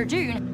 June.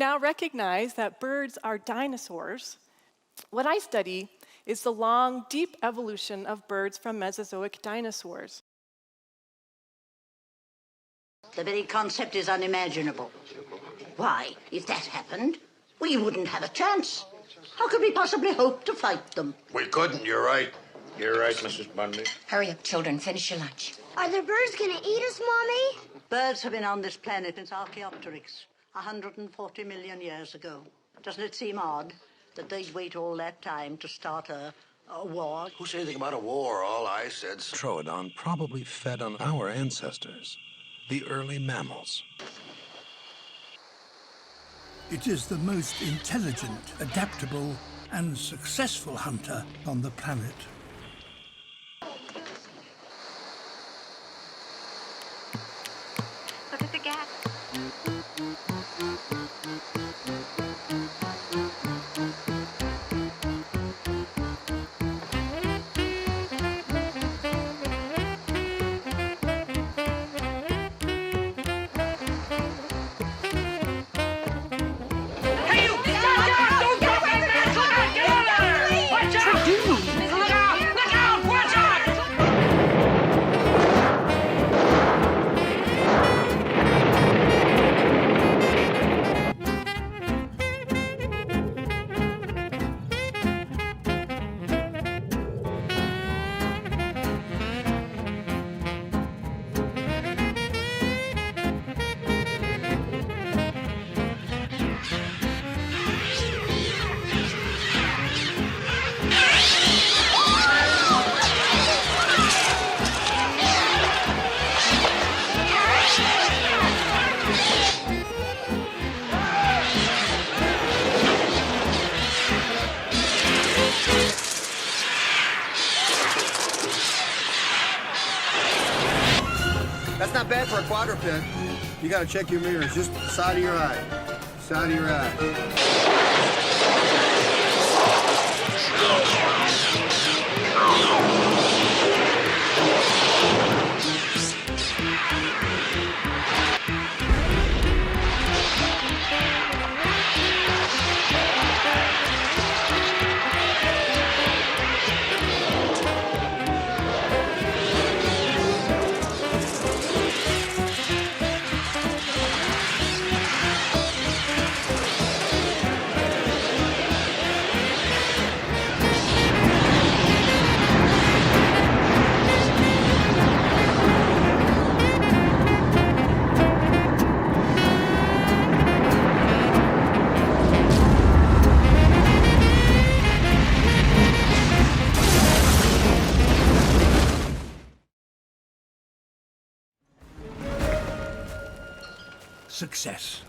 now recognize that birds are dinosaurs, what I study is the long, deep evolution of birds from Mesozoic dinosaurs. The very concept is unimaginable. Why, if that happened, we wouldn't have a chance. How could we possibly hope to fight them? We couldn't, you're right. You're right, Mrs. Bundy. Hurry up, children. Finish your lunch. Are the birds gonna eat us, Mommy? Birds have been on this planet since Archaeopteryx, 140 million years ago. Doesn't it seem odd that they'd wait all that time to start a war? Who said anything about a war? All I said's... Troodon probably fed on our ancestors, the early mammals. It is the most intelligent, adaptable, and successful hunter on the planet. Look at the gap. That's not bad for a quadruped. You gotta check your mirrors, just side of your eye. Side of your eye. Success.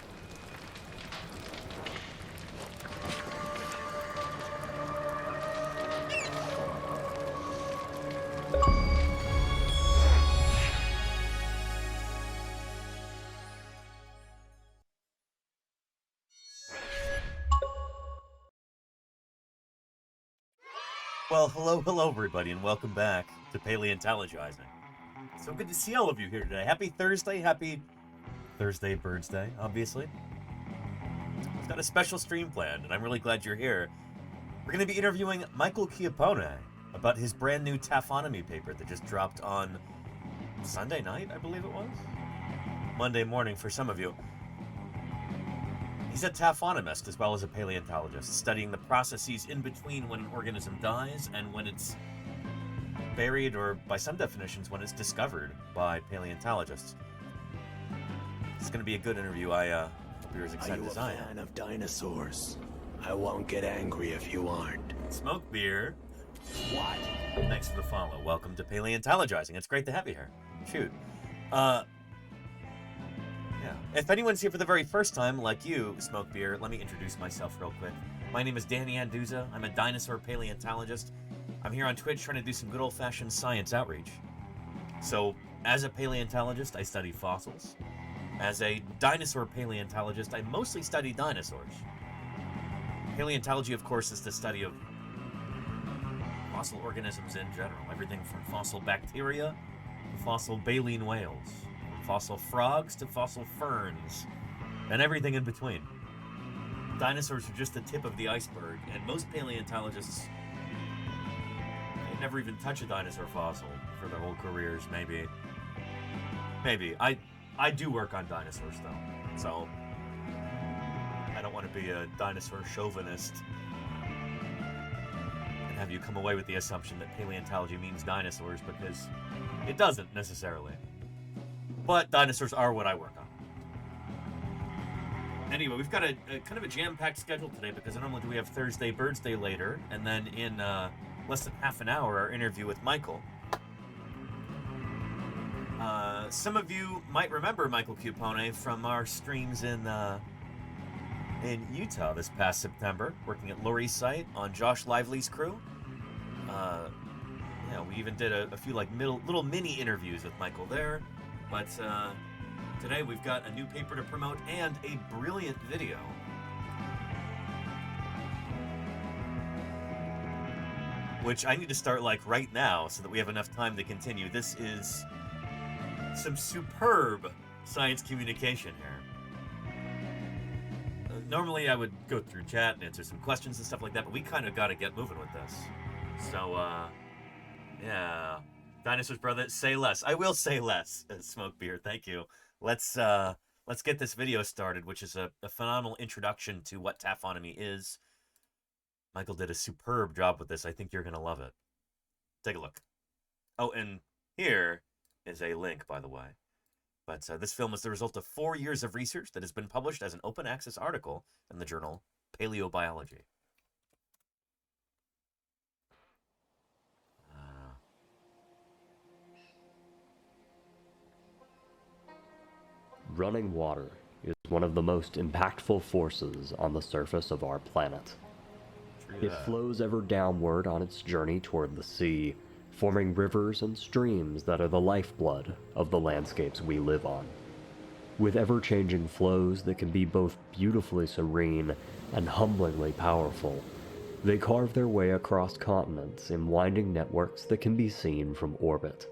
Well, hello, everybody, and welcome back to Paleontologizing. So good to see all of you here today. Happy Thursday, Birds Day, obviously. We've got a special stream planned, and I'm really glad you're here. We're going to be interviewing Michael Chiappone about his brand new taphonomy paper that just dropped on Sunday night, I believe it was? Monday morning for some of you. He's a taphonomist as well as a paleontologist, studying the processes in between when an organism dies and when it's buried, or by some definitions, when it's discovered by paleontologists. It's going to be a good interview. I hope you're as excited as I am. Are you a fan of dinosaurs? I won't get angry if you aren't. Smoke beer. What? Thanks for the follow. Welcome to Paleontologizing. It's great to have you here. Shoot. Yeah. If anyone's here for the very first time, like you, Smoke Beer, let me introduce myself real quick. My name is Danny Anduza. I'm a dinosaur paleontologist. I'm here on Twitch trying to do some good old-fashioned science outreach. So, as a paleontologist, I study fossils. As a dinosaur paleontologist, I mostly study dinosaurs. Paleontology, of course, is the study of fossil organisms in general. Everything from fossil bacteria to fossil baleen whales, from fossil frogs to fossil ferns, and everything in between. dinosaurs are just the tip of the iceberg, and most paleontologists they never even touch a dinosaur fossil for their whole careers. Maybe. I do work on dinosaurs though, so I don't want to be a dinosaur chauvinist and have you come away with the assumption that paleontology means dinosaurs, because it doesn't necessarily. But dinosaurs are what I work on. Anyway, we've got a kind of a jam-packed schedule today, because not only do we have Thursday Birds Day later, and then in less than half an hour, our interview with Michael. Some of you might remember Michael Chiappone from our streams in Utah this past September, working at Lori's site on Josh Lively's crew. Yeah, we even did a few like little mini interviews with Michael there. But today we've got a new paper to promote and a brilliant video. Which I need to start like right now so that we have enough time to continue. This is some superb science communication here. Normally I would go through chat and answer some questions and stuff like that, but we kind of got to get moving with this. So, yeah. Dinosaurs, brother, say less. I will say less. Smoke beer, thank you. Let's get this video started, which is a phenomenal introduction to what taphonomy is. Michael did a superb job with this. I think you're going to love it. Take a look. Oh, and here is a link, by the way. But this film is the result of 4 years of research that has been published as an open access article in the journal Paleobiology. Running water is one of the most impactful forces on the surface of our planet. It flows ever downward on its journey toward the sea, forming rivers and streams that are the lifeblood of the landscapes we live on. With ever-changing flows that can be both beautifully serene and humblingly powerful, they carve their way across continents in winding networks that can be seen from orbit.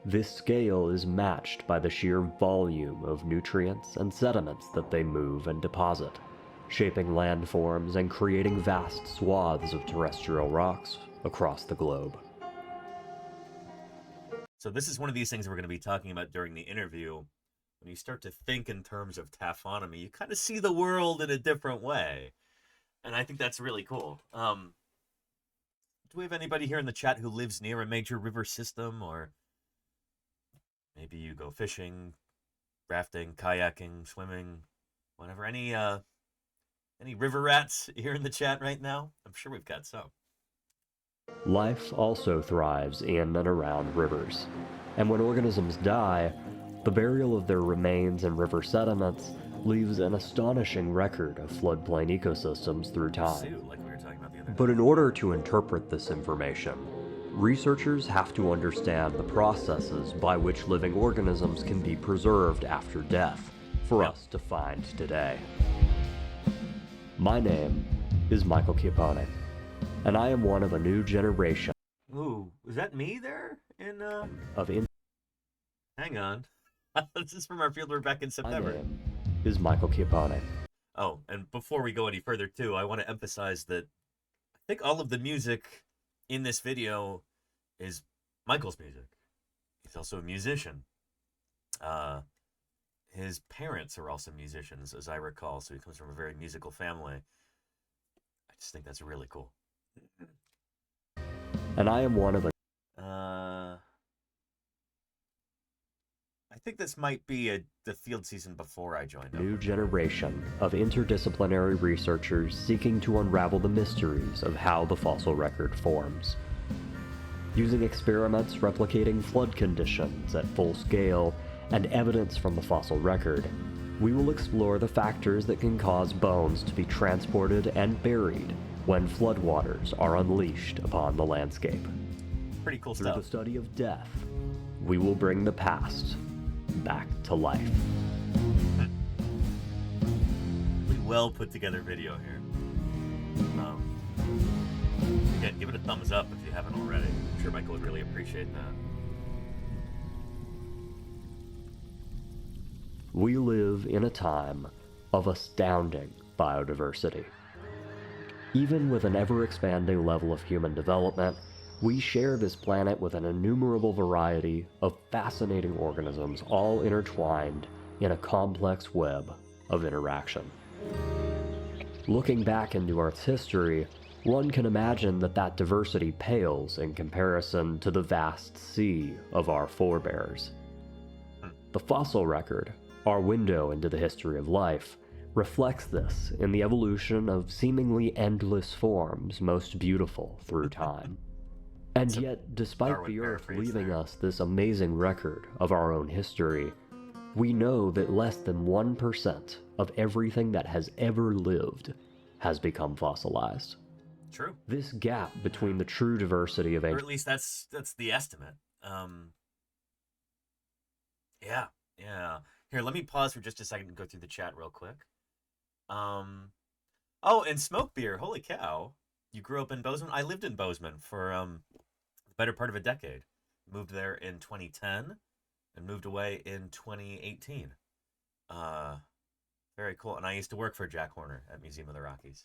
This scale is matched by the sheer volume of nutrients and sediments that they move and deposit, shaping landforms and creating vast swaths of terrestrial rocks across the globe. So this is one of these things we're going to be talking about during the interview. When you start to think in terms of taphonomy, you kind of see the world in a different way. And I think that's really cool. Do we have anybody here in the chat who lives near a major river system, or maybe you go fishing, rafting, kayaking, swimming, whatever? Any river rats here in the chat right now? I'm sure we've got some. Life also thrives in and around rivers, and when organisms die, the burial of their remains in river sediments leaves an astonishing record of floodplain ecosystems through time. But in order to interpret this information, researchers have to understand the processes by which living organisms can be preserved after death for us to find today. My name is Michael Chiappone, and I am one of a new generation. Ooh, was that me there? Hang on. This is from our fieldwork back in September. My name is Michael Chiappone. Oh, and before we go any further too, I want to emphasize that I think all of the music in this video is Michael's music. He's also a musician. His parents are also musicians, as I recall, so he comes from a very musical family. I just think that's really cool. And I am one of a... I think this might be the field season before I joined up. New generation of interdisciplinary researchers seeking to unravel the mysteries of how the fossil record forms. Using experiments replicating flood conditions at full scale and evidence from the fossil record, we will explore the factors that can cause bones to be transported and buried when floodwaters are unleashed upon the landscape. Pretty cool stuff. Through the study of death, we will bring the past back to life. Pretty well put together video here. Again, give it a thumbs up if you haven't already. I'm sure Michael would really appreciate that. We live in a time of astounding biodiversity. Even with an ever-expanding level of human development, we share this planet with an innumerable variety of fascinating organisms all intertwined in a complex web of interaction. Looking back into Earth's history, one can imagine that diversity pales in comparison to the vast sea of our forebears. The fossil record, our window into the history of life, reflects this in the evolution of seemingly endless forms most beautiful through time. And yet, despite the Earth leaving us this amazing record of our own history, we know that less than 1% of everything that has ever lived has become fossilized. True. This gap between the true diversity of or at least that's the estimate. Yeah. Here, let me pause for just a second and go through the chat real quick. Oh, and Smoke Beer, holy cow. You grew up in Bozeman? I lived in Bozeman for the better part of a decade. Moved there in 2010 and moved away in 2018. Very cool. And I used to work for Jack Horner at Museum of the Rockies.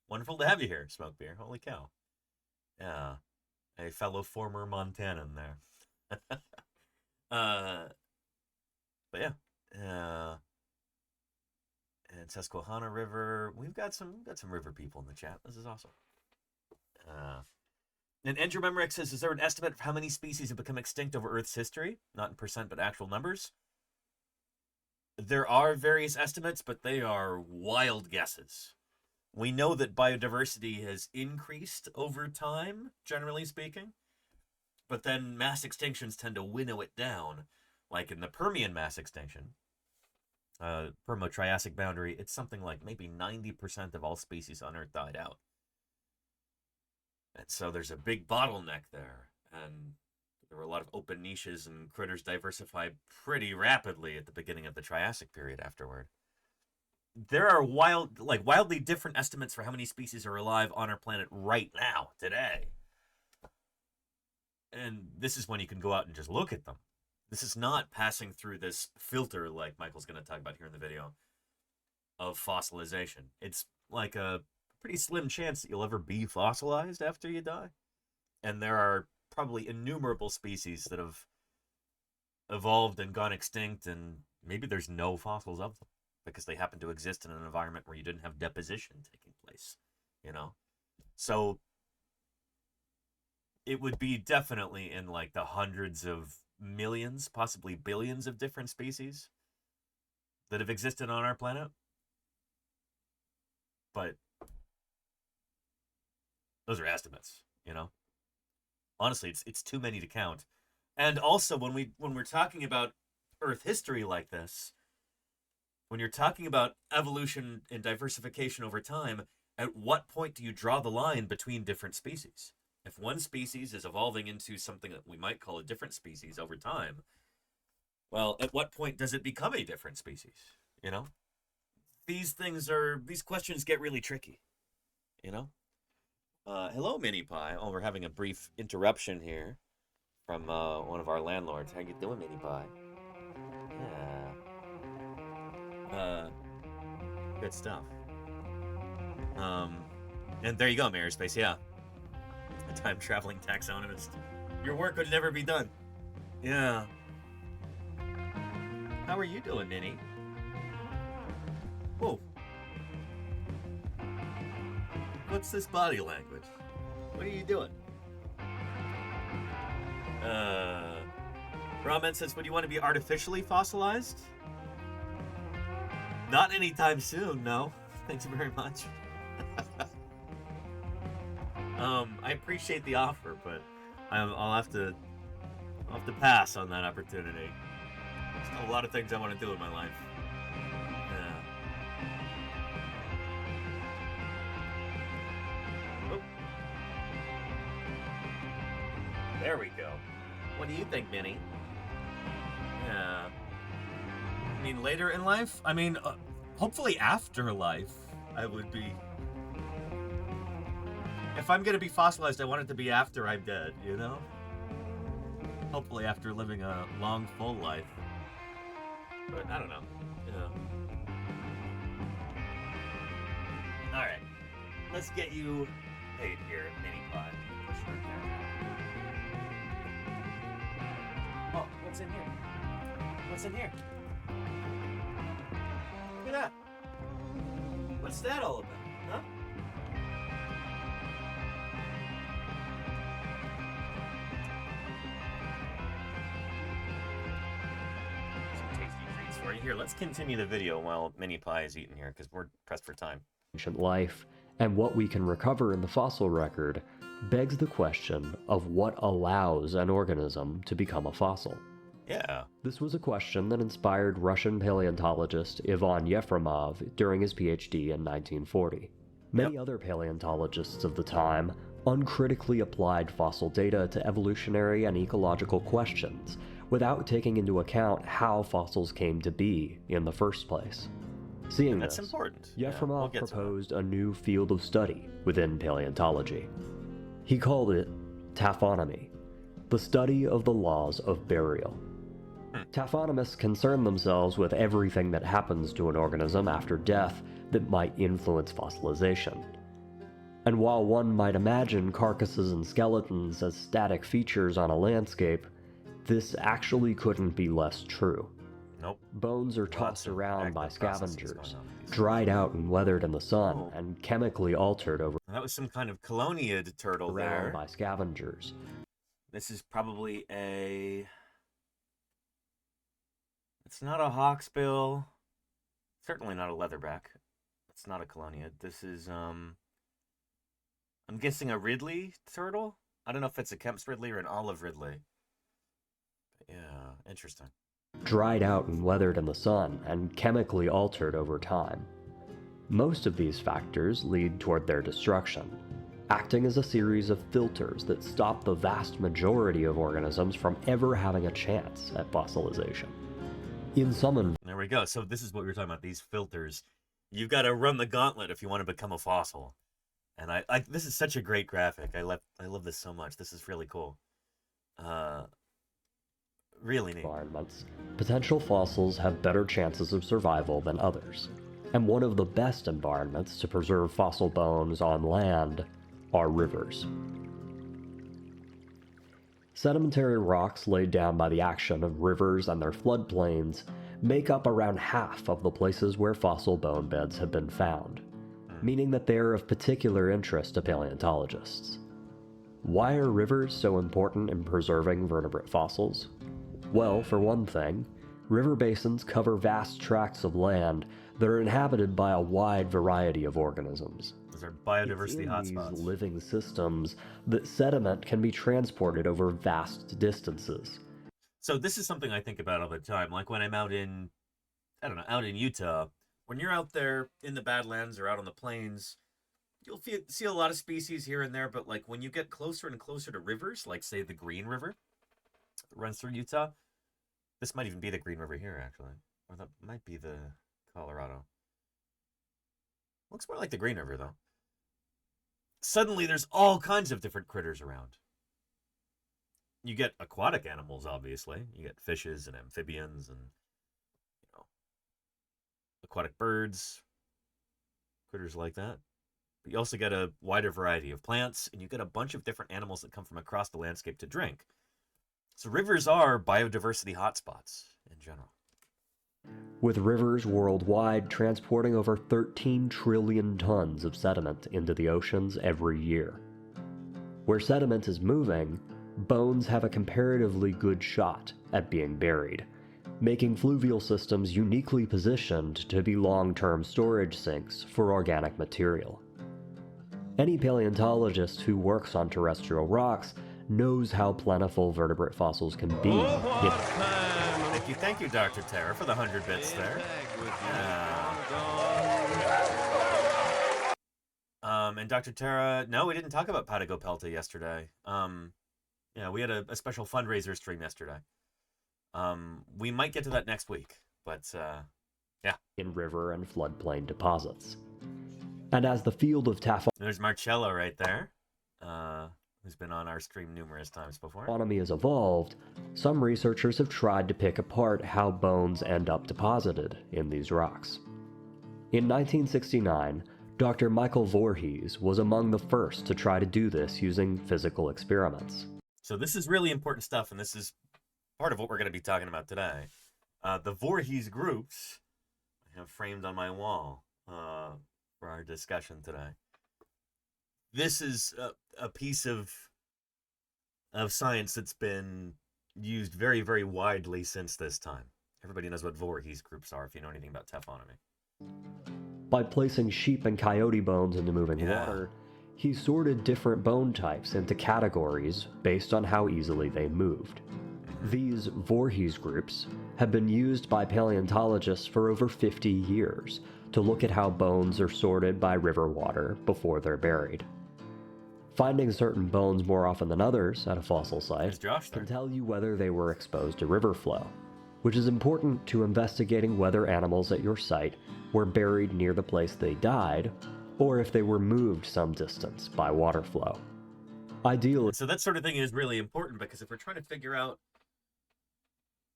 Wonderful to have you here, Smoke Beer. Holy cow. Yeah. A fellow former Montanan there. But yeah. And Susquehanna River. We've got some river people in the chat. This is awesome. And Andrew Memrick says, is there an estimate for how many species have become extinct over Earth's history? Not in percent, but actual numbers? There are various estimates, but they are wild guesses. We know that biodiversity has increased over time, generally speaking. But then mass extinctions tend to winnow it down. Like in the Permian mass extinction, Permo-Triassic boundary, it's something like maybe 90% of all species on Earth died out. And so there's a big bottleneck there. And there were a lot of open niches, and critters diversified pretty rapidly at the beginning of the Triassic period afterward. There are wildly different estimates for how many species are alive on our planet right now, today. And this is when you can go out and just look at them. This is not passing through this filter like Michael's going to talk about here in the video of fossilization. It's like a pretty slim chance that you'll ever be fossilized after you die. And there are probably innumerable species that have evolved and gone extinct, and maybe there's no fossils of them because they happen to exist in an environment where you didn't have deposition taking place, you know? So it would be definitely in like the hundreds of millions, possibly billions of different species that have existed on our planet. But those are estimates, you know? Honestly, it's too many to count. And also, when we're talking about Earth history like this, when you're talking about evolution and diversification over time, at what point do you draw the line between different species? If one species is evolving into something that we might call a different species over time, well, at what point does it become a different species? You know? These questions get really tricky, you know? Hello, Mini Pie. Oh, we're having a brief interruption here from one of our landlords. How you doing, Mini Pie? Yeah. Good stuff. And there you go, Mirror Space, yeah. A time-traveling taxonomist. Your work would never be done. Yeah. How are you doing, Minnie? Whoa. What's this body language? What are you doing? Ramen says, would you want to be artificially fossilized? Not anytime soon, no. Thanks very much. I appreciate the offer, but I'll have to pass on that opportunity. There's still a lot of things I want to do in my life. Yeah. Oh. There we go. What do you think, Minnie? Yeah. I mean, later in life? I mean, hopefully after life, I would be... If I'm gonna be fossilized, I want it to be after I'm dead, you know? Hopefully after living a long, full life. But I don't know. Alright. Let's get you paid here at Mini Pie. Oh, what's in here? What's in here? Look at that. What's that all about, huh? Some tasty treats for you. Here, let's continue the video while Mini Pie is eating here, because we're pressed for time. Ancient life and what we can recover in the fossil record begs the question of what allows an organism to become a fossil. Yeah. This was a question that inspired Russian paleontologist Ivan Yefremov during his PhD in 1940. Many other paleontologists of the time uncritically applied fossil data to evolutionary and ecological questions without taking into account how fossils came to be in the first place. Seeing That's this, important. Yefremov We'll proposed a new field of study within paleontology. He called it taphonomy, the study of the laws of burial. Taphonomists concern themselves with everything that happens to an organism after death that might influence fossilization. And while one might imagine carcasses and skeletons as static features on a landscape, this actually couldn't be less true. Nope. Bones are tossed around by scavengers, dried out and weathered in the sun, and chemically altered over That was some kind of coloniid turtle around there. by scavengers. This is probably a... It's not a hawksbill. Certainly not a leatherback. It's not a coloniid. This is, I'm guessing a Ridley turtle? I don't know if it's a Kemp's Ridley or an olive Ridley. But yeah, interesting. Dried out and weathered in the sun, and chemically altered over time. Most of these factors lead toward their destruction, acting as a series of filters that stop the vast majority of organisms from ever having a chance at fossilization. In some There we go. So this is what we were talking about, these filters. You've got to run the gauntlet if you want to become a fossil. And I this is such a great graphic. I love this so much. This is really cool. Really neat. environments, potential fossils have better chances of survival than others. And one of the best environments to preserve fossil bones on land are rivers. Sedimentary rocks laid down by the action of rivers and their floodplains make up around half of the places where fossil bone beds have been found, meaning that they are of particular interest to paleontologists. Why are rivers so important in preserving vertebrate fossils? Well, for one thing, river basins cover vast tracts of land that are inhabited by a wide variety of organisms. Those are biodiversity hotspots. These living systems that sediment can be transported over vast distances. So this is something I think about all the time. Like when I'm out in, I don't know, out in Utah, when you're out there in the Badlands or out on the plains, you'll see a lot of species here and there, but like when you get closer and closer to rivers, like say the Green River that runs through Utah, this might even be the Green River here actually, or that might be the Colorado. Looks more like the Green River though. Suddenly there's all kinds of different critters around. You get aquatic animals, obviously. You get fishes and amphibians and, you know, aquatic birds, critters like that. But you also get a wider variety of plants, and you get a bunch of different animals that come from across the landscape to drink. So rivers are biodiversity hotspots in general. With rivers worldwide transporting over 13 trillion tons of sediment into the oceans every year. Where sediment is moving, bones have a comparatively good shot at being buried, making fluvial systems uniquely positioned to be long-term storage sinks for organic material. Any paleontologist who works on terrestrial rocks knows how plentiful vertebrate fossils can be. Thank you, Dr. Terra, for the 100 bits there. And Dr. Terra, no, we didn't talk about Patagopelta yesterday. Yeah, we had a special fundraiser stream yesterday. We might get to that next week, but yeah. In river and floodplain deposits. And as the field of There's Marcello right there, who's been on our stream numerous times before. Taphonomy has evolved, some researchers have tried to pick apart how bones end up deposited in these rocks. In 1969, Dr. Michael Voorhees was among the first to try to do this using physical experiments. So this is really important stuff, and this is part of what we're going to be talking about today. The Voorhees groups I have framed on my wall for our discussion today. This is a piece of science that's been used very, very widely since this time. Everybody knows what Voorhees groups are if you know anything about taphonomy. By placing sheep and coyote bones into moving water, he sorted different bone types into categories based on how easily they moved. These Voorhees groups have been used by paleontologists for over 50 years to look at how bones are sorted by river water before they're buried. Finding certain bones more often than others at a fossil site can tell you whether they were exposed to river flow, which is important to investigating whether animals at your site were buried near the place they died, or if they were moved some distance by water flow. Ideally, so that sort of thing is really important, because if we're trying to figure out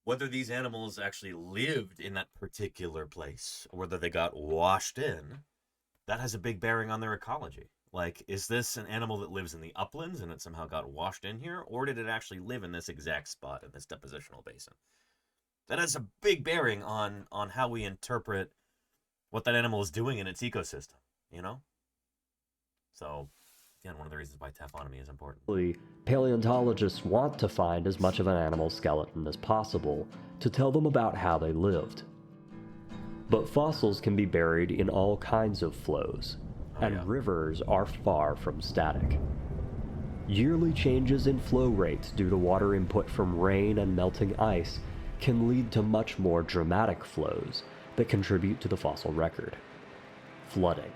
whether these animals actually lived in that particular place, or whether they got washed in, that has a big bearing on their ecology. Like, is this an animal that lives in the uplands and it somehow got washed in here, or did it actually live in this exact spot in this depositional basin? That has a big bearing on how we interpret what that animal is doing in its ecosystem, you know? So, again, one of the reasons why taphonomy is important. Paleontologists want to find as much of an animal's skeleton as possible to tell them about how they lived. But fossils can be buried in all kinds of flows, and rivers are far from static. Yearly changes in flow rates due to water input from rain and melting ice can lead to much more dramatic flows that contribute to the fossil record. Flooding.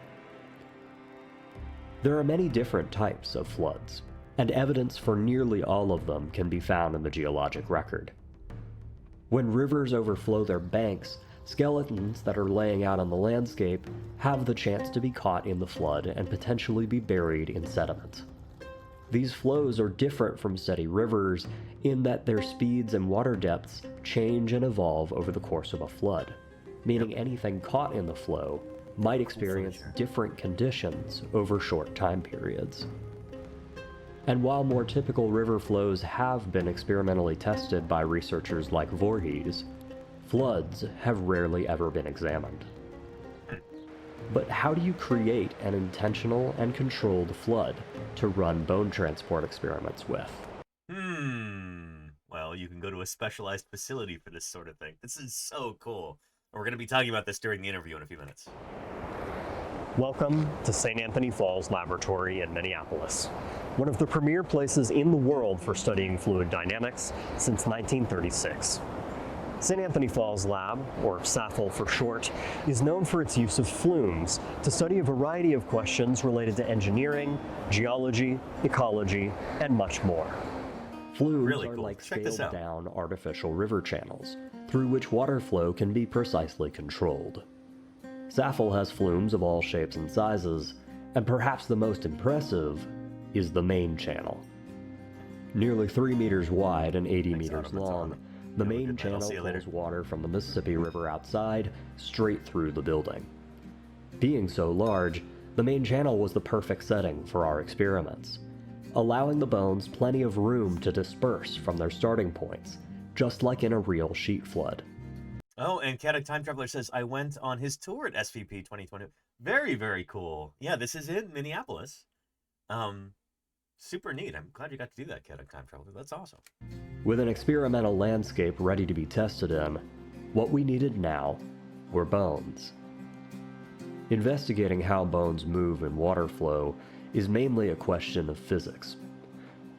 There are many different types of floods, and evidence for nearly all of them can be found in the geologic record. When rivers overflow their banks, skeletons that are laying out on the landscape have the chance to be caught in the flood and potentially be buried in sediment. These flows are different from steady rivers in that their speeds and water depths change and evolve over the course of a flood, meaning anything caught in the flow might experience different conditions over short time periods. And while more typical river flows have been experimentally tested by researchers like Voorhees, floods have rarely ever been examined. But how do you create an intentional and controlled flood to run bone transport experiments with? Well, you can go to a specialized facility for this sort of thing. This is so cool. We're going to be talking about this during the interview in a few minutes. Welcome to St. Anthony Falls Laboratory in Minneapolis, one of the premier places in the world for studying fluid dynamics since 1936. St. Anthony Falls Lab, or SAFL for short, is known for its use of flumes to study a variety of questions related to engineering, geology, ecology, and much more. Flumes are like scaled-down artificial river channels, through which water flow can be precisely controlled. SAFL has flumes of all shapes and sizes, and perhaps the most impressive is the main channel. Nearly 3 meters wide and 80 meters long, the main channel pulls water from the Mississippi River outside straight through the building. Being so large, the main channel was the perfect setting for our experiments, allowing the bones plenty of room to disperse from their starting points, just like in a real sheet flood. Oh, and Chaotic Time Traveler says, I went on his tour at SVP 2020. Very, very cool. Yeah, this is in Minneapolis. Super neat. I'm glad you got to do that, Chaotic Time Traveler. That's awesome. With an experimental landscape ready to be tested in, what we needed now were bones. Investigating how bones move in water flow is mainly a question of physics.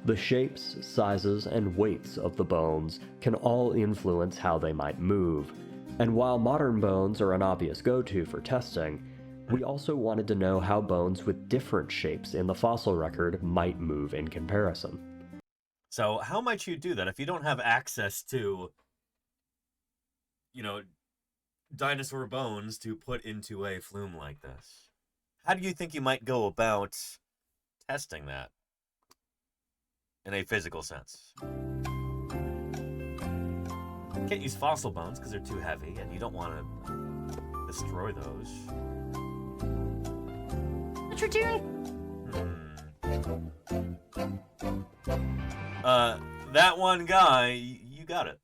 The shapes, sizes, and weights of the bones can all influence how they might move, and while modern bones are an obvious go-to for testing, we also wanted to know how bones with different shapes in the fossil record might move in comparison. So how might you do that if you don't have access to, dinosaur bones to put into a flume like this? How do you think you might go about testing that in a physical sense? You can't use fossil bones because they're too heavy and you don't want to destroy those. What you doing? That one guy, you got it.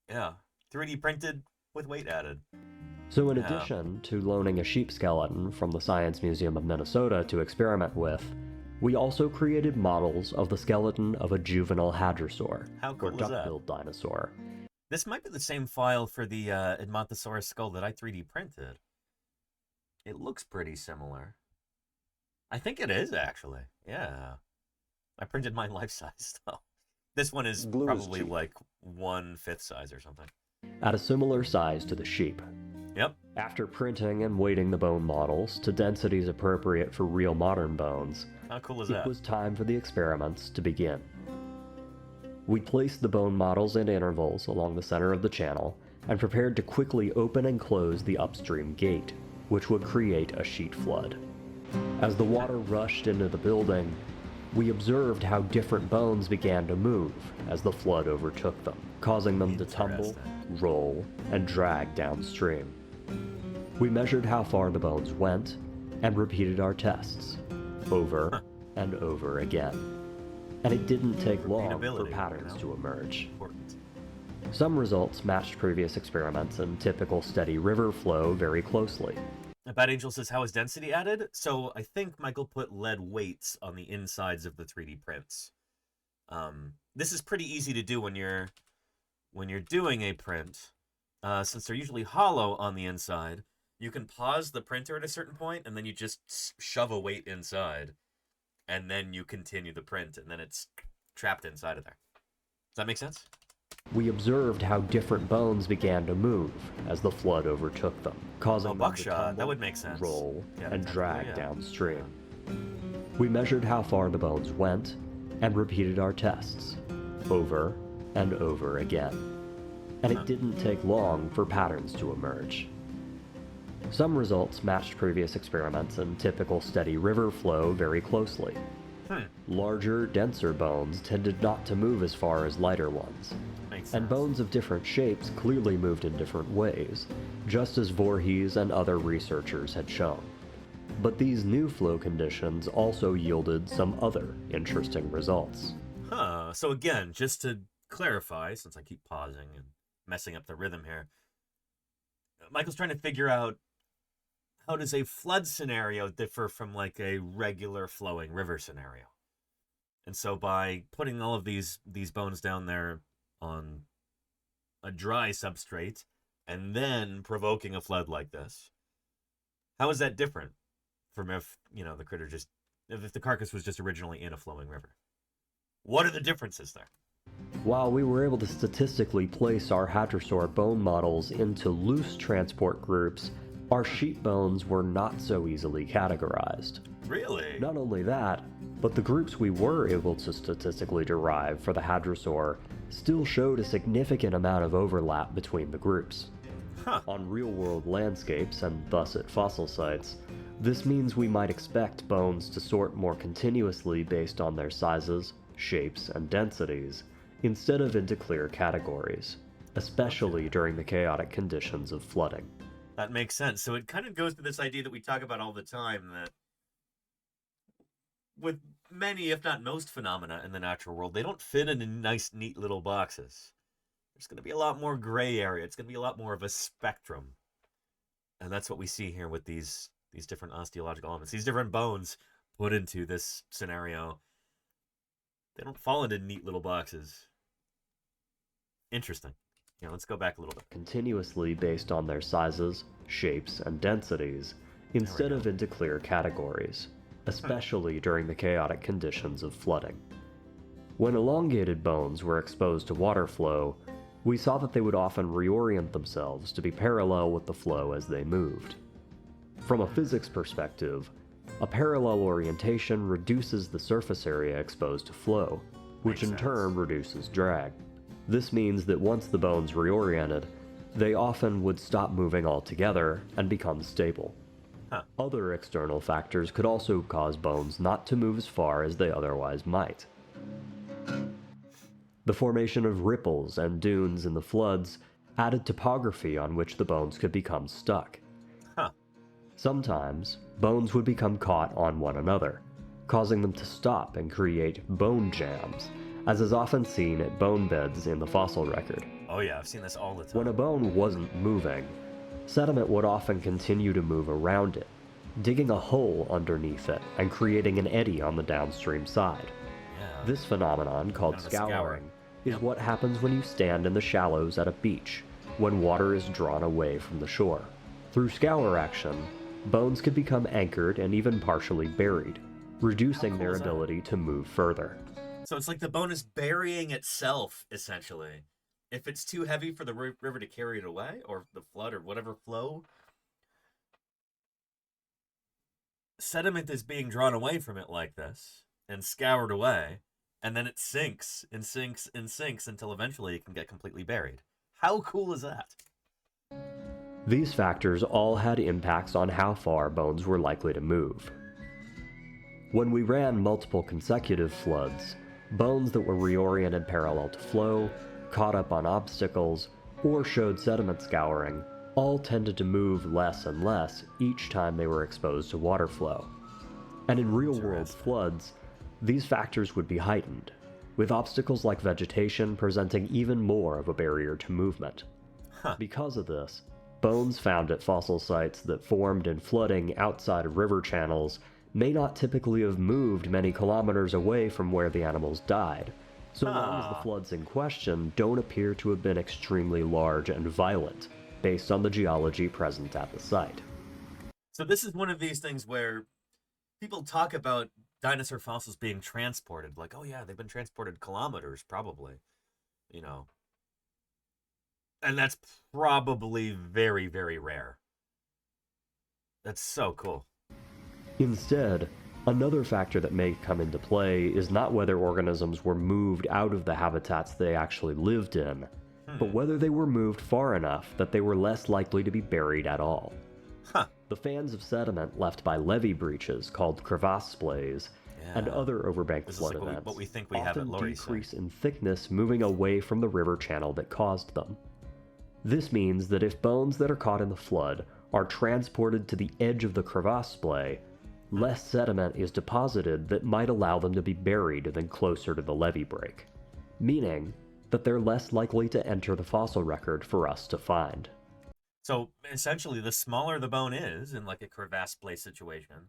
Yeah, 3D printed with weight added. So in addition to loaning a sheep skeleton from the Science Museum of Minnesota to experiment with, we also created models of the skeleton of a juvenile hadrosaur, How cool or is that? duck-billed dinosaur. This might be the same file for the Edmontosaurus skull that I 3D printed. It looks pretty similar. I think it is, actually. Yeah. I printed mine life-size, though. This one is probably like 1/5 size or something. At a similar size to the sheep. Yep. After printing and weighting the bone models to densities appropriate for real modern bones, how cool is it that? was time for the experiments to begin. We placed the bone models at intervals along the center of the channel and prepared to quickly open and close the upstream gate, which would create a sheet flood. As the water rushed into the building, we observed how different bones began to move as the flood overtook them, causing them to tumble, roll, and drag downstream. We measured how far the bones went and repeated our tests over and over again. And it didn't take long for patterns to emerge. Some results matched previous experiments and typical steady river flow very closely. Bad Angel says, how is density added? So I think Michael put lead weights on the insides of the 3D prints. This is pretty easy to do when you're doing a print. Since they're usually hollow on the inside, you can pause the printer at a certain point, and then you just shove a weight inside, and then you continue the print, and then it's trapped inside of there. Does that make sense? We observed how different bones began to move as the flood overtook them, causing them to tumble, that would make sense. Roll, and drag downstream. We measured how far the bones went and repeated our tests over and over again. And it didn't take long for patterns to emerge. Some results matched previous experiments and typical steady river flow very closely. Larger, denser bones tended not to move as far as lighter ones. And bones of different shapes clearly moved in different ways, just as Voorhees and other researchers had shown. But these new flow conditions also yielded some other interesting results. So again, just to clarify, since I keep pausing and messing up the rhythm here, Michael's trying to figure out, how does a flood scenario differ from like a regular flowing river scenario? And so by putting all of these bones down there on a dry substrate and then provoking a flood like this, how is that different from if, the critter if the carcass was just originally in a flowing river? What are the differences there? While we were able to statistically place our hadrosaur bone models into loose transport groups, our sheep bones were not so easily categorized. Really? Not only that, but the groups we were able to statistically derive for the hadrosaur still showed a significant amount of overlap between the groups. On real-world landscapes, and thus at fossil sites, this means we might expect bones to sort more continuously based on their sizes, shapes, and densities, instead of into clear categories, especially during the chaotic conditions of flooding. That makes sense. So it kind of goes to this idea that we talk about all the time, that with many, if not most phenomena in the natural world, they don't fit in nice, neat little boxes. There's going to be a lot more gray area. It's going to be a lot more of a spectrum. And that's what we see here with these different osteological elements. These different bones put into this scenario, they don't fall into neat little boxes. Interesting. Let's go back a little bit. Continuously based on their sizes, shapes, and densities, instead of into clear categories, especially during the chaotic conditions of flooding. When elongated bones were exposed to water flow, we saw that they would often reorient themselves to be parallel with the flow as they moved. From a physics perspective, a parallel orientation reduces the surface area exposed to flow, which in turn reduces drag. This means that once the bones reoriented, they often would stop moving altogether and become stable. Other external factors could also cause bones not to move as far as they otherwise might. The formation of ripples and dunes in the floods added topography on which the bones could become stuck. Sometimes, bones would become caught on one another, causing them to stop and create bone jams, as is often seen at bone beds in the fossil record. Oh yeah, I've seen this all the time. When a bone wasn't moving, sediment would often continue to move around it, digging a hole underneath it and creating an eddy on the downstream side. Yeah. This phenomenon, called scouring, is what happens when you stand in the shallows at a beach, when water is drawn away from the shore. Through scour action, bones could become anchored and even partially buried, reducing their ability to move further. So it's like the bone is burying itself, essentially. If it's too heavy for the river to carry it away, or the flood, or whatever flow, sediment is being drawn away from it like this, and scoured away, and then it sinks, and sinks, and sinks, until eventually it can get completely buried. How cool is that? These factors all had impacts on how far bones were likely to move. When we ran multiple consecutive floods, bones that were reoriented parallel to flow, caught up on obstacles, or showed sediment scouring all tended to move less and less each time they were exposed to water flow. And in real-world floods, these factors would be heightened, with obstacles like vegetation presenting even more of a barrier to movement. Because of this, bones found at fossil sites that formed in flooding outside of river channels may not typically have moved many kilometers away from where the animals died, so long as the floods in question don't appear to have been extremely large and violent, based on the geology present at the site. So this is one of these things where people talk about dinosaur fossils being transported, like, oh yeah, they've been transported kilometers, probably, you know. And that's probably very, very rare. That's so cool. Instead, another factor that may come into play is not whether organisms were moved out of the habitats they actually lived in, but whether they were moved far enough that they were less likely to be buried at all. The fans of sediment left by levee breaches called crevasse splays and other overbank flood events what we think we have at often decrease in thickness, moving away from the river channel that caused them. This means that if bones that are caught in the flood are transported to the edge of the crevasse splay, less sediment is deposited that might allow them to be buried than closer to the levee break, meaning that they're less likely to enter the fossil record for us to find. So essentially, the smaller the bone is in like a crevasse splay situation,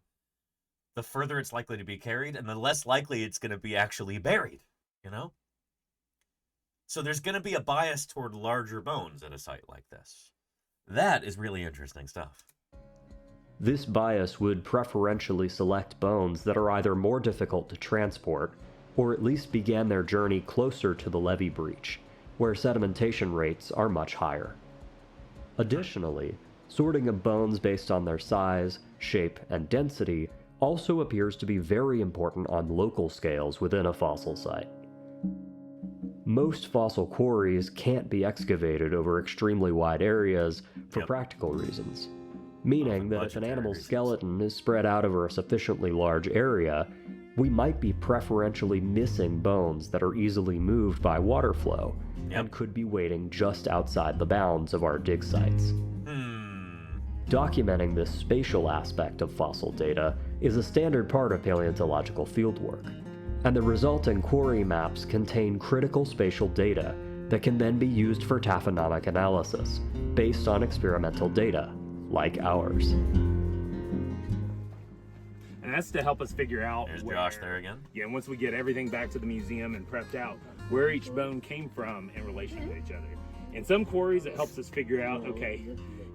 the further it's likely to be carried, and the less likely it's going to be actually buried, you know? So there's going to be a bias toward larger bones at a site like this. That is really interesting stuff. This bias would preferentially select bones that are either more difficult to transport, or at least began their journey closer to the levee breach, where sedimentation rates are much higher. Additionally, sorting of bones based on their size, shape, and density also appears to be very important on local scales within a fossil site. Most fossil quarries can't be excavated over extremely wide areas for practical reasons, meaning that if an animal's skeleton is spread out over a sufficiently large area, we might be preferentially missing bones that are easily moved by water flow and could be waiting just outside the bounds of our dig sites. Documenting this spatial aspect of fossil data is a standard part of paleontological fieldwork, and the resulting quarry maps contain critical spatial data that can then be used for taphonomic analysis based on experimental data, like ours. And that's to help us figure out There's Josh there again. Yeah, once we get everything back to the museum and prepped out, where each bone came from in relation to each other. In some quarries, it helps us figure out, okay,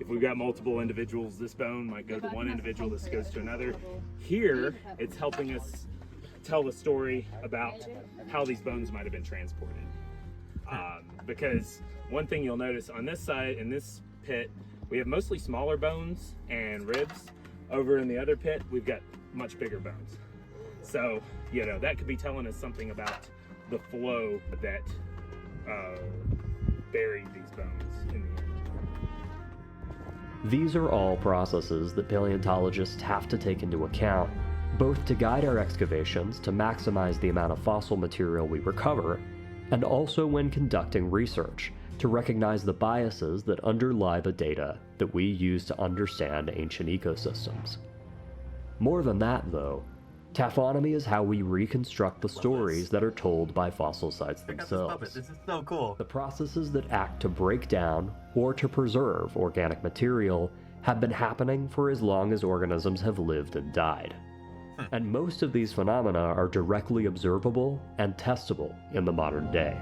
if we've got multiple individuals, this bone might go to one individual, this goes to another. Here, it's helping us tell the story about how these bones might have been transported. Because one thing you'll notice on this side, in this pit, we have mostly smaller bones and ribs. Over in the other pit, we've got much bigger bones. So, you know, that could be telling us something about the flow that buried these bones in the end. These are all processes that paleontologists have to take into account, both to guide our excavations to maximize the amount of fossil material we recover, and also when conducting research to recognize the biases that underlie the data that we use to understand ancient ecosystems. More than that, though, taphonomy is how we reconstruct the stories that are told by fossil sites themselves. This is so cool. The processes that act to break down or to preserve organic material have been happening for as long as organisms have lived and died. And most of these phenomena are directly observable and testable in the modern day.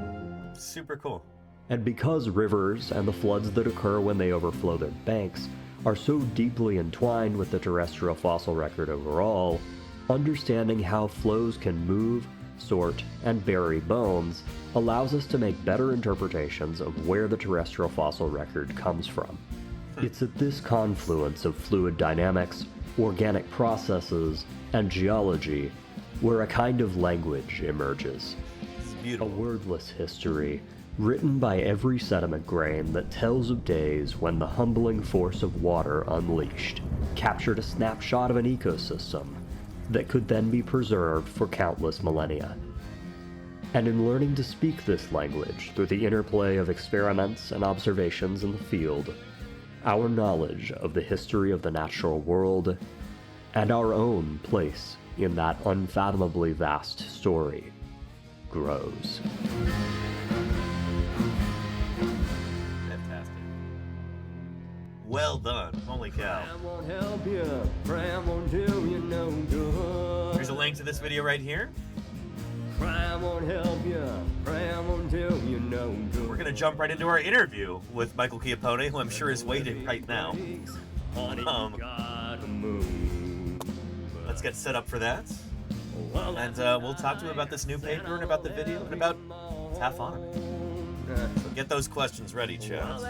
Super cool. And because rivers and the floods that occur when they overflow their banks are so deeply entwined with the terrestrial fossil record overall, understanding how flows can move, sort, and bury bones allows us to make better interpretations of where the terrestrial fossil record comes from. It's at this confluence of fluid dynamics, organic processes, and geology where a kind of language emerges. A wordless history, written by every sediment grain that tells of days when the humbling force of water unleashed captured a snapshot of an ecosystem that could then be preserved for countless millennia. And in learning to speak this language through the interplay of experiments and observations in the field, our knowledge of the history of the natural world and our own place in that unfathomably vast story grows. Fantastic. Well done. Holy cow. Won't help you, crime won't do you no good. There's a link to this video right here. Crime won't help you, crime won't do you no good. We're gonna jump right into our interview with Michael Chiappone, who I'm sure is waiting right now. Let's get set up for that. And we'll talk to him about this new paper and about the video and about taphonomy. So get those questions ready, chat. And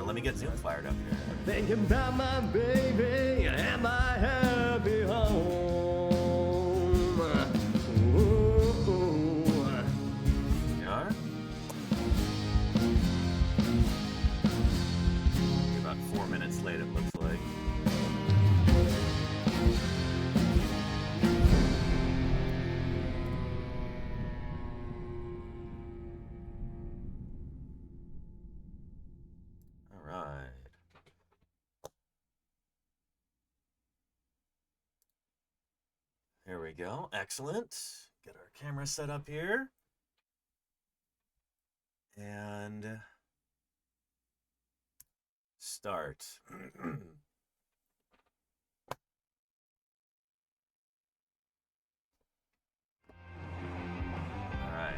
let me get Zoom fired up here. Thinking about my baby and my happy home. You are? You're about 4 minutes late, it looks like. All right. Here we go. Excellent. Get our camera set up here. And start. All right.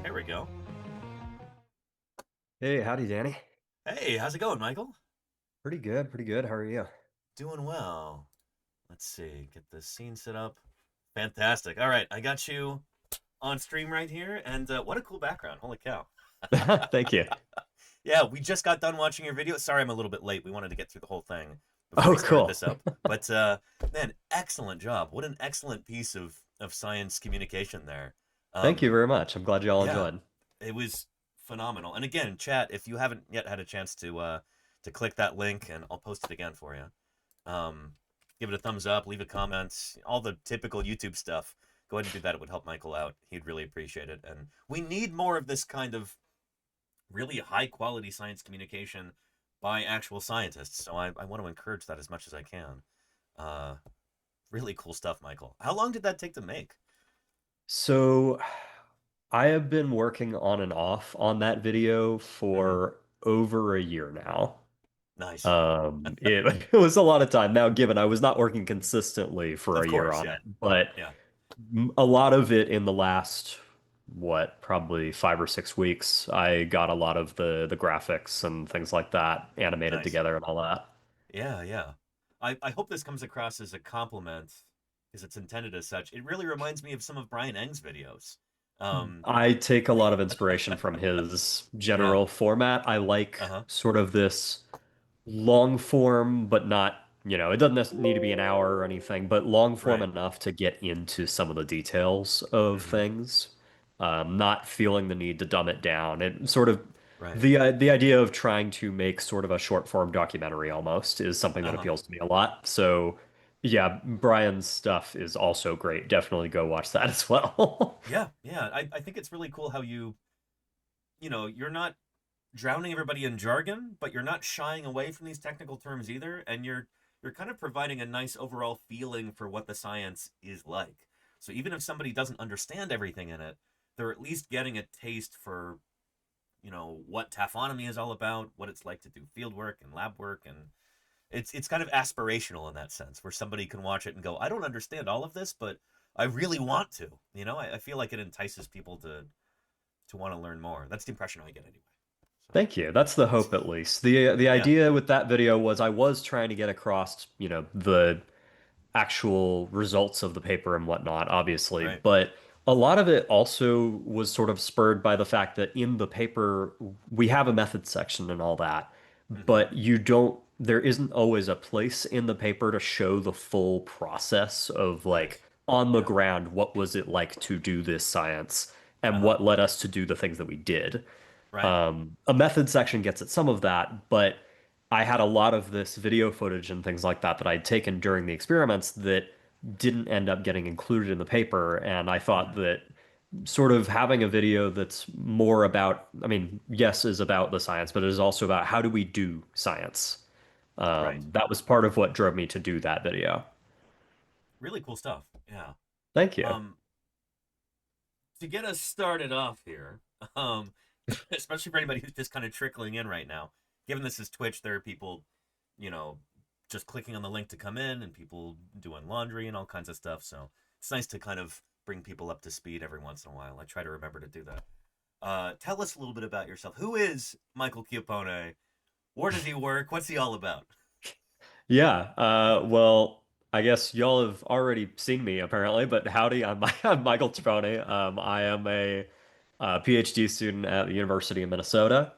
There we go. Hey, howdy, Danny. Hey, how's it going, Michael? Pretty good, pretty good. How are you? Doing well. Let's see, get the scene set up. Fantastic. All right, I got you on stream right here, and what a cool background. Holy cow. Thank you. Yeah, we just got done watching your video. Sorry, I'm a little bit late. We wanted to get through the whole thing before Oh, we started cool. this up. But man, excellent job. What an excellent piece of science communication there. Thank you very much. I'm glad you all yeah, enjoyed. It was phenomenal. And again, chat, if you haven't yet had a chance to click that link, and I'll post it again for you. Give it a thumbs up, leave a comment, all the typical YouTube stuff. Go ahead and do that. It would help Michael out. He'd really appreciate it. And we need more of this kind of really high quality science communication by actual scientists. So I want to encourage that as much as I can. Really cool stuff, Michael. How long did that take to make? So I have been working on and off on that video for over a year now. Nice. It was a lot of time. Now, given I was not working consistently for Of a year course, on yeah. it, but Yeah. a lot of it in the last, probably 5 or 6 weeks, I got a lot of the graphics and things like that animated Nice. together and all that. Yeah, yeah. I hope this comes across as a compliment, because it's intended as such. It really reminds me of some of Brian Eng's videos. I take a lot of inspiration from his general format. I like sort of this long form, but not, it doesn't need to be an hour or anything, but long form enough to get into some of the details of things, not feeling the need to dumb it down. It sort of Right. The idea of trying to make sort of a short form documentary almost is something that Uh-huh. appeals to me a lot. So yeah, Brian's stuff is also great. Definitely go watch that as well. Yeah, yeah. I think it's really cool how you're not drowning everybody in jargon, but you're not shying away from these technical terms either, and you're kind of providing a nice overall feeling for what the science is like. So even if somebody doesn't understand everything in it, they're at least getting a taste for, what taphonomy is all about, what it's like to do field work and lab work, and it's kind of aspirational in that sense, where somebody can watch it and go, I don't understand all of this, but I really want to. I feel like it entices people to want to learn more. That's the impression I get anyway. Thank you. That's the hope, at least. The Yeah. idea with that video was I was trying to get across, the actual results of the paper and whatnot, obviously, Right. but a lot of it also was sort of spurred by the fact that in the paper we have a methods section and all that, but there isn't always a place in the paper to show the full process of Right. like on the Yeah. ground, what was it like to do this science and Uh-huh. what led us to do the things that we did. Right. A method section gets at some of that, but I had a lot of this video footage and things like that that I'd taken during the experiments that didn't end up getting included in the paper. And I thought that sort of having a video that's more about, I mean, yes, is about the science, but it is also about how do we do science. Right. That was part of what drove me to do that video. Really cool stuff. Yeah. Thank you. Um, to get us started off here, especially for anybody who's just kind of trickling in right now, given this is Twitch, there are people, you know, just clicking on the link to come in and people doing laundry and all kinds of stuff. So it's nice to kind of bring people up to speed every once in a while. I try to remember to do that. Tell us a little bit about yourself. Who is Michael Chiappone? Where does he work? What's he all about? Yeah, well, I guess y'all have already seen me apparently, but howdy, I'm Michael Chiappone. I am a PhD student at the University of Minnesota,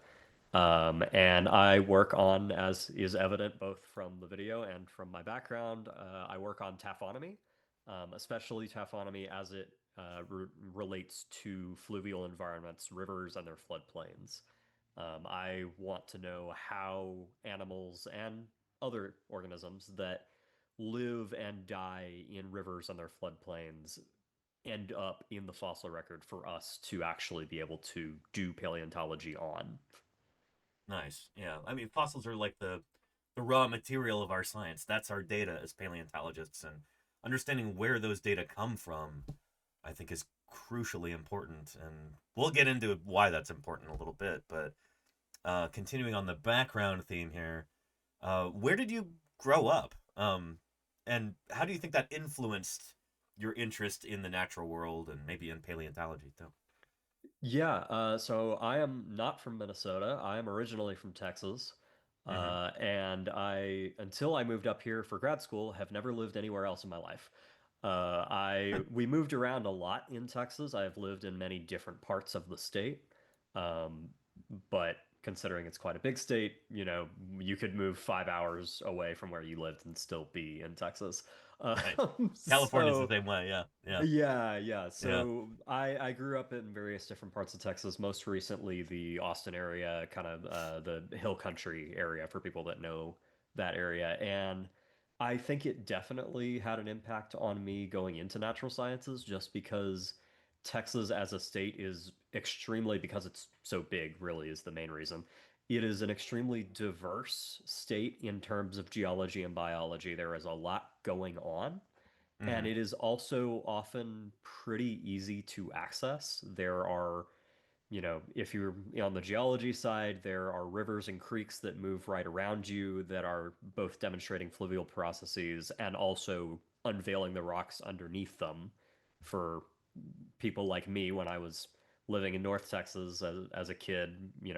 and I work on, as is evident both from the video and from my background, I work on taphonomy, especially taphonomy as it relates to fluvial environments, rivers, and their floodplains. I want to know how animals and other organisms that live and die in rivers and their floodplains end up in the fossil record for us to actually be able to do paleontology on. Nice. Yeah. I mean, fossils are like the raw material of our science. That's our data as paleontologists, and understanding where those data come from, I think, is crucially important. And we'll get into why that's important in a little bit. But continuing on the background theme here, where did you grow up? And how do you think that influenced your interest in the natural world and maybe in paleontology too? Yeah, so I am not from Minnesota. I am originally from Texas. Mm-hmm. And until I moved up here for grad school, have never lived anywhere else in my life. We moved around a lot in Texas. I have lived in many different parts of the state. Um, but considering it's quite a big state, you could move 5 hours away from where you lived and still be in Texas. Right. California's So the same way. Yeah. Yeah. yeah. Yeah. So I grew up in various different parts of Texas, most recently the Austin area, kind of the hill country area for people that know that area. And I think it definitely had an impact on me going into natural sciences just because Texas as a state is extremely, because it's so big, really is the main reason. It is an extremely diverse state in terms of geology and biology. There is a lot going on, and Mm-hmm. it is also often pretty easy to access. There are, if you're on the geology side, there are rivers and creeks that move right around you that are both demonstrating fluvial processes and also unveiling the rocks underneath them for people like me when I was living in North Texas as a kid,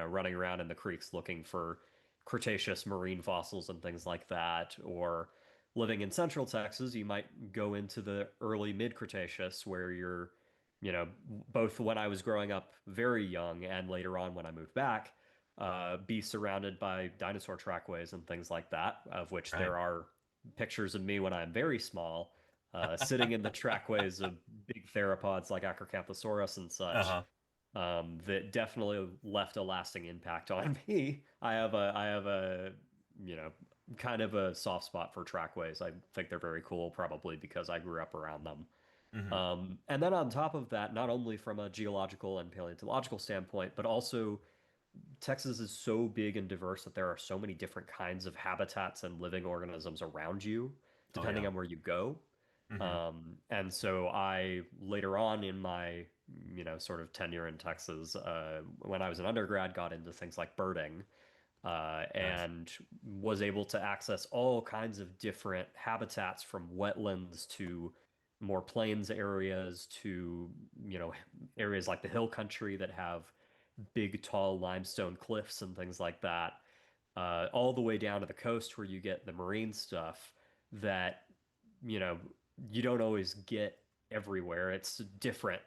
running around in the creeks looking for Cretaceous marine fossils and things like that, or living in Central Texas, you might go into the early mid Cretaceous where you're, both when I was growing up very young and later on when I moved back, be surrounded by dinosaur trackways and things like that, of which Right. there are pictures of me when I'm very small, sitting in the trackways of big theropods like Acrocanthosaurus and such. Uh-huh. that definitely left a lasting impact on me. I have a you know kind of a soft spot for trackways. I think they're very cool, probably because I grew up around them. And then on top of that, not only from a geological and paleontological standpoint, but also Texas is so big and diverse that there are so many different kinds of habitats and living organisms around you, depending on where you go. And so I later on in my, sort of tenure in Texas, when I was an undergrad, got into things like birding, and was able to access all kinds of different habitats from wetlands to more plains areas to, areas like the hill country that have big, tall limestone cliffs and things like that, all the way down to the coast where you get the marine stuff that, you know, you don't always get everywhere. It's different,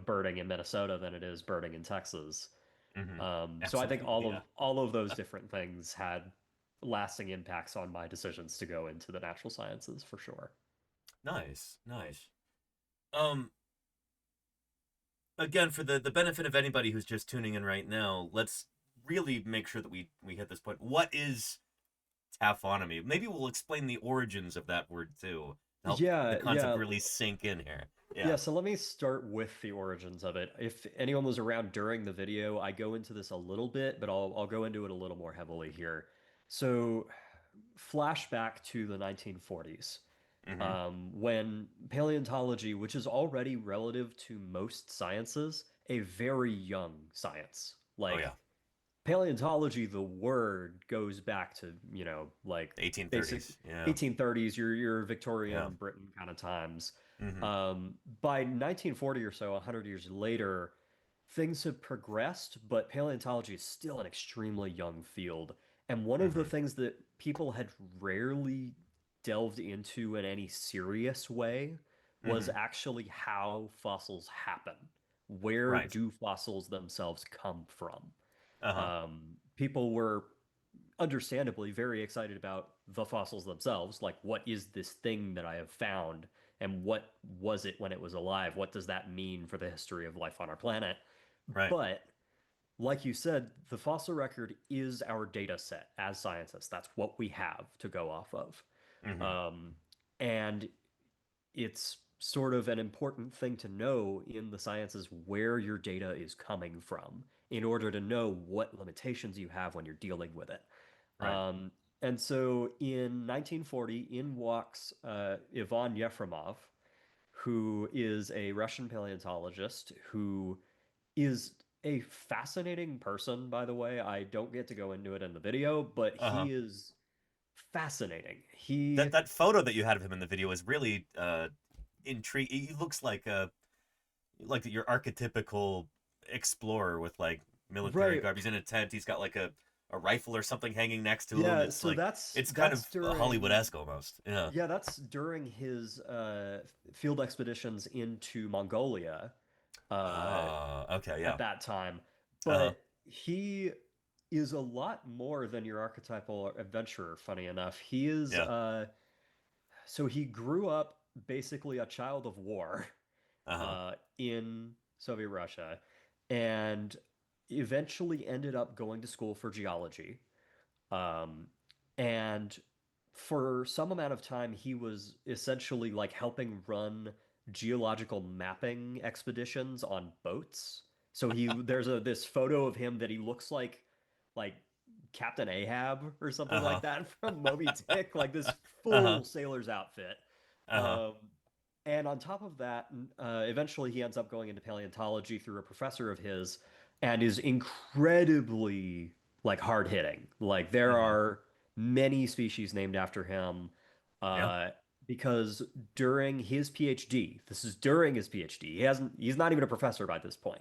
birding in Minnesota than it is birding in Texas. So I think all of those different things had lasting impacts on my decisions to go into the natural sciences for sure. Nice. Again, for the benefit of anybody who's just tuning in right now, let's really make sure that we hit this point. What is taphonomy? Maybe we'll explain the origins of that word too. Help the concept really sink in here. Yeah, so let me start with the origins of it. If anyone was around during the video, I go into this a little bit, but I'll go into it a little more heavily here. So, flashback to the 1940s. When paleontology, which is already relative to most sciences, a very young science. Paleontology, the word goes back to, like 1830s. 1830s, your Victorian Britain kind of times. By 1940 or so, 100 years later, things have progressed, but paleontology is still an extremely young field. And one of the things that people had rarely delved into in any serious way was actually how fossils happen. Where do fossils themselves come from? People were understandably very excited about the fossils themselves. Like, what is this thing that I have found? And what was it when it was alive? What does that mean for the history of life on our planet? But like you said, the fossil record is our data set as scientists. That's what we have to go off of. And it's sort of an important thing to know in the sciences where your data is coming from in order to know what limitations you have when you're dealing with it. And so in 1940, in walks Ivan Yefremov, who is a Russian paleontologist who is a fascinating person, by the way. I don't get to go into it in the video, but he is fascinating. That photo that you had of him in the video is really intriguing. He looks like your archetypical explorer with like military garb. He's in a tent. He's got like a rifle or something hanging next to him. It's so like, that's kind of Hollywood-esque almost. Yeah, that's during his field expeditions into Mongolia. At that time. But he is a lot more than your archetypal adventurer, funny enough. He is so he grew up basically a child of war in Soviet Russia, and eventually ended up going to school for geology. And for some amount of time, he was essentially like helping run geological mapping expeditions on boats. So there's this photo of him that he looks like Captain Ahab or something like that from Moby Dick, like this full sailor's outfit. And on top of that, eventually he ends up going into paleontology through a professor of his, and is incredibly like hard hitting. Like there are many species named after him. Because during his PhD, this is during his PhD, he's not even a professor by this point.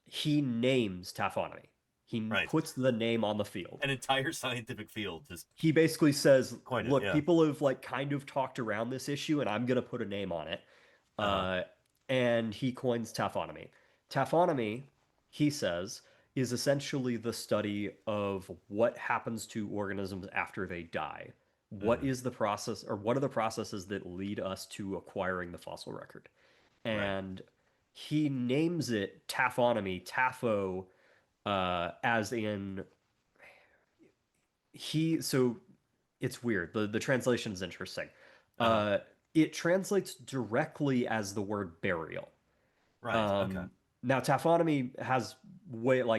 He names taphonomy. He puts the name on the field. An entire scientific field. He basically says, look, people have like kind of talked around this issue and I'm going to put a name on it. And he coins taphonomy. Taphonomy, he says, is essentially the study of what happens to organisms after they die. What is the process, or what are the processes that lead us to acquiring the fossil record? And he names it taphonomy, tapho, as in so it's weird. The translation is interesting. It translates directly as the word burial. Right. Okay. Now taphonomy has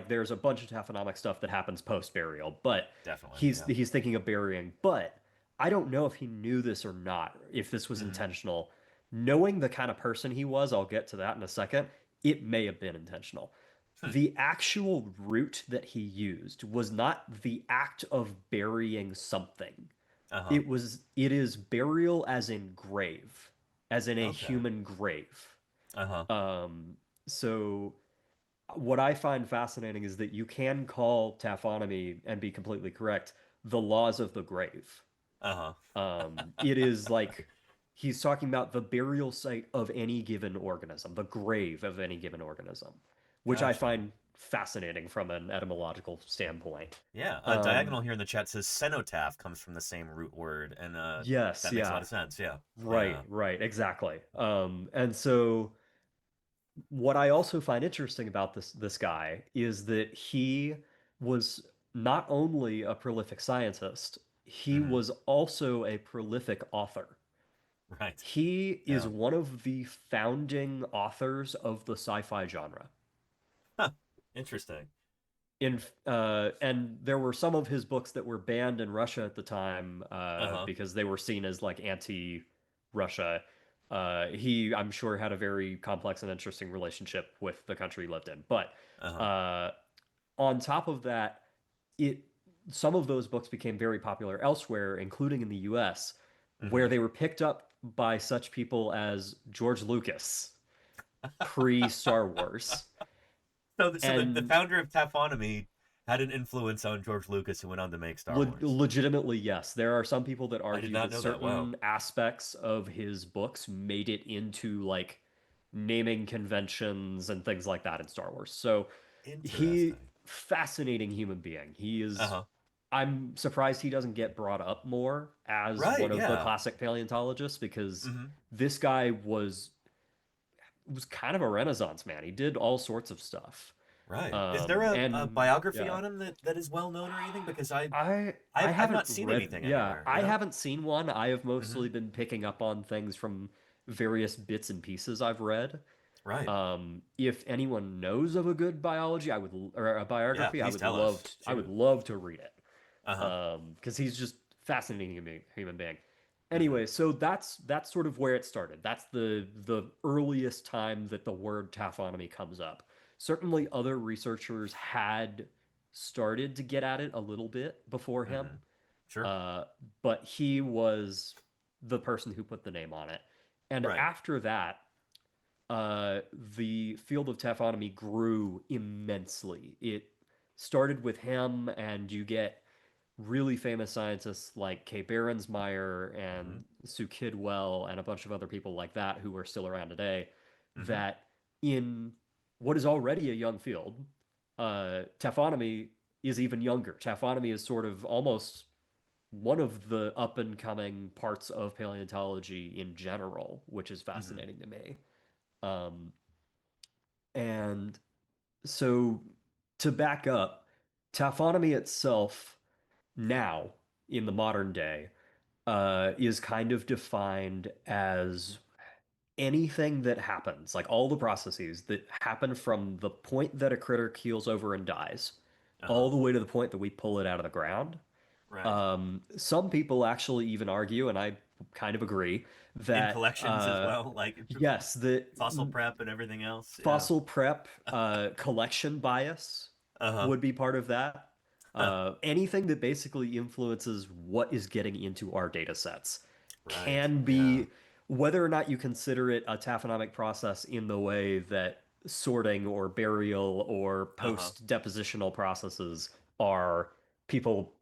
there's a bunch of taphonomic stuff that happens post burial, but Definitely. he's thinking of burying. But I don't know if he knew this or not, if this was intentional. Knowing the kind of person he was, I'll get to that in a second, it may have been intentional. The actual root that he used was not the act of burying something. It is burial as in grave, as in a human grave. So what I find fascinating is that you can call taphonomy and be completely correct the laws of the grave. It is like he's talking about the burial site of any given organism, the grave of any given organism, which I find fascinating from an etymological standpoint. Yeah, Diagonal here in the chat says cenotaph comes from the same root word, and yes, that makes a lot of sense. Yeah, right, exactly. And so what I also find interesting about this guy is that he was not only a prolific scientist, he was also a prolific author. Right. He is one of the founding authors of the sci-fi genre. Interesting. And there were some of his books that were banned in Russia at the time because they were seen as like anti-Russia. He, I'm sure, had a very complex and interesting relationship with the country he lived in. But on top of that, some of those books became very popular elsewhere, including in the US, where they were picked up by such people as George Lucas, pre-Star Wars. So the founder of taphonomy had an influence on George Lucas, who went on to make Star Wars. Legitimately, yes. There are some people that argue that certain aspects of his books made it into like naming conventions and things like that in Star Wars. So fascinating human being. He is. I'm surprised he doesn't get brought up more as one of the classic paleontologists, because this guy was kind of a Renaissance man. He did all sorts of stuff. Right. Is there a biography on him that is well known or anything? Because I haven't not seen anything. Anywhere, I haven't seen one. I have mostly been picking up on things from various bits and pieces I've read. Right. If anyone knows of a good biography, I would love to read it. Because he's just fascinating human being. Anyway, so that's sort of where it started. That's the earliest time that the word taphonomy comes up. Certainly other researchers had started to get at it a little bit before him. Sure. But he was the person who put the name on it. And after that, the field of taphonomy grew immensely. It started with him, and you get really famous scientists like Kay Berensmeyer and Sue Kidwell and a bunch of other people like that who are still around today, that in what is already a young field, taphonomy is even younger. Taphonomy is sort of almost one of the up-and-coming parts of paleontology in general, which is fascinating to me. And so to back up, taphonomy itself now, in the modern day, is kind of defined as anything that happens, like all the processes that happen from the point that a critter keels over and dies, all the way to the point that we pull it out of the ground. Right. Some people actually even argue, and I kind of agree, that in collections as well, like yes, the fossil prep and everything else. Fossil prep, collection bias would be part of that. Anything that basically influences what is getting into our data sets can be, whether or not you consider it a taphonomic process in the way that sorting or burial or post-depositional processes are, people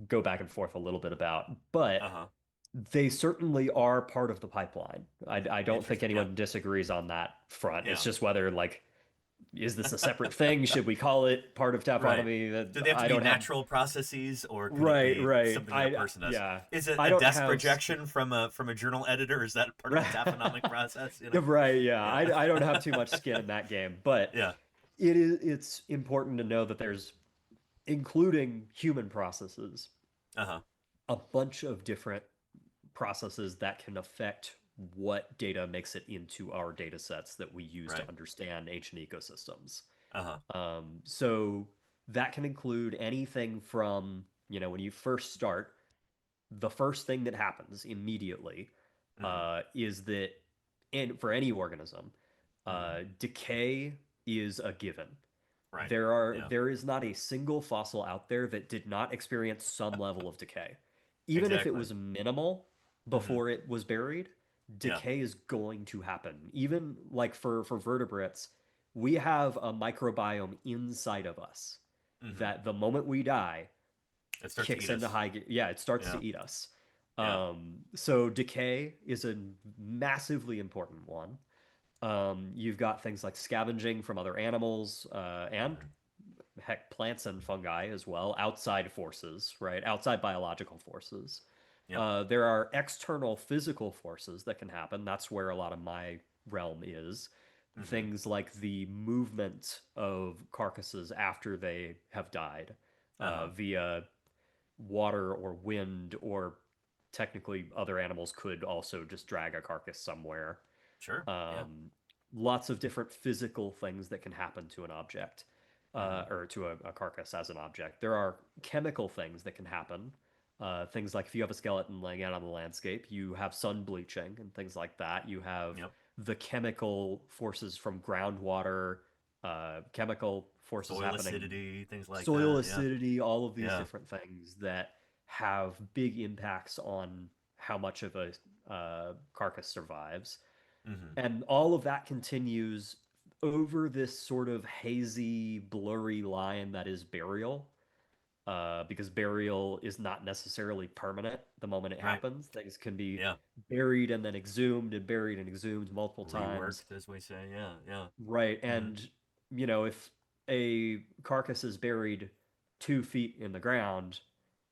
go back and forth a little bit about, but they certainly are part of the pipeline. I don't think anyone disagrees on that front. It's just whether, like, is this a separate thing? Should we call it part of taphonomy? Right. Do they have to be natural processes, or can it be something that a person does? Yeah. Is it a desk projection from a journal editor? Is that part of the taphonomic process? You know? Right. Yeah. I don't have too much skin in that game, but yeah, it's important to know that there's, including human processes, a bunch of different processes that can affect what data makes it into our data sets that we use to understand ancient ecosystems. So that can include anything from, when you first start, the first thing that happens immediately is that, and for any organism, decay is a given. Right. There is not a single fossil out there that did not experience some level of decay. Even if it was minimal before it was buried, decay is going to happen. Even like for vertebrates, we have a microbiome inside of us that the moment we die, it starts kicks to eat into us. high. Yeah, it starts to eat us. So decay is a massively important one. You've got things like scavenging from other animals and heck, plants and fungi as well, outside forces, right? Outside biological forces. There are external physical forces that can happen. That's where a lot of my realm is. Things like the movement of carcasses after they have died via water or wind, or technically other animals could also just drag a carcass somewhere. Sure. Lots of different physical things that can happen to an object, or to a carcass as an object. There are chemical things that can happen. Things like if you have a skeleton laying out on the landscape, you have sun bleaching and things like that. You have the chemical forces from groundwater, chemical forces soil happening. acidity, things like soil that. acidity, all of these different things that have big impacts on how much of a carcass survives. And all of that continues over this sort of hazy, blurry line that is burial. Because burial is not necessarily permanent the moment it happens. Things can be buried and then exhumed and buried and exhumed multiple times. Reworked, as we say, yeah. Right, and if a carcass is buried 2 feet in the ground,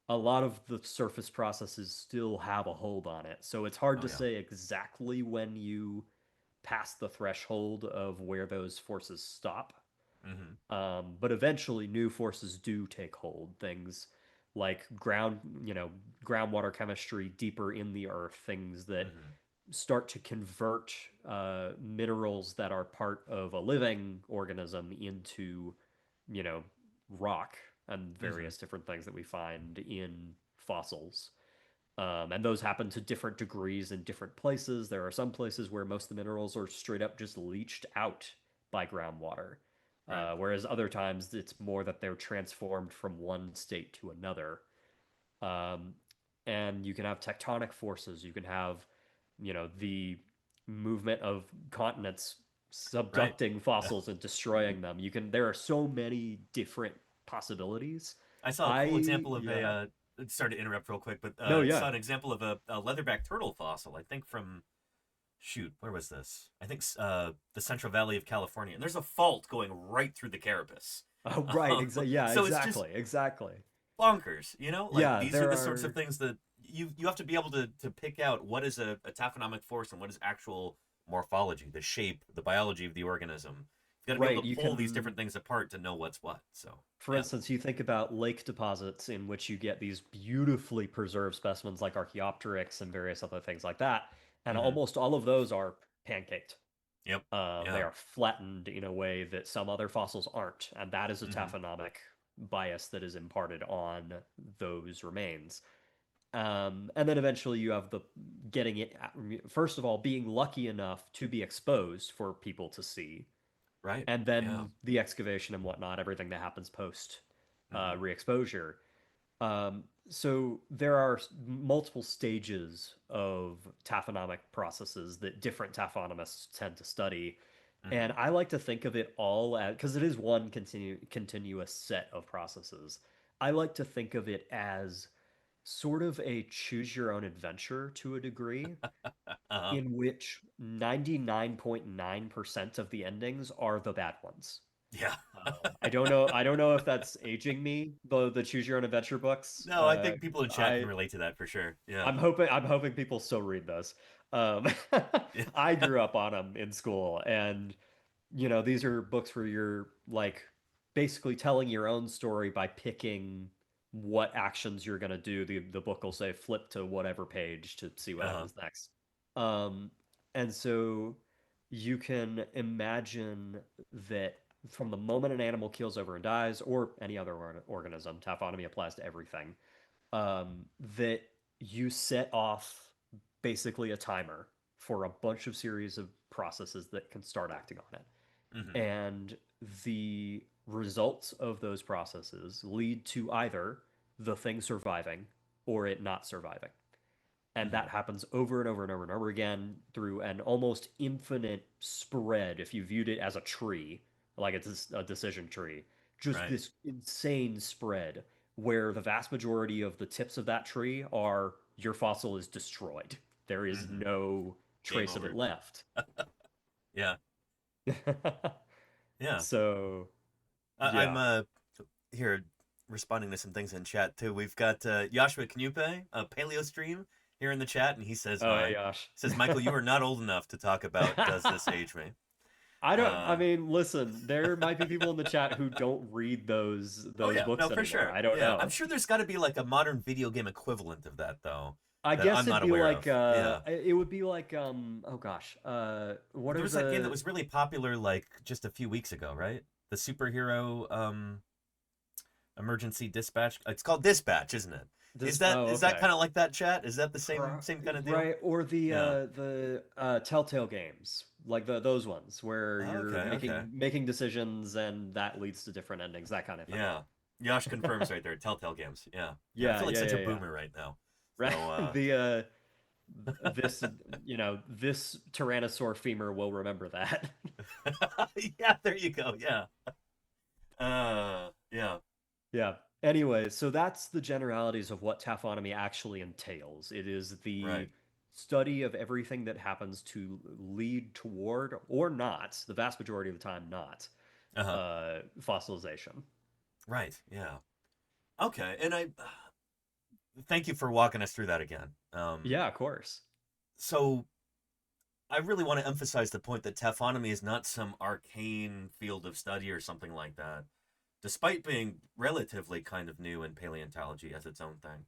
a lot of the surface processes still have a hold on it. So it's hard to say exactly when you pass the threshold of where those forces stop. But eventually new forces do take hold. Things like groundwater chemistry deeper in the earth, things that start to convert minerals that are part of a living organism into, rock and various different things that we find in fossils. And those happen to different degrees in different places. There are some places where most of the minerals are straight up just leached out by groundwater. Whereas other times it's more that they're transformed from one state to another. And you can have tectonic forces. You can have, the movement of continents subducting fossils and destroying them. There are so many different possibilities. I saw a cool example of sorry to interrupt real quick, but I saw an example of a leatherback turtle fossil, I think from, where was this? I think the Central Valley of California. And there's a fault going right through the carapace. Oh, right. So Exactly. Bonkers, these are the sorts of things that you have to be able to pick out what is a taphonomic force and what is actual morphology, the shape, the biology of the organism. You've got to be able to pull these different things apart to know what's what. So, for instance, you think about lake deposits in which you get these beautifully preserved specimens like Archaeopteryx and various other things like that. And almost all of those are pancaked. Yep. They are flattened in a way that some other fossils aren't. And that is a taphonomic bias that is imparted on those remains. And then eventually you have getting it, first of all, being lucky enough to be exposed for people to see. Right. And then the excavation and whatnot, everything that happens post re-exposure. So there are multiple stages of taphonomic processes that different taphonomists tend to study. And I like to think of it all as, because it is one continuous set of processes. I like to think of it as sort of a choose your own adventure to a degree, Uh-huh. in which 99.9% of the endings are the bad ones. Yeah. I don't know if that's aging me, the choose your own adventure books. No, I think people in chat can relate to that for sure. Yeah. I'm hoping people still read those. Um, Yeah. I grew up on them in school, and these are books where you're like basically telling your own story by picking what actions you're gonna do. The book will say flip to whatever page to see what Uh-huh. happens next. Um, and so you can imagine that from the moment an animal keels over and dies, or any other organism, taphonomy applies to everything, that you set off basically a timer for a bunch of series of processes that can start acting on it. Hmm. And the results of those processes lead to either the thing surviving or it not surviving. And Hmm. that happens over and over and over and over again through an almost infinite spread if you viewed it as a tree, like it's a decision tree. Just Right. this insane spread where the vast majority of the tips of that tree are your fossil is destroyed. There is Hmm. no Game trace of it over. left. Yeah. Yeah. So, I'm yeah. here responding to some things in chat too. We've got Joshua Knupe, a Paleo Stream, here in the chat, and he says Oh, hi. hey, Josh. Says, Michael, you are not old enough to talk about Does This Age Me? I mean, listen, there might be people in the chat who don't read those Oh yeah, books no, for anymore. sure. I don't Yeah, I'm know. sure there's got to be like a modern video game equivalent of that though, I that guess I'm it'd not be aware like of. Yeah. it would be like oh gosh. What There are was that game that the was really popular like just a few weeks ago, right? The superhero emergency dispatch. It's called Dispatch, isn't it? this oh Is that okay. kind of like that, chat? Is that the same kind of deal? Right, or Yeah. the Telltale games, like those ones where you're Okay, okay. making decisions and that leads to different endings, that kind of thing. Yeah. Yash confirms right there. Telltale Games. Yeah. Yeah. I Yeah, feel like yeah, such a yeah, yeah. boomer right now. So Right. The this this Tyrannosaur femur will remember that. yeah, there you go. Yeah. Yeah. Yeah. Anyway, so that's the generalities of what taphonomy actually entails. It is the Right. study of everything that happens to lead toward, or not, the vast majority of the time, not Uh-huh. fossilization. Right. Yeah. Okay. And I thank you for walking us through that again. Yeah, of course. So I really want to emphasize the point that taphonomy is not some arcane field of study or something like that, despite being relatively kind of new in paleontology as its own thing.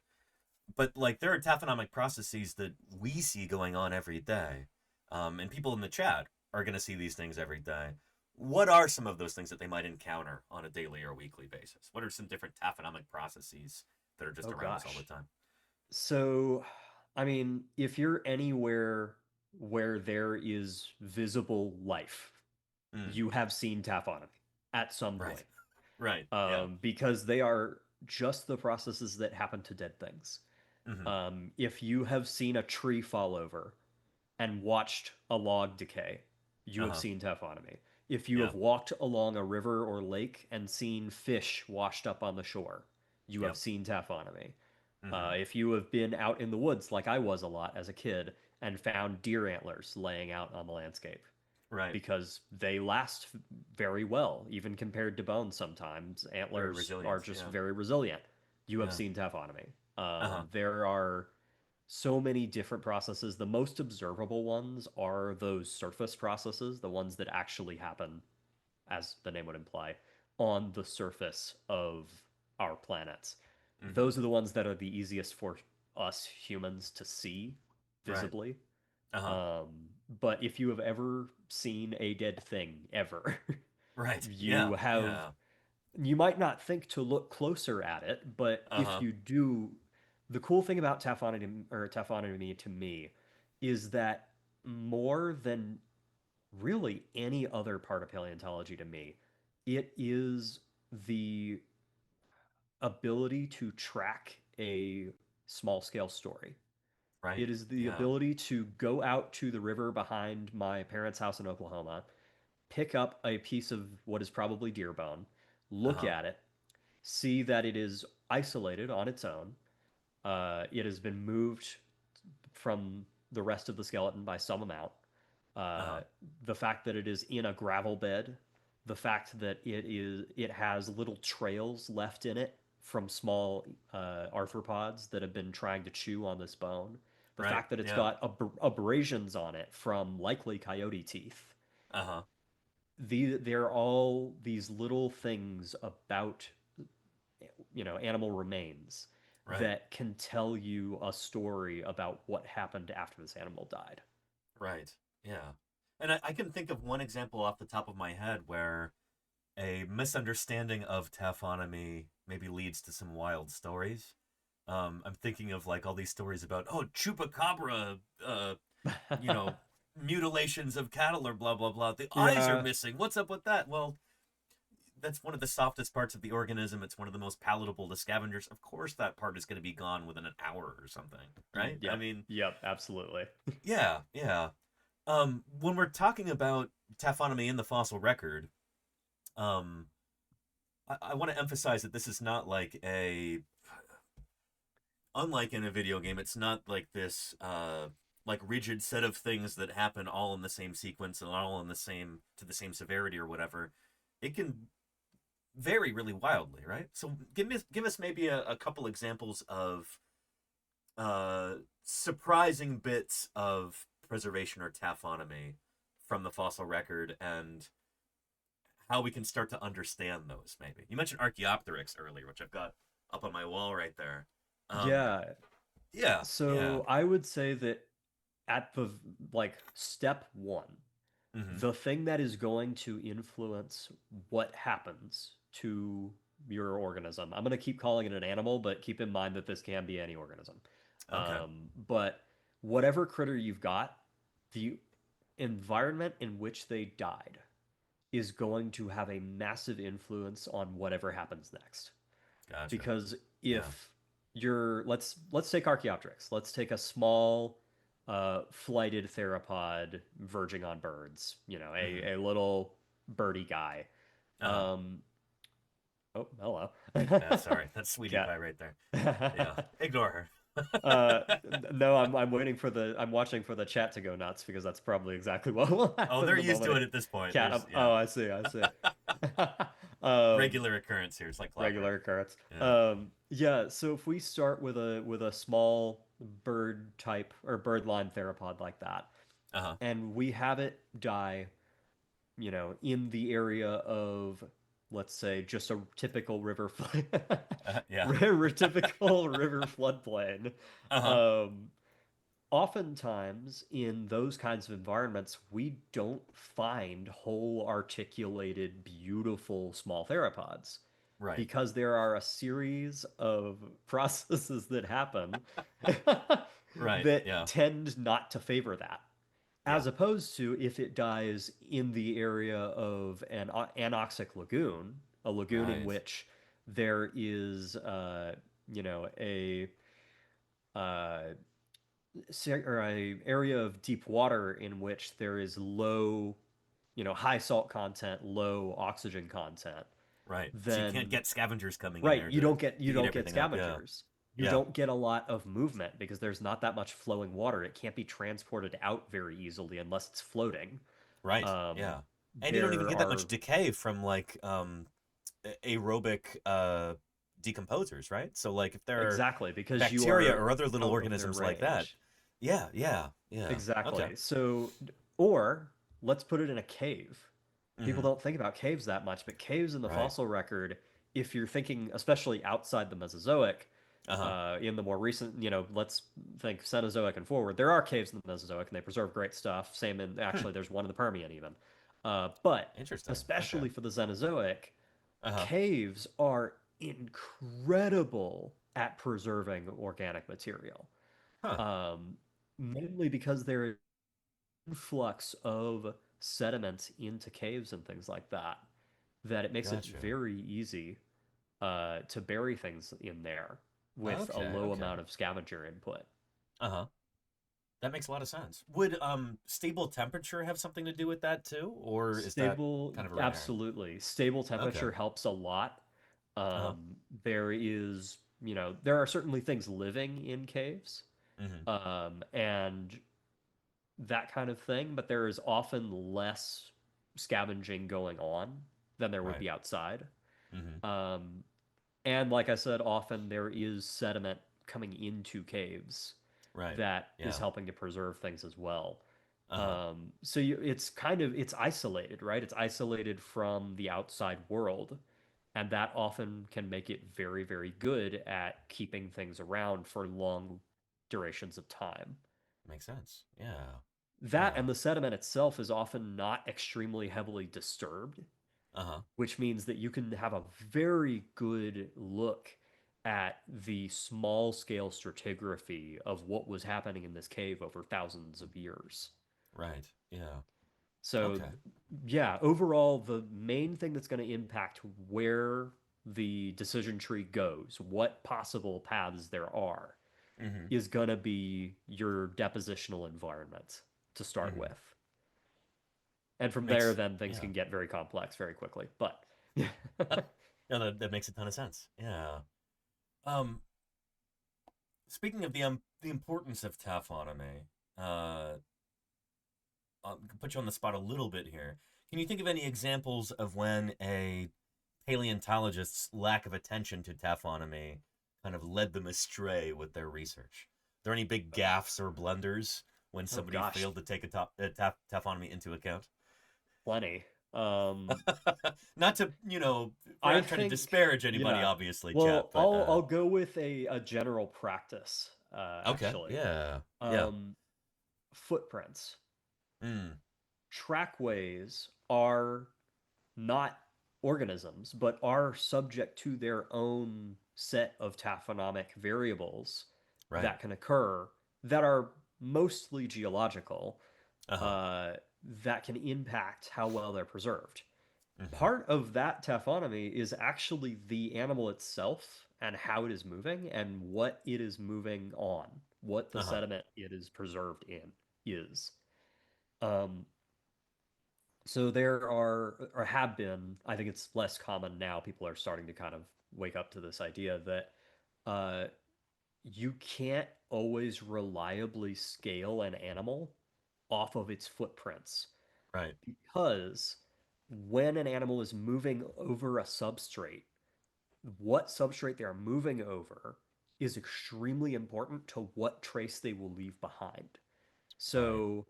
But like there are taphonomic processes that we see going on every day, and people in the chat are going to see these things every day. What are some of those things that they might encounter on a daily or weekly basis? What are some different taphonomic processes that are just Oh around us all the gosh. time? So, I mean, if you're anywhere where there is visible life, Mm. you have seen taphonomy at some Right. point. Right. Yeah. Because they are just the processes that happen to dead things. Hmm. If you have seen a tree fall over and watched a log decay, you have Uh-huh. seen taphonomy. If you Yeah. have walked along a river or lake and seen fish washed up on the shore, you have Yep. seen taphonomy. Hmm. If you have been out in the woods, like I was a lot as a kid, and found deer antlers laying out on the landscape, Right. because they last very well, even compared to bones sometimes. Very Antlers are resilient. just Yeah. very resilient. You have Yeah. seen taphonomy. Uh-huh. There are so many different processes. The most observable ones are those surface processes, the ones that actually happen, as the name would imply, on the surface of our planets. Hmm. Those are the ones that are the easiest for us humans to see Right. visibly. Uh-huh. But if you have ever seen a dead thing ever, Right. you Yeah. have Yeah. you might not think to look closer at it, but if Uh-huh. you do, the cool thing about taphonomy to me is that more than really any other part of paleontology to me, it is the ability to track a small scale story. Right. It is the Yeah. ability to go out to the river behind my parents' house in Oklahoma, pick up a piece of what is probably deer bone, look Uh-huh. at it, see that it is isolated on its own, It has been moved from the rest of the skeleton by some amount. The fact that it is in a gravel bed, the fact that it has little trails left in it from small arthropods that have been trying to chew on this bone, the Right. fact that it's Yeah. got abrasions on it from likely coyote teeth. Uh-huh. They're all these little things about animal remains Right. that can tell you a story about what happened after this animal died. Right. Yeah. And I can think of one example off the top of my head where a misunderstanding of taphonomy maybe leads to some wild stories. I'm thinking of like all these stories about, oh, chupacabra, mutilations of cattle or blah, blah, blah. The eyes are missing. What's up with that? Well, that's one of the softest parts of the organism. It's one of the most palatable to scavengers. Of course, that part is going to be gone within an hour or something, right? Yep. I mean, yep, absolutely. yeah. When we're talking about taphonomy in the fossil record, I want to emphasize that this is not like unlike in a video game, it's not like this like rigid set of things that happen all in the same sequence and all in the same severity or whatever. It can vary really wildly, right? So give us maybe a couple examples of surprising bits of preservation or taphonomy from the fossil record and how we can start to understand those. Maybe you mentioned Archaeopteryx earlier, which I've got up on my wall right there. Yeah. So I would say that at the step one, the thing that is going to influence what happens to your organism. I'm going to keep calling it an animal, but keep in mind that this can be any organism. Okay. But whatever critter you've got, the environment in which they died is going to have a massive influence on whatever happens next. Gotcha. Because if you're let's take Archaeopteryx. Let's take a small flighted theropod verging on birds, a little birdie guy. Oh, hello. Sorry, that's Sweetie Pie right there. Yeah, ignore her. No, I'm waiting for I'm watching for the chat to go nuts because that's probably exactly what will happen. Oh, they're used to it at this point. Oh, I see. Regular occurrence here. It's like regular occurrence. Yeah. So if we start with a small bird type or bird line theropod like that, and we have it die, in the area of, let's say, just a typical river typical river floodplain. Oftentimes in those kinds of environments, we don't find whole articulated, beautiful small theropods. Right. Because there are a series of processes that happen that tend not to favor that. As opposed to if it dies in the area of an anoxic lagoon, a lagoon in which there is, a area of deep water in which there is low, high salt content, low oxygen content. Right. Then, so you can't get scavengers coming in there. Right. You don't get scavengers. Yeah. You don't get a lot of movement because there's not that much flowing water. It can't be transported out very easily unless it's floating. Right. Yeah. And you don't even get that much decay from like aerobic decomposers, right? So like if there are because bacteria or other little organisms like that. Yeah. Exactly. Okay. So, or let's put it in a cave. People don't think about caves that much, but caves in the fossil record, if you're thinking especially outside the Mesozoic, in the more recent, let's think Cenozoic and forward, there are caves in the Mesozoic and they preserve great stuff. Same in, actually, there's one in the Permian even. But especially for the Cenozoic, caves are incredible at preserving organic material. Mainly because there is influx of sediment into caves and things like that, that it makes it very easy to bury things in there with a low amount of scavenger input. That makes a lot of sense. Would stable temperature have something to do with that too, or is that kind of absolutely stable temperature helps a lot. There is there are certainly things living in caves, and that kind of thing, but there is often less scavenging going on than there would Right. be outside. Mm-hmm. And like I said, often there is sediment coming into caves Right. that is Yeah. helping to preserve things as well. Uh-huh. So it's isolated, right? It's isolated from the outside world, and that often can make it very, very good at keeping things around for long durations of time. Makes sense. Yeah. That Yeah. and the sediment itself is often not extremely heavily disturbed, Uh-huh. which means that you can have a very good look at the small scale stratigraphy of what was happening in this cave over thousands of years. Right. Yeah. So, Okay. yeah, overall, the main thing that's going to impact where the decision tree goes, what possible paths there are, Mm-hmm. is going to be your depositional environment to start Mm-hmm. with. And from there, Makes then things yeah. can get very complex very quickly. But No, that makes a ton of sense. Yeah. Um, Speaking of the importance of taphonomy, I'll put you on the spot a little bit here. Can you think of any examples of when a paleontologist's lack of attention to taphonomy kind of led them astray with their research? Are there any big gaffes or blunders when oh somebody gosh, failed to take taphonomy into account? plenty. Not to, we're I not trying to think, disparage anybody, yeah. obviously, Chap, Well, but I'll go with a general practice, okay, actually. yeah, yeah, Footprints. mm, Trackways are not organisms, but are subject to their own set of taphonomic variables right, that can occur that are mostly geological, uh-huh, uh, that can impact how well they're preserved. mm-hmm, Part of that taphonomy is actually the animal itself and how it is moving and what it is moving on, what the uh-huh, sediment it is preserved in is. Um, so there are, or have been, I think it's less common now. People are starting to kind of wake up to this idea that uh, you can't always reliably scale an animal off of its footprints right, because when an animal is moving over a substrate, what substrate they are moving over is extremely important to what trace they will leave behind. right. So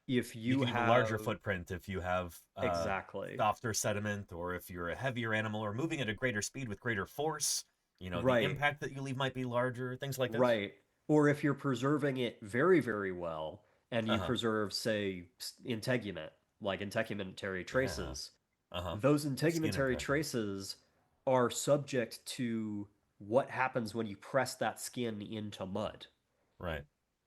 if You you can leave a larger have footprint if you have exactly softer sediment, or if you're a heavier animal, or moving at a greater speed with greater force. The right, impact that you leave might be larger. Things like this. right, or if you're preserving it very, very well and Uh you huh. preserve, say, integument, like integumentary Yeah. traces, Uh huh. those Skin integumentary impressions. traces are subject to what happens when you press that skin into mud. Right.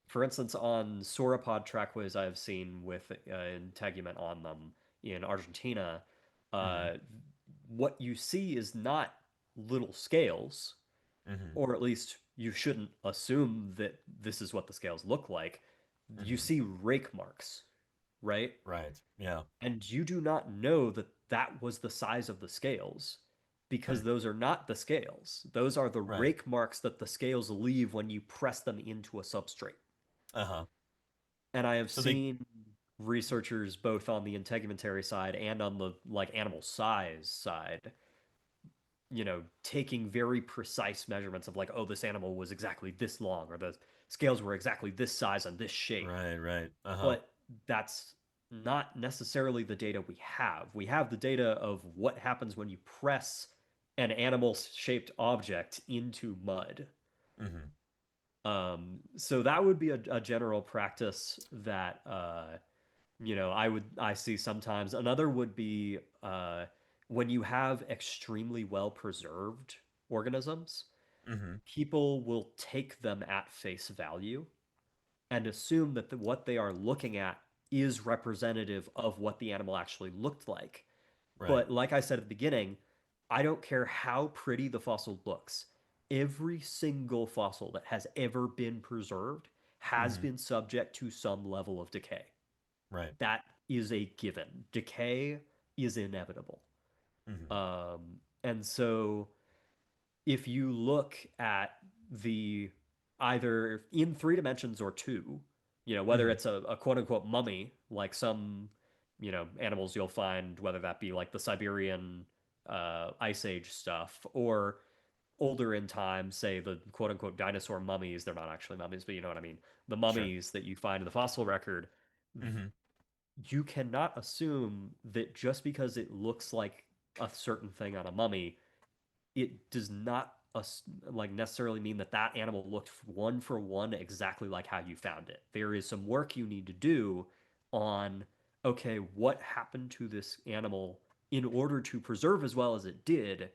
For instance, on sauropod trackways I've seen with integument on them in Argentina, Mm-hmm. uh, what you see is not little scales, Mm-hmm. or at least you shouldn't assume that this is what the scales look like. You Mm-hmm. see rake marks, right? Right. Yeah. And you do not know that that was the size of the scales because Right. those are not the scales. Those are the Right. rake marks that the scales leave when you press them into a substrate. Uh huh. And I have So they. seen researchers both on the integumentary side and on the like animal size side, taking very precise measurements of like, oh, this animal was exactly this long, or the scales were exactly this size and this shape. Right. Right. Uh huh. But that's not necessarily the data we have. We have the data of what happens when you press an animal shaped object into mud. Mm-hmm. So that would be a general practice that I see sometimes. Another would be when you have extremely well preserved organisms, Mm-hmm. people will take them at face value and assume that what they are looking at is representative of what the animal actually looked like. Right. But like I said at the beginning, I don't care how pretty the fossil looks. Every single fossil that has ever been preserved has Mm-hmm. been subject to some level of decay. Right. That is a given. Decay is inevitable. Mm-hmm. And so if you look at the either in 3 dimensions or two, whether it's a quote unquote mummy, like some, animals you'll find, whether that be like the Siberian Ice Age stuff, or older in time, say the quote unquote dinosaur mummies, they're not actually mummies, but you know what I mean. The mummies that you find in the fossil record, you cannot assume that just because it looks like a certain thing on a mummy, it does not like necessarily mean that that animal looked one for one exactly like how you found it. There is some work you need to do on, okay, what happened to this animal in order to preserve as well as it did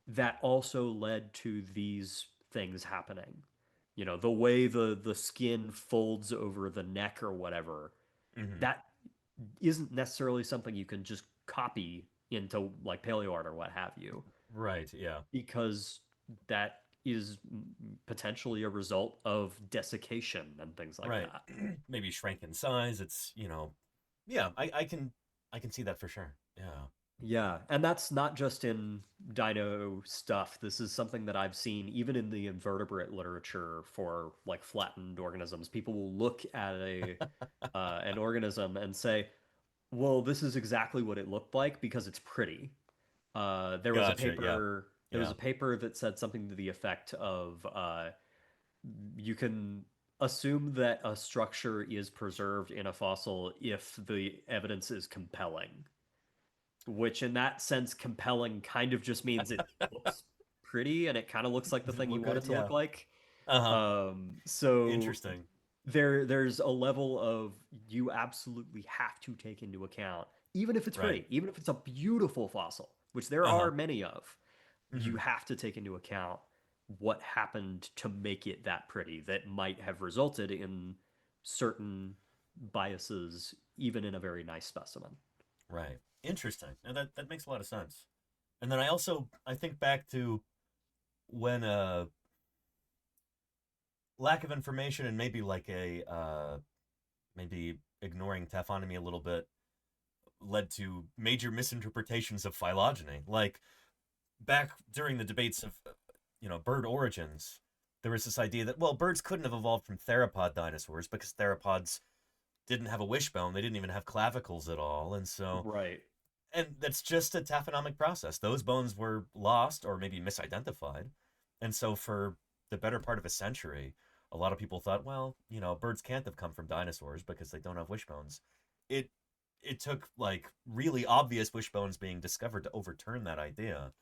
that also led to these things happening. The way the skin folds over the neck or whatever, that isn't necessarily something you can just copy into like paleo art or what have you. Right, yeah. Because that is potentially a result of desiccation and things like right. that. Maybe shrank in size. It's, yeah, I can see that for sure. Yeah. Yeah, and that's not just in dino stuff. This is something that I've seen even in the invertebrate literature for like flattened organisms. People will look at a an organism and say, "Well, this is exactly what it looked like because it's pretty." There was a Gotcha, yeah. paper. There was a paper that said something to the effect of, you can assume that a structure is preserved in a fossil if the evidence is compelling. Which, in that sense, compelling kind of just means it looks pretty and it kind of looks like the Does it thing you look want good? it to Yeah. look like. Uh-huh. So Interesting. there's a level of you absolutely have to take into account, even if it's Right. pretty, even if it's a beautiful fossil, which there Uh-huh. are many of, you have to take into account what happened to make it that pretty that might have resulted in certain biases, even in a very nice specimen. Right. Interesting. Now that makes a lot of sense. And then I think back to when lack of information and maybe like maybe ignoring taphonomy a little bit led to major misinterpretations of phylogeny. Like back during the debates of bird origins, there was this idea that, well, birds couldn't have evolved from theropod dinosaurs because theropods didn't have a wishbone. They didn't even have clavicles at all. And so Right. and that's just a taphonomic process. Those bones were lost or maybe misidentified. And so for the better part of a century, a lot of people thought, well, birds can't have come from dinosaurs because they don't have wishbones. It it took like really obvious wishbones being discovered to overturn that idea.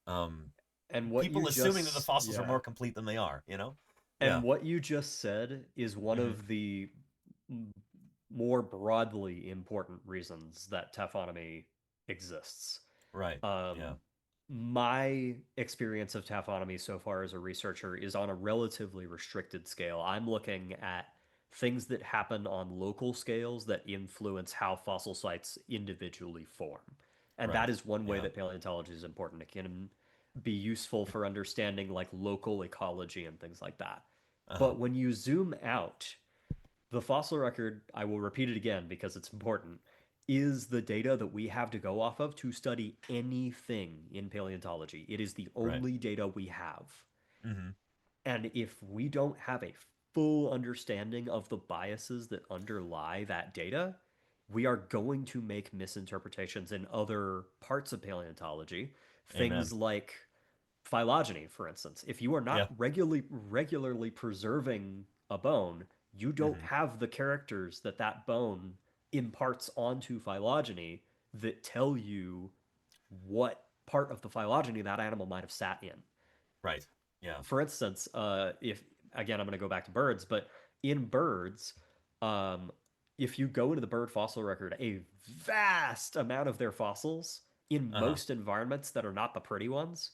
And what People you assuming that the just, fossils are yeah. more complete than they are, And what you just said is one Mhm. of the more broadly important reasons that taphonomy exists. Right. Yeah. My experience of taphonomy so far as a researcher is on a relatively restricted scale. I'm looking at things that happen on local scales that influence how fossil sites individually form. And that Right. is one way Yeah. that paleontology is important. It can be useful for understanding like local ecology and things like that. Uh-huh. But when you zoom out, the fossil record, I will repeat it again because it's important, is the data that we have to go off of to study anything in paleontology. It is the Right. only data we have. Mm-hmm. And if we don't have a full understanding of the biases that underlie that data, we are going to make misinterpretations in other parts of paleontology. Amen. Things like phylogeny, for instance. If you are Yeah. not regularly preserving a bone, you don't Mm-hmm. have the characters that that bone imparts onto phylogeny that tell you what part of the phylogeny that animal might have sat in. Right. Yeah. For instance, if again, I'm going to go back to birds, but in birds, um, if you go into the bird fossil record, a vast amount of their fossils in Uh-huh. most environments that are not the pretty ones,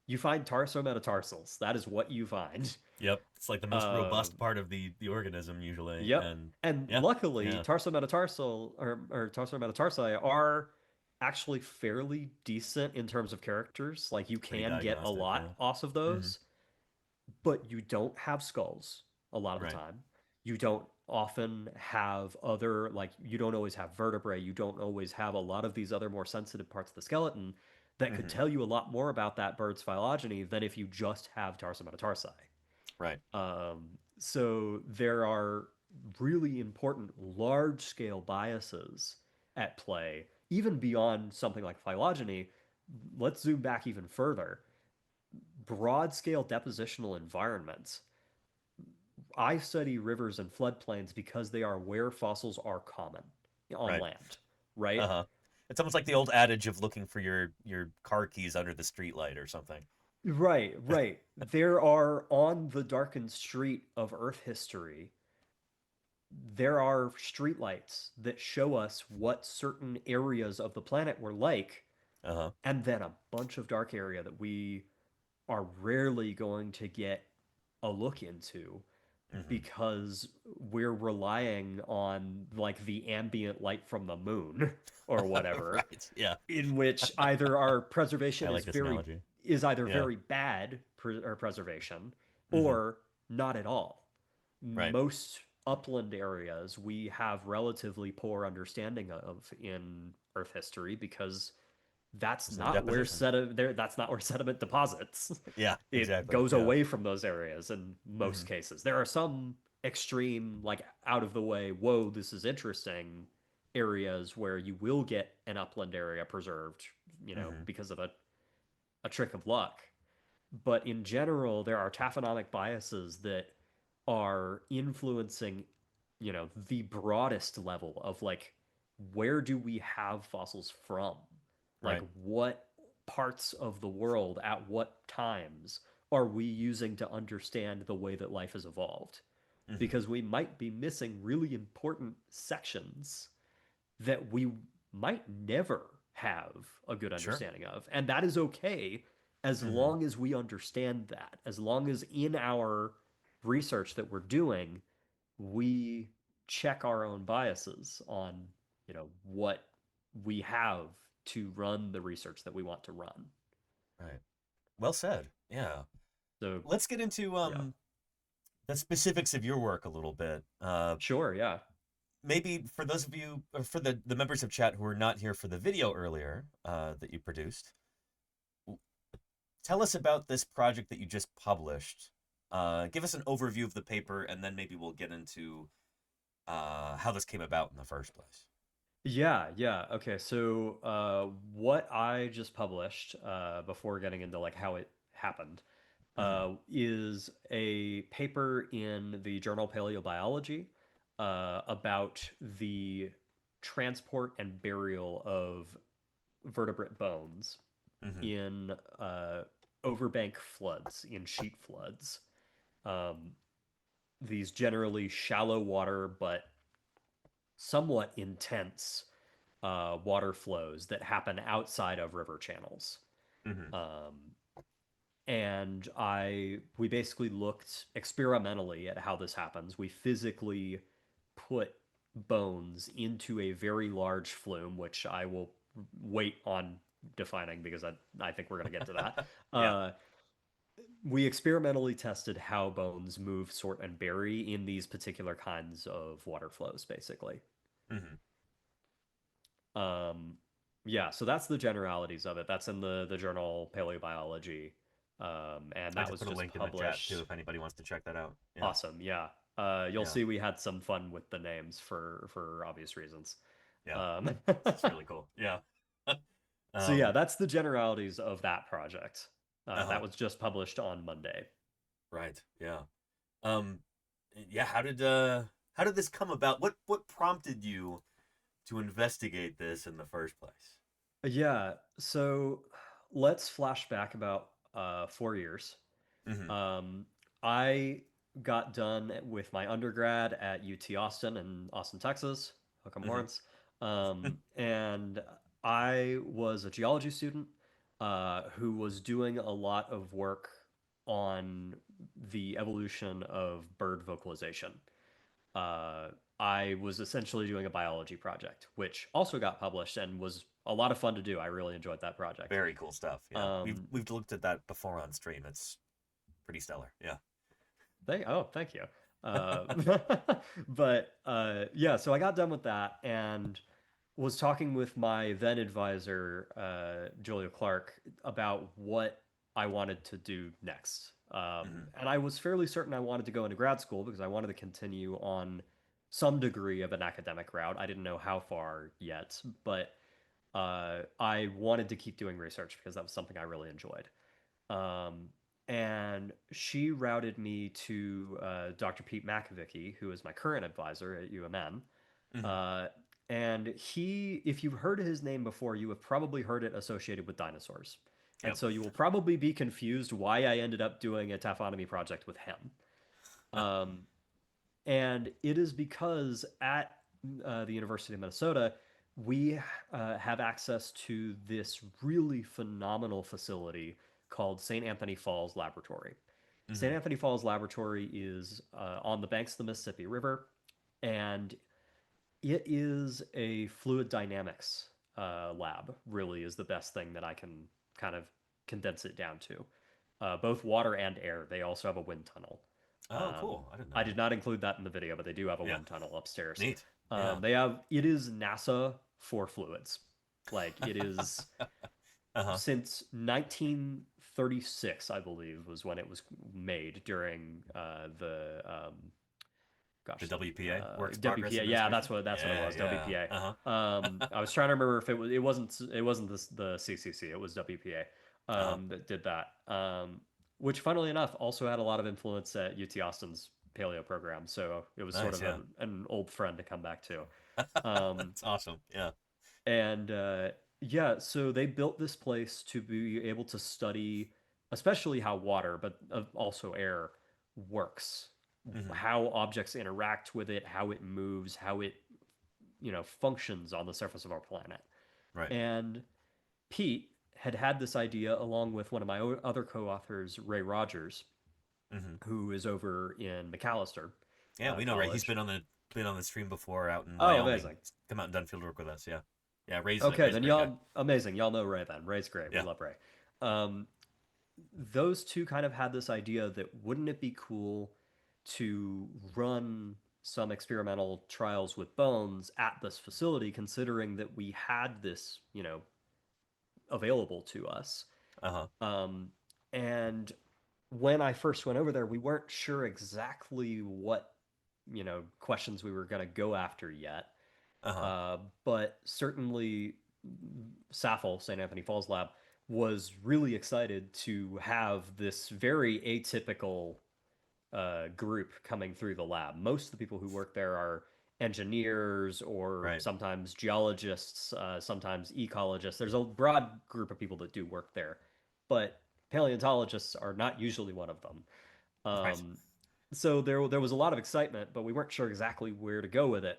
you find tarsometastarsals. That is what you find. Yep. It's like the most Uh, robust part of the organism usually. yep. And And yeah. luckily, Yeah. tarsometastarsal or tarsometatarsi are actually fairly decent in terms of characters. Like you Pretty can get a diagnostic, lot yeah. off of Mm-hmm. those, but you don't have skulls a lot of the Right. time. You don't often have other, like, you don't always have vertebrae. You don't always have a lot of these other more sensitive parts of the skeleton that could tell you a lot more about that bird's phylogeny than if you just have tarsi. Right. So there are really important large-scale biases at play, even beyond something like phylogeny. Let's zoom back even further. Broad-scale depositional environments. I study rivers and floodplains because they are where fossils are common on land, right? It's almost like the old adage of looking for your car keys under the streetlight or something. Right. There are, on the darkened street of Earth history, there are streetlights that show us what certain areas of the planet were like, and then a bunch of dark area that we are rarely going to get a look into because we're relying on like the ambient light from the moon or whatever. Right. Yeah. In which either our preservation like is either very bad preservation or not at all. Right. Most upland areas we have relatively poor understanding of in Earth history because that's not where sediment deposits. Yeah, exactly. It goes away from those areas in most cases. There are some extreme, like out of the way, whoa, this is interesting areas where you will get an upland area preserved, because of a trick of luck. But in general, there are taphonomic biases that are influencing, the broadest level of like, where do we have fossils from? Like, what parts of the world at what times are we using to understand the way that life has evolved? Because we might be missing really important sections that we might never have a good understanding of. And that is okay as long as we understand that, as long as in our research that we're doing, we check our own biases on, what we have to run the research that we want to run. Right. Well said. Yeah. So let's get into the specifics of your work a little bit. Sure. Yeah. Maybe for those of you, or for the members of chat who were not here for the video earlier that you produced, tell us about this project that you just published. Give us an overview of the paper, and then maybe we'll get into how this came about in the first place. Yeah. Okay, so what I just published, before getting into like how it happened, is a paper in the journal Paleobiology about the transport and burial of vertebrate bones in overbank floods, in sheet floods. These generally shallow water but somewhat intense water flows that happen outside of river channels. And we basically looked experimentally at how this happens. We physically put bones into a very large flume, which I will wait on defining because I think we're going to get to that. We experimentally tested how bones move, sort, and bury in these particular kinds of water flows, basically. So that's the generalities of it. That's in the journal Paleobiology. And that was put a just link published. in the chat too if anybody wants to check that out. Awesome. Yeah. You'll see we had some fun with the names for obvious reasons. That's really cool. So yeah, that's the generalities of that project. That was just published on Monday. Right. Yeah. How did this come about? What prompted you to investigate this in the first place? Yeah. So let's flash back about 4 years. I got done with my undergrad at UT Austin in Austin, Texas. Hook 'em horns. And I was a geology student who was doing a lot of work on the evolution of bird vocalization. I was essentially doing a biology project, which also got published and was a lot of fun to do. I really enjoyed that project. Very cool stuff. Yeah, we've looked at that before on stream. It's pretty stellar. Yeah. Thank you. So I got done with that, and was talking with my then advisor, Julia Clark, about what I wanted to do next. And I was fairly certain I wanted to go into grad school because I wanted to continue on some degree of an academic route. I didn't know how far yet, but I wanted to keep doing research because that was something I really enjoyed. And she routed me to Dr. Pete McAvicky, who is my current advisor at UMN. And he, if you've heard his name before, you have probably heard it associated with dinosaurs. And so you will probably be confused why I ended up doing a taphonomy project with him. And it is because at the University of Minnesota, we have access to this really phenomenal facility called St. Anthony Falls Laboratory. St. Anthony Falls Laboratory is on the banks of the Mississippi River, and it is a fluid dynamics lab, really is the best thing that I can kind of condense it down to. Both water and air. They also have a wind tunnel. Oh, cool. I didn't know. I did not include that in the video, but they do have a wind tunnel upstairs. Neat. It is NASA for fluids. Like, it is since 1936, I believe, was when it was made during the WPA, Works WPA. Progress Yeah, that's what it was. WPA. I was trying to remember if it wasn't the CCC. It was WPA that did that. Which, funnily enough, also had a lot of influence at UT Austin's paleo program. So it was sort of an old friend to come back to. That's awesome. Yeah. And so they built this place to be able to study, especially how water, but also air, works. How objects interact with it, how it moves, how it, functions on the surface of our planet. Right. And Pete had this idea along with one of my other co-authors, Ray Rogers, who is over in McAllister. Yeah, we know Ray. He's been on the stream before out in Wyoming. Amazing. Come out and done field work with us. Yeah. Yeah, Ray's okay. Then y'all amazing. Y'all know Ray. Then Ray's great. Yeah. We love Ray. Those two kind of had this idea that wouldn't it be cool to run some experimental trials with bones at this facility, considering that we had this, available to us. And when I first went over there, we weren't sure exactly what, questions we were going to go after yet. But certainly SAFL, St. Anthony Falls Lab, was really excited to have this very atypical group coming through the lab. Most of the people who work there are engineers or sometimes geologists, sometimes ecologists. There's a broad group of people that do work there, but paleontologists are not usually one of them. So there was a lot of excitement, but we weren't sure exactly where to go with it.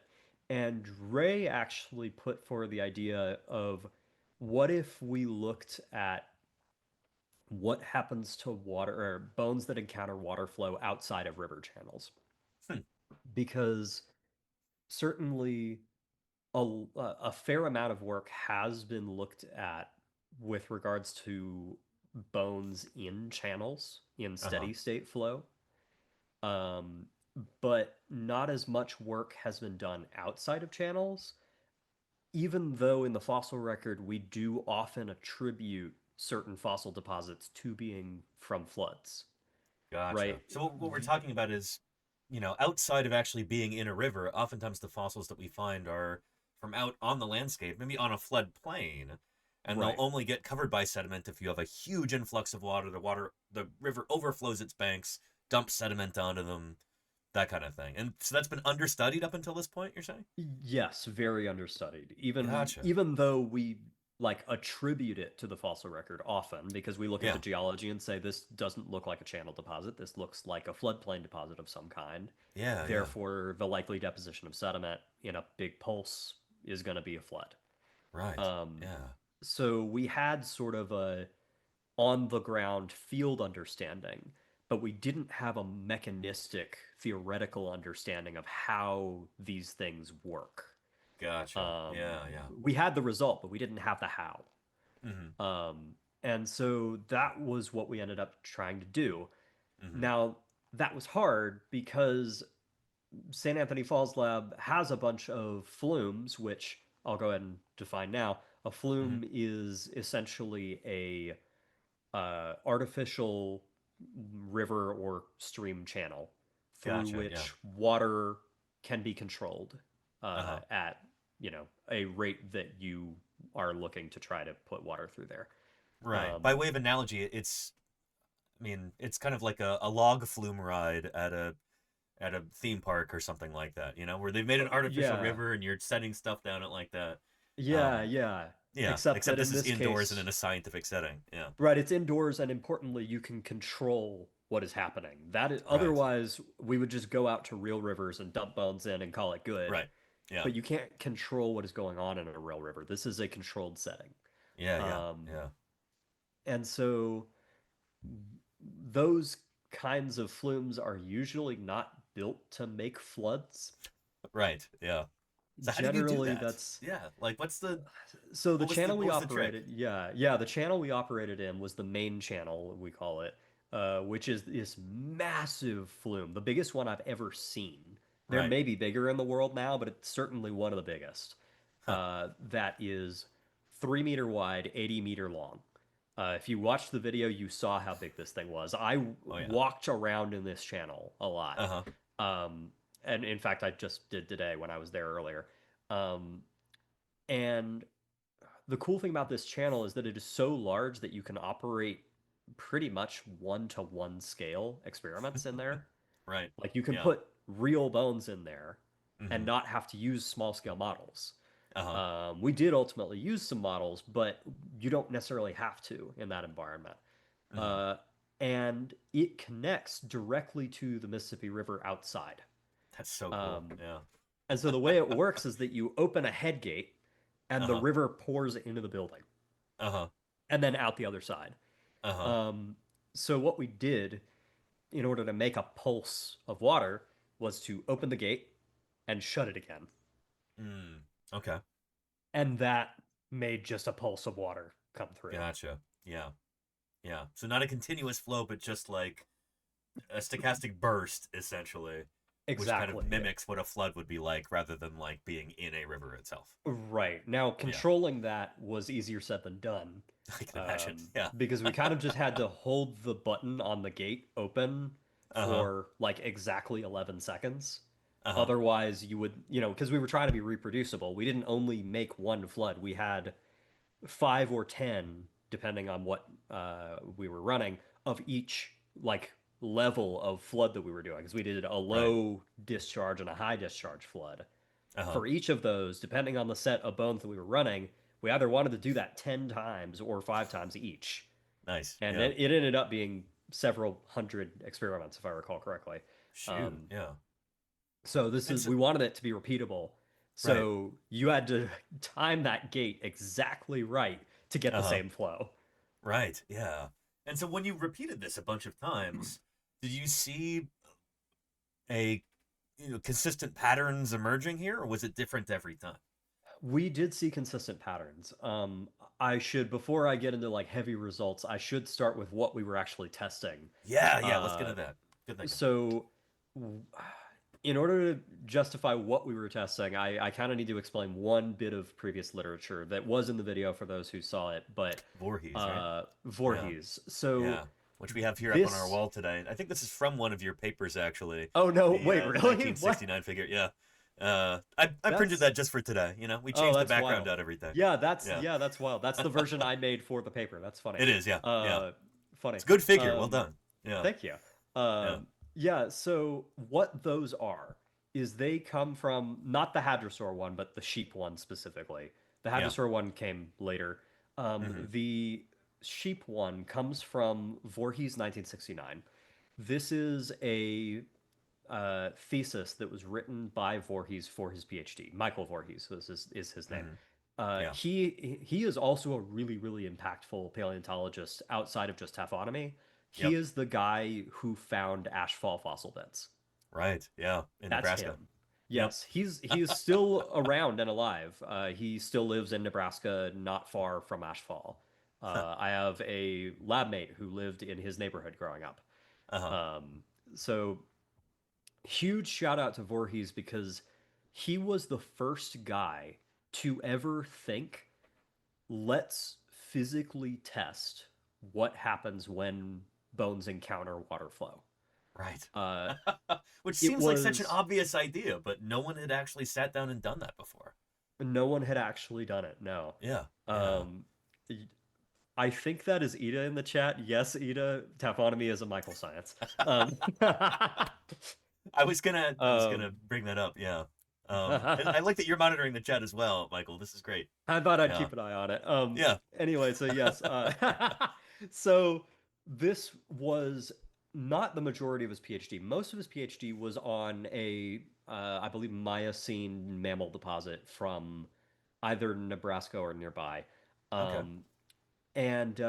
And Ray actually put forward the idea of, what if we looked at what happens to water or bones that encounter water flow outside of river channels? Because certainly a fair amount of work has been looked at with regards to bones in channels in steady state flow. But not as much work has been done outside of channels, even though in the fossil record we do often attribute certain fossil deposits to being from floods. Gotcha. Right? So what we're talking about is, outside of actually being in a river, oftentimes the fossils that we find are from out on the landscape, maybe on a flood plain, and they'll only get covered by sediment if you have a huge influx of water. The river overflows its banks, dumps sediment onto them, that kind of thing. And so that's been understudied up until this point, you're saying? Yes, very understudied. Even though we attribute it to the fossil record often, because we look at the geology and say, this doesn't look like a channel deposit, this looks like a floodplain deposit of some kind. Therefore, the likely deposition of sediment in a big pulse is going to be a flood. Right. So we had sort of a on the ground field understanding, but we didn't have a mechanistic theoretical understanding of how these things work. Gotcha. We had the result, but we didn't have the how. And so that was what we ended up trying to do. Now, that was hard because St. Anthony Falls Lab has a bunch of flumes, which I'll go ahead and define now. A flume is essentially a artificial river or stream channel through Gotcha, which yeah. water can be controlled at a rate that you are looking to try to put water through there. Right. By way of analogy, it's kind of like a log flume ride at a theme park or something like that, where they've made an artificial river and you're setting stuff down it like that. Yeah, yeah. Yeah, Except that this in is this indoors case, and in a scientific setting. Yeah. right, it's indoors, and importantly, you can control what is happening. That is, Right. otherwise, we would just go out to real rivers and dump bones in and call it good. Right. Yeah. But you can't control what is going on in a real river. This is a controlled setting. Yeah. And so those kinds of flumes are usually not built to make floods. Right. Yeah. So how do you do Generally, that? that's Yeah. Like, what's the so the what was channel we what was the trick? operated. The channel we operated in was the main channel, we call it, which is this massive flume, the biggest one I've ever seen. There Right. may be bigger in the world now, but it's certainly one of the biggest. That is 3 meter wide, 80 meter long. If you watched the video, you saw how big this thing was. I walked around in this channel a lot. And in fact, I just did today when I was there earlier. And the cool thing about this channel is that it is so large that you can operate pretty much 1-to-1 scale experiments in there. Right. Like you can Yeah. put real bones in there and not have to use small scale models. We did ultimately use some models, but you don't necessarily have to in that environment. And it connects directly to the Mississippi River outside. That's so cool. Yeah. And so the way it works is that you open a head gate and the river pours into the building. And then out the other side. So what we did in order to make a pulse of water was to open the gate and shut it again. Okay. And that made just a pulse of water come through. Gotcha. Yeah. Yeah. So not a continuous flow, but just like a stochastic burst, essentially. Exactly. Which kind of mimics what a flood would be like rather than like being in a river itself. Right. Now, controlling that was easier said than done. I can imagine. Yeah. Because we kind of just had to hold the button on the gate open for like exactly 11 seconds. Otherwise, you would, because we were trying to be reproducible. We didn't only make one flood. We had 5 or 10, depending on what we were running, of each like level of flood that we were doing. Because we did a low discharge and a high discharge flood. For each of those, depending on the set of bones that we were running, we either wanted to do that 10 times or 5 times each. Nice. And it ended up being several hundred experiments, if I recall correctly. Shoot. Yeah. So we wanted it to be repeatable. So you had to time that gate exactly right to get the same flow. Right. Yeah. And so when you repeated this a bunch of times, did you see consistent patterns emerging here, or was it different every time? We did see consistent patterns. Before I get into like heavy results, I should start with what we were actually testing. Yeah, let's get into that. Good thing. So, in order to justify what we were testing, I kind of need to explain one bit of previous literature that was in the video for those who saw it, but Voorhees, right? Voorhees. Yeah. So, which we have here up on our wall today. I think this is from one of your papers, actually. Oh no! Wait, really? 1969 figure. Yeah. I printed that just for today. We changed the background out every day. Yeah, that's wild. That's the version I made for the paper. That's funny. It is, yeah. Funny. It's a good figure. Well done. Yeah. Thank you. So what those are is they come from not the hadrosaur one, but the sheep one specifically. The hadrosaur one came later. The sheep one comes from Voorhees 1969. This is a thesis that was written by Voorhees for his PhD. Michael Voorhees is his name. He is also a really, really impactful paleontologist outside of just taphonomy. He is the guy who found ashfall fossil beds. Right. Yeah. In Nebraska. Him. Yes. He's still around and alive. He still lives in Nebraska, not far from ashfall. I have a lab mate who lived in his neighborhood growing up. So huge shout out to Voorhees because he was the first guy to ever think, let's physically test what happens when bones encounter water flow. Right. Which seems like such an obvious idea, but no one had actually sat down and done that before. No one had actually done it, no. Yeah. I think that is Ida in the chat. Yes, Ida, taphonomy is a Michael science. I was gonna bring that up, yeah. I like that you're monitoring the chat as well, Michael. This is great. I thought I'd keep an eye on it. Yeah. Anyway, so yes. So this was not the majority of his PhD. Most of his PhD was on a, I believe, Miocene mammal deposit from either Nebraska or nearby. And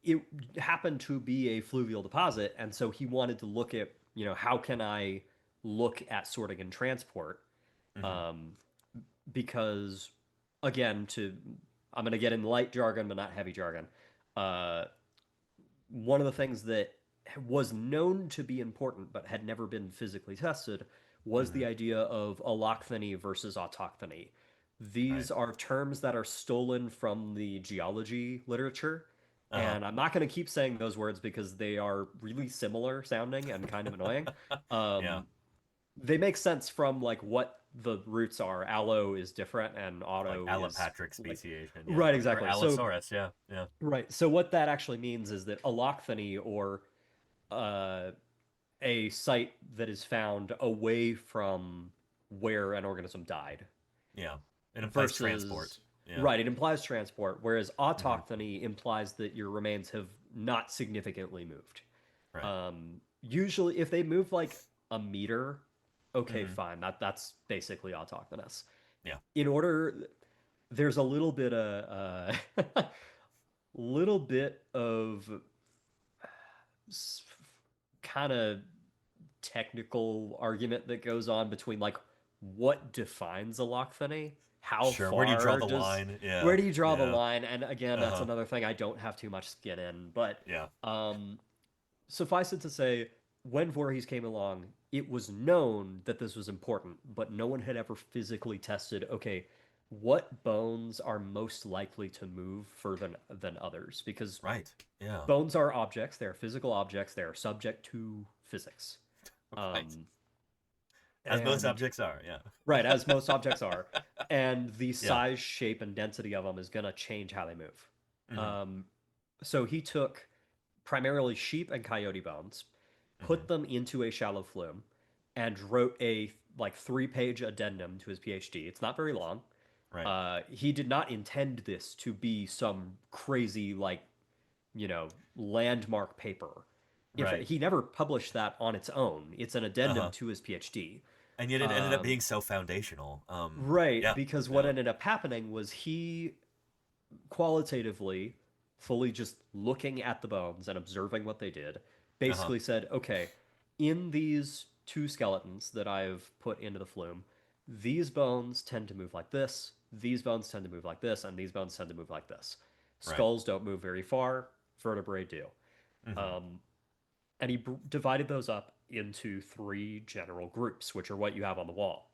it happened to be a fluvial deposit, and so he wanted to look at, how can I look at sorting and transport? Because, again, I'm going to get in light jargon, but not heavy jargon. One of the things that was known to be important, but had never been physically tested, was the idea of allochthony versus autochthony. These are terms that are stolen from the geology literature. And I'm not going to keep saying those words because they are really similar sounding and kind of annoying. They make sense from what the roots are. Allo is different and auto allopatric speciation. Right, exactly. Or allosaurus, yeah. Right. So what that actually means is that allochthony, or a site that is found away from where an organism died. Yeah. It implies transport. Yeah. Right, it implies transport, whereas autochthony implies that your remains have not significantly moved. Right. Usually, if they move like a meter, okay, fine. That's basically autochthonous. Yeah. There's a little bit of kind of technical argument that goes on between what defines allochthony. How far where do you draw the line? Yeah. Where do you draw the line? And again, that's another thing I don't have too much skin in. But suffice it to say, when Voorhees came along, it was known that this was important, but no one had ever physically tested, okay, what bones are most likely to move further than others? Because bones are objects, they are physical objects, they are subject to physics. As most objects are, yeah. Right, as most objects are. And the size, shape, and density of them is going to change how they move. So he took primarily sheep and coyote bones, put them into a shallow flume, and wrote a 3-page addendum to his PhD. It's not very long. Right. He did not intend this to be some crazy, landmark paper. In fact, he never published that on its own. It's an addendum to his PhD. And yet it ended up being so foundational. Because what ended up happening was he qualitatively, fully just looking at the bones and observing what they did, basically said, okay, in these 2 skeletons that I've put into the flume, these bones tend to move like this, these bones tend to move like this, and these bones tend to move like this. Skulls don't move very far, vertebrae do. And he divided those up into 3 general groups, which are what you have on the wall.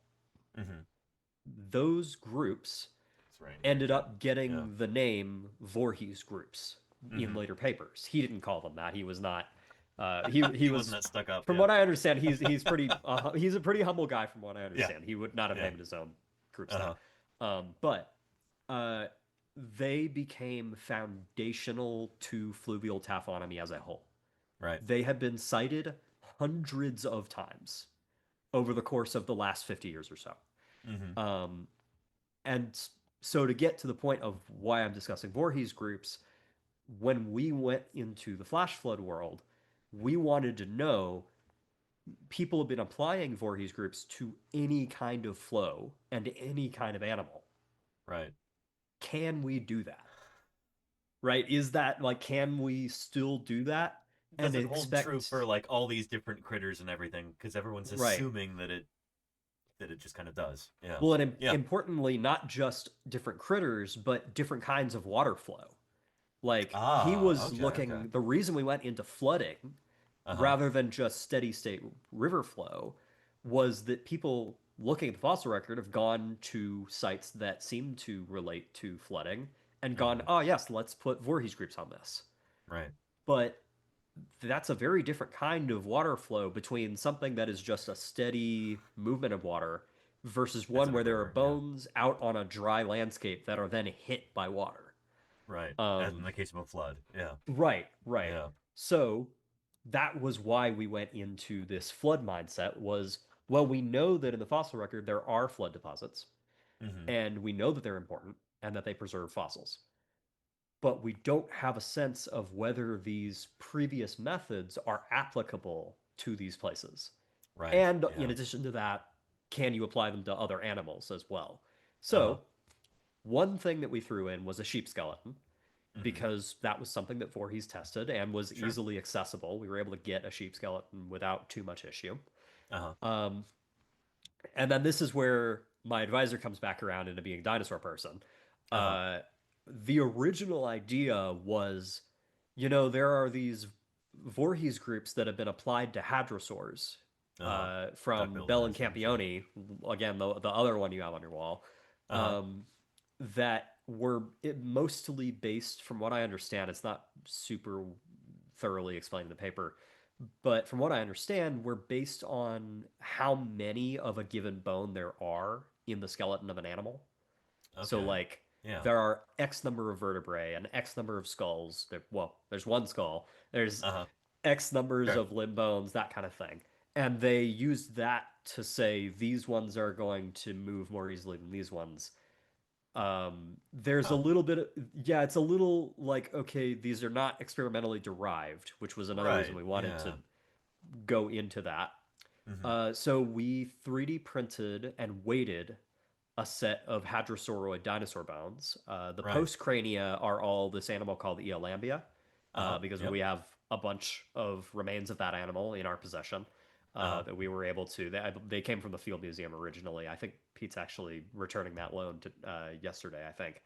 Those groups ended up getting the name Voorhees groups in later papers. He didn't call them that. He was not. He wasn't that stuck up. From what I understand, he's pretty. He's a pretty humble guy. From what I understand, he would not have named his own groups that. But they became foundational to fluvial taphonomy as a whole. Right. They have been cited hundreds of times over the course of the last 50 years or so. And so to get to the point of why I'm discussing Voorhees groups, when we went into the flash flood world, we wanted to know, people have been applying Voorhees groups to any kind of flow and to any kind of animal. Right. Can we do that? Right? Is that can we still do that? Does it hold true for all these different critters and everything? Because everyone's assuming that it just kind of does. Yeah. Well, and importantly, not just different critters, but different kinds of water flow. He was looking. The reason we went into flooding rather than just steady state river flow was that people looking at the fossil record, have gone to sites that seem to relate to flooding and gone, oh yes, let's put Voorhees groups on this. Right. But that's a very different kind of water flow between something that is just a steady movement of water versus one where there are bones out on a dry landscape that are then hit by water. Right. As in the case of a flood. Yeah. Right. Yeah. So that was why we went into this flood mindset was, well, we know that in the fossil record there are flood deposits, and we know that they're important and that they preserve fossils. But we don't have a sense of whether these previous methods are applicable to these places. Right. And in addition to that, can you apply them to other animals as well? So one thing that we threw in was a sheep skeleton, because that was something that Voorhees tested and was easily accessible. We were able to get a sheep skeleton without too much issue. And then this is where my advisor comes back around into being a dinosaur person. The original idea was, there are these Voorhees groups that have been applied to hadrosaurs from Bell and Campione, again, the other one you have on your wall, that were mostly based, from what I understand, it's not super thoroughly explained in the paper, but from what I understand, were based on how many of a given bone there are in the skeleton of an animal. So there are X number of vertebrae and X number of skulls. There's one skull. There's X numbers of limb bones, that kind of thing. And they used that to say these ones are going to move more easily than these ones. There's a little bit of, it's a little like, okay, these are not experimentally derived, which was another reason we wanted to go into that. So we 3D printed and weighted a set of hadrosauroid dinosaur bones. The postcrania are all this animal called the Eolambia, because we have a bunch of remains of that animal in our possession that we were able to. They came from the Field Museum originally. I think Pete's actually returning that loan to yesterday, I think.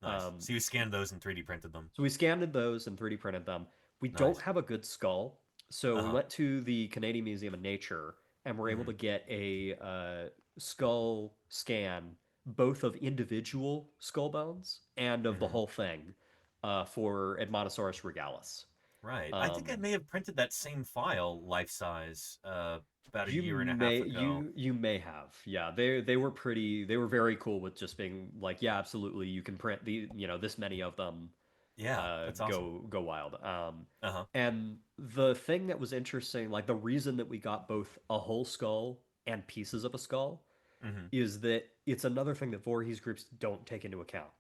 Nice. So you scanned those and 3D printed them. So we scanned those and 3D printed them. We don't have a good skull, so we went to the Canadian Museum of Nature and were able to get a skull scan, both of individual skull bones and of the whole thing, for Edmontosaurus regalis. Right. I think I may have printed that same file, life size, about a year and a half ago. You may have. Yeah, they were very cool with just being like, yeah, absolutely, you can print this many of them. Yeah, that's awesome. Go wild. And the thing that was interesting, like the reason that we got both a whole skull and pieces of a skull, is that it's another thing that Voorhees groups don't take into account.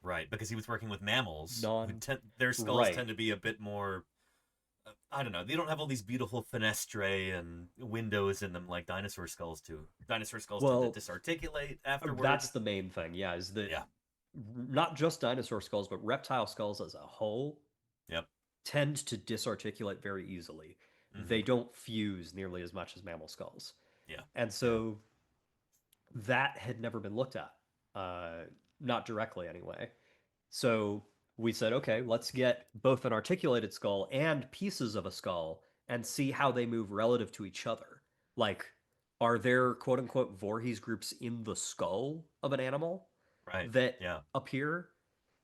Right, because he was working with mammals. Their skulls tend to be a bit more, I don't know, they don't have all these beautiful fenestrae and windows in them like dinosaur skulls do. Dinosaur skulls tend to disarticulate afterwards. That's the main thing, is that not just dinosaur skulls, but reptile skulls as a whole tend to disarticulate very easily. They don't fuse nearly as much as mammal skulls. Yeah. And so that had never been looked at. Not directly anyway. So we said, okay, let's get both an articulated skull and pieces of a skull and see how they move relative to each other. Like, are there quote unquote Voorhees groups in the skull of an animal that appear?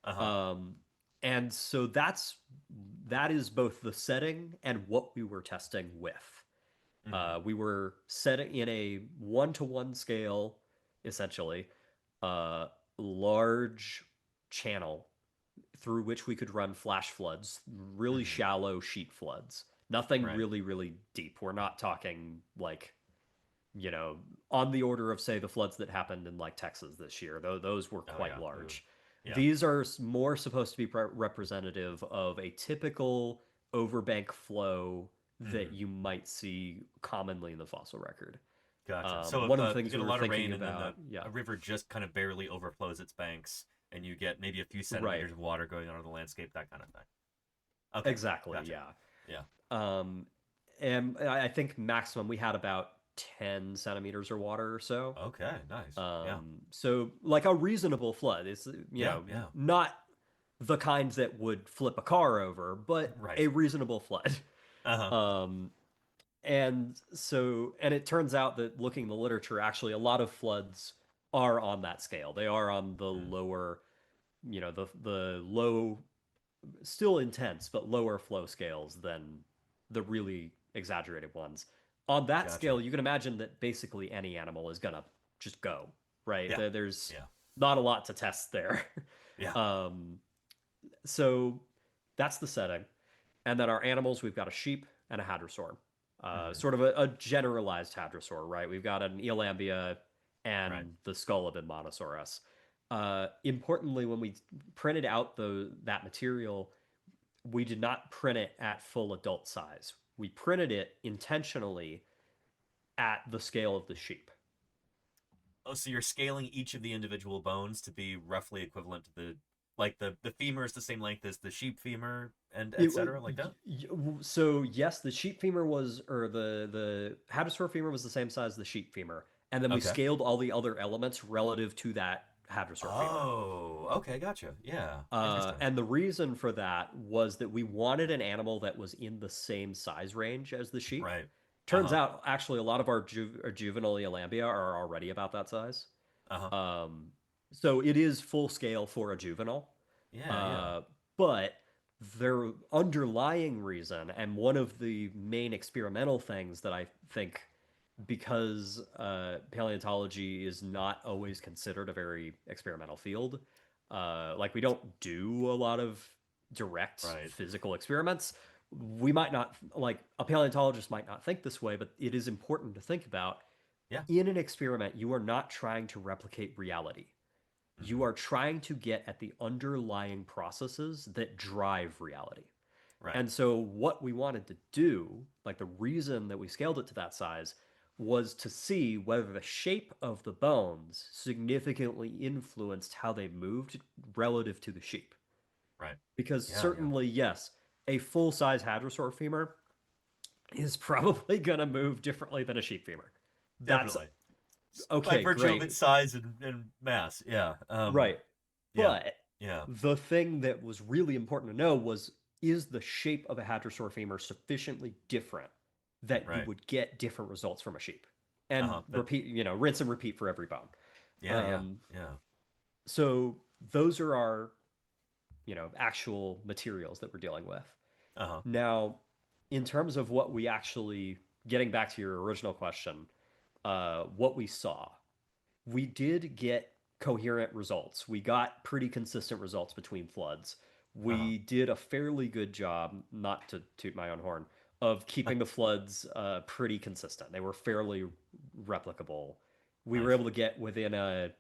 And so that is both the setting and what we were testing with. We were setting in a 1-to-1 scale, essentially, large channel through which we could run flash floods, really shallow sheet floods. Nothing really, really deep. We're not talking like, on the order of, say, the floods that happened in like Texas this year. Those were quite large. Yeah. These are more supposed to be representative of a typical overbank flow that you might see commonly in the fossil record. Gotcha. So one of the things you get we a were lot of rain thinking about, and then a river just kind of barely overflows its banks, and you get maybe a few centimeters of water going onto the landscape, that kind of thing. Okay. Exactly. Gotcha. Yeah. And I think maximum we had about 10 centimeters of water or so. Okay. Nice. So like a reasonable flood. It's not the kind that would flip a car over, but a reasonable flood. And it turns out that looking in the literature, actually, a lot of floods are on that scale. They are on the lower, the low, still intense, but lower flow scales than the really exaggerated ones. On that scale, you can imagine that basically any animal is gonna just go, right? There's not a lot to test there. So that's the setting. And then our animals, we've got a sheep and a hadrosaur. Sort of a generalized hadrosaur, right? We've got an Eolambia and the skull of Monosaurus. Importantly, when we printed out that material, we did not print it at full adult size. We printed it intentionally at the scale of the sheep. Oh, so you're scaling each of the individual bones to be roughly equivalent to the femur is the same length as the sheep femur, and etc. like that? So yes, the sheep femur the hadrosaur femur was the same size as the sheep femur. And then we scaled all the other elements relative to that hadrosaur femur. Oh, okay, gotcha. Yeah. And the reason for that was that we wanted an animal that was in the same size range as the sheep. Right. Turns out, actually, a lot of our juvenile Eolambia are already about that size. So it is full scale for a juvenile. But their underlying reason, and one of the main experimental things that I think, because paleontology is not always considered a very experimental field, like we don't do a lot of direct physical experiments. We might not, like a paleontologist might not think this way, but it is important to think about. In an experiment, you are not trying to replicate reality. You are trying to get at the underlying processes that drive reality. And so what we wanted to do, like the reason that we scaled it to that size, was to see whether the shape of the bones significantly influenced how they moved relative to the sheep. Because certainly, yes, a full-size hadrosaur femur is probably going to move differently than a sheep femur. Definitely. Okay, by virtue of its size and mass. But the thing that was really important to know was, is the shape of a hadrosaur femur sufficiently different that you would get different results from a sheep? And repeat, rinse and repeat for every bone. So those are our, actual materials that we're dealing with. Now, in terms of what we actually, getting back to your original question, what we saw, we did get coherent results. We got pretty consistent results between floods. We did a fairly good job, not to toot my own horn, of keeping the floods pretty consistent. They were fairly replicable. We were able to get within a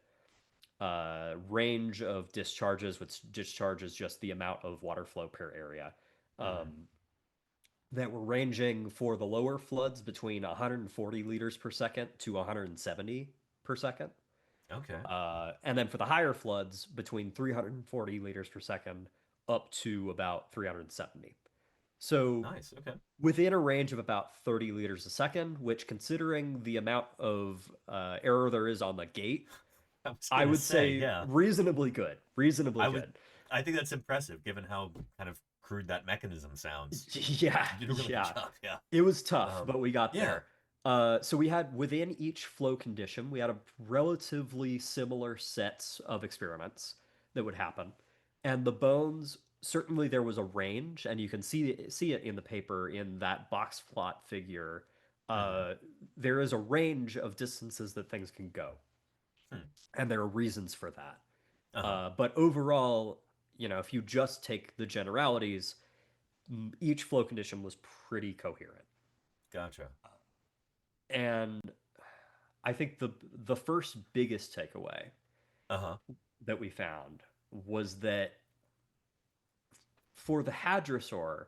range of discharges, which discharges just the amount of water flow per area, that were ranging for the lower floods between 140 liters per second to 170 per second. And then for the higher floods, between 340 liters per second up to about 370. So within a range of about 30 liters a second, which, considering the amount of error there is on the gate, I would say reasonably good. I think that's impressive, given how kind of crude that mechanism sounds. It was tough, but we got there. So we had, within each flow condition, we had a relatively similar sets of experiments that would happen. And the bones, certainly there was a range, and you can see it in the paper in that box plot figure. There is a range of distances that things can go. And there are reasons for that. But overall, if you just take the generalities, each flow condition was pretty coherent. Gotcha. And I think the first biggest takeaway that we found was that for the hadrosaur,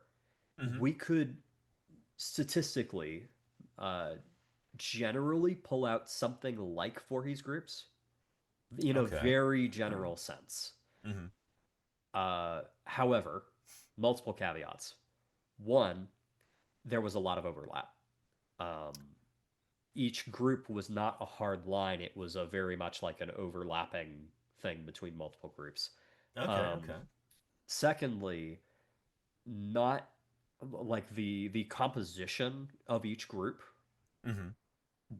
we could statistically generally pull out something like Voorhees groups in a very general sense. However, multiple caveats. One, there was a lot of overlap. Each group was not a hard line. It was a very much like an overlapping thing between multiple groups. Secondly, not like the composition of each group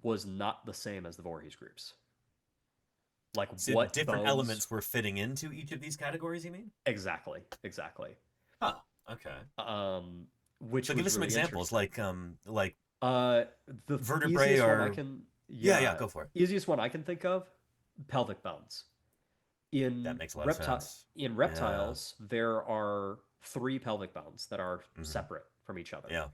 was not the same as the Voorhees groups. Like So what different bones... elements were fitting into each of these categories, you mean? Exactly. Huh. Okay. Which so was give us some really examples, like the vertebrae easiest or one I can yeah, go for it. Easiest one I can think of, pelvic bones. That makes a lot of sense. In reptiles, there are 3 pelvic bones that are separate from each other. Yeah.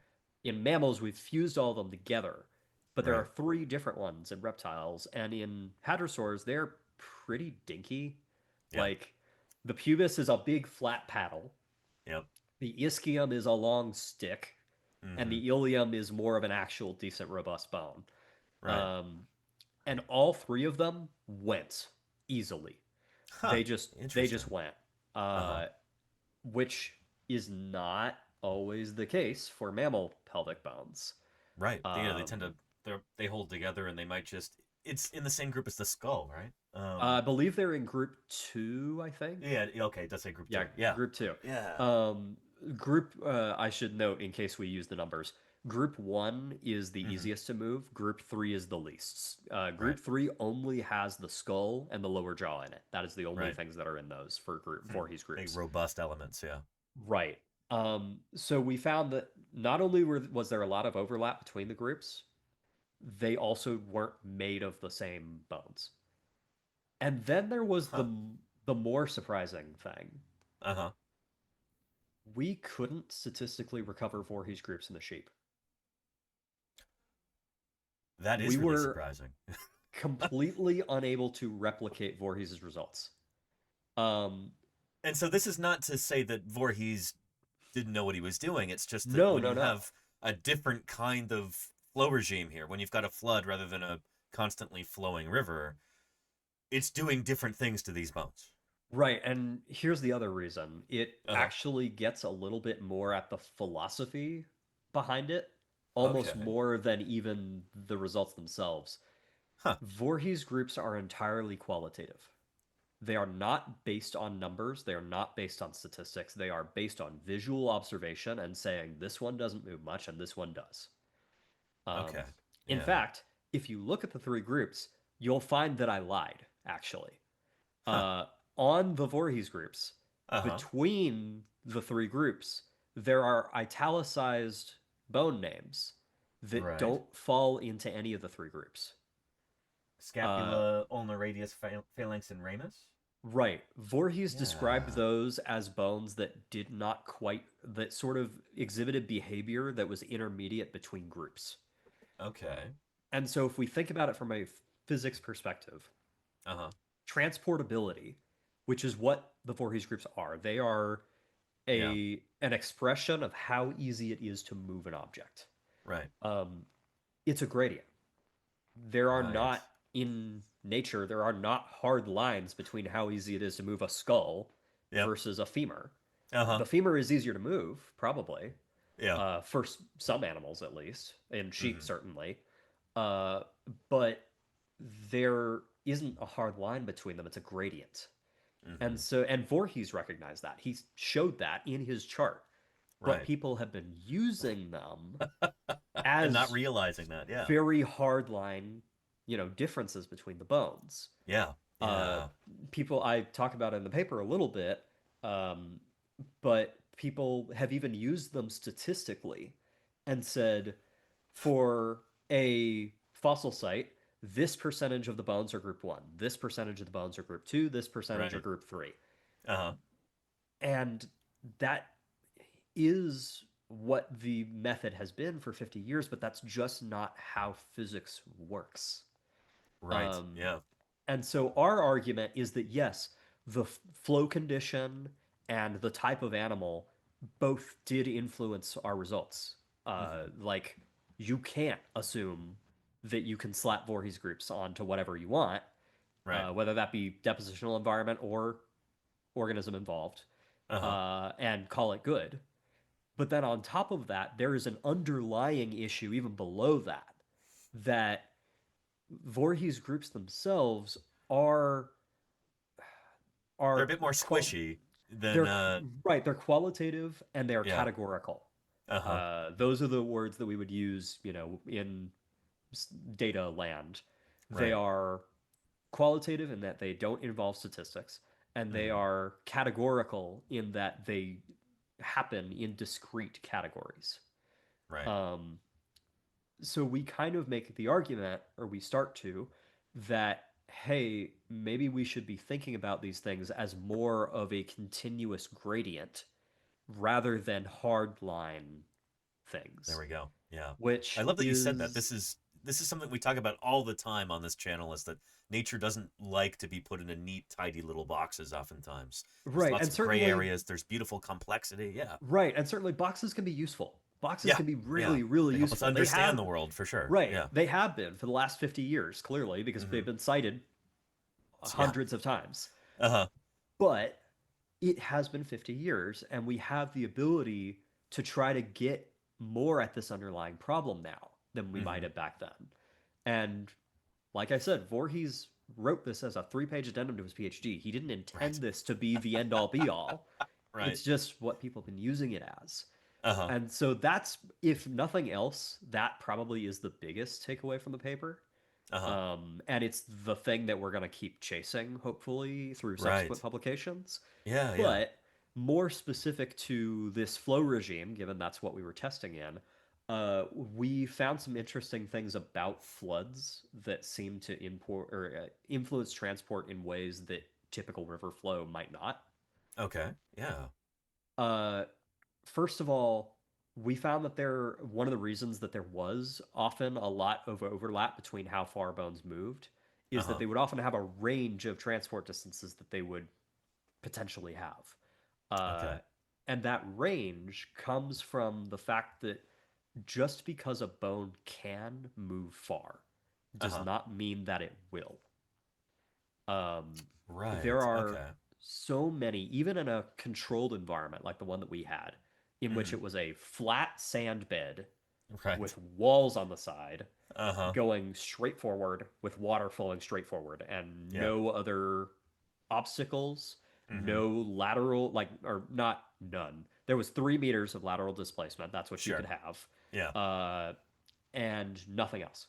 In mammals, we've fused all of them together, but there Right. are 3 different ones in reptiles, and in hadrosaurs, they're pretty dinky. Yeah. Like the pubis is a big flat paddle. Yep. The ischium is a long stick, and the ilium is more of an actual decent, robust bone. Right. And all 3 of them went easily. Huh. They just went, which is not always the case for mammal pelvic bones. Right. They tend to they hold together, and they might just it's in the same group as the skull, right? I believe they're in group 2, I think. Yeah. Okay. It does say group 2. Yeah. Group 2. Yeah. I should note in case we use the numbers. Group 1 is the easiest to move. Group 3 is the least. Group 3 only has the skull and the lower jaw in it. That is the only things that are in those for Voorhees groups. Big robust elements, yeah. Right. So we found that not only was there a lot of overlap between the groups, they also weren't made of the same bones. And then there was the more surprising thing. We couldn't statistically recover Voorhees groups in the sheep. That is really surprising. Completely unable to replicate Voorhees' results. And so this is not to say that Voorhees didn't know what he was doing. It's just that when you have a different kind of flow regime here, when you've got a flood rather than a constantly flowing river, it's doing different things to these bones. Right, and here's the other reason. It actually gets a little bit more at the philosophy behind it, almost more than even the results themselves. Voorhees groups are entirely qualitative. They are not based on numbers. They are not based on statistics. They are based on visual observation and saying this one doesn't move much and this one does. In fact, if you look at the 3 groups, you'll find that I lied, actually. On the Voorhees groups, between the 3 groups, there are italicized bone names that don't fall into any of the 3 groups. Scapula, ulnar radius, phalanx, and ramus? Right. Voorhees described those as bones that did not quite, that sort of exhibited behavior that was intermediate between groups. Okay. And so if we think about it from a physics perspective, transportability, which is what the Voorhees groups are, they are an expression of how easy it is to move an object. Right. It's a gradient. There are not, in nature, there are not hard lines between how easy it is to move a skull versus a femur. The femur is easier to move, probably. For some animals, at least. In sheep, certainly. But there isn't a hard line between them. It's a gradient. And Voorhees recognized that. He showed that in his chart. But people have been using them as and not realizing that, very hard line, differences between the bones. People, I talk about it in the paper a little bit, but people have even used them statistically and said, for a fossil site, this percentage of the bones are group 1, this percentage of the bones are group 2, this percentage are group 3. And that is what the method has been for 50 years, but that's just not how physics works. And so our argument is that, yes, the flow condition and the type of animal both did influence our results. Like, you can't assume that you can slap Voorhees groups onto whatever you want, whether that be depositional environment or organism involved, and call it good. But then on top of that, there is an underlying issue even below that Voorhees groups themselves are they're a bit more squishy than they're qualitative and they're categorical. Uh-huh. Those are the words that we would use, in data land. They Right. are qualitative in that they don't involve statistics, and they Mhm. are categorical in that they happen in discrete categories. Right. So we kind of make the argument, or we start to, that, hey, maybe we should be thinking about these things as more of a continuous gradient rather than hard line There things, we go. Yeah. I which love that you said that. is This is something we talk about all the time on this channel, is that nature doesn't like to be put into neat, tidy little boxes oftentimes. There's right, lots and of gray certainly areas, there's beautiful complexity. Yeah. right, and certainly boxes can be useful. Boxes Yeah. can be Yeah. really, really They help us useful. They understand have the world for sure. right, Yeah. they have been for the last 50 years, clearly, because they've Hmm. been cited Yeah. hundreds of times. Uh-huh. But it has been 50 years, and we have the ability to try to get more at this underlying problem now than we might Hmm. have back then. And like I said, Voorhees wrote this as a 3-page addendum to his PhD. He didn't intend Right. this to be the end all be all. Right. It's just what people have been using it as. Uh-huh. And so that's, if nothing else, that probably is the biggest takeaway from the paper. Uh-huh. And it's the thing that we're going to keep chasing, hopefully, through subsequent Right. publications. Yeah, yeah. But more specific to this flow regime, given that's what we were testing in, we found some interesting things about floods that seem to influence transport in ways that typical river flow might not. Okay. Yeah. Uh, First of all, we found that one of the reasons that there was often a lot of overlap between how far bones moved is that Uh-huh. they would often have a range of transport distances that they would potentially have. Okay. And that range comes from the fact that just because a bone can move far does Uh-huh. not mean that it will. Right. There are Okay. so many, even in a controlled environment like the one that we had, in which Mhm. it was a flat sand bed Right. with walls on the side Uh-huh. going straight forward with water flowing straight forward and Yeah. no other obstacles, Mhm. no lateral, like, or not none. There was 3 meters of lateral displacement. That's what you Sure. could have. Yeah. And nothing else.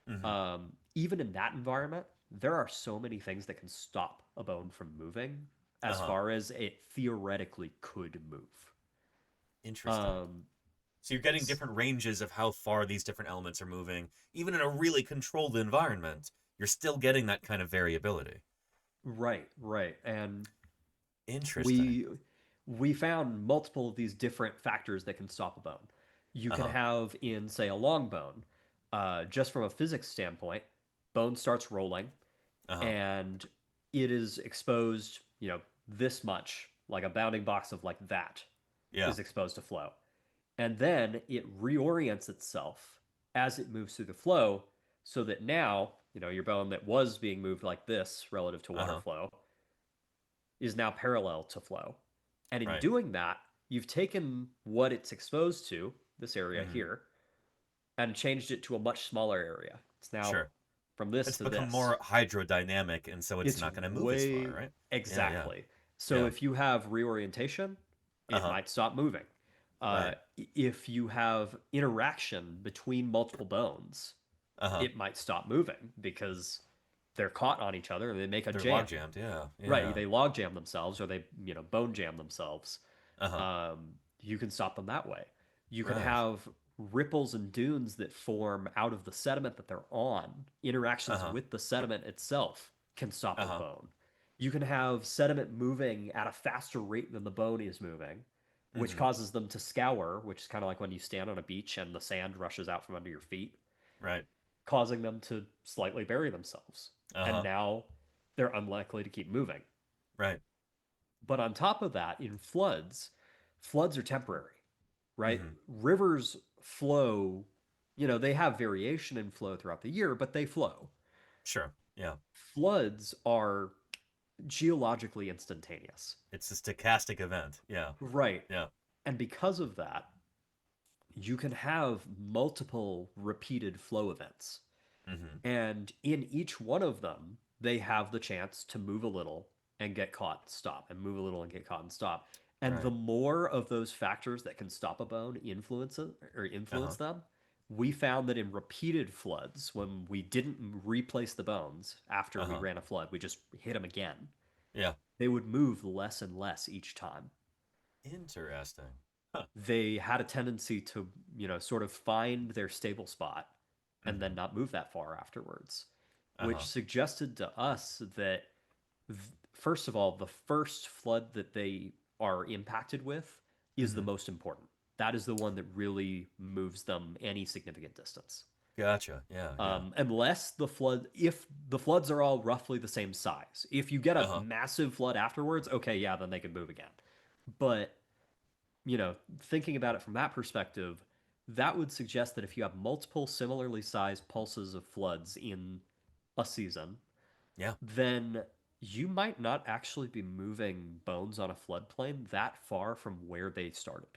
Mhm. Even in that environment, there are so many things that can stop a bone from moving as Uh-huh. far as it theoretically could move. Interesting. So you're getting different ranges of how far these different elements are moving. Even in a really controlled environment, you're still getting that kind of variability. Right, right. And Interesting. we found multiple of these different factors that can stop a bone. You can Uh-huh. have in, say, a long bone, just from a physics standpoint, bone starts rolling Uh-huh. and it is exposed, this much, like a bounding box of like that Yeah. is exposed to flow. And then it reorients itself as it moves through the flow so that now, your bone that was being moved like this relative to water Uh-huh. flow is now parallel to flow. And in Right. doing that, you've taken what it's exposed to, this area Mhm. here, and changed it to a much smaller area. It's now Sure. from this It's to become this. more hydrodynamic, and so it's not going to move as far, right? Exactly. So Yeah. if you have reorientation, it Uh-huh. might stop moving. Right. If you have interaction between multiple bones, Uh-huh. it might stop moving because they're caught on each other and they make a They're jam. log jammed, yeah. Right, Yeah. they log jam themselves or they, bone jam themselves. Uh-huh. You can stop them that way. You can Right. have ripples and dunes that form out of the sediment that they're on. Interactions Uh-huh. with the sediment itself can stop the Uh-huh. bone. You can have sediment moving at a faster rate than the bone is moving, which Mhm. causes them to scour, which is kind of like when you stand on a beach and the sand rushes out from under your feet, Right. causing them to slightly bury themselves. Uh-huh. And now they're unlikely to keep moving. Right. But on top of that, in floods are temporary, right? Mhm. Rivers flow, they have variation in flow throughout the year, but they flow. Sure. Yeah. Floods are geologically instantaneous. It's a stochastic event. Yeah. Right. Yeah. And because of that, you can have multiple repeated flow events. Mhm. And in each one of them, they have the chance to move a little and get caught and stop, and move a little and get caught and stop. And the more of those factors that can stop a bone influence them, we found that in repeated floods, when we didn't replace the bones after we ran a flood, we just hit them again. Yeah. They would move less and less each time. Interesting. They had a tendency to, sort of find their stable spot and then not move that far afterwards, which suggested to us that, first of all, the first flood that they are impacted with is the most important. That is the one that really moves them any significant distance. Gotcha. Yeah. Unless if the floods are all roughly the same size. If you get a massive flood afterwards, okay, yeah, then they can move again. But, thinking about it from that perspective, that would suggest that if you have multiple similarly sized pulses of floods in a season, then you might not actually be moving bones on a floodplain that far from where they started.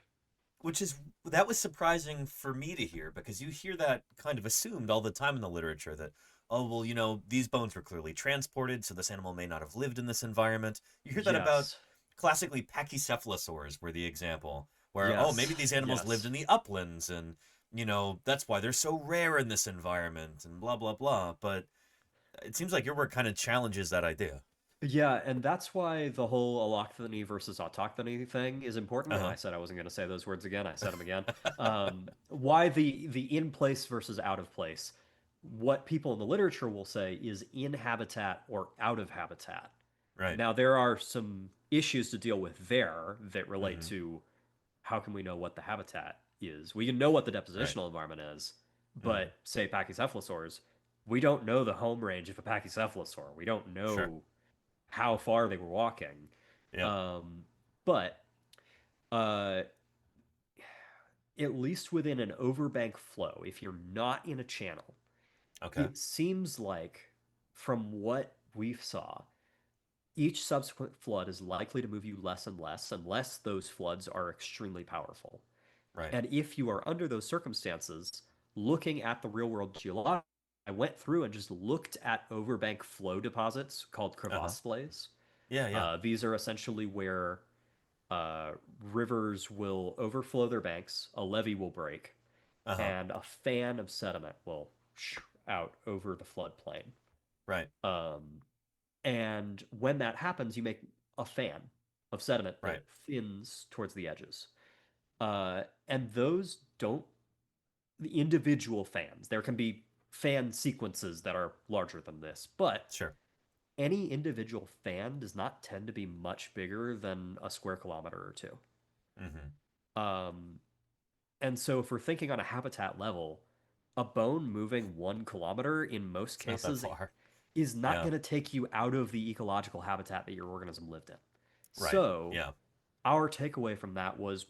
That was surprising for me to hear, because you hear that kind of assumed all the time in the literature that, oh, well, these bones were clearly transported, so this animal may not have lived in this environment. You hear that about, classically, pachycephalosaurs were the example, where, maybe these animals lived in the uplands, and, that's why they're so rare in this environment, and blah, blah, blah. But it seems like your work kind of challenges that idea. Yeah, and that's why the whole allochthony versus autochthony thing is important. And I said I wasn't going to say those words again. I said them again. Why the in place versus out of place. What people in the literature will say is in habitat or out of habitat. Right. Now, there are some issues to deal with there that relate to how can we know what the habitat is. We can know what the depositional environment is, but say pachycephalosaurs, we don't know the home range of a pachycephalosaur. We don't know how far they were walking. But at least within an overbank flow, if you're not in a channel, it seems like, from what we saw, each subsequent flood is likely to move you less and less unless those floods are extremely powerful. Right. And if you are under those circumstances, looking at the real world geologic, I went through and just looked at overbank flow deposits called crevasse flays. These are essentially where rivers will overflow their banks, a levee will break, and a fan of sediment will out over the floodplain. Right. And when that happens, you make a fan of sediment that Right. thins towards the edges. And those don't, the individual fans, there can be fan sequences that are larger than this, but any individual fan does not tend to be much bigger than a square kilometer or two. And so if we're thinking on a habitat level, a bone moving 1 kilometer in most cases is not going to take you out of the ecological habitat that your organism lived in. So our takeaway from that was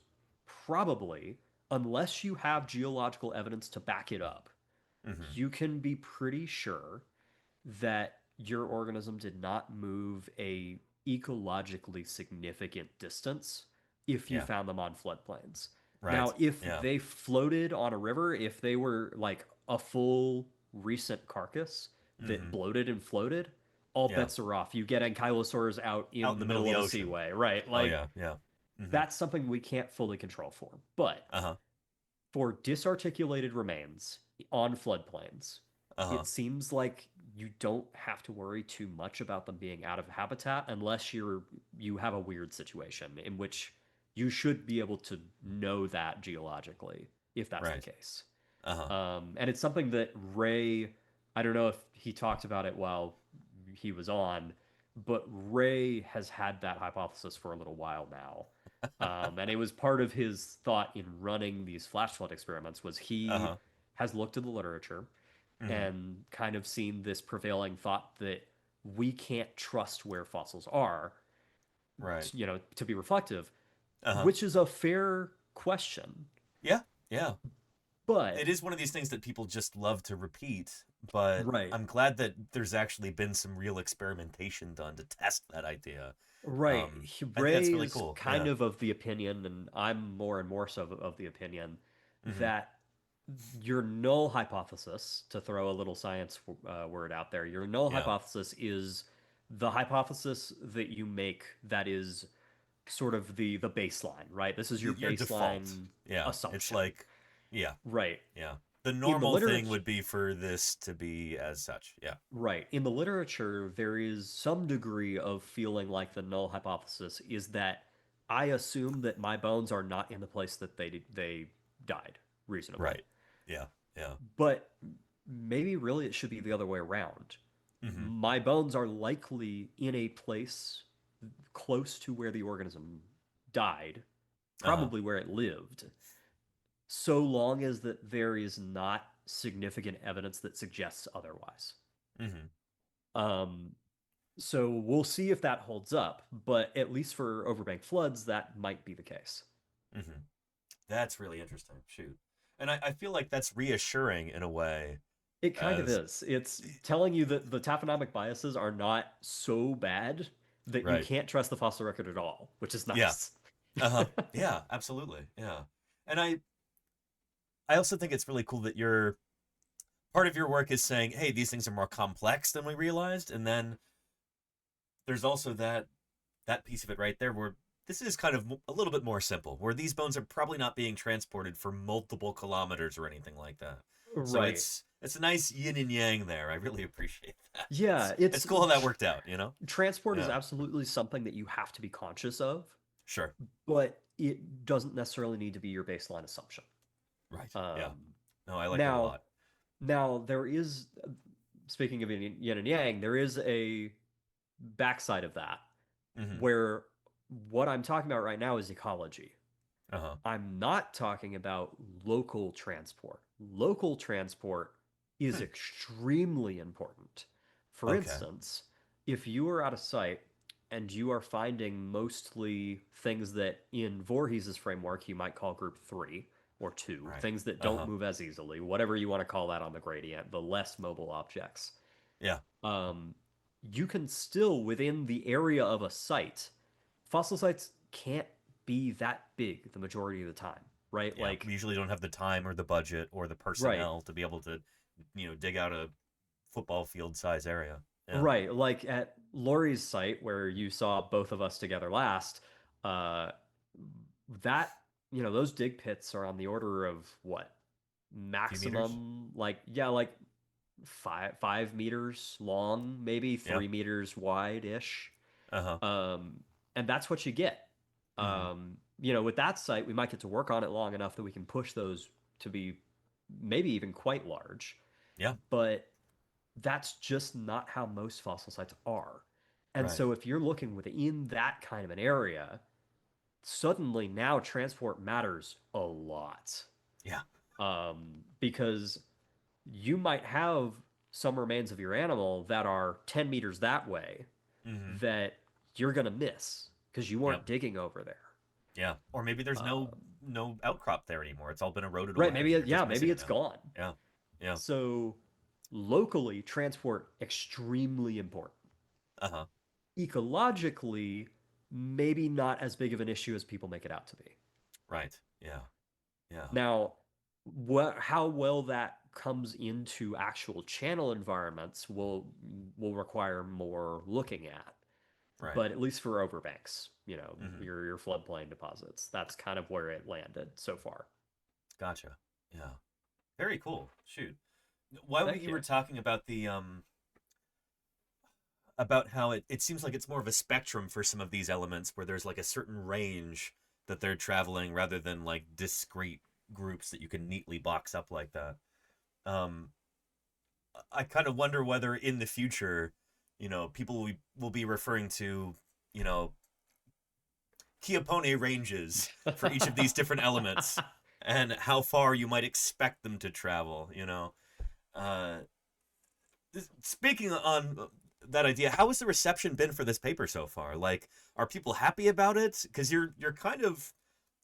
probably, unless you have geological evidence to back it up, you can be pretty sure that your organism did not move a ecologically significant distance if you found them on floodplains. Now, if they floated on a river, if they were like a full recent carcass that bloated and floated, all bets are off. You get ankylosaurs out in the middle of the seaway, right? Like, that's something we can't fully control for. But for disarticulated remains on floodplains, it seems like you don't have to worry too much about them being out of habitat unless you have a weird situation in which you should be able to know that geologically, if that's the case. And it's something that Ray, I don't know if he talked about it while he was on, but Ray has had that hypothesis for a little while now. And it was part of his thought in running these flash flood experiments was he has looked at the literature and kind of seen this prevailing thought that we can't trust where fossils are, to be reflective, which is a fair question. But it is one of these things that people just love to repeat, but I'm glad that there's actually been some real experimentation done to test that idea. Ray that's really is cool. kind of the opinion, and I'm more and more so of the opinion, that your null hypothesis, to throw a little science word out there, your null hypothesis is the hypothesis that you make that is sort of the baseline, right? This is your baseline default. Yeah, assumption. it's like, yeah. Right. Yeah. The normal thing would be for this to be as such. Yeah. Right. In the literature, there is some degree of feeling like the null hypothesis is that I assume that my bones are not in the place that they died reasonably. Right. Yeah. Yeah. But maybe really it should be the other way around. My bones are likely in a place close to where the organism died, probably where it lived, so long as that there is not significant evidence that suggests otherwise. So we'll see if that holds up, but at least for overbank floods, that might be the case. That's really interesting. Shoot. And I feel like that's reassuring in a way. It kind of is. It's telling you that the taphonomic biases are not so bad that you can't trust the fossil record at all, which is nice. Yeah. Yeah, absolutely. Yeah. And I also think it's really cool that part of your work is saying, hey, these things are more complex than we realized. And then there's also that piece of it right there where this is kind of a little bit more simple, where these bones are probably not being transported for multiple kilometers or anything like that. So it's a nice yin and yang there. I really appreciate that. Yeah, it's cool how that worked out, Transport is absolutely something that you have to be conscious of. Sure. But it doesn't necessarily need to be your baseline assumption. Right. Yeah. No, I like that a lot. Now, there is, speaking of yin and yang, there is a backside of that where what I'm talking about right now is ecology. I'm not talking about local transport. Local transport is extremely important. For instance, if you are at a site and you are finding mostly things that in Voorhees' framework you might call group 3 or 2, things that don't move as easily, whatever you want to call that on the gradient, the less mobile objects. Yeah. You can still, within the area of a site, fossil sites can't be that big the majority of the time, right? Yeah, like we usually don't have the time or the budget or the personnel to be able to, dig out a football field size area. Yeah. Right. Like at Laurie's site where you saw both of us together last, that, those dig pits are on the order of what? Maximum, like 5 meters long, maybe 3 meters wide-ish. And that's what you get. With that site, we might get to work on it long enough that we can push those to be maybe even quite large. Yeah. But that's just not how most fossil sites are. And so if you're looking within that kind of an area, suddenly now transport matters a lot. Yeah. Because you might have some remains of your animal that are 10 meters that way that you're going to miss because you weren't digging over there. Yeah. Or maybe there's no outcrop there anymore. It's all been eroded away. Right. Maybe it's gone. Yeah. Yeah. So locally, transport extremely important. Ecologically, maybe not as big of an issue as people make it out to be. Right. Yeah. Yeah. Now, how well that comes into actual channel environments will require more looking at. Right. But at least for overbanks, your floodplain deposits, that's kind of where it landed so far. Gotcha. Yeah. Very cool. Shoot. While you were talking about the about how it seems like it's more of a spectrum for some of these elements where there's like a certain range that they're traveling rather than like discrete groups that you can neatly box up like that. I kind of wonder whether in the future, people will be referring to, Chiappone ranges for each of these different elements and how far you might expect them to travel, Speaking on that idea, how has the reception been for this paper so far? Like, are people happy about it? Because you're kind of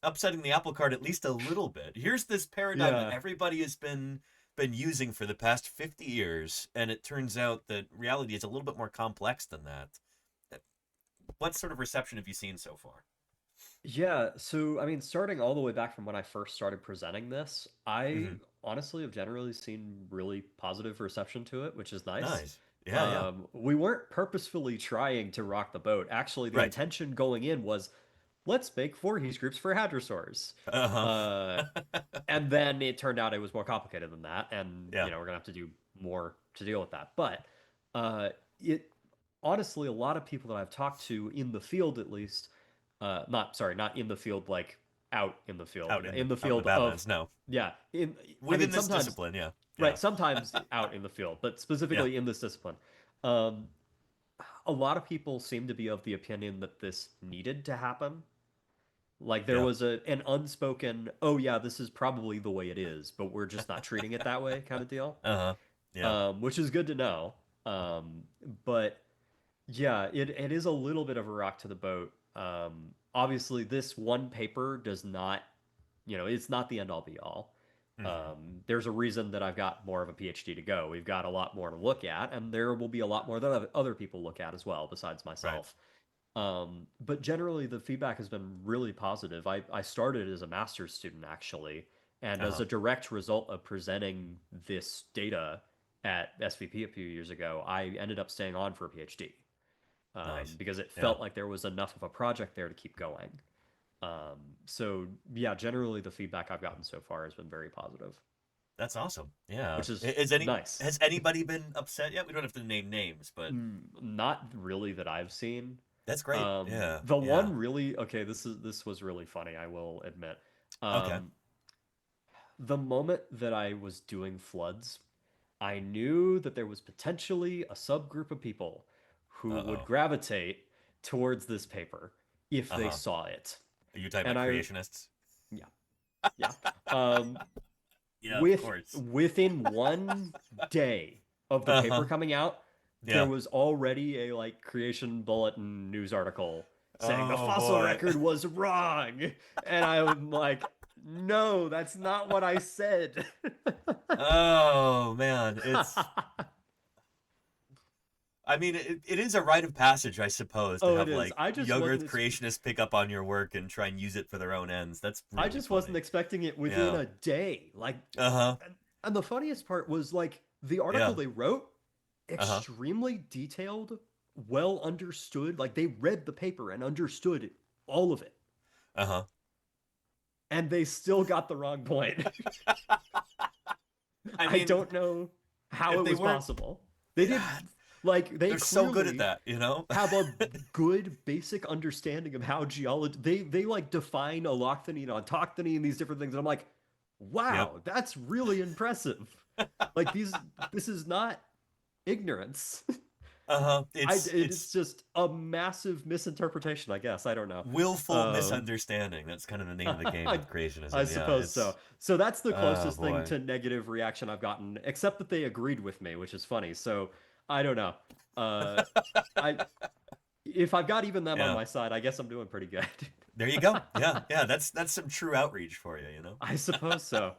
upsetting the apple cart at least a little bit. Here's this paradigm that everybody has been using for the past 50 years, and it turns out that reality is a little bit more complex than that. What sort of reception have you seen so far? Yeah, so I mean, starting all the way back from when I first started presenting this, I honestly have generally seen really positive reception to it, which is nice. Nice. Yeah, We weren't purposefully trying to rock the boat. Actually, the intention going in was let's make voorhees groups for hadrosaurs. Uh-huh. And then it turned out it was more complicated than that, and Yeah. we're gonna have to do more to deal with that. But it honestly, a lot of people that I've talked to in the field, at least, not in the field, like out in the field, in the field of no, yeah, within this discipline, yeah. Right, sometimes out in the field, but specifically in this discipline. A lot of people seem to be of the opinion that this needed to happen. Like there was an unspoken, oh yeah, this is probably the way it is, but we're just not treating it that way kind of deal. Yeah. Which is good to know. But yeah, it is a little bit of a rock to the boat. Obviously, this one paper does not, it's not the end all be all. There's a reason that I've got more of a PhD to go. We've got a lot more to look at, and there will be a lot more that other people look at as well, besides myself. But generally, the feedback has been really positive. I started as a master's student, actually, and as a direct result of presenting this data at SVP a few years ago, I ended up staying on for a PhD because it felt like there was enough of a project there to keep going. So yeah, generally the feedback I've gotten so far has been very positive. That's awesome. Yeah. Which is nice. Has anybody been upset yet? We don't have to name names, but not really that I've seen. That's great. The one really this was really funny, I will admit. The moment that I was doing floods, I knew that there was potentially a subgroup of people who would gravitate towards this paper if they saw it. Are you talking about creationists? Yeah. Yeah. Yeah, of course. Within one day of the paper coming out, there was already a creation bulletin news article saying the fossil record was wrong. And I'm like, no, that's not what I said. Oh man, I mean, it is a rite of passage, I suppose, to have young Earth creationists pick up on your work and try and use it for their own ends. That's really I just wasn't expecting it within a day. And the funniest part was the article they wrote, extremely detailed, well understood. Like they read the paper and understood all of it. And they still got the wrong point. I don't know how it was possible. They did. They're so good at that, have a good basic understanding of how geology. They define allochthony and autochthony and these different things, and I'm like, wow, that's really impressive. This is not ignorance. It's just a massive misinterpretation, I guess. I don't know. Willful misunderstanding. That's kind of the name of the game with creationism. I suppose so. So that's the closest thing to negative reaction I've gotten, except that they agreed with me, which is funny. So I don't know. If I've got even them on my side, I guess I'm doing pretty good. There you go. Yeah. That's some true outreach for you, I suppose so.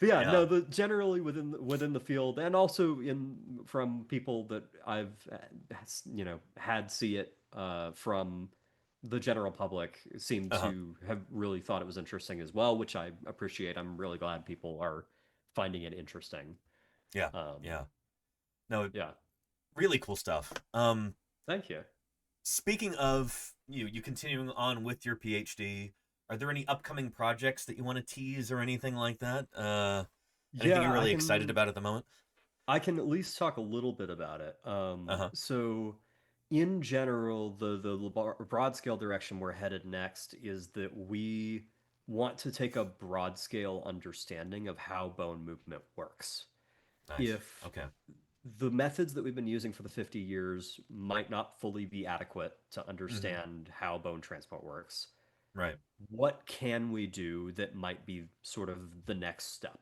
But no, generally within the field, and also from people that I've had see it from the general public, seem to have really thought it was interesting as well, which I appreciate. I'm really glad people are finding it interesting. Really cool stuff. Thank you. Speaking of you continuing on with your PhD, are there any upcoming projects that you want to tease or anything like that? Anything you're really excited about at the moment? I can at least talk a little bit about it. So in general, the broad scale direction we're headed next is that we want to take a broad scale understanding of how bone movement works. Nice. The methods that we've been using for the 50 years might not fully be adequate to understand how bone transport works. Right. What can we do that might be sort of the next step?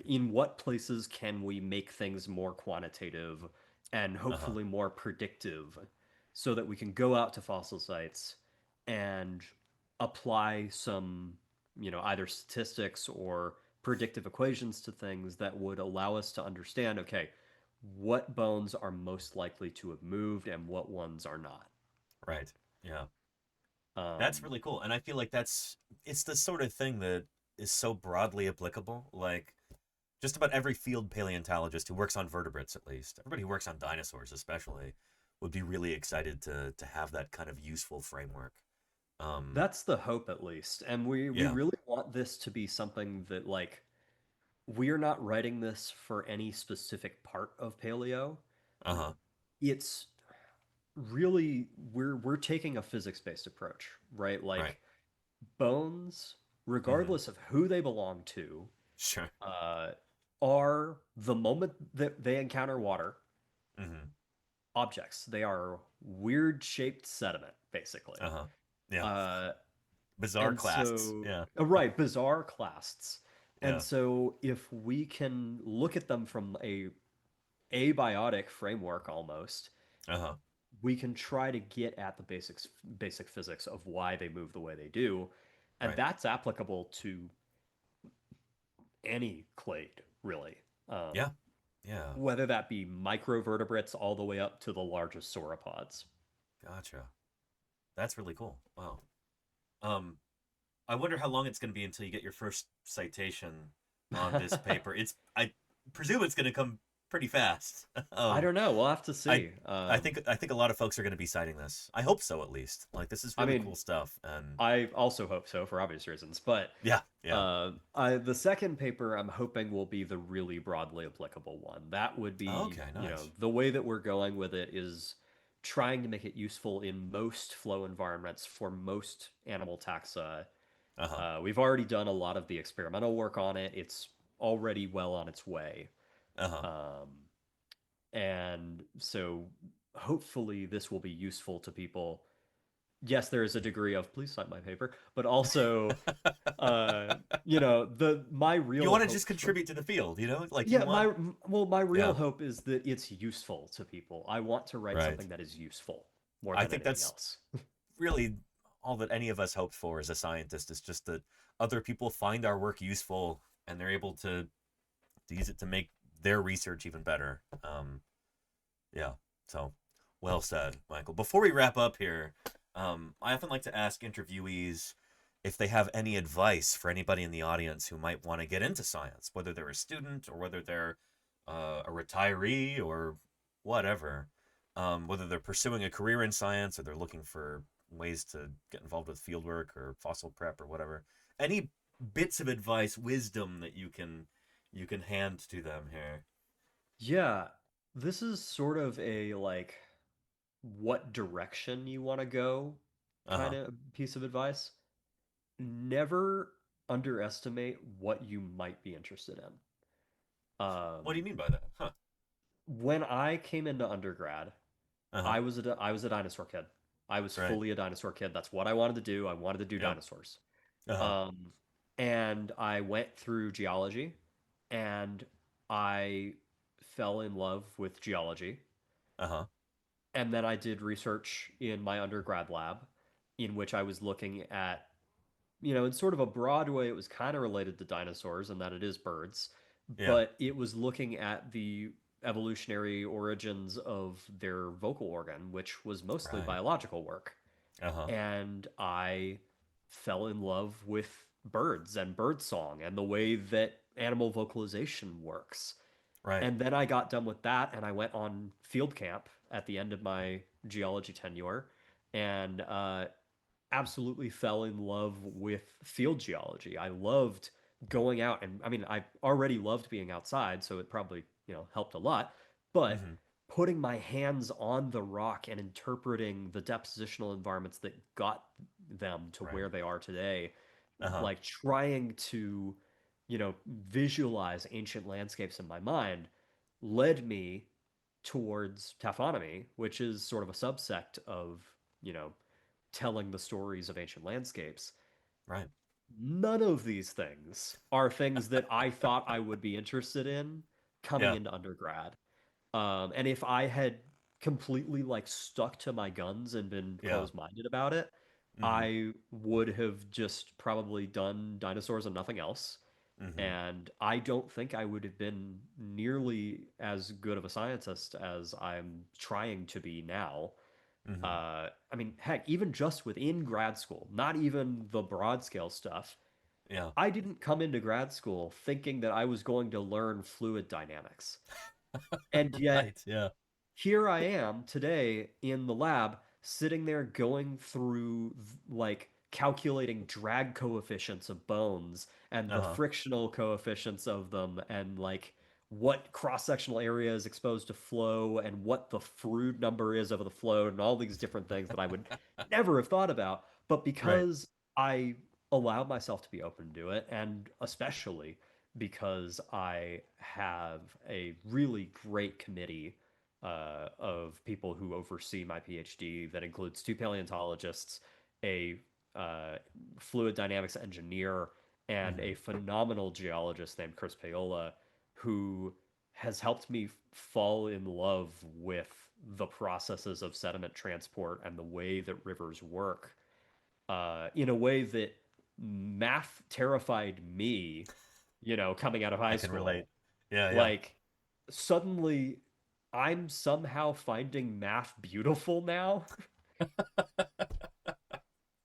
In what places can we make things more quantitative and hopefully more predictive so that we can go out to fossil sites and apply some, either statistics or predictive equations to things that would allow us to understand, okay, what bones are most likely to have moved and what ones are not. Right. Yeah. That's really cool. And I feel like it's the sort of thing that is so broadly applicable. Just about every field paleontologist who works on vertebrates, at least, everybody who works on dinosaurs especially, would be really excited to have that kind of useful framework. That's the hope, at least. And we Yeah. really want this to be something that, like, we're not writing this for any specific part of paleo. Uh-huh. It's really we're taking a physics-based approach, right? Right. Like bones, regardless of who they belong to, Sure. are the moment that they encounter water, objects. They are weird shaped sediment, basically. Yeah. Bizarre clasts. Yeah. Right, bizarre clasts. Yeah. And so if we can look at them from a abiotic framework almost, we can try to get at the basic physics of why they move the way they do. And Right. that's applicable to any clade, really. Yeah. Yeah. Whether that be microvertebrates all the way up to the largest sauropods. Gotcha. That's really cool. Wow. I wonder how long it's going to be until you get your first citation on this paper. I presume it's going to come pretty fast. I don't know. We'll have to see. I think a lot of folks are going to be citing this. I hope so, at least. Like, this is really cool stuff. And I also hope so, for obvious reasons. But yeah. The second paper I'm hoping will be the really broadly applicable one. That would be, nice. The way that we're going with it is trying to make it useful in most flow environments for most animal taxa. We've already done a lot of the experimental work on it. It's already well on its way. And so hopefully this will be useful to people. Yes, there is a degree of please cite my paper, but also, my real. You want to just contribute to the field, like my real hope is that it's useful to people. I want to write something that is useful more than anything else. Really all that any of us hope for as a scientist is just that other people find our work useful and they're able to use it to make their research even better. So well said, Michael. Before we wrap up here, I often like to ask interviewees if they have any advice for anybody in the audience who might want to get into science, whether they're a student or whether they're a retiree or whatever, whether they're pursuing a career in science or they're looking for ways to get involved with fieldwork or fossil prep or whatever. Any bits of advice, wisdom that you can hand to them here? Yeah, this is sort of a like what direction you want to go kind of piece of advice. Never underestimate what you might be interested in. What do you mean by that? When I came into undergrad, I was a dinosaur kid. I was fully a dinosaur kid. That's what I wanted to do. I wanted to do dinosaurs. And I went through geology, and I fell in love with geology. And then I did research in my undergrad lab, in which I was looking at, in sort of a broad way, it was kind of related to dinosaurs and that it is birds, but it was looking at the evolutionary origins of their vocal organ, which was mostly biological work. And I fell in love with birds and birdsong and the way that animal vocalization works. And then I got done with that and I went on field camp at the end of my geology tenure and absolutely fell in love with field geology. I loved going out, and I mean, I already loved being outside, so it probably, helped a lot, but putting my hands on the rock and interpreting the depositional environments that got them to where they are today, like trying to, visualize ancient landscapes in my mind led me towards taphonomy, which is sort of a subsect of, telling the stories of ancient landscapes. None of these things are things that I thought I would be interested in coming into undergrad. And if I had completely stuck to my guns and been closed-minded about it, I would have just probably done dinosaurs and nothing else. And I don't think I would have been nearly as good of a scientist as I'm trying to be now. I mean, heck, even just within grad school, not even the broad scale stuff. I didn't come into grad school thinking that I was going to learn fluid dynamics. And yet, here I am today in the lab sitting there going through like calculating drag coefficients of bones and the frictional coefficients of them and like what cross-sectional area is exposed to flow and what the Froude number is of the flow and all these different things that I would never have thought about. But because I allowed myself to be open to it, and especially because I have a really great committee of people who oversee my PhD that includes two paleontologists, a fluid dynamics engineer, and a phenomenal geologist named Chris Paola, who has helped me fall in love with the processes of sediment transport and the way that rivers work in a way that math terrified me, coming out of high I school. can relate. Yeah, Like, suddenly I'm somehow finding math beautiful now.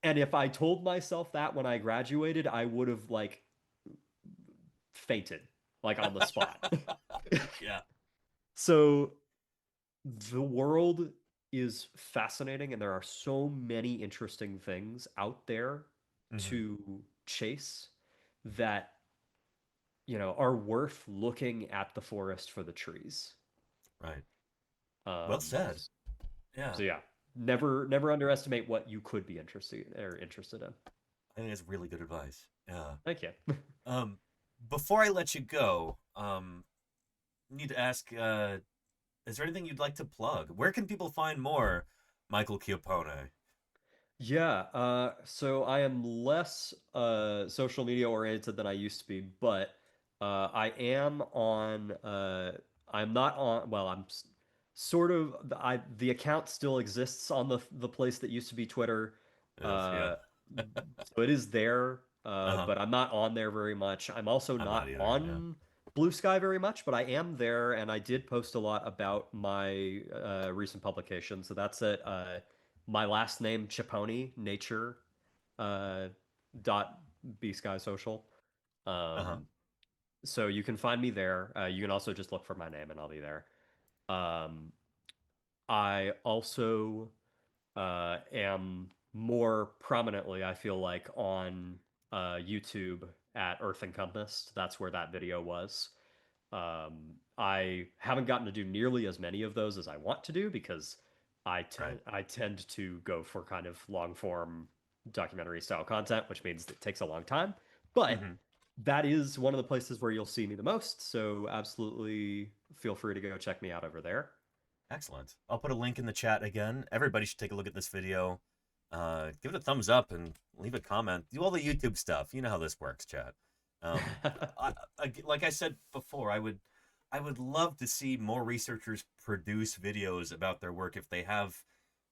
And if I told myself that when I graduated, I would have like fainted, like on the spot. Yeah. So the world is fascinating, and there are so many interesting things out there to chase that, are worth looking at the forest for the trees. Right. Well said. Yeah. So yeah, never underestimate what you could be interested in. I think it's really good advice. Yeah. Thank you. Before I let you go, need to ask, is there anything you'd like to plug? Where can people find more Michael Chiappone? Yeah, so I am less social media oriented than I used to be, but I am on I'm not on well, sort of the account still exists on the place that used to be Twitter. Yeah. So it is there, but I'm not on there very much. I'm also not either, on Blue Sky very much, but I am there, and I did post a lot about my recent publication. So that's at my last name, Chiappone, nature, dot bsky social. So you can find me there. You can also just look for my name and I'll be there. I also am more prominently, I feel like, on YouTube at Earth Encompassed. That's where that video was. I haven't gotten to do nearly as many of those as I want to do because I tend to go for kind of long form documentary style content, which means it takes a long time. But that is one of the places where you'll see me the most. So absolutely feel free to go check me out over there. Excellent. I'll put a link in the chat again. Everybody should take a look at this video. Give it a thumbs up and leave a comment. Do all the YouTube stuff. You know how this works, chat. Like I said before, I would love to see more researchers produce videos about their work if they have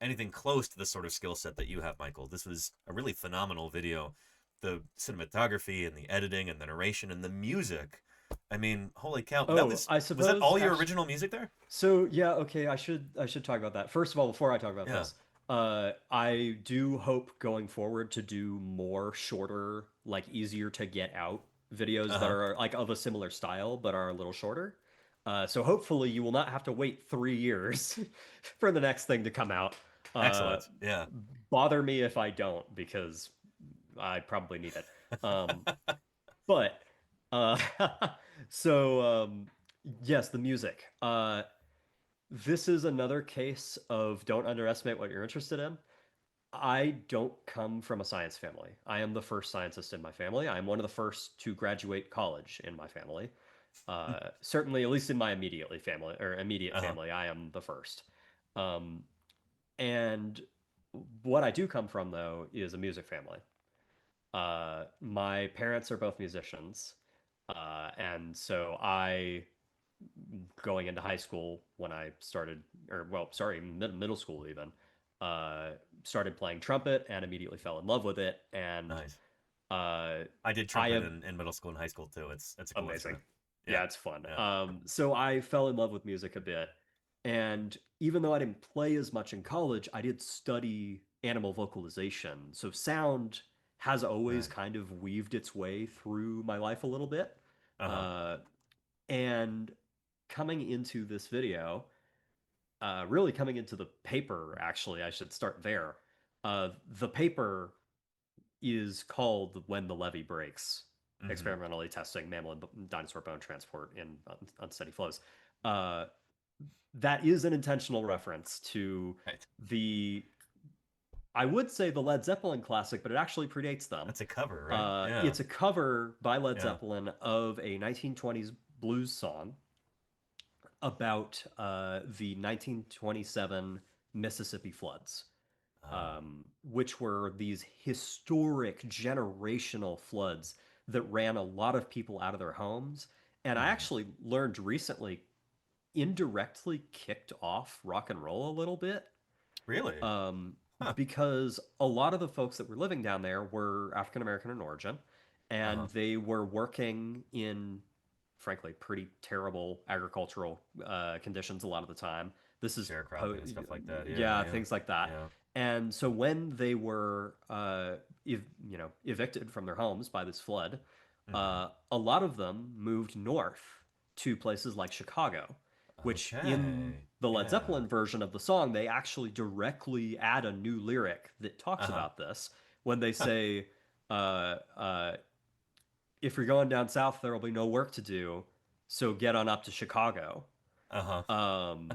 anything close to the sort of skill set that you have, Michael. This was a really phenomenal video. The cinematography and the editing and the narration and the music. I mean, holy cow! I suppose, was that all your original music there? So yeah, okay. I should talk about that first of all. Before I talk about this, I do hope going forward to do more shorter, like easier to get out videos that are like of a similar style but are a little shorter. So hopefully you will not have to wait 3 years for the next thing to come out. Excellent. Yeah. Bother me if I don't, because I probably need it. But so yes, the music. This is another case of don't underestimate what you're interested in. I don't come from a science family. I am the first scientist in my family. I am one of the first to graduate college in my family. Certainly, at least in my immediate family, I am the first. And what I do come from, though, is a music family. My parents are both musicians. And so going into high school when I started, middle school even, started playing trumpet and immediately fell in love with it. And nice. I did trumpet in middle school and high school too. It's a cool amazing. Yeah, it's fun. Yeah. So I fell in love with music a bit. And even though I didn't play as much in college, I did study animal vocalization. So sound has always kind of weaved its way through my life a little bit. And coming into this video, really coming into the paper, actually, I should start there. The paper is called When the Levee Breaks, experimentally testing mammal and dinosaur bone transport in unsteady flows. That is an intentional reference to the, I would say the Led Zeppelin classic, but it actually predates them. That's a cover, right? Yeah. It's a cover by Led Zeppelin of a 1920s blues song about the 1927 Mississippi floods, which were these historic generational floods that ran a lot of people out of their homes. And I actually learned recently indirectly kicked off rock and roll a little bit. Really? Because a lot of the folks that were living down there were African American in origin, and they were working in, frankly, pretty terrible agricultural conditions a lot of the time. This is sharecropping and stuff like that. Yeah, things like that. Yeah. And so when they were, evicted from their homes by this flood, a lot of them moved north to places like Chicago, which in the Led Zeppelin version of the song, they actually directly add a new lyric that talks about this when they say, if you're going down south, there will be no work to do, so get on up to Chicago. That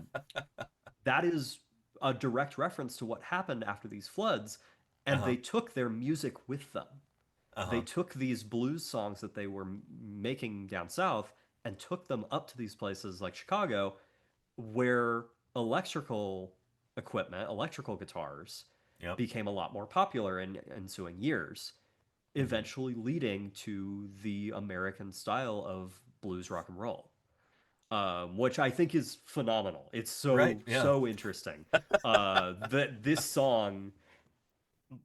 is a direct reference to what happened after these floods, and they took their music with them. They took these blues songs that they were making down south and took them up to these places like Chicago, where electrical equipment, electrical guitars, became a lot more popular in ensuing years, eventually leading to the American style of blues rock and roll, which I think is phenomenal. It's so interesting that this song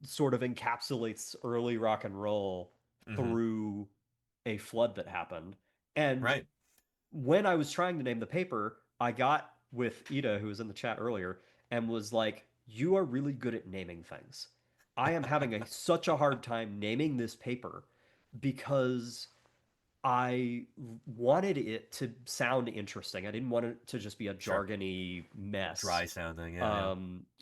sort of encapsulates early rock and roll through a flood that happened. And when I was trying to name the paper, I got with Ida, who was in the chat earlier, and was like, you are really good at naming things. I am having such a hard time naming this paper because I wanted it to sound interesting. I didn't want it to just be a jargony mess. Dry sounding,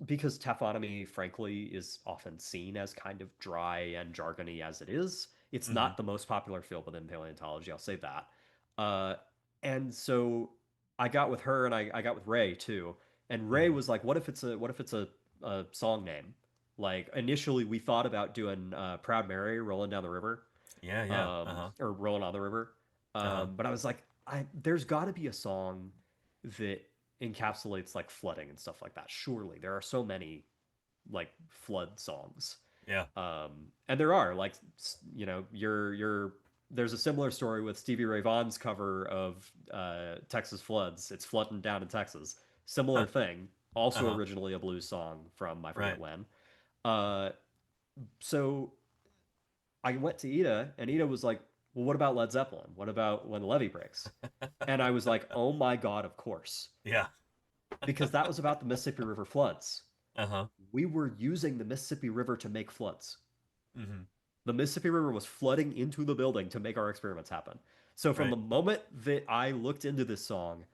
because taphonomy, frankly, is often seen as kind of dry and jargony as it is. It's not the most popular field within paleontology, I'll say that. And so I got with her, and I got with Ray too. And Ray was like, "What if it's a song name?" Like initially, we thought about doing "Proud Mary" rolling down the river, or rolling on the river. But I was like, there's got to be a song that encapsulates like flooding and stuff like that. Surely there are so many like flood songs. Yeah. And there are like, there's a similar story with Stevie Ray Vaughan's cover of Texas floods. It's flooding down in Texas. Similar thing. Also originally a blues song from I forget when. So I went to Ida, and Ida was like, well, what about Led Zeppelin? What about When the Levee Breaks? And I was like, oh my God, of course. Yeah. Because that was about the Mississippi River floods. We were using the Mississippi River to make floods. The Mississippi River was flooding into the building to make our experiments happen. So from the moment that I looked into this song,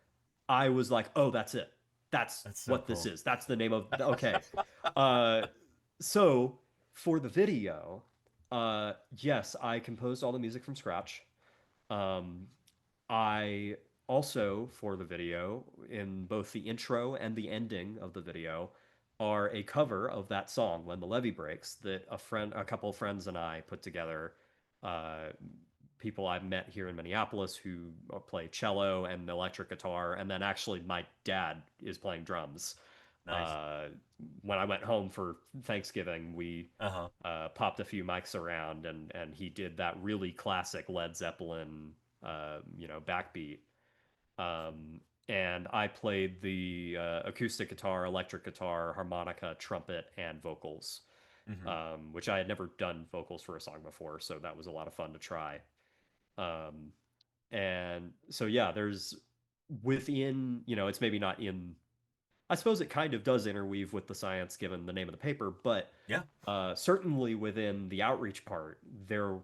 I was like, oh, that's it. That's so what this is. That's the name of... Okay. So for the video, yes, I composed all the music from scratch. I also, for the video, in both the intro and the ending of the video, are a cover of that song, When the Levee Breaks, that a couple of friends and I put together. People I've met here in Minneapolis who play cello and electric guitar, and then actually my dad is playing drums. Nice. When I went home for Thanksgiving, we popped a few mics around, and he did that really classic Led Zeppelin, backbeat. And I played the acoustic guitar, electric guitar, harmonica, trumpet, and vocals, which I had never done vocals for a song before, so that was a lot of fun to try. And so, yeah, there's within, it's maybe not in, I suppose it kind of does interweave with the science given the name of the paper, but certainly within the outreach part, there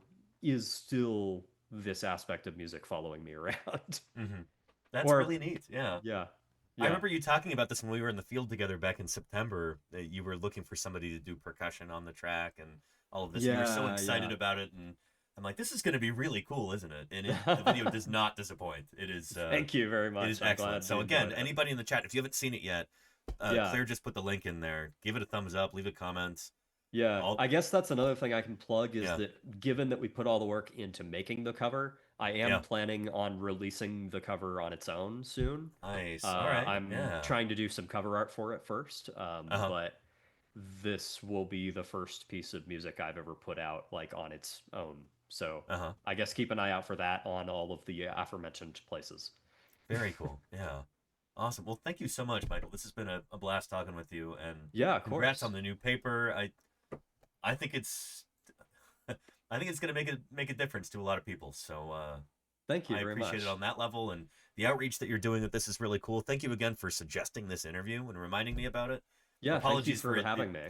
is still this aspect of music following me around. That's really neat. Yeah. Yeah. I remember you talking about this when we were in the field together back in September. You were looking for somebody to do percussion on the track and all of this. You were so excited about it, and I'm like, this is going to be really cool, isn't it? And the video does not disappoint. It is. Thank you very much. It is excellent. So again, anybody in the chat, if you haven't seen it yet, Claire just put the link in there. Give it a thumbs up. Leave a comment. Yeah, I guess that's another thing I can plug is that given that we put all the work into making the cover, I am planning on releasing the cover on its own soon. Nice. All right. I'm trying to do some cover art for it first, but this will be the first piece of music I've ever put out like on its own. So I guess keep an eye out for that on all of the aforementioned places. Very cool. Yeah. Awesome. Well, thank you so much, Michael. This has been a blast talking with you, and congrats on the new paper. I think it's going to make a difference to a lot of people. So thank you very much. I appreciate it on that level, and the outreach that you're doing with this is really cool. Thank you again for suggesting this interview and reminding me about it. Yeah, apologies for having me.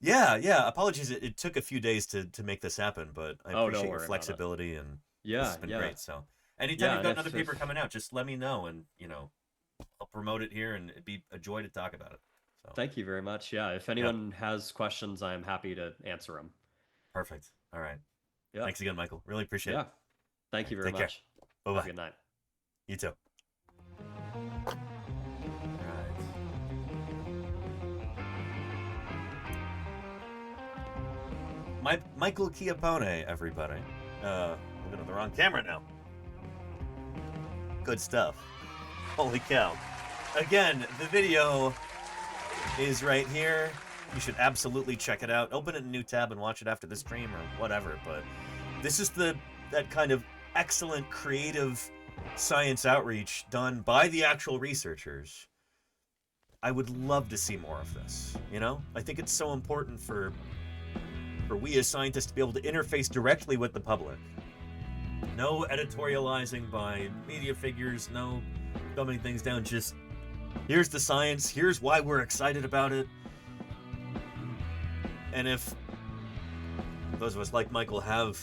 Yeah. Apologies. It took a few days to make this happen, but I appreciate your flexibility, and this has been great. So anytime you've got another paper coming out, just let me know, and I'll promote it here, and it'd be a joy to talk about it. So. Thank you very much. Yeah, if anyone has questions, I'm happy to answer them. Perfect. All right. Yeah. Thanks again, Michael. Really appreciate it. Thank you very much. Bye-bye. Have a good night. You too. Michael Chiappone, everybody. Looking at the wrong camera now. Good stuff. Holy cow. Again, the video is right here. You should absolutely check it out. Open it in a new tab and watch it after the stream or whatever, but this is that kind of excellent creative science outreach done by the actual researchers. I would love to see more of this, I think it's so important for we as scientists to be able to interface directly with the public. No editorializing by media figures, no dumbing things down, just here's the science, here's why we're excited about it. And if those of us like Michael have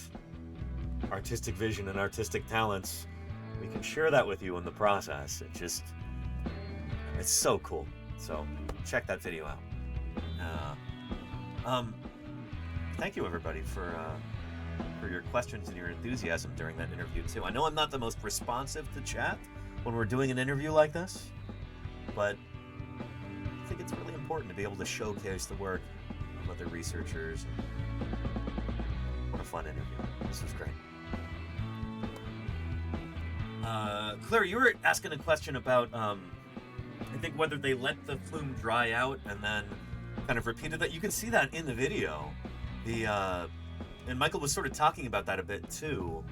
artistic vision and artistic talents, we can share that with you in the process. It's so cool. So check that video out. Thank you, everybody, for your questions and your enthusiasm during that interview too. I know I'm not the most responsive to chat when we're doing an interview like this, but I think it's really important to be able to showcase the work of other researchers. What a fun interview. This was great. Claire, you were asking a question about, I think whether they let the flume dry out and then kind of repeated that. You can see that in the video. And Michael was sort of talking about that a bit too,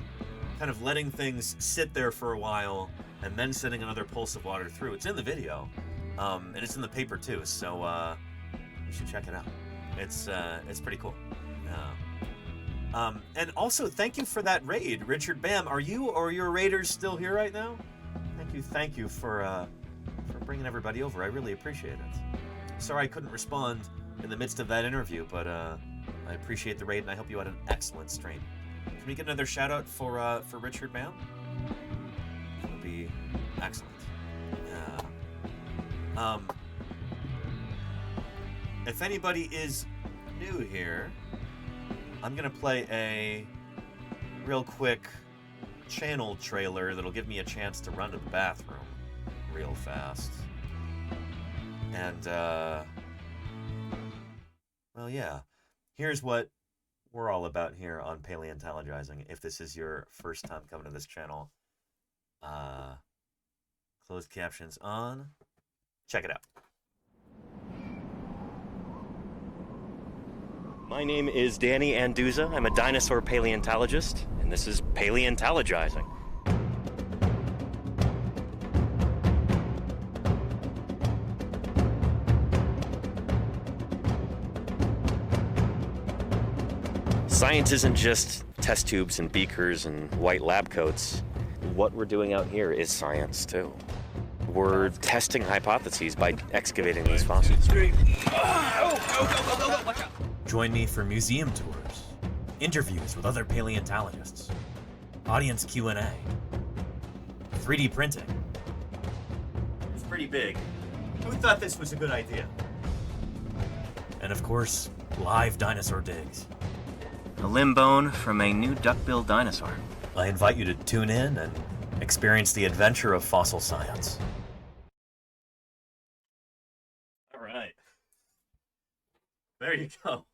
kind of letting things sit there for a while and then sending another pulse of water through. It's in the video, and it's in the paper too, so you should check it out. It's pretty cool. And also, thank you for that raid, Richard Bam. Are you or your raiders still here right now? Thank you for bringing everybody over. I really appreciate it. Sorry I couldn't respond in the midst of that interview, but I appreciate the raid, and I hope you had an excellent stream. Can we get another shout out for Richard Bam? That would be excellent. If anybody is new here, I'm gonna play a real quick channel trailer that'll give me a chance to run to the bathroom real fast. And well, yeah. Here's what we're all about here on Paleontologizing. If this is your first time coming to this channel, closed captions on. Check it out. My name is Danny Anduza. I'm a dinosaur paleontologist, and this is Paleontologizing. Science isn't just test tubes and beakers and white lab coats. What we're doing out here is science, too. We're testing hypotheses by excavating these fossils. Join me for museum tours, interviews with other paleontologists, audience Q&A, 3D printing. It's pretty pretty big. Who thought this was a good idea? And of course, live dinosaur digs. A limb bone from a new duck-billed dinosaur. I invite you to tune in and experience the adventure of fossil science. All right. There you go.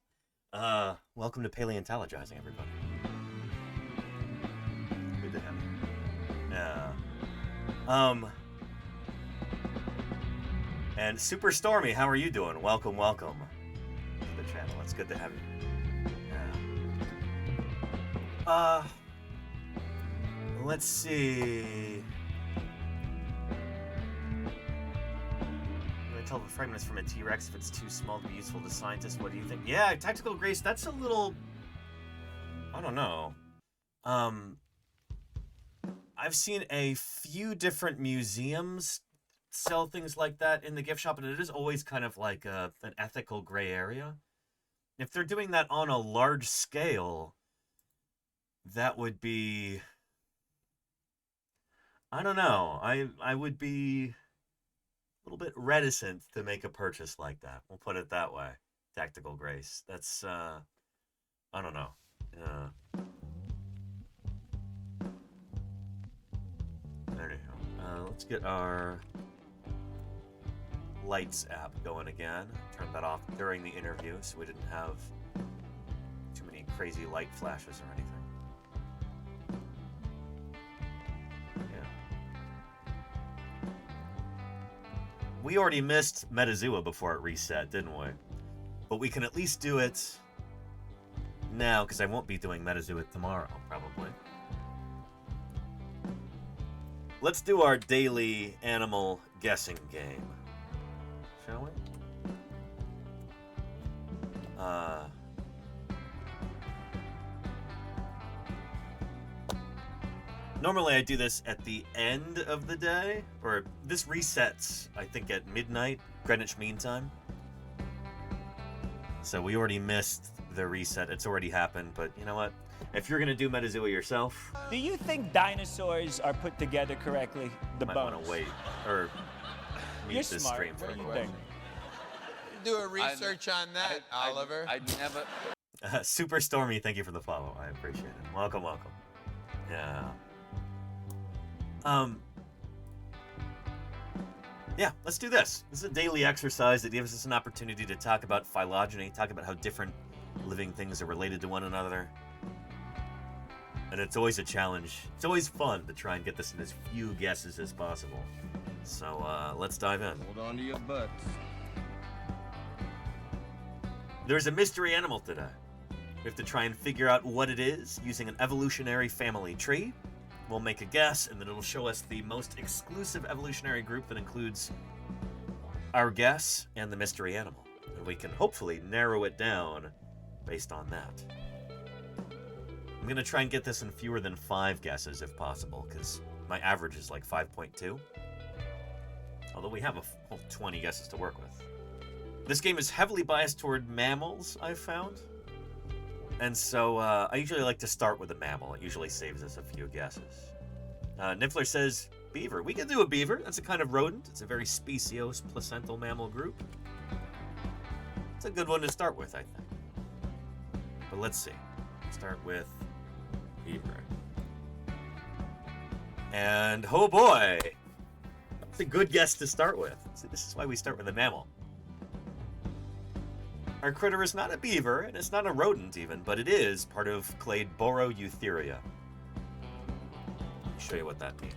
Welcome to Paleontologizing, everybody. Good to have you. Yeah. And Super Stormy, how are you doing? Welcome, welcome to the channel. It's good to have you. Yeah. Let's see. Tell the fragment is from a T-Rex if it's too small to be useful to scientists. What do you think? Yeah, Tactical Grace, that's a little... I don't know. I've seen a few different museums sell things like that in the gift shop, and it is always kind of like an ethical gray area. If they're doing that on a large scale, that would be... I don't know. I would be... a little bit reticent to make a purchase like that. We'll put it that way. Tactical Grace. That's, I don't know. There you go. Let's get our lights app going again. Turn that off during the interview so we didn't have too many crazy light flashes or anything. We already missed Metazoa before it reset, didn't we? But we can at least do it now, because I won't be doing Metazoa tomorrow, probably. Let's do our daily animal guessing game. Shall we? Normally I do this at the end of the day, or this resets, I think, at midnight, Greenwich Mean Time. So we already missed the reset. It's already happened, but you know what? If you're going to do Metazoa yourself... Do you think dinosaurs are put together correctly? The bones? Might want to wait, or mute this smart. stream for What a do you while. think? Do a research on that, Oliver. I'd never... Super Stormy, thank you for the follow. I appreciate it. Welcome, welcome. Yeah. Yeah, let's do this. This is a daily exercise that gives us an opportunity to talk about phylogeny, talk about how different living things are related to one another. And it's always a challenge. It's always fun to try and get this in as few guesses as possible. So, let's dive in. Hold on to your butts. There's a mystery animal today. We have to try and figure out what it is using an evolutionary family tree. We'll make a guess, and then it'll show us the most exclusive evolutionary group that includes our guess and the mystery animal. And we can hopefully narrow it down based on that. I'm going to try and get this in fewer than 5 guesses if possible, because my average is like 5.2. Although we have a full 20 guesses to work with. This game is heavily biased toward mammals, I've found. And so I usually like to start with a mammal. It usually saves us a few guesses. Niffler says, beaver. We can do a beaver. That's a kind of rodent. It's a very speciose placental mammal group. It's a good one to start with, I think. But let's see. Start with beaver. And, oh boy! That's a good guess to start with. See, this is why we start with a mammal. Our critter is not a beaver, and it's not a rodent even, but it is part of clade Boroeutheria. Let me show you what that means.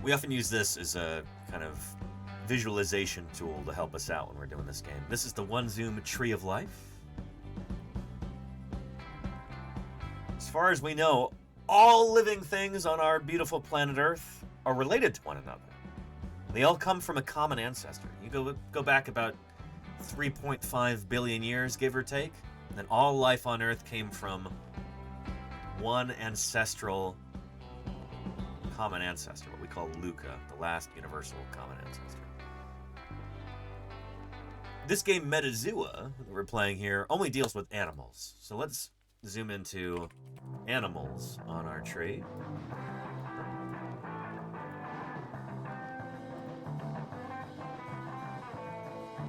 We often use this as a kind of visualization tool to help us out when we're doing this game. This is the One Zoom Tree of Life. As far as we know, all living things on our beautiful planet Earth are related to one another. They all come from a common ancestor. You go back about 3.5 billion years, give or take, and all life on Earth came from one ancestral common ancestor, what we call Luca, the last universal common ancestor. This game, Metazoa, that we're playing here, only deals with animals. So let's zoom into animals on our tree.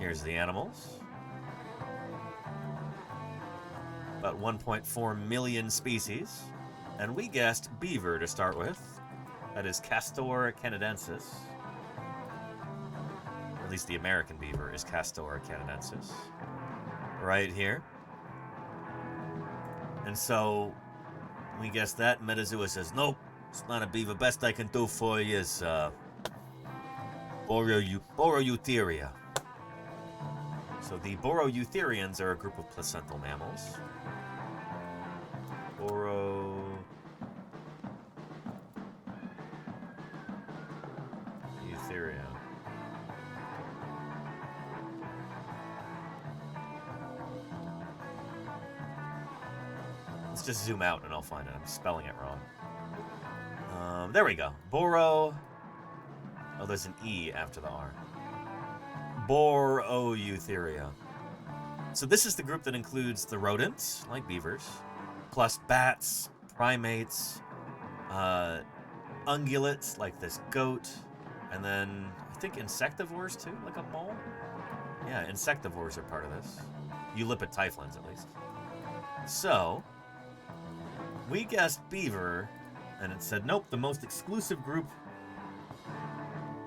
Here's the animals. About 1.4 million species. And we guessed beaver to start with. That is Castor canadensis. At least the American beaver is Castor canadensis. Right here. And so we guessed that. Metazoa says, nope, it's not a beaver. Best I can do for you is Boreutheria. So the Boreutherians are a group of placental mammals. Boreutheria. Let's just zoom out and I'll find it. I'm spelling it wrong. There we go. Boro. Oh, there's an E after the R. Boreutheria. So this is the group that includes the rodents, like beavers, plus bats, primates, ungulates, like this goat, and then I think insectivores too, like a mole. Yeah, insectivores are part of this. Eulipotyphlones, at least. So, we guessed beaver, and it said, nope, the most exclusive group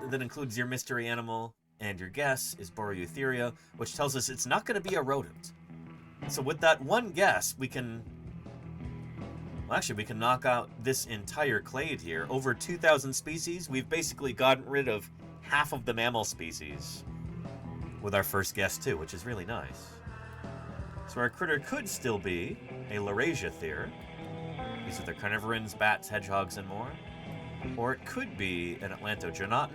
that includes your mystery animal and your guess is Boreutheria, which tells us it's not going to be a rodent. So with that one guess, we can... Well, actually, we can knock out this entire clade here. Over 2,000 species. We've basically gotten rid of half of the mammal species with our first guess, too, which is really nice. So our critter could still be a Laurasiathere. These are the carnivorans, bats, hedgehogs, and more. Or it could be an Atlantogenatin.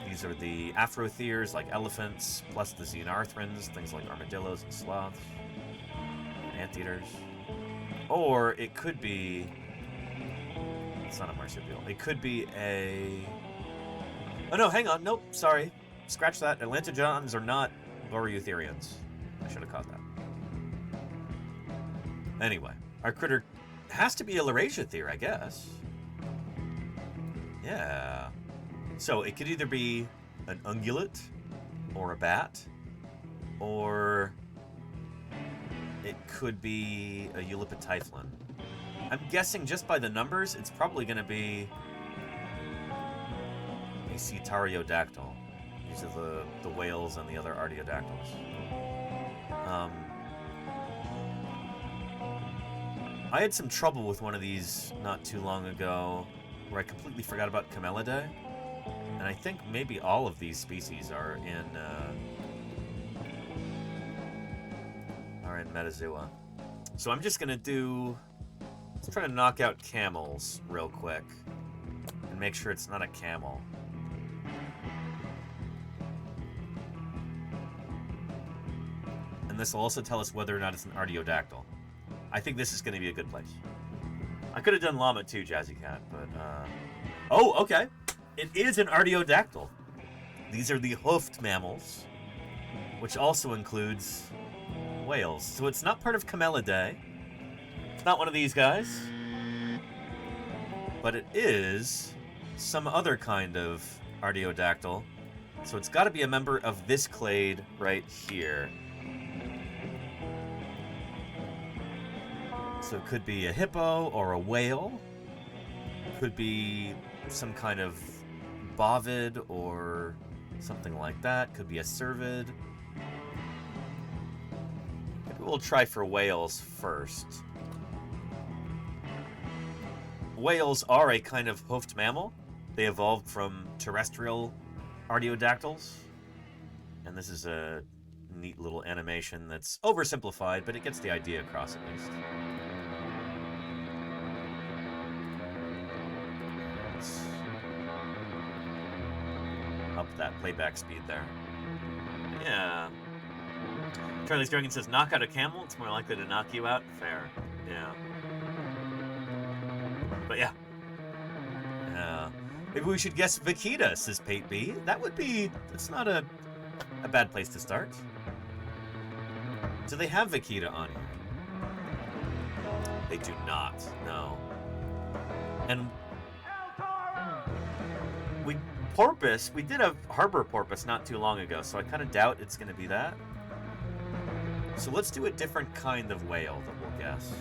These are the Afrotheres, like elephants, plus the Xenarthrans, things like armadillos and sloths, anteaters. Or it could be... It's not a marsupial. It could be a... Oh, no, hang on. Nope, sorry. Scratch that. Atlantogenatins are not Boreutherians. I should have caught that. Anyway, our critter has to be a Laurasiathere, I guess. Yeah. So it could either be an ungulate or a bat, or it could be a Eulipotyphlon. I'm guessing just by the numbers, it's probably going to be a Cetariodactyl. These are the whales and the other artiodactyls. I had some trouble with one of these not too long ago, where I completely forgot about Camelidae. And I think maybe all of these species are in Metazoa. So I'm just gonna let's try to knock out camels real quick and make sure it's not a camel. And this will also tell us whether or not it's an artiodactyl. I think this is gonna be a good place. I could have done llama too, Jazzy Cat, but oh, okay. It is an artiodactyl. These are the hoofed mammals, which also includes whales. So it's not part of Camelidae. It's not one of these guys. But it is some other kind of artiodactyl. So it's got to be a member of this clade right here. So it could be a hippo or a whale. Could be some kind of bovid or something like that. Could be a cervid. Maybe we'll try for whales first. Whales are a kind of hoofed mammal. They evolved from terrestrial artiodactyls. And this is a neat little animation that's oversimplified, but it gets the idea across at least. Up that playback speed there. Yeah. Charlie Sturgeon says, knock out a camel, it's more likely to knock you out. Fair. Yeah. But yeah. Yeah. Maybe we should guess Vaquita, says Pate B. That's not a bad place to start. Do they have Vaquita on here? They do not, no. And porpoise, we did have harbor porpoise not too long ago, so I kind of doubt it's going to be that. So let's do a different kind of whale that we'll guess.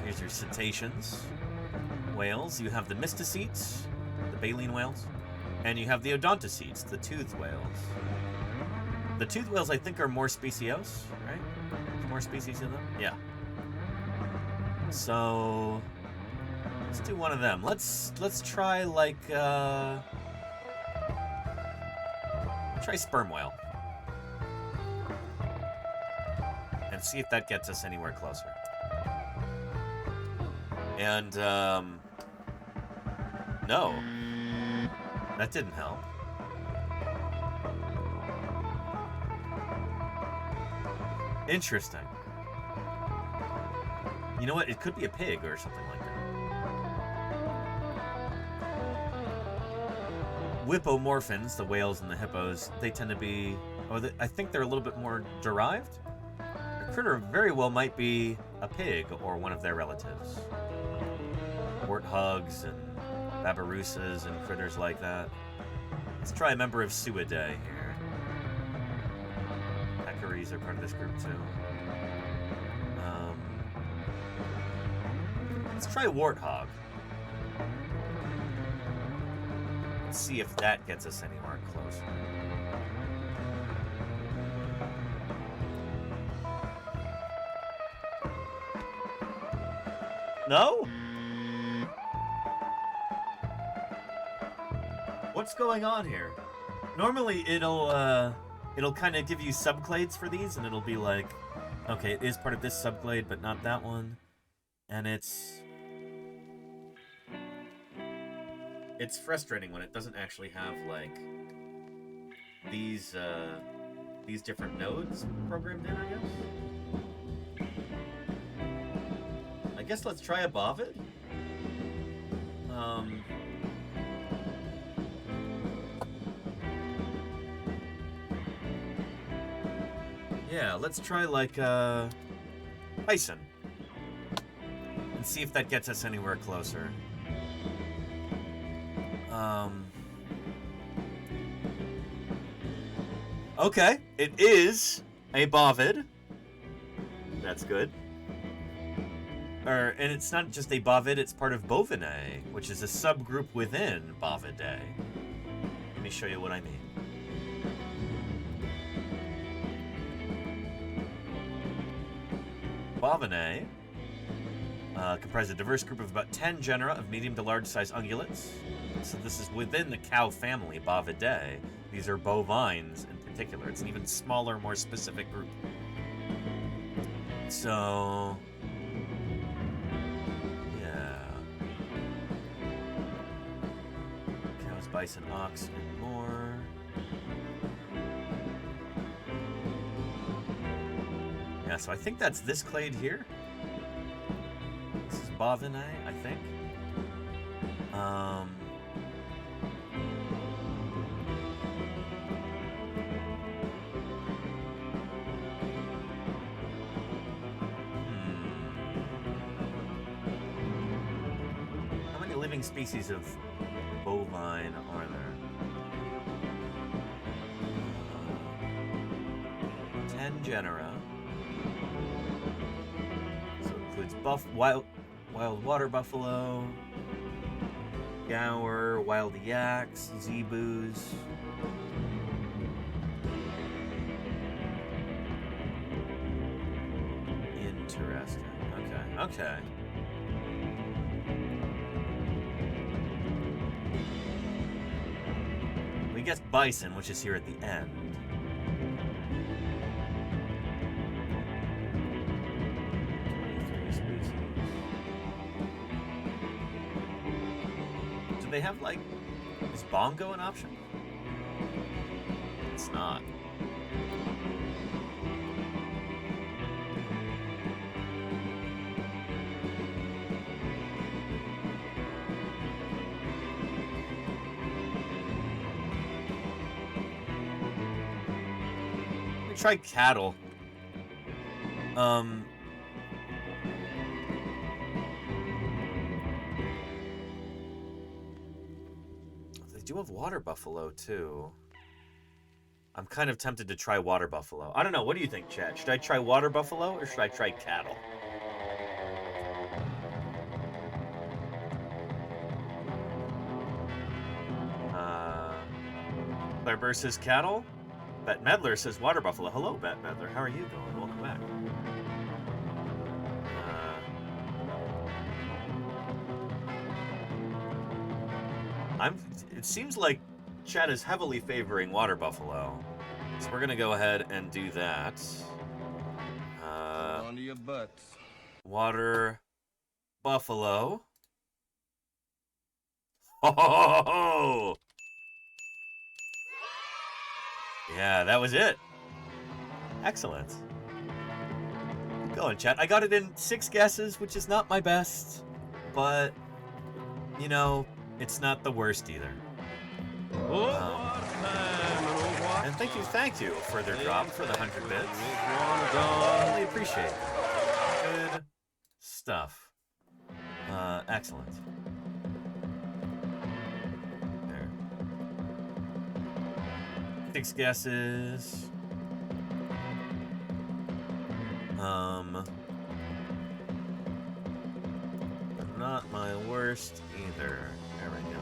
Here's your cetaceans. Whales. You have the mysticetes, the baleen whales, and you have the odontocetes, the toothed whales. The toothed whales, I think, are more speciose, right? There's more species in them? Yeah. So let's do one of them. Let's try like try sperm whale. And see if that gets us anywhere closer. And no. That didn't help. Interesting. You know what? It could be a pig or something like that. Whippomorphins, the whales and the hippos, they tend to be... I think they're a little bit more derived. A critter very well might be a pig or one of their relatives. Warthogs and babirussas and critters like that. Let's try a member of Suidae here. Peccaries are part of this group too. Let's try warthog. Let's see if that gets us anywhere closer. No? What's going on here? Normally it'll kind of give you subclades for these, and it'll be like, okay, it is part of this subclade, but not that one. And it's frustrating when it doesn't actually have like these different nodes programmed in, I guess let's try a bovid. Yeah, let's try like bison and see if that gets us anywhere closer. Okay, it is a bovid. That's good. And it's not just a bovid, it's part of Bovinae, which is a subgroup within Bovidae. Let me show you what I mean. Bovinae comprise a diverse group of about 10 genera of medium to large size ungulates. So this is within the cow family, Bovidae. These are bovines in particular. It's an even smaller, more specific group. So... cows, bison, ox, and more. Yeah, so I think that's this clade here. This is Bovinae, I think. How many living species of bovine are there? 10 genera. So it includes wild water buffalo, gaur, wild yaks, zebus. Interesting. Okay. We guess bison, which is here at the end. Do they have, like, is bongo an option? It's not. Try cattle. do have water buffalo, too. I'm kind of tempted to try water buffalo. I don't know. What do you think, chat? Should I try water buffalo or should I try cattle? Claire Burr says cattle. Bette Medler says water buffalo. Hello, Bette Medler. How are you doing? Welcome back. It seems like chat is heavily favoring water buffalo, so we're gonna go ahead and do that. Onto your butts. Water buffalo. Oh! Yeah, that was it. Excellent. Keep going, chat. I got it in 6 guesses, which is not my best, but you know, it's not the worst either. And thank you, Further Drop, for the 100 bits. Really appreciate it. Good stuff. Excellent. There. 6 guesses. Not my worst either. There we go.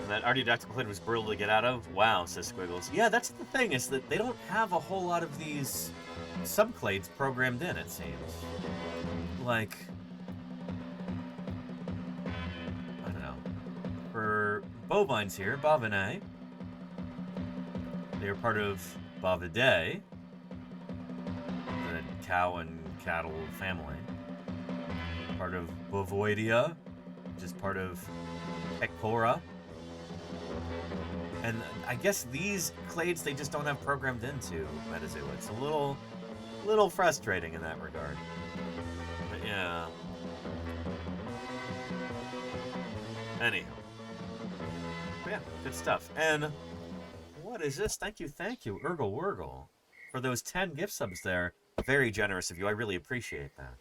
That Artiodactyl clade was brutal to get out of? Wow, says Squiggles. Yeah, that's the thing, is that they don't have a whole lot of these subclades programmed in, it seems. Like, I don't know. For bovines here, Bovinae, they are part of Bovidae, the cow and cattle family. Part of Bovoidea, which is part of Pecora. And I guess these clades they just don't have programmed into Metazoo. It's a little frustrating in that regard. But yeah. Anyhow. But yeah, good stuff. And what is this? Thank you, Urgle Wurgle, for those 10 gift subs there. Very generous of you. I really appreciate that.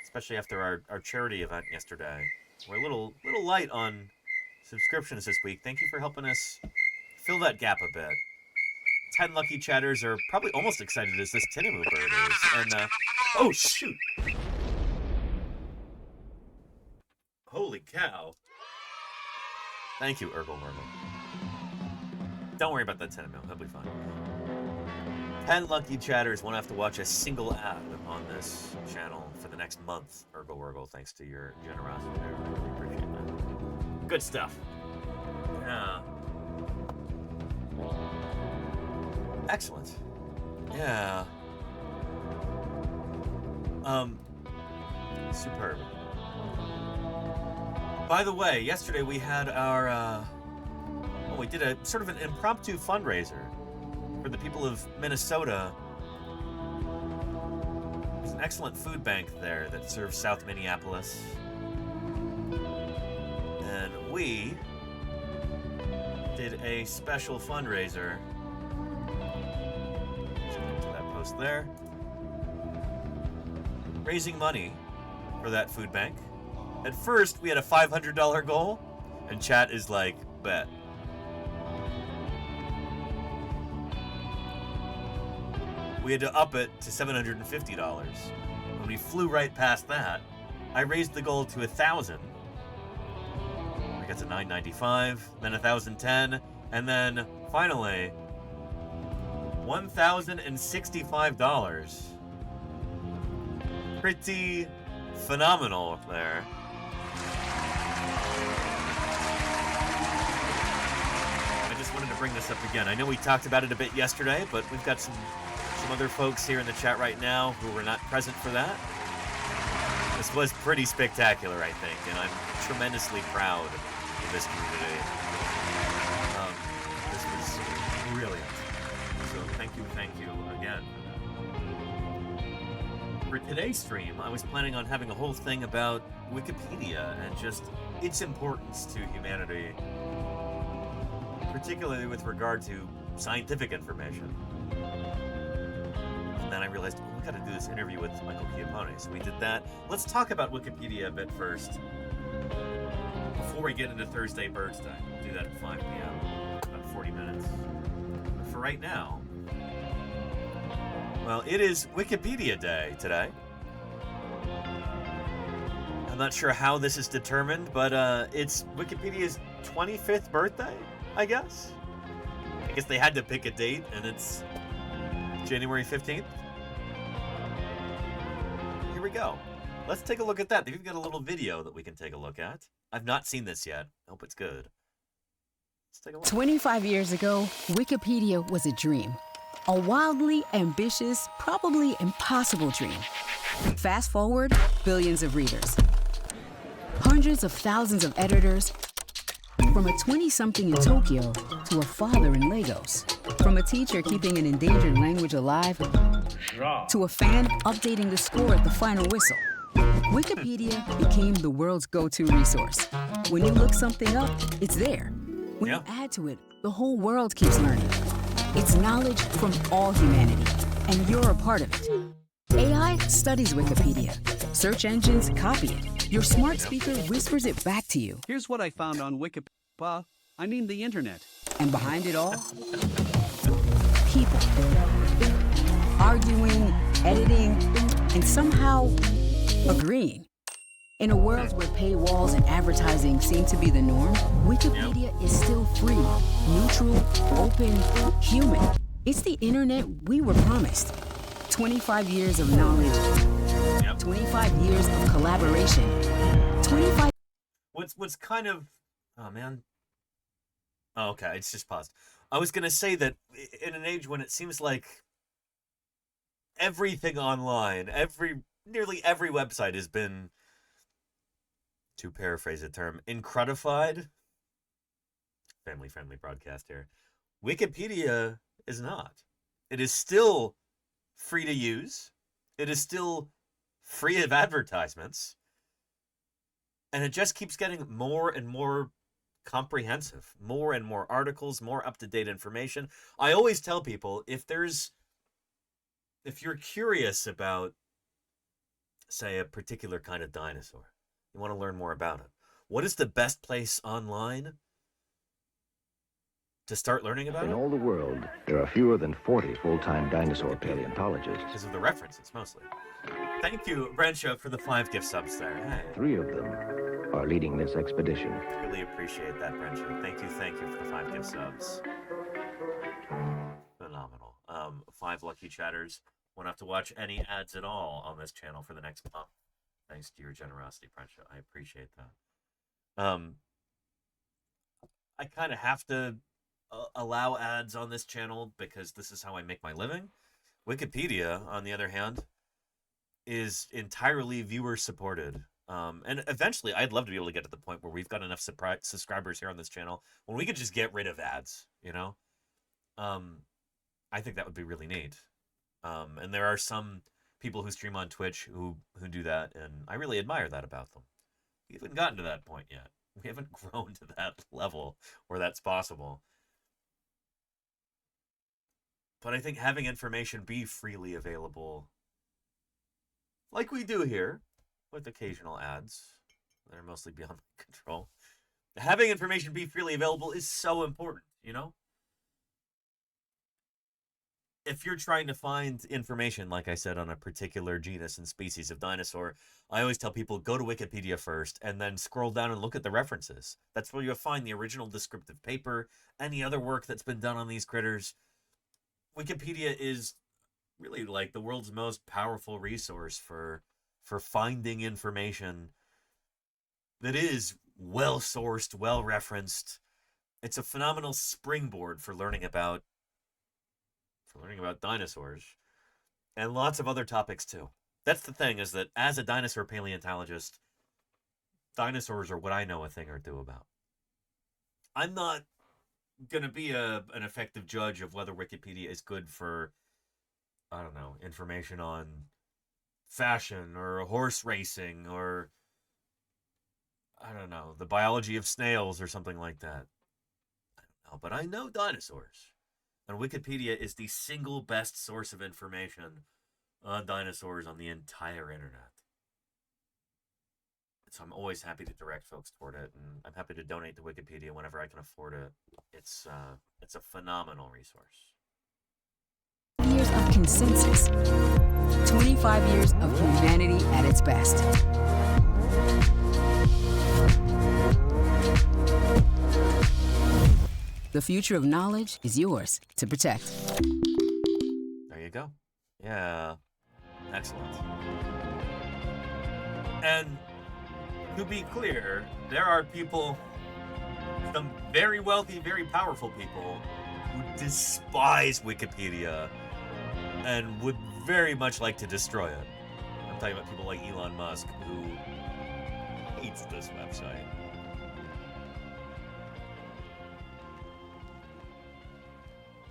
Especially after our charity event yesterday. We're a little light on subscriptions this week. Thank you for helping us fill that gap a bit. 10 lucky chatters are probably almost excited as this Tinamou bird is. And, oh, shoot! Holy cow. Thank you, Urgle Murgle. Don't worry about that Tinamou. He'll be fine. 10 lucky chatters won't have to watch a single ad on this channel for the next month, Urgle Wurgle, thanks to your generosity there. I really appreciate that. Good stuff. Yeah. Excellent. Yeah. Superb. By the way, yesterday we had our, we did a sort of an impromptu fundraiser for the people of Minnesota. There's an excellent food bank there that serves South Minneapolis. And we did a special fundraiser. Just link to that post there. Raising money for that food bank. At first, we had a $500 goal, and chat is like, bet. We had to up it to $750. When we flew right past that, I raised the goal to $1,000. We got to $995, then $1,010, and then finally $1,065. Pretty phenomenal there. I just wanted to bring this up again. I know we talked about it a bit yesterday, but we've got some other folks here in the chat right now who were not present for that. This was pretty spectacular, I think, and I'm tremendously proud of this community. This was brilliant. So thank you again. For today's stream, I was planning on having a whole thing about Wikipedia and just its importance to humanity, particularly with regard to scientific information. And then I realized, oh, we got to do this interview with Michael Chiappone, so we did that. Let's talk about Wikipedia a bit first before we get into Thursday Birds Day. We'll do that at 5 p.m., about 40 minutes. But for right now, well, it is Wikipedia Day today. I'm not sure how this is determined, but it's Wikipedia's 25th birthday, I guess. I guess they had to pick a date, and it's January 15th. Here we go. Let's take a look at that. They've got a little video that we can take a look at. I've not seen this yet. I hope it's good. Let's take a look. 25 years ago, Wikipedia was a dream. A wildly ambitious, probably impossible dream. Fast forward, billions of readers. Hundreds of thousands of editors. From a 20-something in Tokyo to a father in Lagos. From a teacher keeping an endangered language alive to a fan updating the score at the final whistle. Wikipedia became the world's go-to resource. When you look something up, it's there. When you add to it, the whole world keeps learning. It's knowledge from all humanity, and you're a part of it. AI studies Wikipedia. Search engines copy it. Your smart speaker whispers it back to you. Here's what I found on Wikipedia. The internet. And behind it all, people. Arguing, editing, and somehow agreeing. In a world where paywalls and advertising seem to be the norm, Wikipedia is still free, neutral, open, human. It's the internet we were promised. 25 years of knowledge, 25 years of collaboration, 25... What's kind of... Oh, man. Oh, okay, it's just paused. I was going to say that in an age when it seems like everything online, nearly every website has been, to paraphrase a term, incredified. Family-friendly broadcast here. Wikipedia is not. It is still free to use. It is still free of advertisements. And it just keeps getting more and more comprehensive. More and more articles, more up-to-date information. I always tell people, if you're curious about, say, a particular kind of dinosaur, you want to learn more about it, what is the best place online to start learning about it? In all the world, there are fewer than 40 full-time dinosaur paleontologists. Because of the references, mostly. Thank you, Brenshaw, for the 5 gift subs there. Hey. 3 of them are leading this expedition. Really appreciate that, Brenshaw. Thank you for the 5 gift subs. Phenomenal. 5 lucky chatters won't have to watch any ads at all on this channel for the next month. Thanks to your generosity, Brenshaw. I appreciate that. I kind of have to allow ads on this channel because this is how I make my living. Wikipedia, on the other hand, is entirely viewer supported. And eventually, I'd love to be able to get to the point where we've got enough subscribers here on this channel when we could just get rid of ads, you know? I think that would be really neat. And there are some people who stream on Twitch who do that, and I really admire that about them. We haven't gotten to that point yet. We haven't grown to that level where that's possible. But I think having information be freely available, like we do here, with occasional ads that are mostly beyond my control, having information be freely available is so important, you know? If you're trying to find information, like I said, on a particular genus and species of dinosaur, I always tell people, go to Wikipedia first, and then scroll down and look at the references. That's where you'll find the original descriptive paper, any other work that's been done on these critters. Wikipedia is really like the world's most powerful resource for finding information that is well-sourced, well-referenced. It's a phenomenal springboard for learning about dinosaurs and lots of other topics too. That's the thing, is that as a dinosaur paleontologist, dinosaurs are what I know a thing or two about. I'm not going to be an effective judge of whether Wikipedia is good for, I don't know, information on fashion or horse racing or, I don't know, the biology of snails or something like that. I don't know, but I know dinosaurs. And Wikipedia is the single best source of information dinosaurs on the entire internet. So I'm always happy to direct folks toward it, and I'm happy to donate to Wikipedia whenever I can afford it. It's a phenomenal resource. Years of consensus. 25 years of humanity at its best. The future of knowledge is yours to protect. There you go. Yeah. Excellent. And to be clear, there are people, some very wealthy, very powerful people, who despise Wikipedia and would very much like to destroy it. I'm talking about people like Elon Musk, who hates this website.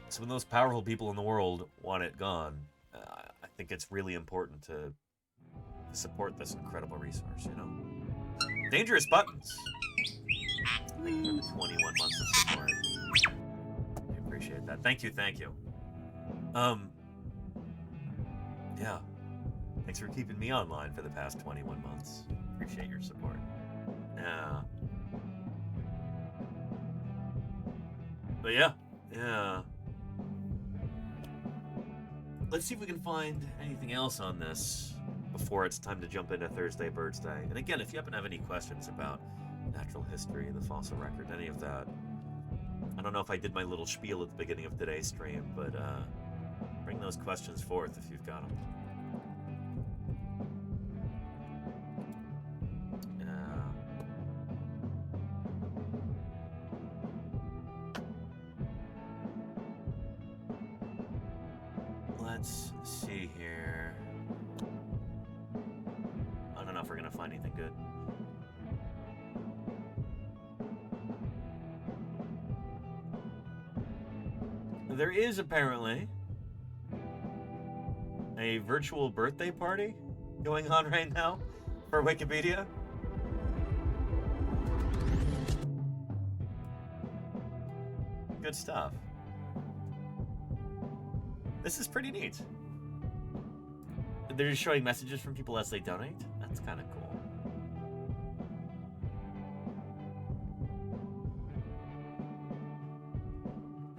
So when those powerful people in the world want it gone, I think it's really important to support this incredible resource, you know? Dangerous Buttons. Thank you for the 21 months of support. I appreciate that. Thank you, thank you. Yeah. Thanks for keeping me online for the past 21 months. Appreciate your support. Yeah. But yeah. Let's see if we can find anything else on this before it's time to jump into Thursday Birds Day. And again, if you happen to have any questions about natural history, the fossil record, any of that, I don't know if I did my little spiel at the beginning of today's stream, but bring those questions forth if you've got them. Let's see here. I don't know if we're gonna find anything good. There is apparently a virtual birthday party going on right now for Wikipedia. Good stuff. This is pretty neat. They're just showing messages from people as they donate. That's kind of cool.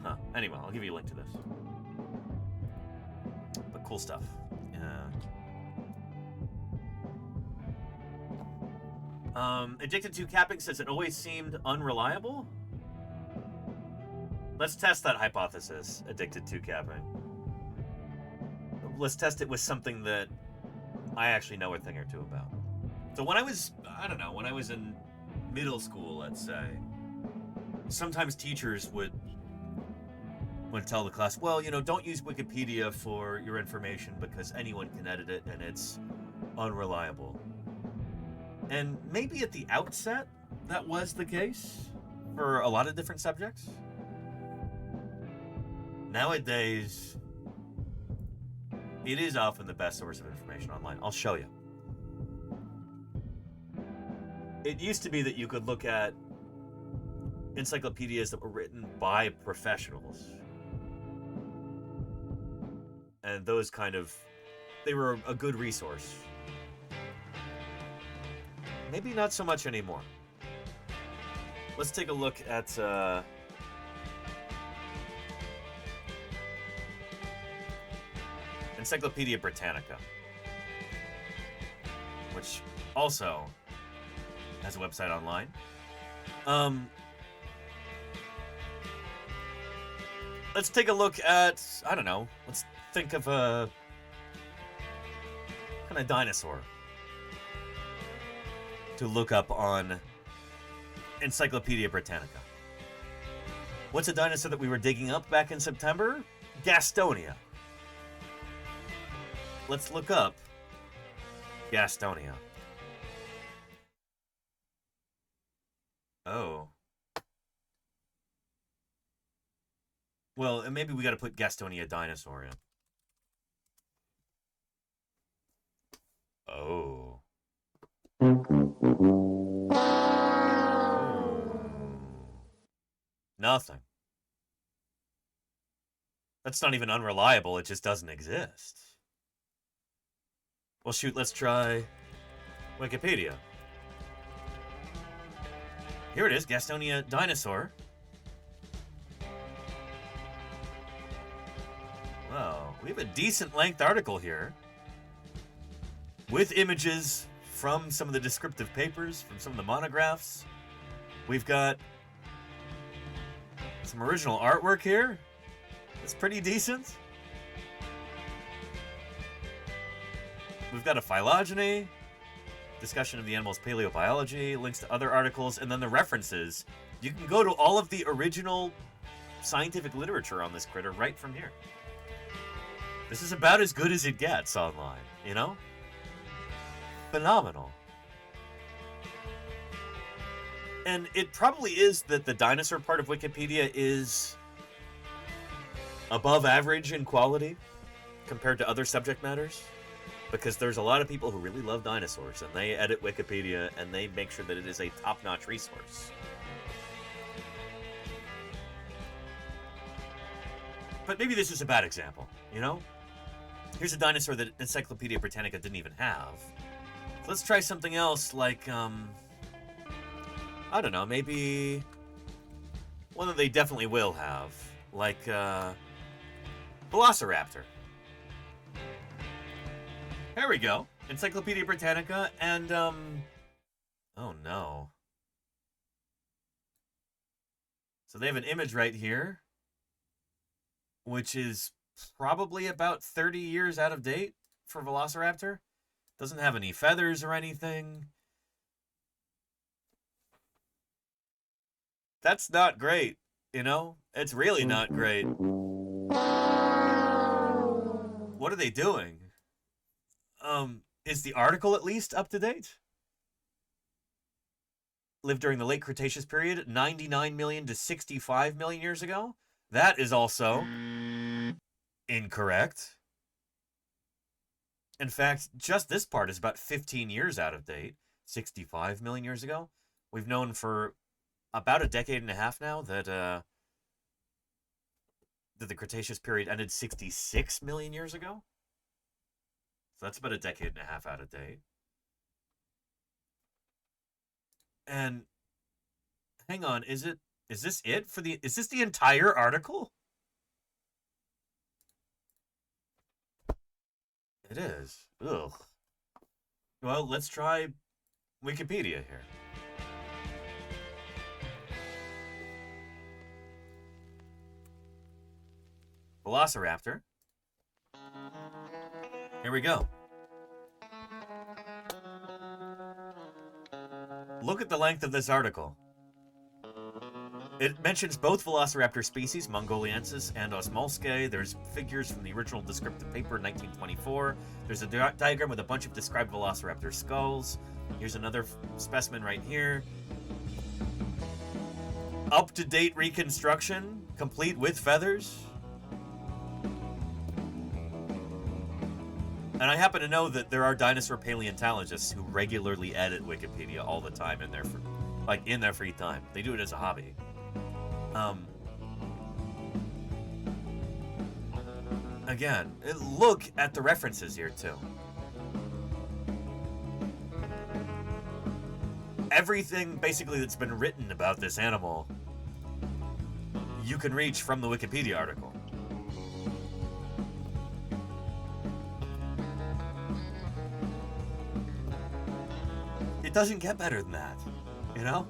Huh. Anyway, I'll give you a link to this. But cool stuff. Addicted to Capping says it always seemed unreliable. Let's test that hypothesis, Addicted to Capping. Let's test it with something that I actually know a thing or two about. So when I was, when I was in middle school, let's say, sometimes teachers would tell the class, well, don't use Wikipedia for your information because anyone can edit it and it's unreliable. And maybe at the outset, that was the case for a lot of different subjects. Nowadays, it is often the best source of information online. I'll show you. It used to be that you could look at encyclopedias that were written by professionals. And those they were a good resource. Maybe not so much anymore. Let's take a look at Encyclopedia Britannica, which also has a website online. Let's take a look at, let's think of a kind of dinosaur to look up on Encyclopedia Britannica. What's a dinosaur that we were digging up back in September? Gastonia. Let's look up Gastonia. Oh. Well, and maybe we got to put Gastonia dinosaur in. Oh. Nothing. That's not even unreliable, it just doesn't exist. Well, shoot, let's try Wikipedia. Here it is, Gastonia dinosaur. Wow, we have a decent length article here with images from some of the descriptive papers, from some of the monographs. We've got some original artwork here. It's pretty decent. We've got a phylogeny, discussion of the animal's paleobiology, links to other articles, and then the references. You can go to all of the original scientific literature on this critter right from here. This is about as good as it gets online, you know? Phenomenal. And it probably is that the dinosaur part of Wikipedia is above average in quality compared to other subject matters, because there's a lot of people who really love dinosaurs, and they edit Wikipedia, and they make sure that it is a top-notch resource. But maybe this is a bad example, you know? Here's a dinosaur that Encyclopedia Britannica didn't even have. So let's try something else, like, I don't know, maybe one that they definitely will have, like, Velociraptor. There we go. Encyclopedia Britannica, and, oh no. So they have an image right here, which is probably about 30 years out of date for Velociraptor. Doesn't have any feathers or anything. That's not great, you know? It's really not great. What are they doing? Is the article at least up to date? Lived during the late Cretaceous period, 99 million to 65 million years ago. That is also incorrect. In fact, just this part is about 15 years out of date, 65 million years ago. We've known for about a decade and a half now that the Cretaceous period ended 66 million years ago. So that's about a decade and a half out of date. And hang on, is this it for is this the entire article? It is. Ugh. Well, let's try Wikipedia here. Velociraptor. Here we go. Look at the length of this article. It mentions both Velociraptor species, Mongoliensis and Osmolske. There's figures from the original descriptive paper in 1924. There's a diagram with a bunch of described Velociraptor skulls. Here's another specimen right here. Up-to-date reconstruction, complete with feathers. And I happen to know that there are dinosaur paleontologists who regularly edit Wikipedia all the time in their free time. They do it as a hobby. Again, look at the references here too. Everything basically that's been written about this animal, you can reach from the Wikipedia article. It doesn't get better than that, you know?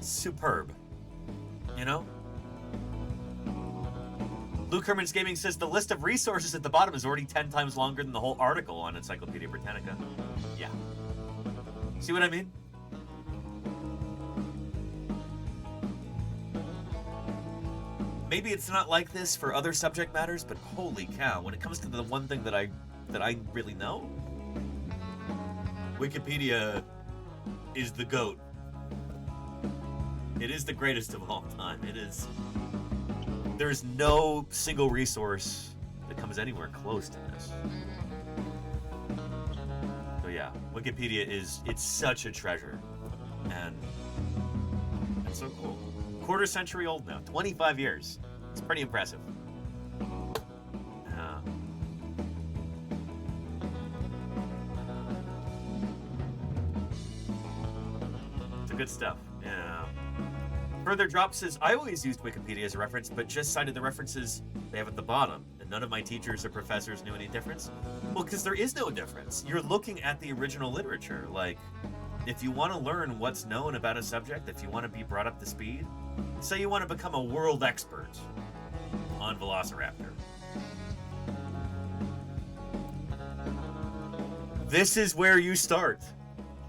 Superb, you know? Luke Herman's Gaming says the list of resources at the bottom is already 10 times longer than the whole article on Encyclopedia Britannica. Yeah. See what I mean? Maybe it's not like this for other subject matters, but holy cow, when it comes to the one thing that I really know, Wikipedia is the GOAT. It is the greatest of all time. It is. There's no single resource that comes anywhere close to this. So yeah, Wikipedia it's such a treasure. And it's so cool. Quarter century old now, 25 years. It's pretty impressive. Good stuff. Yeah. Further Drop says, I always used Wikipedia as a reference, but just cited the references they have at the bottom, and none of my teachers or professors knew any difference. Well, because there is no difference. You're looking at the original literature. Like, if you want to learn what's known about a subject, if you want to be brought up to speed, say you want to become a world expert on Velociraptor. This is where you start.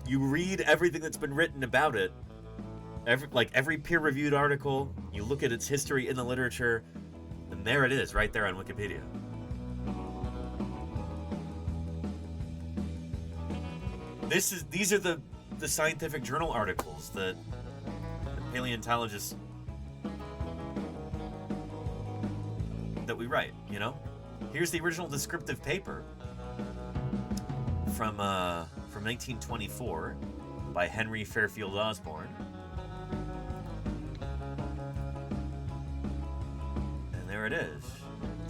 You read everything that's been written about it. Every peer-reviewed article, you look at its history in the literature, and there it is, right there on Wikipedia. These are the scientific journal articles that paleontologists that we write, you know? Here's the original descriptive paper from 1924 by Henry Fairfield Osborn. And there it is.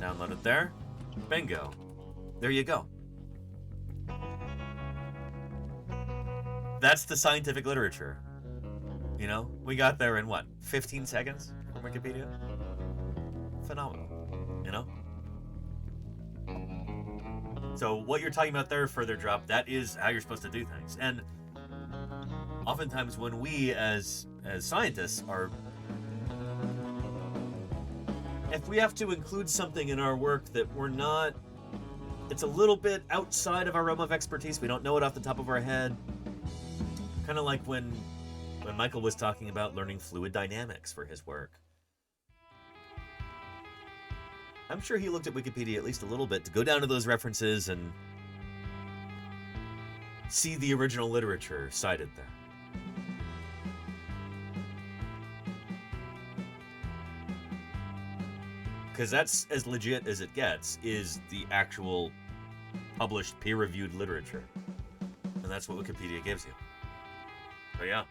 Download it there. Bingo. There you go. That's the scientific literature. You know, we got there in what, 15 seconds from Wikipedia? Phenomenal, you know? So what you're talking about there, Further Drop, that is how you're supposed to do things. And oftentimes when we as scientists are, if we have to include something in our work that we're not, it's a little bit outside of our realm of expertise, we don't know it off the top of our head, kind of like when Michael was talking about learning fluid dynamics for his work. I'm sure he looked at Wikipedia at least a little bit to go down to those references and see the original literature cited there. Because that's as legit as it gets, is the actual published peer-reviewed literature. And that's what Wikipedia gives you. So yeah.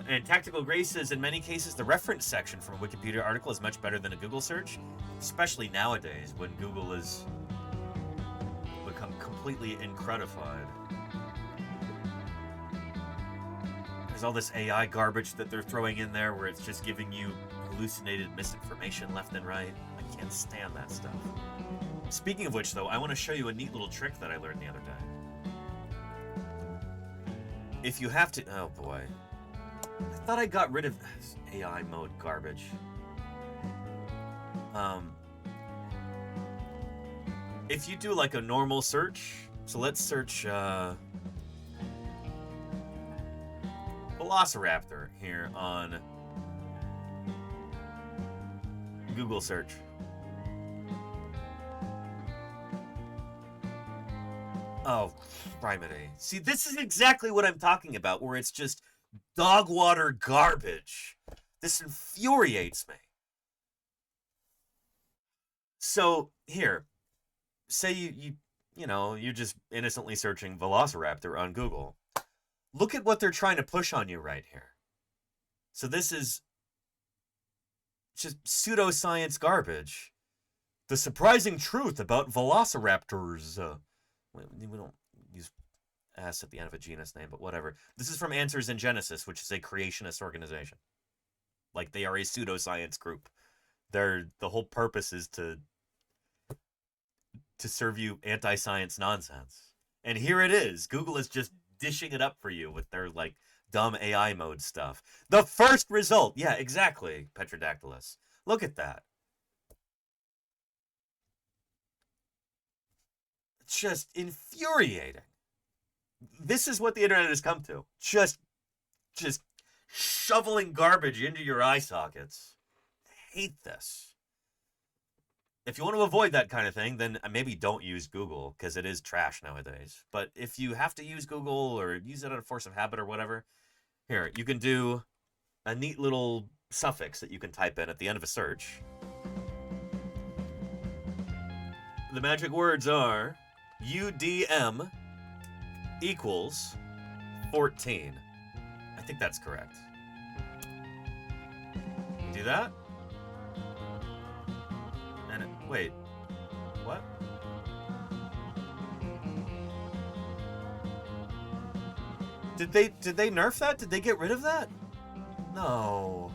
And Tactical Grace says, in many cases, the reference section from a Wikipedia article is much better than a Google search, especially nowadays when Google has become completely incredified. There's all this AI garbage that they're throwing in there where it's just giving you hallucinated misinformation left and right. I can't stand that stuff. Speaking of which, though, I want to show you a neat little trick that I learned the other day. If you have to... Oh, boy. I thought I got rid of this AI mode garbage. If you do, like, a normal search... So let's search, Velociraptor here on Google search. Oh, primary. See, this is exactly what I'm talking about, where it's just dog water garbage. This infuriates me. So, here, say you're just innocently searching Velociraptor on Google. Look at what they're trying to push on you right here. So this is just pseudoscience garbage. The surprising truth about velociraptors. We don't use S at the end of a genus name, but whatever. This is from Answers in Genesis, which is a creationist organization. Like, they are a pseudoscience group. The whole purpose is to serve you anti-science nonsense. And here it is. Google is just dishing it up for you with their, like, dumb AI mode stuff. The first result. Yeah, exactly, Petrodactylus. Look at that. It's just infuriating. This is what the internet has come to. Just shoveling garbage into your eye sockets. I hate this. If you want to avoid that kind of thing, then maybe don't use Google, because it is trash nowadays. But if you have to use Google or use it out of force of habit or whatever, here, you can do a neat little suffix that you can type in at the end of a search. The magic words are UDM equals 14. I think that's correct. Do that? Wait, what? Did they nerf that? Did they get rid of that? No.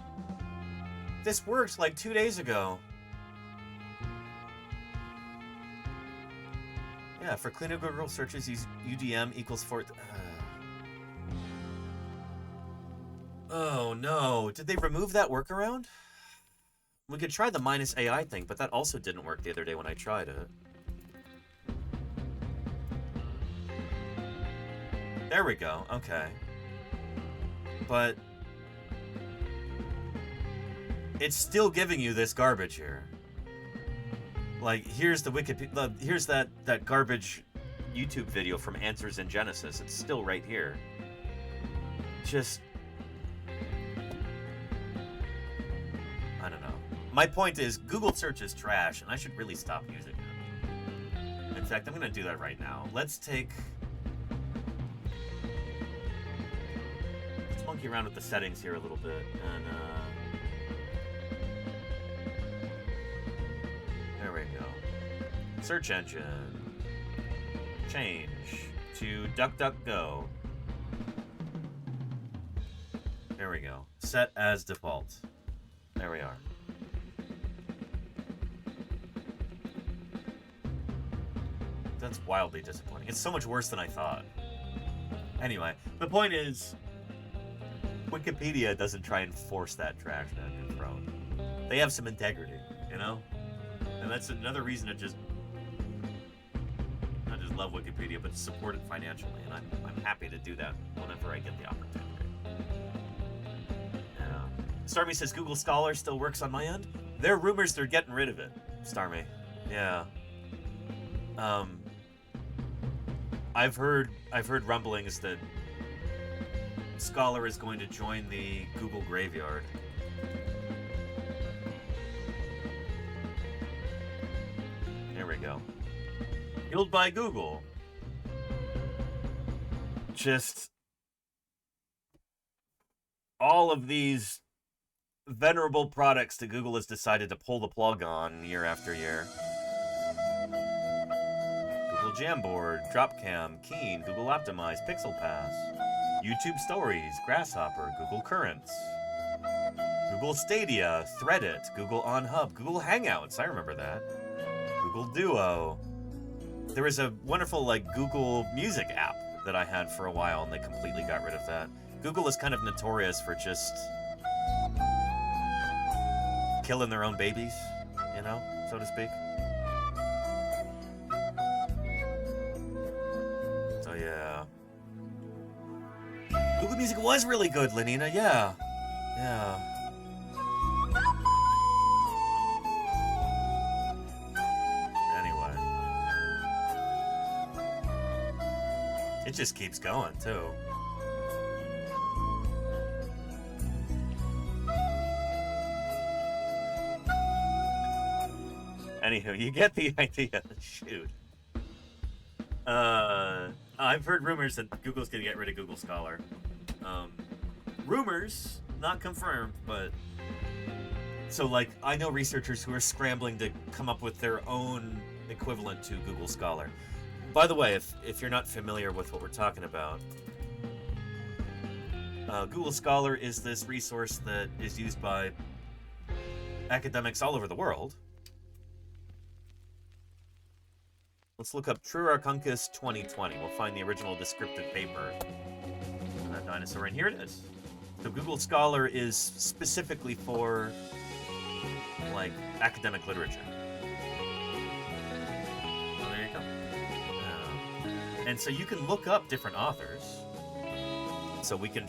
This worked like 2 days ago. Yeah, for cleaner Google searches, use UDM equals 4. Oh no. Did they remove that workaround? We could try the minus AI thing, but that also didn't work the other day when I tried it. There we go. Okay. But it's still giving you this garbage here. Like, here's the Wikipedia. Here's that garbage YouTube video from Answers in Genesis. It's still right here. Just, I don't know. My point is, Google search is trash, and I should really stop using it. In fact, I'm gonna do that right now. Let's monkey around with the settings here a little bit, and there we go. Search engine. Change to DuckDuckGo. There we go. Set as default. There we are. That's wildly disappointing. It's so much worse than I thought. Anyway, the point is, Wikipedia doesn't try and force that trash down your throat. They have some integrity, you know? And that's another reason to just not just love Wikipedia, but to support it financially. And I'm happy to do that whenever I get the opportunity. Yeah. Starmy says Google Scholar still works on my end. There are rumors they're getting rid of it. Starmy. Yeah. I've heard rumblings that Scholar is going to join the Google graveyard. There we go. Fueled by Google. Just all of these venerable products that Google has decided to pull the plug on year after year. Google Jamboard, Dropcam, Keen, Google Optimize, Pixel Pass, YouTube Stories, Grasshopper, Google Currents, Google Stadia, Threadit, Google On Hub, Google Hangouts, I remember that, Google Duo. There was a wonderful Google Music app that I had for a while, and they completely got rid of that. Google is kind of notorious for just killing their own babies, you know, so to speak. So yeah. Google Music was really good, Lenina, yeah. Yeah. Anyway. It just keeps going, too. Anywho, you get the idea. Shoot. I've heard rumors that Google's gonna get rid of Google Scholar. Rumors, not confirmed, but... So, I know researchers who are scrambling to come up with their own equivalent to Google Scholar. By the way, if you're not familiar with what we're talking about, Google Scholar is this resource that is used by academics all over the world. Let's look up Trurarchunkus 2020. We'll find the original descriptive paper on that dinosaur, and here it is. So Google Scholar is specifically for, academic literature. Oh, there you go. And so you can look up different authors. So we can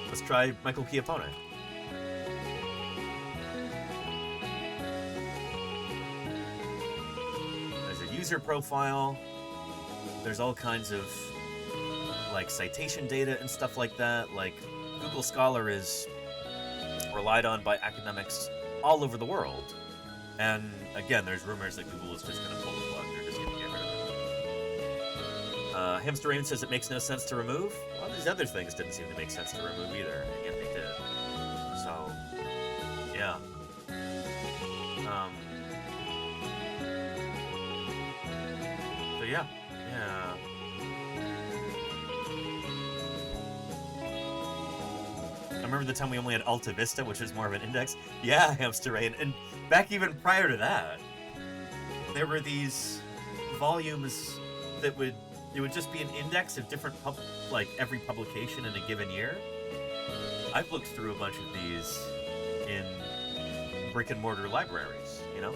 let's try Michael Chiappone. User profile. There's all kinds of citation data and stuff like that. Google Scholar is relied on by academics all over the world. And again, there's rumors that Google is just going to pull the plug. They're just going to get rid of it. Hamster Raymond says it makes no sense to remove. Well, these other things didn't seem to make sense to remove either, and yet they did. So, yeah. Yeah. remember the time we only had Alta Vista, which was more of an index. Yeah, Hamster Rain. And back even prior to that, there were these volumes that would just be an index of different every publication in a given year. I've looked through a bunch of these in brick and mortar libraries, you know?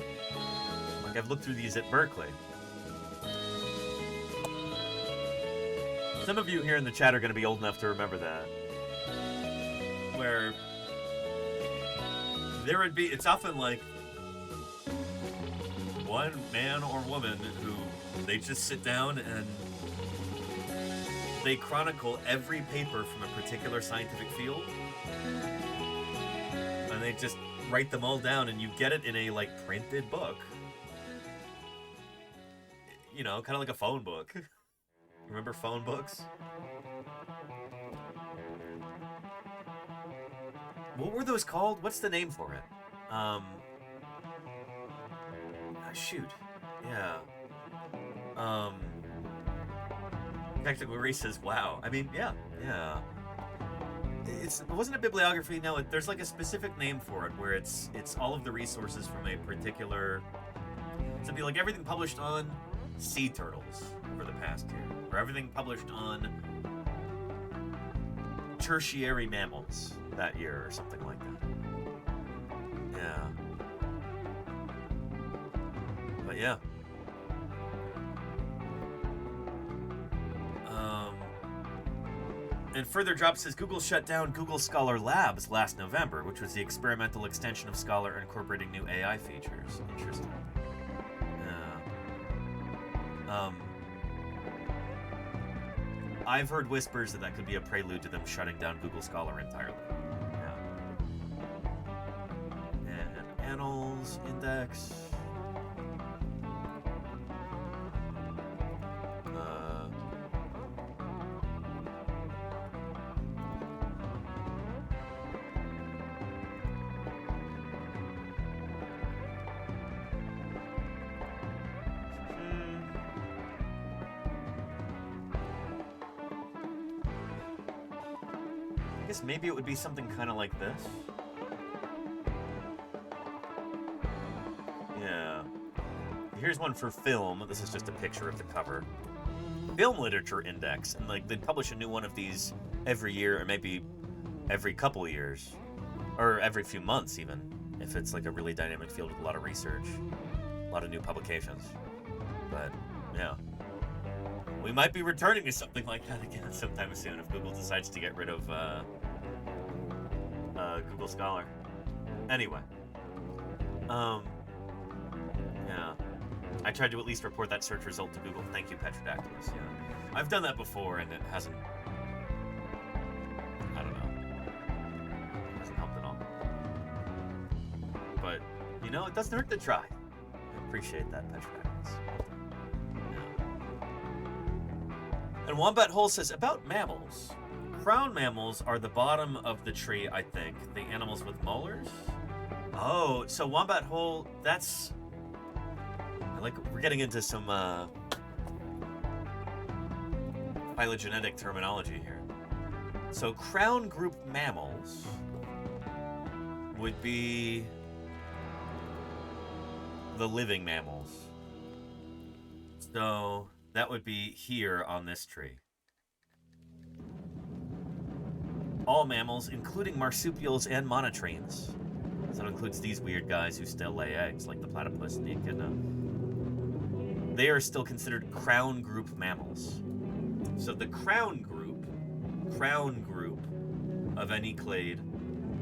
Like I've looked through these at Berkeley. Some of you here in the chat are going to be old enough to remember that. Where there would be, it's often like one man or woman who they just sit down and they chronicle every paper from a particular scientific field. And they just write them all down, and you get it in a printed book. You know, kind of like a phone book. Remember phone books? What were those called? What's the name for it? Shoot. Yeah. Technical Marie says, wow. I mean, yeah. It wasn't a bibliography, no, there's a specific name for it, where it's all of the resources from a particular... So it'd be like everything published on sea turtles for the past year, or everything published on tertiary mammals that year, or something like that. Yeah. But yeah. And further drop says Google shut down Google Scholar Labs last November, which was the experimental extension of Scholar incorporating new AI features. Interesting. Yeah. I've heard whispers that could be a prelude to them shutting down Google Scholar entirely. Yeah. And Annals, Index. I guess maybe it would be something kind of like this. Yeah. Here's one for film. This is just a picture of the cover. Film Literature Index. And they publish a new one of these every year, or maybe every couple years. Or every few months even. If it's a really dynamic field with a lot of research. A lot of new publications. But, yeah. We might be returning to something like that again sometime soon if Google decides to get rid of Google Scholar. Anyway. Yeah. I tried to at least report that search result to Google. Thank you, Petrodactylus. Yeah. I've done that before and it hasn't... I don't know. It hasn't helped at all. But, it doesn't hurt to try. I appreciate that, Petrodactylus. And Wombat Hole says, about mammals. Crown mammals are the bottom of the tree, I think. The animals with molars? Oh, so Wombat Hole, that's... we're getting into some, phylogenetic terminology here. So crown group mammals would be the living mammals. So... that would be here on this tree. All mammals, including marsupials and monotremes. So that includes these weird guys who still lay eggs, like the platypus and the echidna. They are still considered crown group mammals. So the crown group of any clade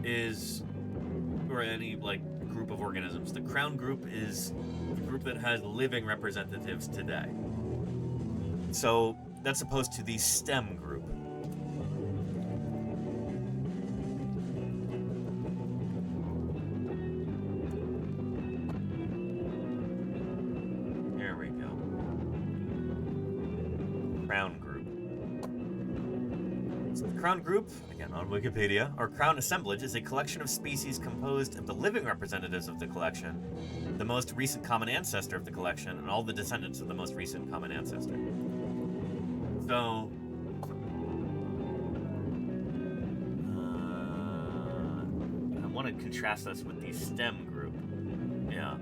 is, or any group of organisms, the crown group is the group that has living representatives today. So that's opposed to the stem group. There we go. Crown group. So the crown group, again on Wikipedia, or crown assemblage, is a collection of species composed of the living representatives of the collection, the most recent common ancestor of the collection, and all the descendants of the most recent common ancestor. So, want to contrast us with the stem group. Yeah.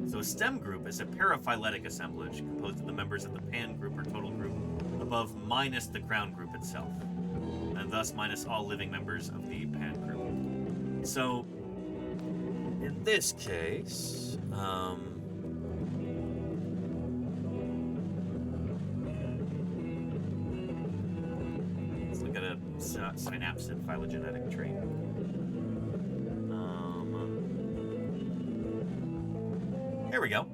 So a stem group is a paraphyletic assemblage composed of the members of the pan group or total group above minus the crown group itself, and thus minus all living members of the pan group. So, in this case, let's look at a synapsid phylogenetic tree. Here we go.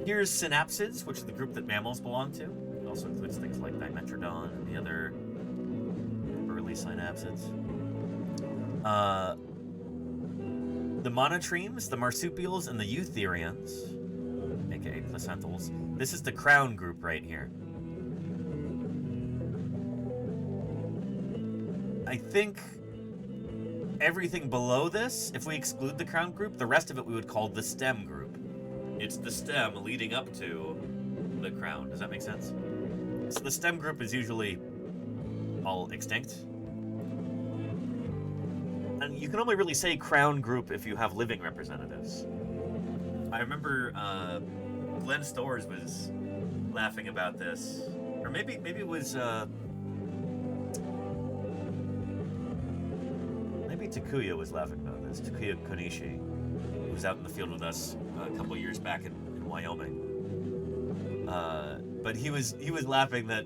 Here's synapsids, which is the group that mammals belong to. It also includes things like Dimetrodon and the other early synapsids. The monotremes, the marsupials, and the eutherians, aka placentals. This is the crown group right here. I think everything below this, if we exclude the crown group, the rest of it we would call the stem group. It's the stem leading up to the crown. Does that make sense? So the stem group is usually all extinct. And you can only really say crown group if you have living representatives. I remember Glenn Storrs was laughing about this. Or maybe it was Takuya was laughing about this. Takuya Konishi, who was out in the field with us a couple years back in Wyoming. But he was laughing that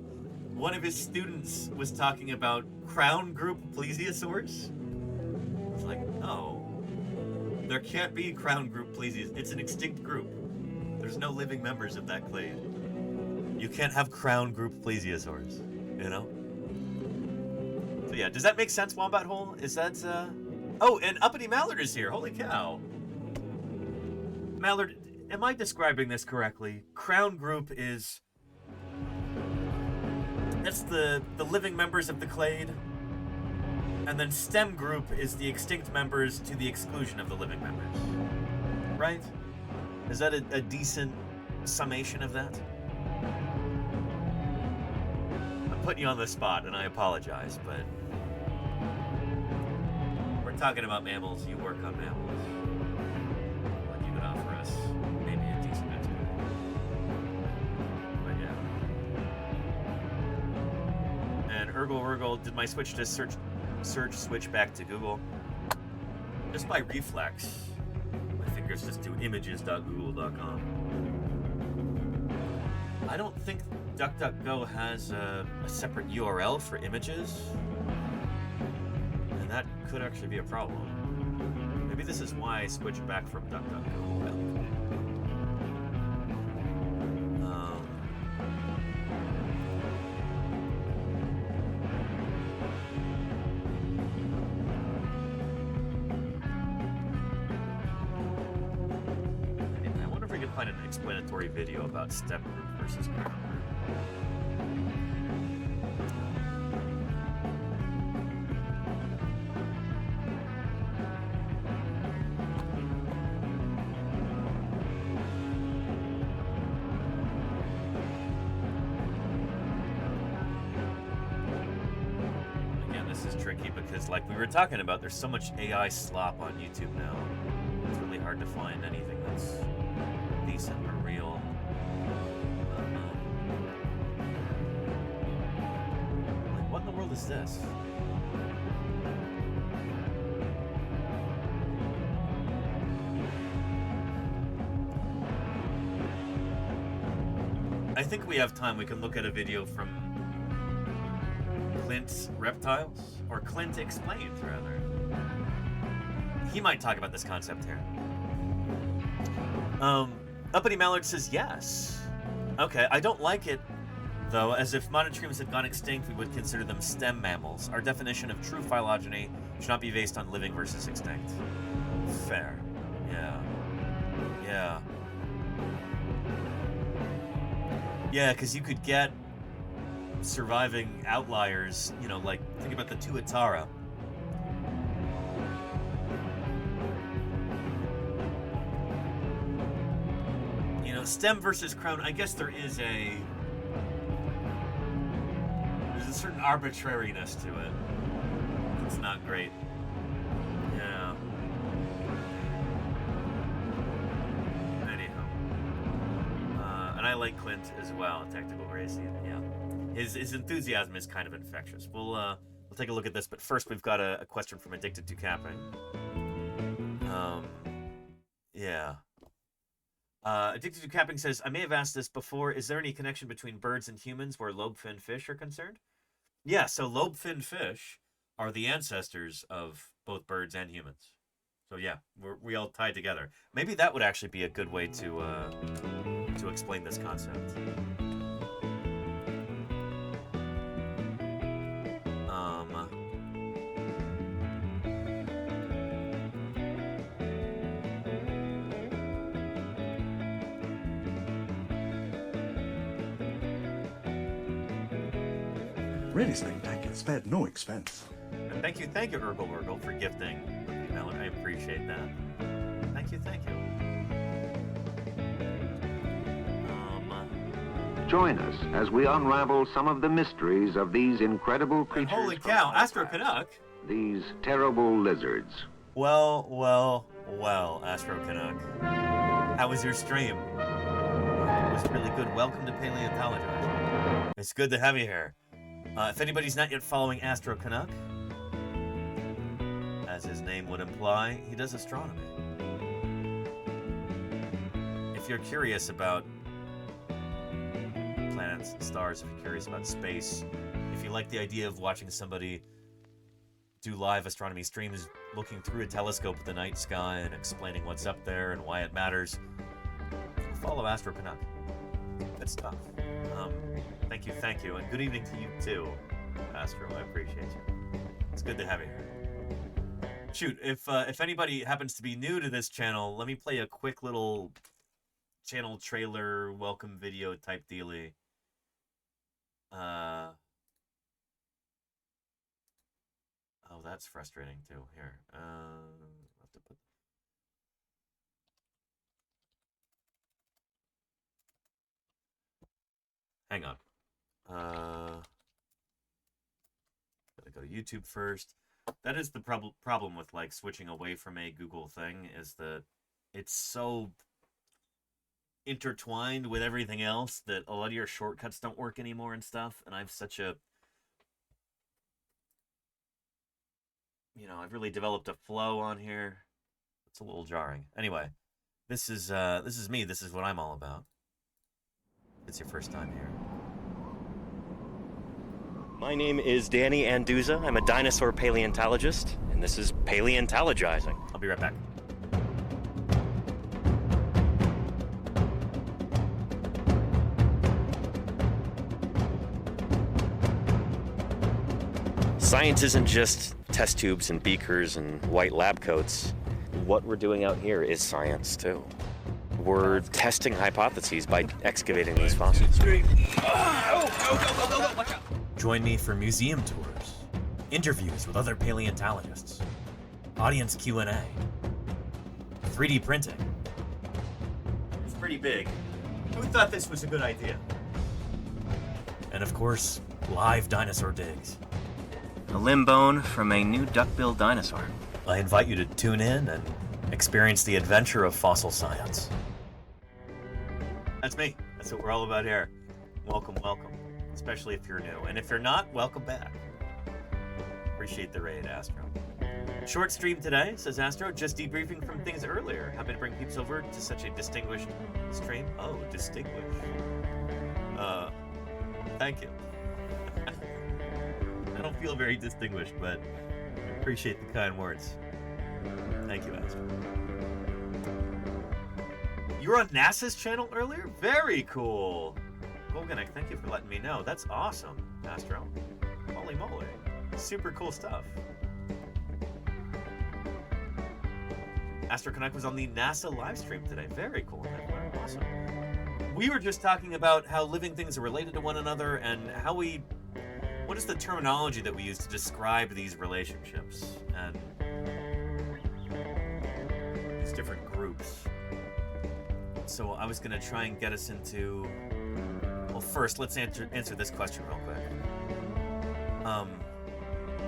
one of his students was talking about crown group plesiosaurs. It's like, no, there can't be crown group plesiosaurs. It's an extinct group. There's no living members of that clade. You can't have crown group plesiosaurs, you know? So yeah, does that make sense, Wombat Hole? Is that, Oh, and Uppity Mallard is here. Holy cow. Mallard, am I describing this correctly? Crown group is... That's the living members of the clade. And then stem group is the extinct members to the exclusion of the living members. Right? Is that a decent summation of that? I'm putting you on the spot, and I apologize, but... We're talking about mammals, you work on mammals. Like you could offer us maybe a decent explanation. But yeah. And Urgle, did my switch to search switch back to Google? Just by reflex. My fingers just do images.google.com. I don't think DuckDuckGo has a separate URL for images. And that could actually be a problem. Maybe this is why I switched back from DuckDuckGo. I wonder if we can find an explanatory video about stem group versus crown group. Because like we were talking about, there's so much AI slop on YouTube now. It's really hard to find anything that's decent or real. Like, what in the world is this? I think we have time. We can look at a video from Clint's Reptiles, or Clint Explains, rather. He might talk about this concept here. Uppity Mallard says yes. Okay, I don't like it, though, as if monotremes had gone extinct, we would consider them stem mammals. Our definition of true phylogeny should not be based on living versus extinct. Fair. Yeah. Yeah. Yeah, because you could get surviving outliers, you know, like, think about the Tuatara. You know, stem versus crown, I guess there's a certain arbitrariness to it. It's not great. highlight Quint as well. Technical racing, yeah. His enthusiasm is kind of infectious. We'll take a look at this, but first we've got a question from Addicted to Capping. Yeah. Addicted to Capping says, I may have asked this before. Is there any connection between birds and humans where lobe-finned fish are concerned? Yeah, so lobe-finned fish are the ancestors of both birds and humans. So yeah, we all tied together. Maybe that would actually be a good way to explain this concept. Really spectacular, spared no expense. And thank you, Urgle, for gifting the email. I appreciate that. Thank you. Join us as we unravel some of the mysteries of these incredible creatures. And holy cow, Astro Canuck! These terrible lizards. Well, Astro Canuck. How was your stream? It was really good. Welcome to Paleontologizing. It's good to have you here. If anybody's not yet following Astro Canuck, as his name would imply, he does astronomy. If you're curious about planets and stars, if you're curious about space, if you like the idea of watching somebody do live astronomy streams looking through a telescope at the night sky and explaining what's up there and why it matters, follow Astro Canuck. Good stuff. Thank you, and good evening to you too, Astro. I appreciate you. It's good to have you here. Shoot, if anybody happens to be new to this channel, let me play a quick little channel trailer, welcome video type dealy. Oh, that's frustrating too. Here, I'll have to put. Hang on. Gotta go to YouTube first. That is the problem with like switching away from a Google thing, is that it's so intertwined with everything else that a lot of your shortcuts don't work anymore and stuff. And I've such a, I've really developed a flow on here. It's a little jarring. Anyway, this is me. This is what I'm all about. If it's your first time here. My name is Danny Anduza. I'm a dinosaur paleontologist, and this is Paleontologizing. I'll be right back. Science isn't just test tubes and beakers and white lab coats. What we're doing out here is science, too. We're testing hypotheses by excavating these fossils. Join me for museum tours, interviews with other paleontologists, audience Q&A, 3D printing. It's pretty big. Who thought this was a good idea? And of course, live dinosaur digs. A limb bone from a new duck-billed dinosaur. I invite you to tune in and experience the adventure of fossil science. That's me. That's what we're all about here. Welcome. Especially if you're new. And if you're not, welcome back. Appreciate the raid, Astro. Short stream today, says Astro, just debriefing from things earlier. Happy to bring peeps over to such a distinguished stream. Oh, distinguished. Thank you. I don't feel very distinguished, but I appreciate the kind words. Thank you, Astro. You were on NASA's channel earlier? Very cool. Golganek, thank you for letting me know. That's awesome, Astro. Holy moly. Super cool stuff. Astro Connect was on the NASA live stream today. Very cool. Awesome. We were just talking about how living things are related to one another and how what is the terminology that we use to describe these relationships and these different groups. So I was going to try and get us into... Well, first, let's answer this question real quick.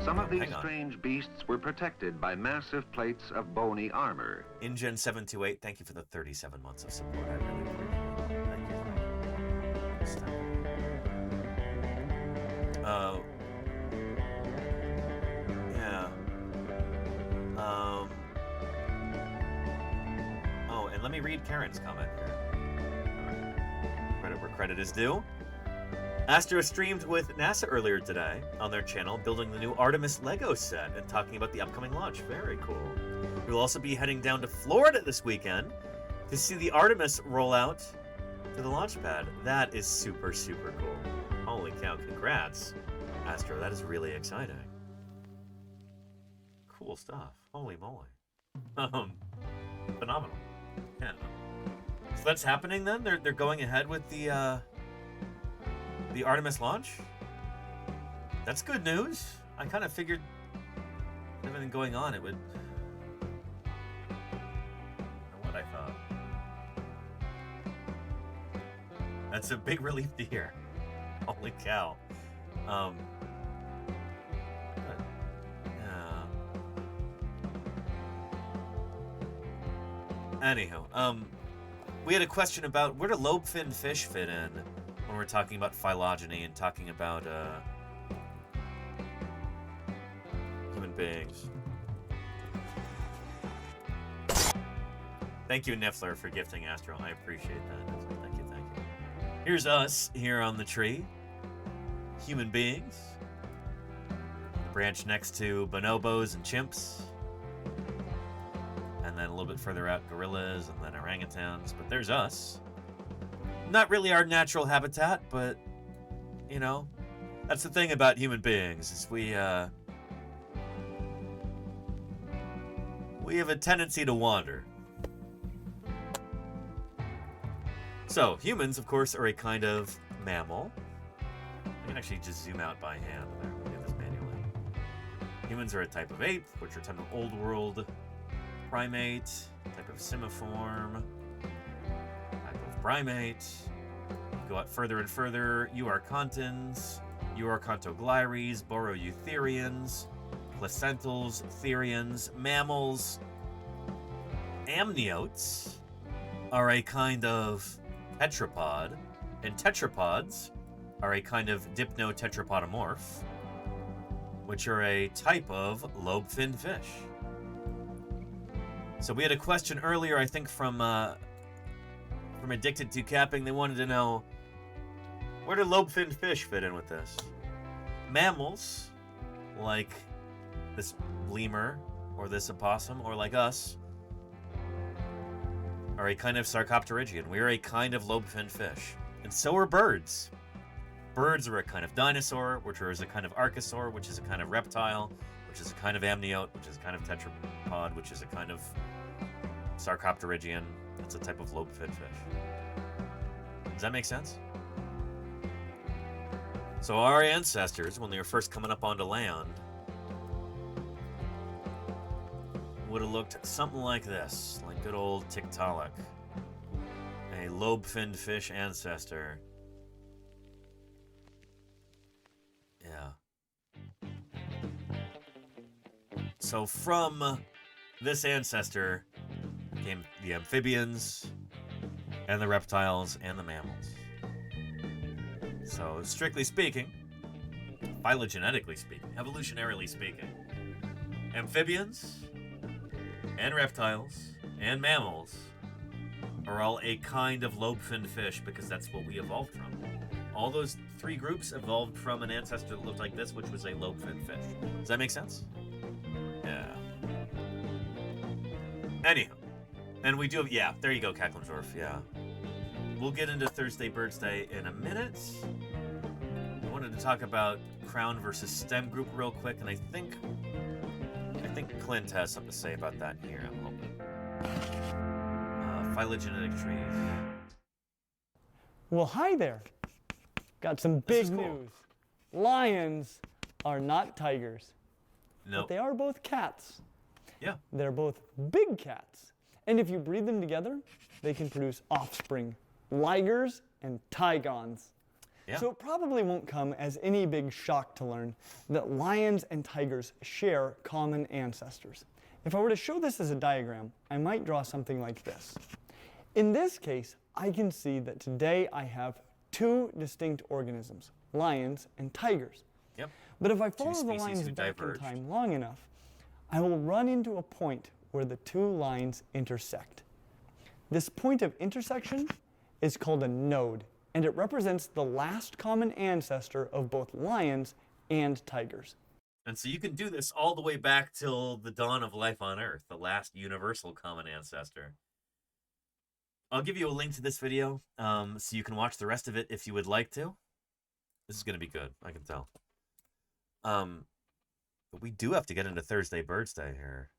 Some of these strange beasts were protected by massive plates of bony armor. InGen728, thank you for the 37 months of support. I really appreciate it. Thank you. let me read Karen's comment here. Credit where credit is due. Astro streamed with NASA earlier today on their channel, building the new Artemis Lego set and talking about the upcoming launch. Very cool. We'll also be heading down to Florida this weekend to see the Artemis roll out to the launch pad. That is super, super cool. Holy cow, congrats, Astro. That is really exciting. Cool stuff. Holy moly. Phenomenal. Yeah. So that's happening then? They're going ahead with the Artemis launch? That's good news. I kind of figured everything going on, it would... I don't know what I thought. That's a big relief to hear. Holy cow. Yeah. Anyhow, we had a question about where do lobe-finned fish fit in when we're talking about phylogeny and talking about human beings. Thank you, Niffler, for gifting Astro. I appreciate that. Thank you, thank you. Here's us here on the tree. Human beings. The branch next to bonobos and chimps. And then a little bit further out, gorillas and then orangutans. But there's us. Not really our natural habitat, but, you know, that's the thing about human beings, is we have a tendency to wander. So, humans, of course, are a kind of mammal. I can actually just zoom out by hand there. We'll do this manually. Humans are a type of ape, which are a type of old world primate, type of simiform, type of primate. Go out further and further. Euarchontans, Euarchontoglires, Boroeutherians, placentals, therians, mammals. Amniotes are a kind of tetrapod, and tetrapods are a kind of dipnotetrapodomorph, which are a type of lobe-finned fish. So we had a question earlier, I think from Addicted to Capping. They wanted to know, where do lobe-finned fish fit in with this? Mammals, like this lemur or this opossum, or like us, are a kind of sarcopterygian. We are a kind of lobe-finned fish. And so are birds. Birds are a kind of dinosaur, which is a kind of archosaur, which is a kind of reptile, which is a kind of amniote, which is a kind of tetrapod, which is a kind of sarcopterygian. That's a type of lobe-finned fish. Does that make sense? So our ancestors, when they were first coming up onto land, would have looked something like this, like good old Tiktaalik, a lobe-finned fish ancestor. Yeah. So from this ancestor came the amphibians, and the reptiles, and the mammals. So, strictly speaking, phylogenetically speaking, evolutionarily speaking, amphibians, and reptiles, and mammals are all a kind of lobe-finned fish because that's what we evolved from. All those three groups evolved from an ancestor that looked like this, which was a lobe-finned fish. Does that make sense? Yeah. Anyhow. And we do have, yeah, there you go, Kacklemsdorf, yeah. We'll get into Thursday Birds Day in a minute. I wanted to talk about crown versus stem group real quick, and I think Clint has something to say about that here, I'm hoping. Phylogenetic trees. Well, hi there. Got some big news. Lions are not tigers. No. But they are both cats. Yeah. They're both big cats. And if you breed them together, they can produce offspring, ligers and tigons. Yeah. So it probably won't come as any big shock to learn that lions and tigers share common ancestors. If I were to show this as a diagram, I might draw something like this. In this case, I can see that today I have two distinct organisms, lions and tigers. Yep. But if I follow the lines back in time long enough, I will run into a point where the two lines intersect. This point of intersection is called a node, and it represents the last common ancestor of both lions and tigers. And so you can do this all the way back till the dawn of life on Earth, the last universal common ancestor. I'll give you a link to this video so you can watch the rest of it if you would like to. This is going to be good, I can tell. But we do have to get into Thursday Birds Day here.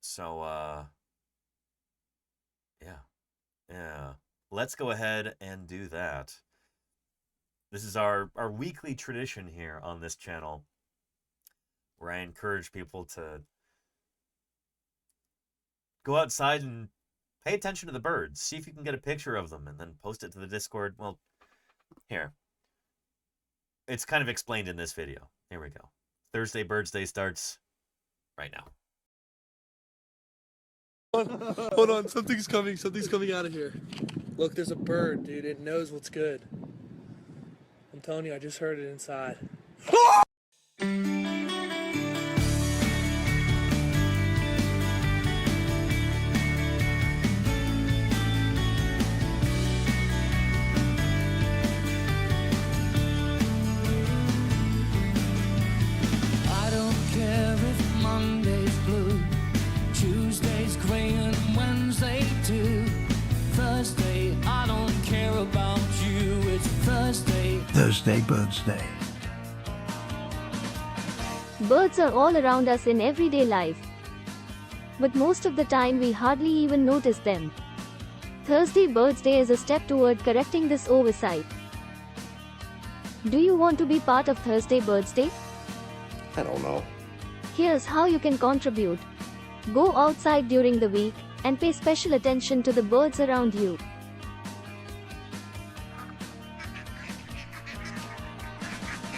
So, yeah. Let's go ahead and do that. This is our weekly tradition here on this channel, where I encourage people to go outside and pay attention to the birds. See if you can get a picture of them and then post it to the Discord. Well, here. It's kind of explained in this video. Here we go. Thursday Birds Day starts right now. Hold on, something's coming out of here. Look, there's a bird, dude. It knows what's good. I'm telling you, I just heard it inside. I don't care if Monday's blue, Tuesday's gray and Wednesday too. Thursday, I don't care about you. It's Thursday. Thursday Birds Day. Birds are all around us in everyday life, but most of the time we hardly even notice them. Thursday Birds Day is a step toward correcting this oversight. Do you want to be part of Thursday Birds Day? I don't know. Here's how you can contribute. Go outside during the week and pay special attention to the birds around you.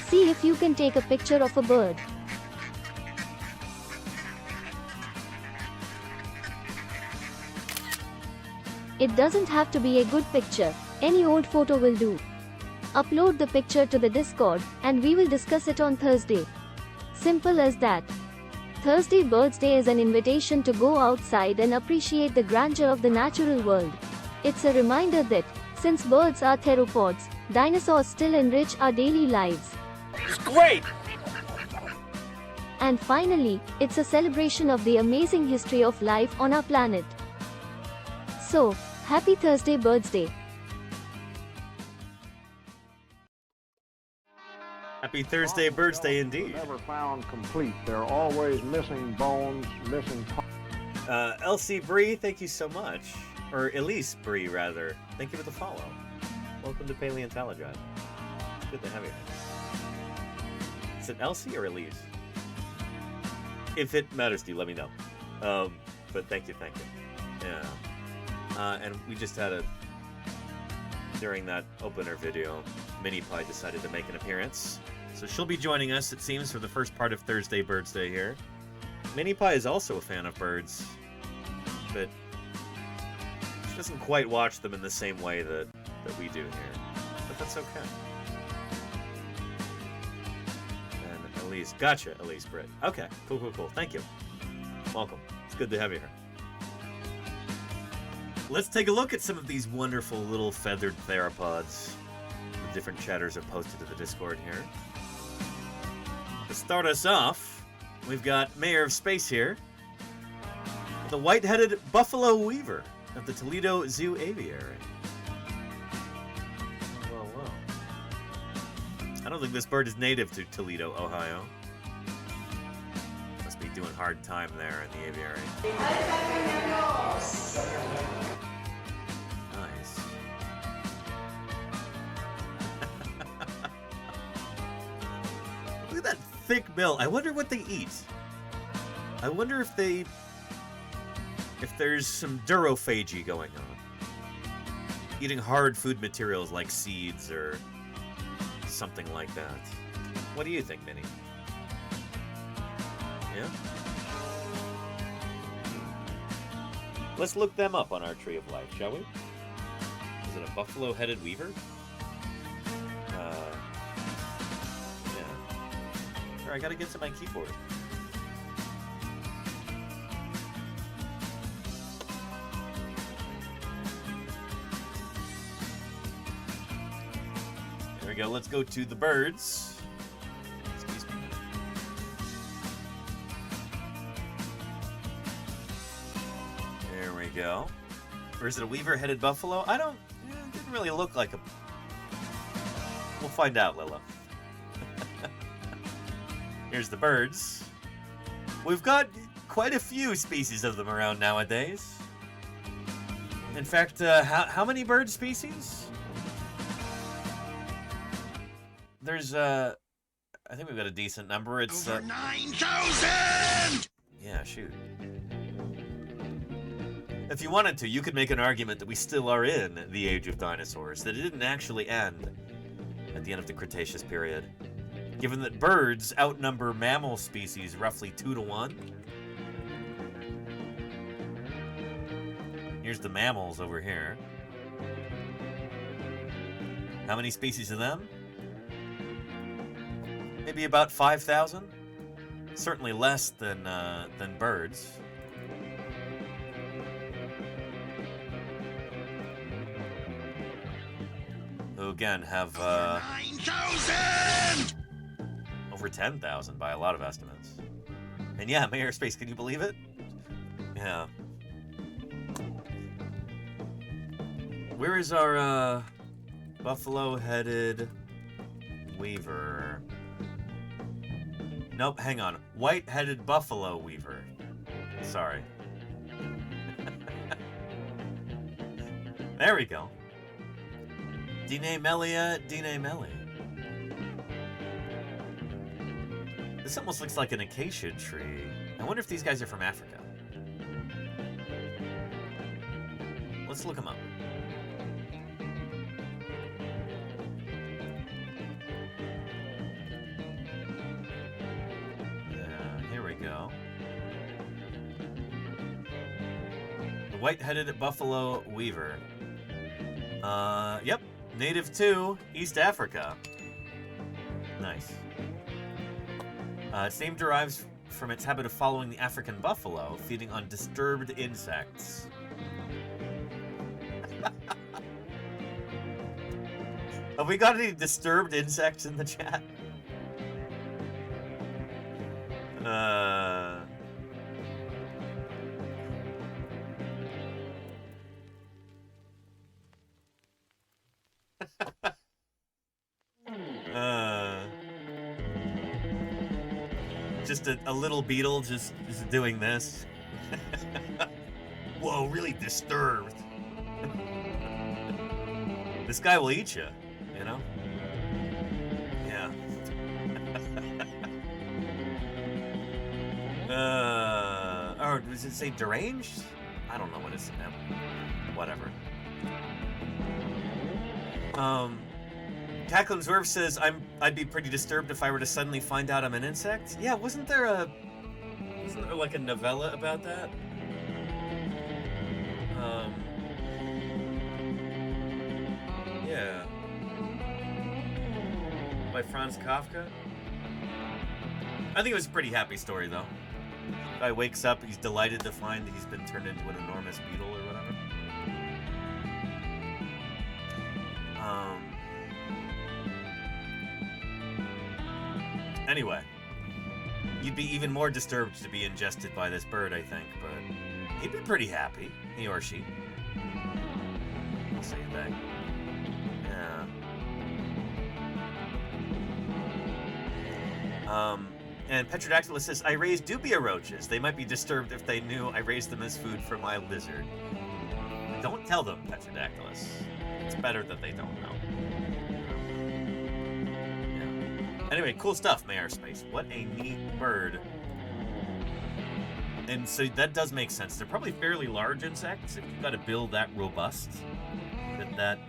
See if you can take a picture of a bird. It doesn't have to be a good picture. Any old photo will do. Upload the picture to the Discord and we will discuss it on Thursday. Simple as that. Thursday Birds Day is an invitation to go outside and appreciate the grandeur of the natural world. It's a reminder that, since birds are theropods, dinosaurs still enrich our daily lives. It's great! And finally, it's a celebration of the amazing history of life on our planet. So, happy Thursday Birds Day! Happy Thursday Birds Day indeed. Never found complete. There are always missing bones, missing parts. Elsie Bree, thank you so much. Or Elise Bree, rather. Thank you for the follow. Welcome to Paleontologizing. Good to have you. Is it Elsie or Elise? If it matters to you, let me know. But thank you. Yeah. And we just had during that opener video, Minnie Pie decided to make an appearance. So she'll be joining us, it seems, for the first part of Thursday Birds Day here. Minnie Pie is also a fan of birds, but she doesn't quite watch them in the same way that we do here. But that's okay. And Elise, gotcha, Elise Britt. Okay, cool. Thank you. Welcome. It's good to have you here. Let's take a look at some of these wonderful little feathered theropods. The different chatters are posted to the Discord here. To start us off, we've got Mayor of Space here, the white-headed buffalo weaver of the Toledo Zoo Aviary. Whoa. I don't think this bird is native to Toledo, Ohio. Must be doing hard time there in the aviary. Nice. Look at that thick bill. I wonder what they eat. I wonder if there's some durophagy going on. Eating hard food materials like seeds or something like that. What do you think, Minnie? Yeah? Let's look them up on our Tree of Life, shall we? Is it a buffalo-headed weaver? Yeah. Sure, I gotta get to my keyboard. go. Let's go to the birds. Excuse me. There we go. Or is it a weaver-headed buffalo? It didn't really look like a... We'll find out, Lila. Here's the birds. We've got quite a few species of them around nowadays. In fact, how many bird species? There's, I think we've got a decent number. It's, Over 9,000! Yeah, shoot. If you wanted to, you could make an argument that we still are in the age of dinosaurs, that it didn't actually end at the end of the Cretaceous period, given that birds outnumber mammal species roughly 2 to 1. Here's the mammals over here. How many species of them? Maybe about 5,000. Certainly less than birds. Who again have 9,000! over 10,000 by a lot of estimates. And yeah, Mayor Space, can you believe it? Yeah. Where is our buffalo-headed weaver? Nope, hang on. White-headed buffalo weaver. Sorry. There we go. Dinemelia dinemeli. This almost looks like an acacia tree. I wonder if these guys are from Africa. Let's look them up. Go. The white-headed buffalo weaver. Yep, native to East Africa. Nice. Its name derives from its habit of following the African buffalo, feeding on disturbed insects. Have we got any disturbed insects in the chat? Just a little beetle just doing this. Whoa, really disturbed. This guy will eat you, you know? Yeah. Or does it say deranged? I don't know what it's now. Whatever. Tackling Zwerv says, I'd be pretty disturbed if I were to suddenly find out I'm an insect. Yeah, wasn't there like a novella about that? Yeah. By Franz Kafka? I think it was a pretty happy story, though. Guy wakes up, he's delighted to find that he's been turned into an enormous beetle or whatever. Anyway, you'd be even more disturbed to be ingested by this bird, I think, but he'd be pretty happy, he or she. I'll say that. Yeah. And Petrodactylus says, I raise dubia roaches. They might be disturbed if they knew I raised them as food for my lizard. Don't tell them, Petrodactylus. It's better that they don't know. Yeah. Anyway, cool stuff, Mayor Space. What a neat bird. And so that does make sense. They're probably fairly large insects if you've got a bill that robust. That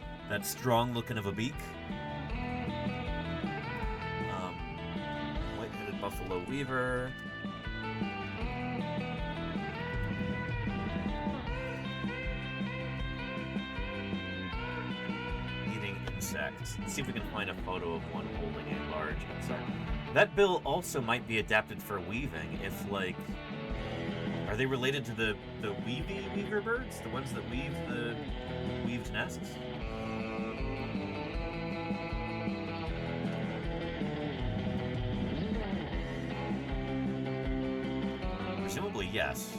strong looking of a beak. Buffalo weaver. Eating insects. Let's see if we can find a photo of one holding a large insect. That bill also might be adapted for weaving if, like, are they related to the weaver birds? The ones that weave the weaved nests? Presumably, yes.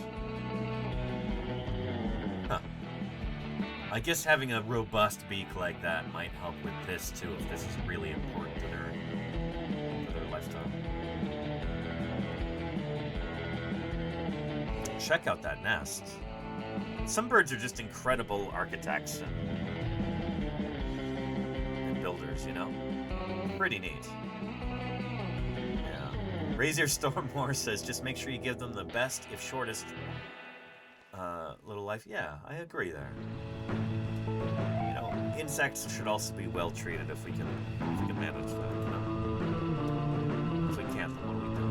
Huh. I guess having a robust beak like that might help with this too, if this is really important to their lifestyle. Check out that nest. Some birds are just incredible architects and builders, you know? Pretty neat. Yeah. Razor Stormore says, just make sure you give them the best, if shortest, little life. Yeah, I agree there. You know, insects should also be well treated if we can manage that, you know? If we can't, then what do we do?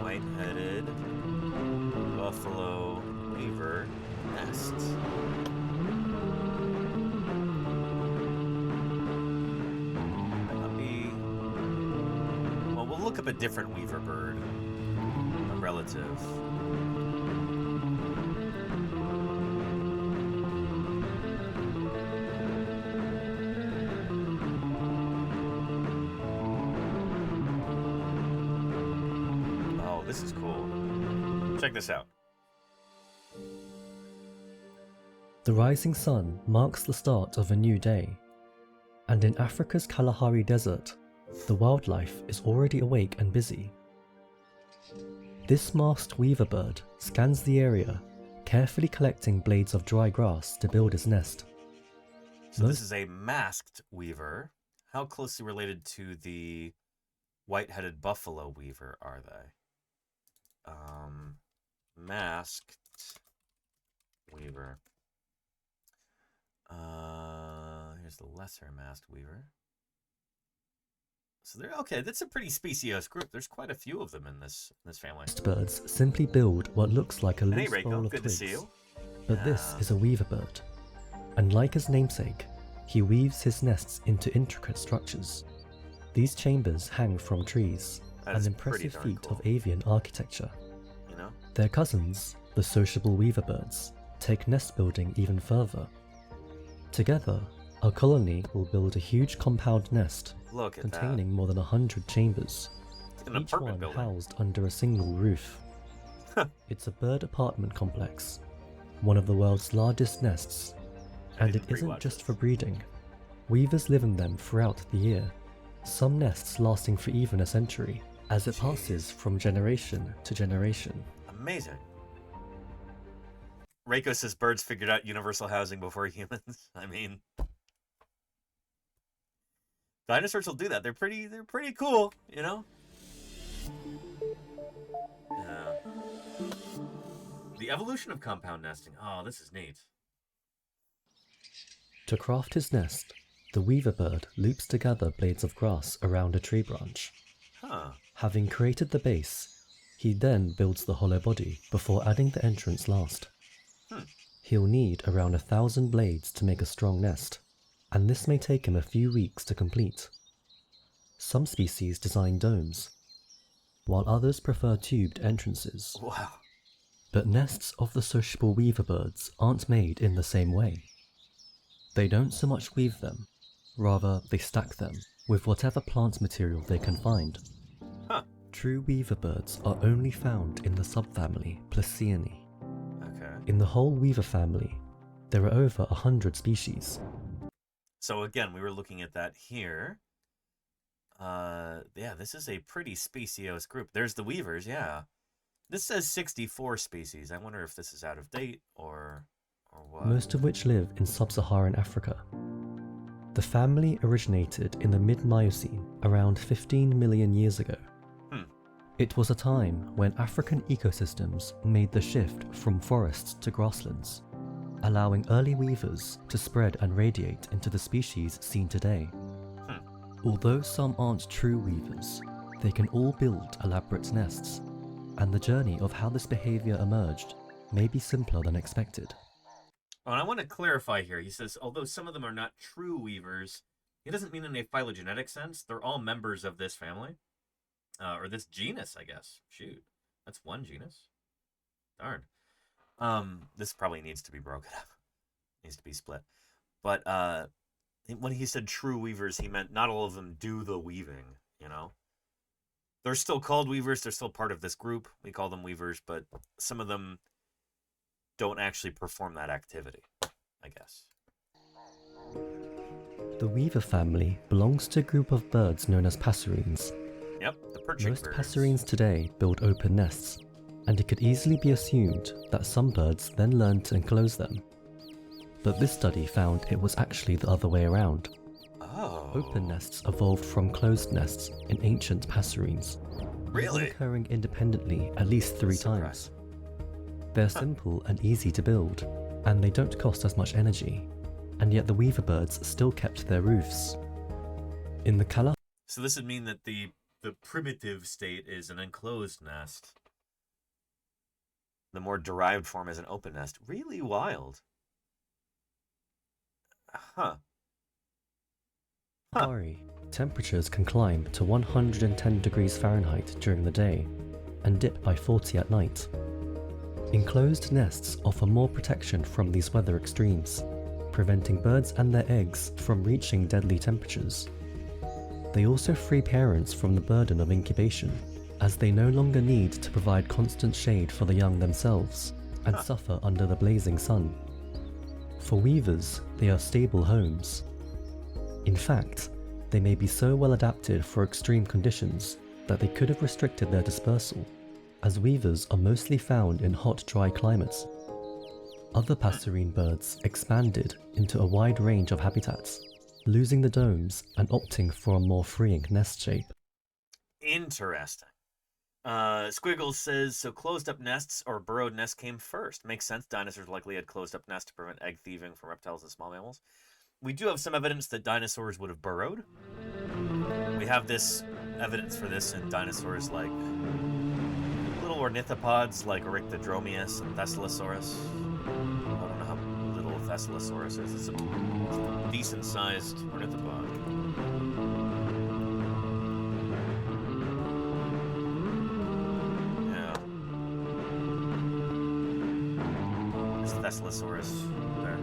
White-headed buffalo weaver nest. Well, we'll look up a different weaver bird. A relative. Oh, this is cool. Check this out. The rising sun marks the start of a new day, and in Africa's Kalahari Desert, the wildlife is already awake and busy. This masked weaver bird scans the area, carefully collecting blades of dry grass to build its nest. So this is a masked weaver. How closely related to the white-headed buffalo weaver are they? Masked weaver. Here's the lesser masked weaver. So they're okay. That's a pretty speciose group. There's quite a few of them in this family. Most birds simply build what looks like a Hey, loose Reiko, bowl of good twigs, to see you. but this is a weaver bird, and like his namesake, he weaves his nests into intricate structures. These chambers hang from trees, an impressive feat of avian architecture. You know? Their cousins, the sociable weaver birds, take nest building even further. Together, a colony will build a huge compound nest Look at containing more than 100 chambers, It's an each apartment one building. housed under a single roof. It's a bird apartment complex, one of the world's largest nests, and it isn't just for breeding. Weavers live in them throughout the year, some nests lasting for even a century, as it passes from generation to generation. Amazing. Reiko says birds figured out universal housing before humans. I mean, dinosaurs will do that. They're pretty cool, you know? Yeah. The evolution of compound nesting. Oh, this is neat. To craft his nest, the weaver bird loops together blades of grass around a tree branch. Huh. Having created the base, he then builds the hollow body before adding the entrance last. He'll need around 1,000 blades to make a strong nest, and this may take him a few weeks to complete. Some species design domes, while others prefer tubed entrances. Wow. But nests of the sociable weaver birds aren't made in the same way. They don't so much weave them, rather they stack them with whatever plant material they can find. Huh. True weaver birds are only found in the subfamily Placiinae. Okay. In the whole weaver family, there are over 100 species. So again, we were looking at that here. Yeah, this is a pretty speciose group. There's the weavers, yeah. This says 64 species. I wonder if this is out of date or what. Most of which live in sub-Saharan Africa. The family originated in the mid-Miocene around 15 million years ago. It was a time when African ecosystems made the shift from forests to grasslands, allowing early weavers to spread and radiate into the species seen today. Although some aren't true weavers, they can all build elaborate nests, and the journey of how this behavior emerged may be simpler than expected. Oh, and I want to clarify here. He says, although some of them are not true weavers, he doesn't mean in a phylogenetic sense. They're all members of this family. Or this genus, I guess. Shoot. That's one genus. Darn. This probably needs to be broken up. Needs to be split. But when he said true weavers, he meant not all of them do the weaving, you know? They're still called weavers. They're still part of this group. We call them weavers, but some of them don't actually perform that activity, I guess. The weaver family belongs to a group of birds known as passerines. Yep, the perching Most birds. passerines today build open nests, and it could easily be assumed that some birds then learned to enclose them. But this study found it was actually the other way around. Oh. Open nests evolved from closed nests in ancient passerines. Really? Occurring independently at least 3 times. They're simple and easy to build, and they don't cost as much energy, and yet the weaver birds still kept their roofs. In the Cala. So this would mean that the primitive state is an enclosed nest. The more derived form is an open nest. Really wild. Huh. Sorry, temperatures can climb to 110 degrees Fahrenheit during the day and dip by 40 at night. Enclosed nests offer more protection from these weather extremes, preventing birds and their eggs from reaching deadly temperatures. They also free parents from the burden of incubation, as they no longer need to provide constant shade for the young themselves and suffer under the blazing sun. For weavers, they are stable homes. In fact, they may be so well adapted for extreme conditions that they could have restricted their dispersal, as weavers are mostly found in hot, dry climates. Other passerine birds expanded into a wide range of habitats, losing the domes and opting for a more freeing nest shape. Interesting. Squiggles says, so closed-up nests or burrowed nests came first. Makes sense. Dinosaurs likely had closed-up nests to prevent egg thieving from reptiles and small mammals. We do have some evidence that dinosaurs would have burrowed. We have this evidence for this in dinosaurs like little ornithopods like Oryctodromeus and Thescelosaurus. I don't know how little Thescelosaurus is. It's a decent-sized ornithopod. Yeah. There's Thescelosaurus there.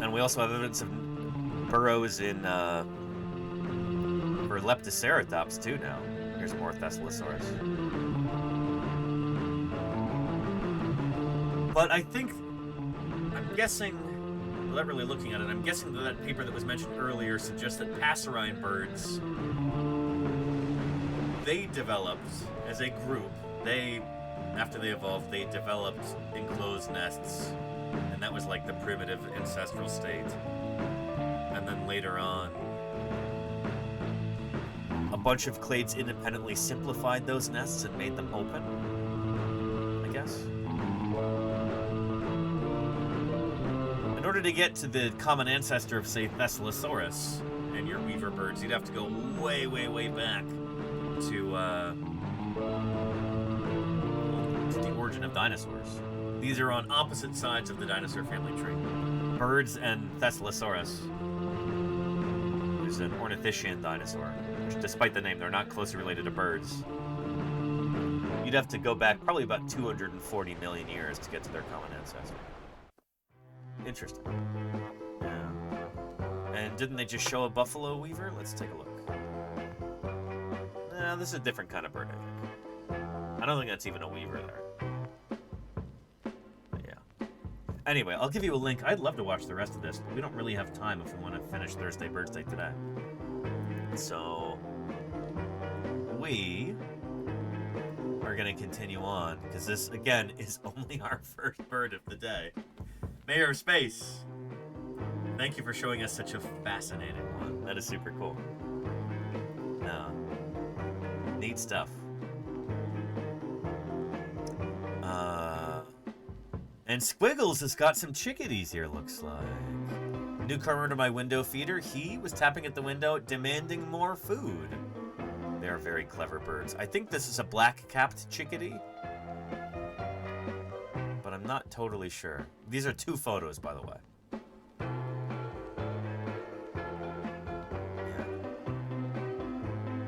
And we also have evidence of burrows in for Leptoceratops too now. Here's more Thescelosaurus. But I think, I'm guessing, without really looking at it, I'm guessing that paper that was mentioned earlier suggests that passerine birds, they developed as a group, after they evolved, they developed enclosed nests. And that was like the primitive ancestral state. And then later on, a bunch of clades independently simplified those nests and made them open, I guess. In order to get to the common ancestor of, say, Thescelosaurus and your weaver birds, you'd have to go way, way, way back to the origin of dinosaurs. These are on opposite sides of the dinosaur family tree. Birds and Thescelosaurus, who's an ornithischian dinosaur, which despite the name, they're not closely related to birds. You'd have to go back probably about 240 million years to get to their common ancestor. Interesting. Yeah. And didn't they just show a buffalo weaver? Let's take a look. No, this is a different kind of bird, I think. I don't think that's even a weaver there. Anyway, I'll give you a link. I'd love to watch the rest of this, but we don't really have time if we want to finish Thursday Birds Day today. So, we are going to continue on, because this, again, is only our first bird of the day. Mayor of Space, thank you for showing us such a fascinating one. That is super cool. Neat stuff. And Squiggles has got some chickadees here, looks like. Newcomer to my window feeder, he was tapping at the window, demanding more food. They are very clever birds. I think this is a black-capped chickadee, but I'm not totally sure. These are 2 photos, by the way. Yeah.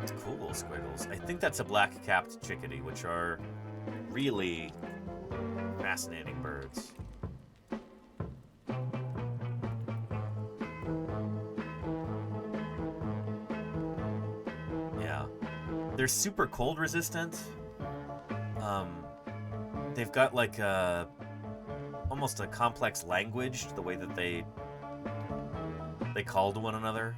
It's cool, Squiggles. I think that's a black-capped chickadee, which are really fascinating birds. They're super cold resistant. They've got like almost a complex language, the way that they call to one another.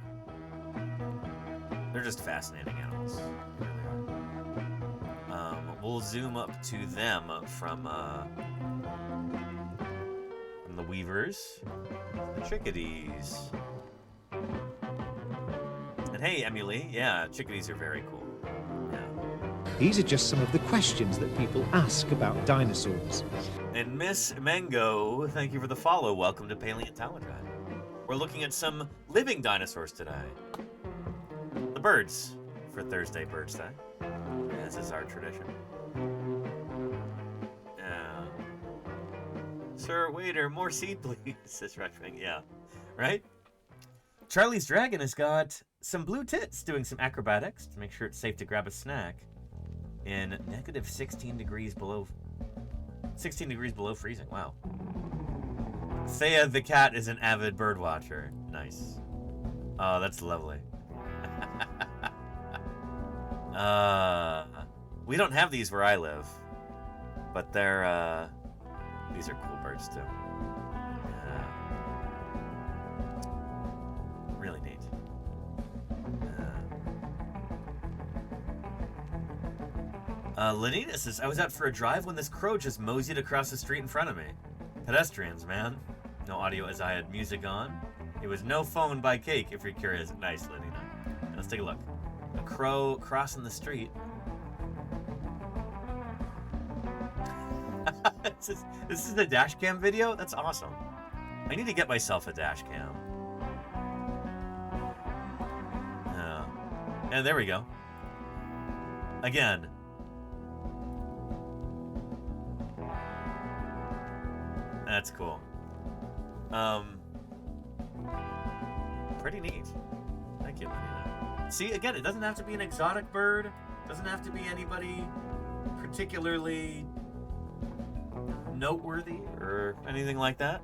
They're just fascinating animals. We'll zoom up to them from the weavers, the chickadees. And hey, Emily, yeah, chickadees are very cool. These are just some of the questions that people ask about dinosaurs. And Miss Mango, thank you for the follow. Welcome to Paleontologizing. We're looking at some living dinosaurs today. The birds for Thursday Birds Day, as is our tradition. Yeah. Sir, waiter, more seed, please, says Retchwing. Yeah, right? Charlie's Dragon has got some blue tits doing some acrobatics to make sure it's safe to grab a snack in negative 16 degrees below freezing. Wow. Thea the cat is an avid bird watcher. Nice. Oh, that's lovely. We don't have these where I live, but they're these are cool birds too. Really neat. Lenina says, I was out for a drive when this crow just moseyed across the street in front of me. Pedestrians, man. No audio as I had music on. It was no phone by cake, if you're curious. Nice, Lenina. Let's take a look. A crow crossing the street. This is the dash cam video? That's awesome. I need to get myself a dash cam. And there we go. Again. That's cool. Pretty neat. Thank you, Lenina. See, again, it doesn't have to be an exotic bird. It doesn't have to be anybody particularly noteworthy or anything like that.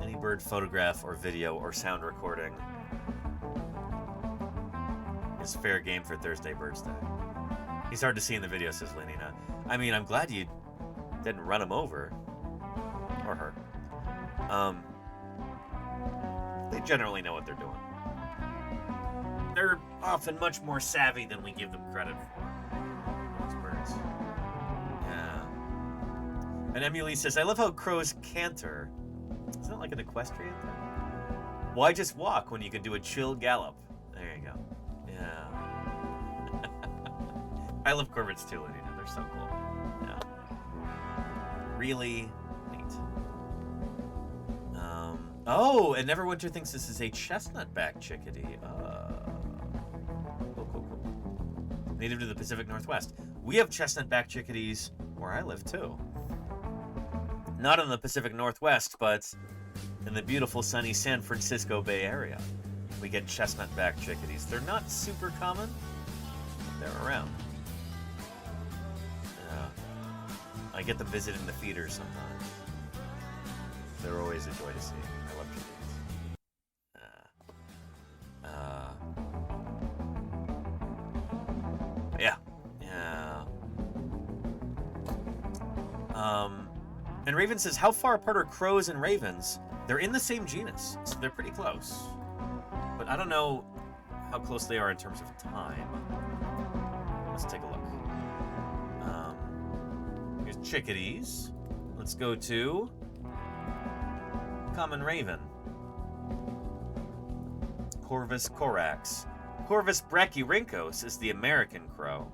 Any bird photograph or video or sound recording is fair game for Thursday Birds Day. He's hard to see in the video, says Lenina. I mean, I'm glad you didn't run him over. Or her. They generally know what they're doing. They're often much more savvy than we give them credit for. Those birds. Yeah. And Emily says, I love how crows canter. Isn't that like an equestrian thing? Why just walk when you can do a chill gallop? There you go. Yeah. I love corvids too, Lenina. They're so cool. Yeah. Really neat. Oh, and Neverwinter thinks this is a chestnut-backed chickadee. Cool. Native to the Pacific Northwest. We have chestnut-backed chickadees where I live too. Not in the Pacific Northwest, but in the beautiful sunny San Francisco Bay Area. We get chestnut-backed chickadees. They're not super common, but they're around. I get them visiting the feeders sometimes. They're always a joy to see. I love chickadees. Yeah. And Raven says, how far apart are crows and ravens? They're in the same genus, so they're pretty close. But I don't know how close they are in terms of time. Let's take a look. Here's chickadees. Let's go to common raven. Corvus corax. Corvus brachyrhynchos is the American crow.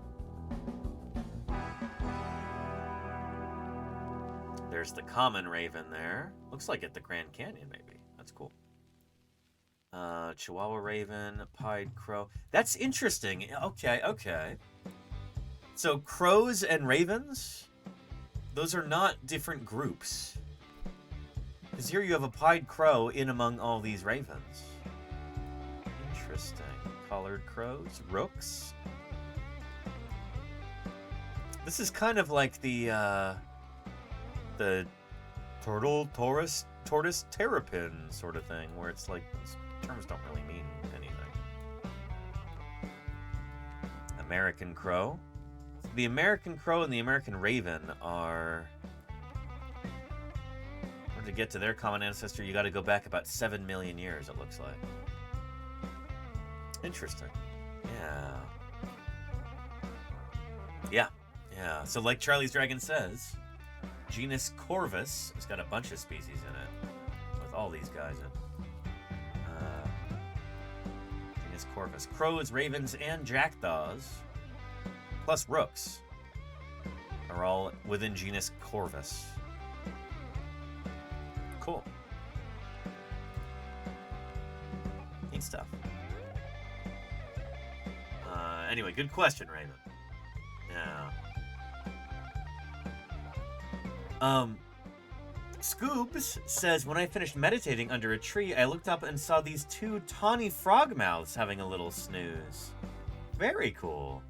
There's the common raven there. Looks like at the Grand Canyon, maybe. That's cool. Chihuahua raven, pied crow. That's interesting. Okay. So crows and ravens, those are not different groups. Because here you have a pied crow in among all these ravens. Interesting. Collared crows, rooks. This is kind of like the tortoise terrapin sort of thing, where it's like these terms don't really mean anything. American crow. The American crow and the American raven are... To get to their common ancestor, you got to go back about 7 million years, it looks like. Interesting. Yeah. So like Charlie's Dragon says, genus Corvus has got a bunch of species in it, with all these guys in. Genus Corvus. Crows, ravens, and jackdaws, plus rooks, are all within genus Corvus. Cool. Neat stuff. Anyway, good question, Raymond. Yeah. Scoobs says, when I finished meditating under a tree, I looked up and saw these two tawny frog mouths having a little snooze. Very cool.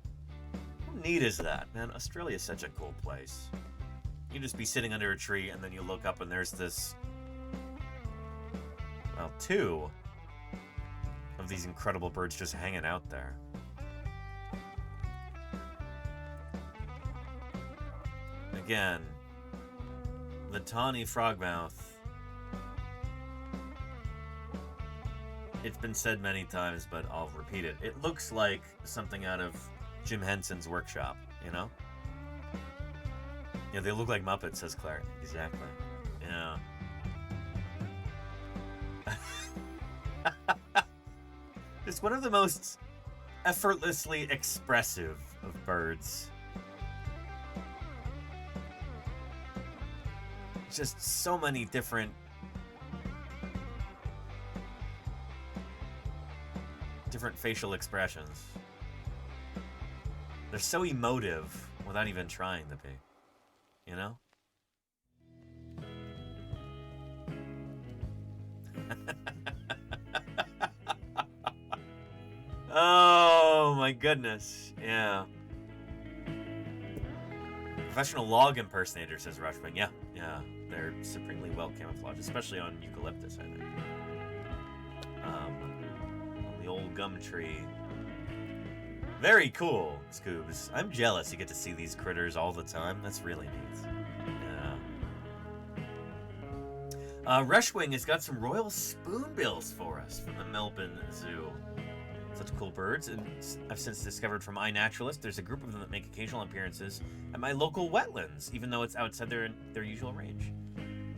How neat is that, man? Australia is such a cool place. You just be sitting under a tree and then you look up and there's this... Well, two of these incredible birds just hanging out there. Again, the tawny frogmouth. It's been said many times, but I'll repeat it. It looks like something out of Jim Henson's workshop, you know? Yeah, they look like Muppets, says Claire. Exactly. Yeah. It's one of the most effortlessly expressive of birds. Just so many different facial expressions. They're so emotive without even trying to be, you know? Oh my goodness, yeah. Professional log impersonator, says Rushwing. Yeah, they're supremely well camouflaged, especially on eucalyptus, I think. On the old gum tree. Very cool, Scoobs. I'm jealous you get to see these critters all the time. That's really neat. Yeah. Rushwing has got some royal spoonbills for us from the Melbourne Zoo. Such cool birds, and I've since discovered from iNaturalist there's a group of them that make occasional appearances at my local wetlands, even though it's outside their usual range.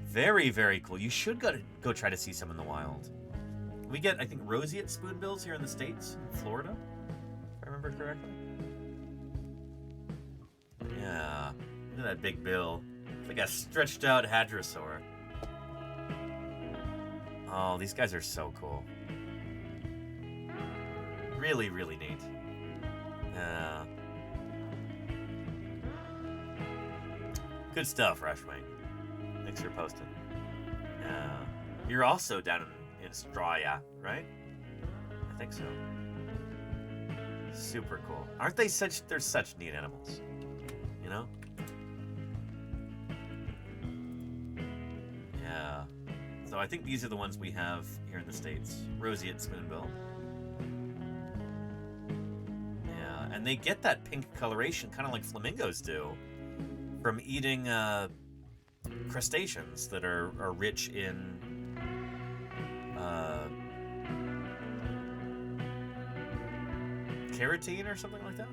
Very, very cool. You should go try to see some in the wild. We get, I think, roseate spoonbills here in the States, in Florida, if I remember correctly. Yeah, look at that big bill. It's like a stretched out hadrosaur. Oh, these guys are so cool. Really, really neat. Yeah. Good stuff, Rushwing. Thanks for posting. Yeah. You're also down in Australia, right? I think so. Super cool. Aren't they they're such neat animals. You know? Yeah. So I think these are the ones we have here in the States. Roseate spoonbill. And they get that pink coloration, kind of like flamingos do, from eating crustaceans that are rich in carotene or something like that.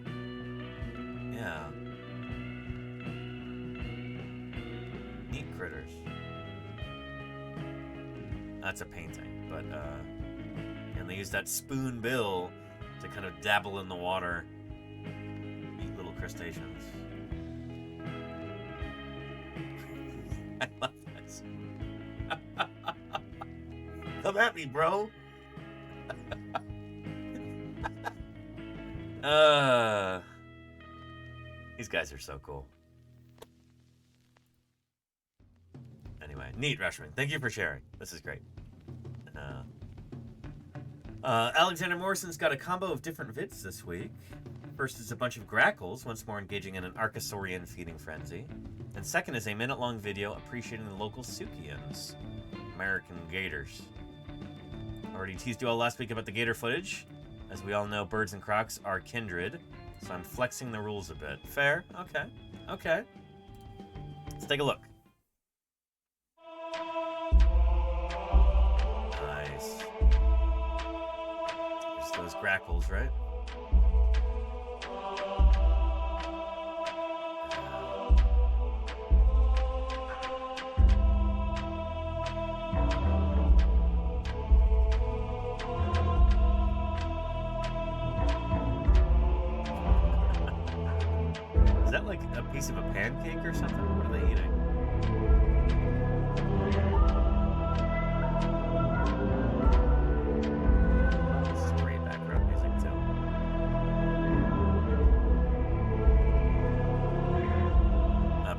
Yeah. Neat critters. That's a painting, but and they use that spoon bill to kind of dabble in the water. Crustaceans. I love this. Come at me, bro. These guys are so cool. Anyway, neat, Rushman. Thank you for sharing. This is great. Alexander Morrison's got a combo of different vids this week. First is a bunch of grackles, once more engaging in an Archosaurian feeding frenzy. And second is a minute-long video appreciating the local Sukians, American gators. Already teased you all last week about the gator footage. As we all know, birds and crocs are kindred, So I'm flexing the rules a bit. Fair? Okay. Okay. Let's take a look. Nice. There's those grackles, right? Is that like a piece of a pancake or something? What are they eating? This is great background music too.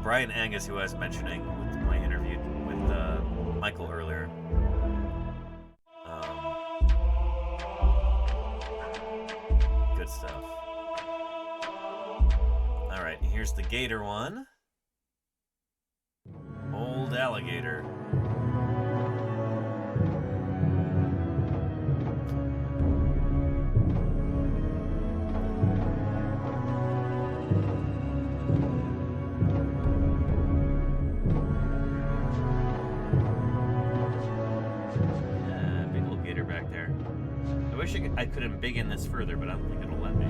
Brian Angus, who I was mentioning with my interview with Michael earlier. Good stuff. All right, here's the gator one. Old alligator. Big old gator back there. I wish I could embiggen this further, but I don't think it'll let me.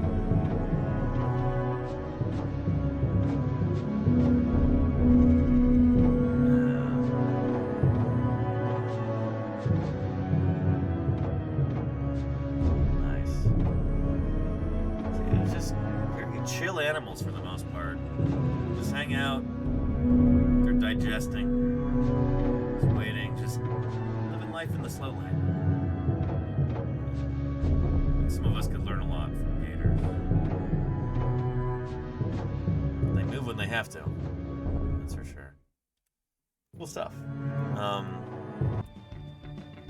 Chill animals for the most part. Just hang out. They're digesting. Just waiting. Just living life in the slow lane. Some of us could learn a lot from gators. They move when they have to. That's for sure. Cool stuff.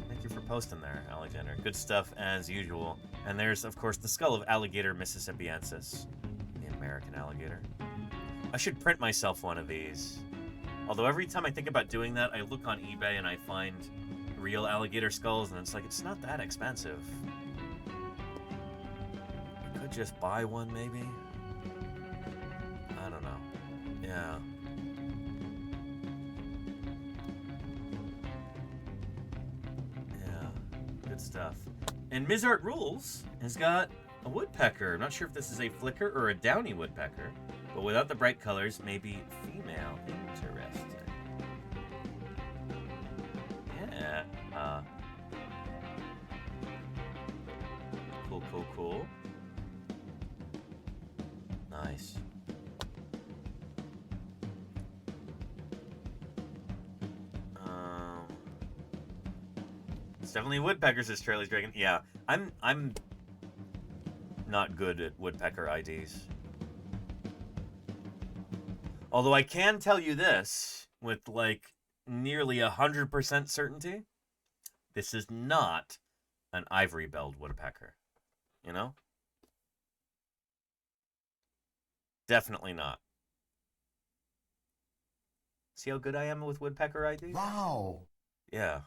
Thank you for posting there, Alexander. Good stuff as usual. And there's, of course, the skull of Alligator mississippiensis. American alligator. I should print myself one of these. Although every time I think about doing that, I look on eBay and I find real alligator skulls, and it's like, it's not that expensive. I could just buy one, maybe? I don't know. Yeah. Yeah. Good stuff. And Mizart Rules has got a woodpecker. I'm not sure if this is a flicker or a downy woodpecker, but without the bright colors, maybe female. Interesting. Yeah. Cool, cool, cool. Nice. It's definitely woodpeckers, says Charlie's Dragon. Yeah, I'm not good at woodpecker IDs. Although I can tell you this with like nearly 100% certainty, this is not an ivory-billed woodpecker. You know? Definitely not. See how good I am with woodpecker IDs? Wow. Yeah.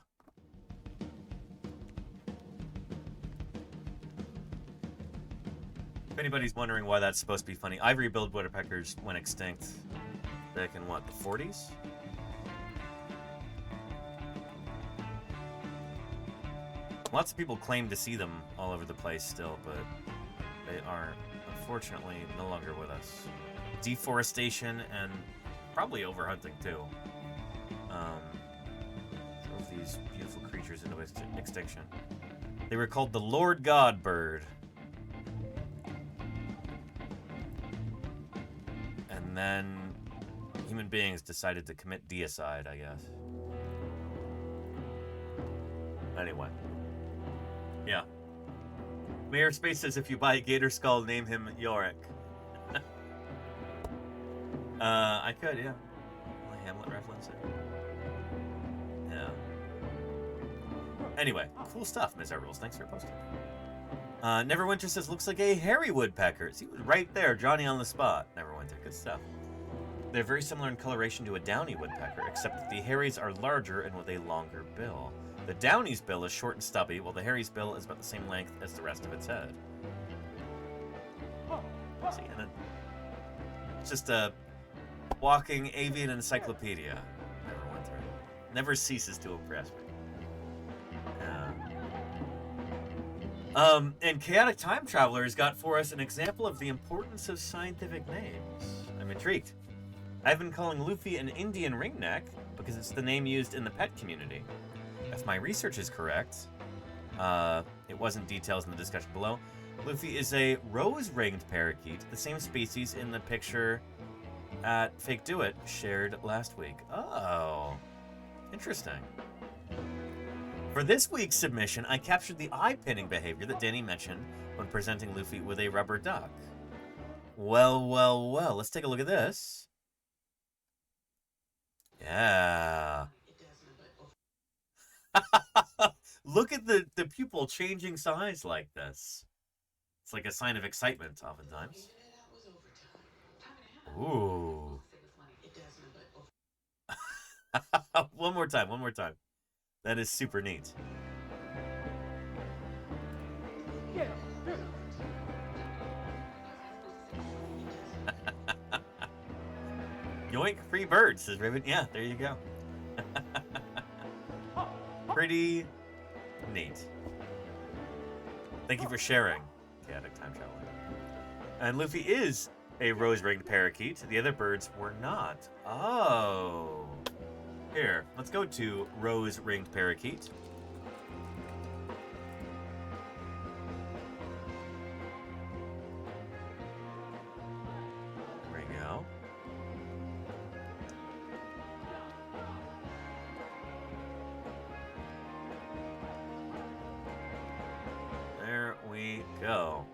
If anybody's wondering why that's supposed to be funny, ivory-billed woodpeckers went extinct back in, what, the 40s? Lots of people claim to see them all over the place still, but they are, unfortunately, no longer with us. Deforestation and probably overhunting, too. Drove these beautiful creatures into extinction. They were called the Lord God bird. And then human beings decided to commit deicide, I guess. Anyway. Yeah. Mayor Space says if you buy a gator skull, name him Yorick. I could, yeah. My Hamlet reference. Yeah. Anyway, cool stuff, Ms. Rules. Thanks for posting. Neverwinter says, looks like a hairy woodpecker. See, right there, Johnny on the spot. Neverwinter, good stuff. They're very similar in coloration to a downy woodpecker, except that the hairies are larger and with a longer bill. The downy's bill is short and stubby, while the hairy's bill is about the same length as the rest of its head. See, and it's just a walking avian encyclopedia. Neverwinter. Never ceases to impress me. And Chaotic Time Traveler has got for us an example of the importance of scientific names. I'm intrigued. I've been calling Luffy an Indian ringneck because it's the name used in the pet community. If my research is correct, it wasn't details in the discussion below, Luffy is a rose-ringed parakeet, the same species in the picture at Fake Do It shared last week. Oh, interesting. For this week's submission, I captured the eye-pinning behavior that Danny mentioned when presenting Luffy with a rubber duck. Well, well, well, let's take a look at this. Yeah. Look at the pupil changing size like this. It's like a sign of excitement, oftentimes. Ooh. One more time, one more time. That is super neat. Yoink, free birds, says Raven. Yeah, there you go. Pretty neat. Thank you for sharing, Chaotic Time Traveler. And Luffy is a rose-ringed parakeet. The other birds were not. Oh. Here, let's go to rose-ringed parakeet. There we go. There we go.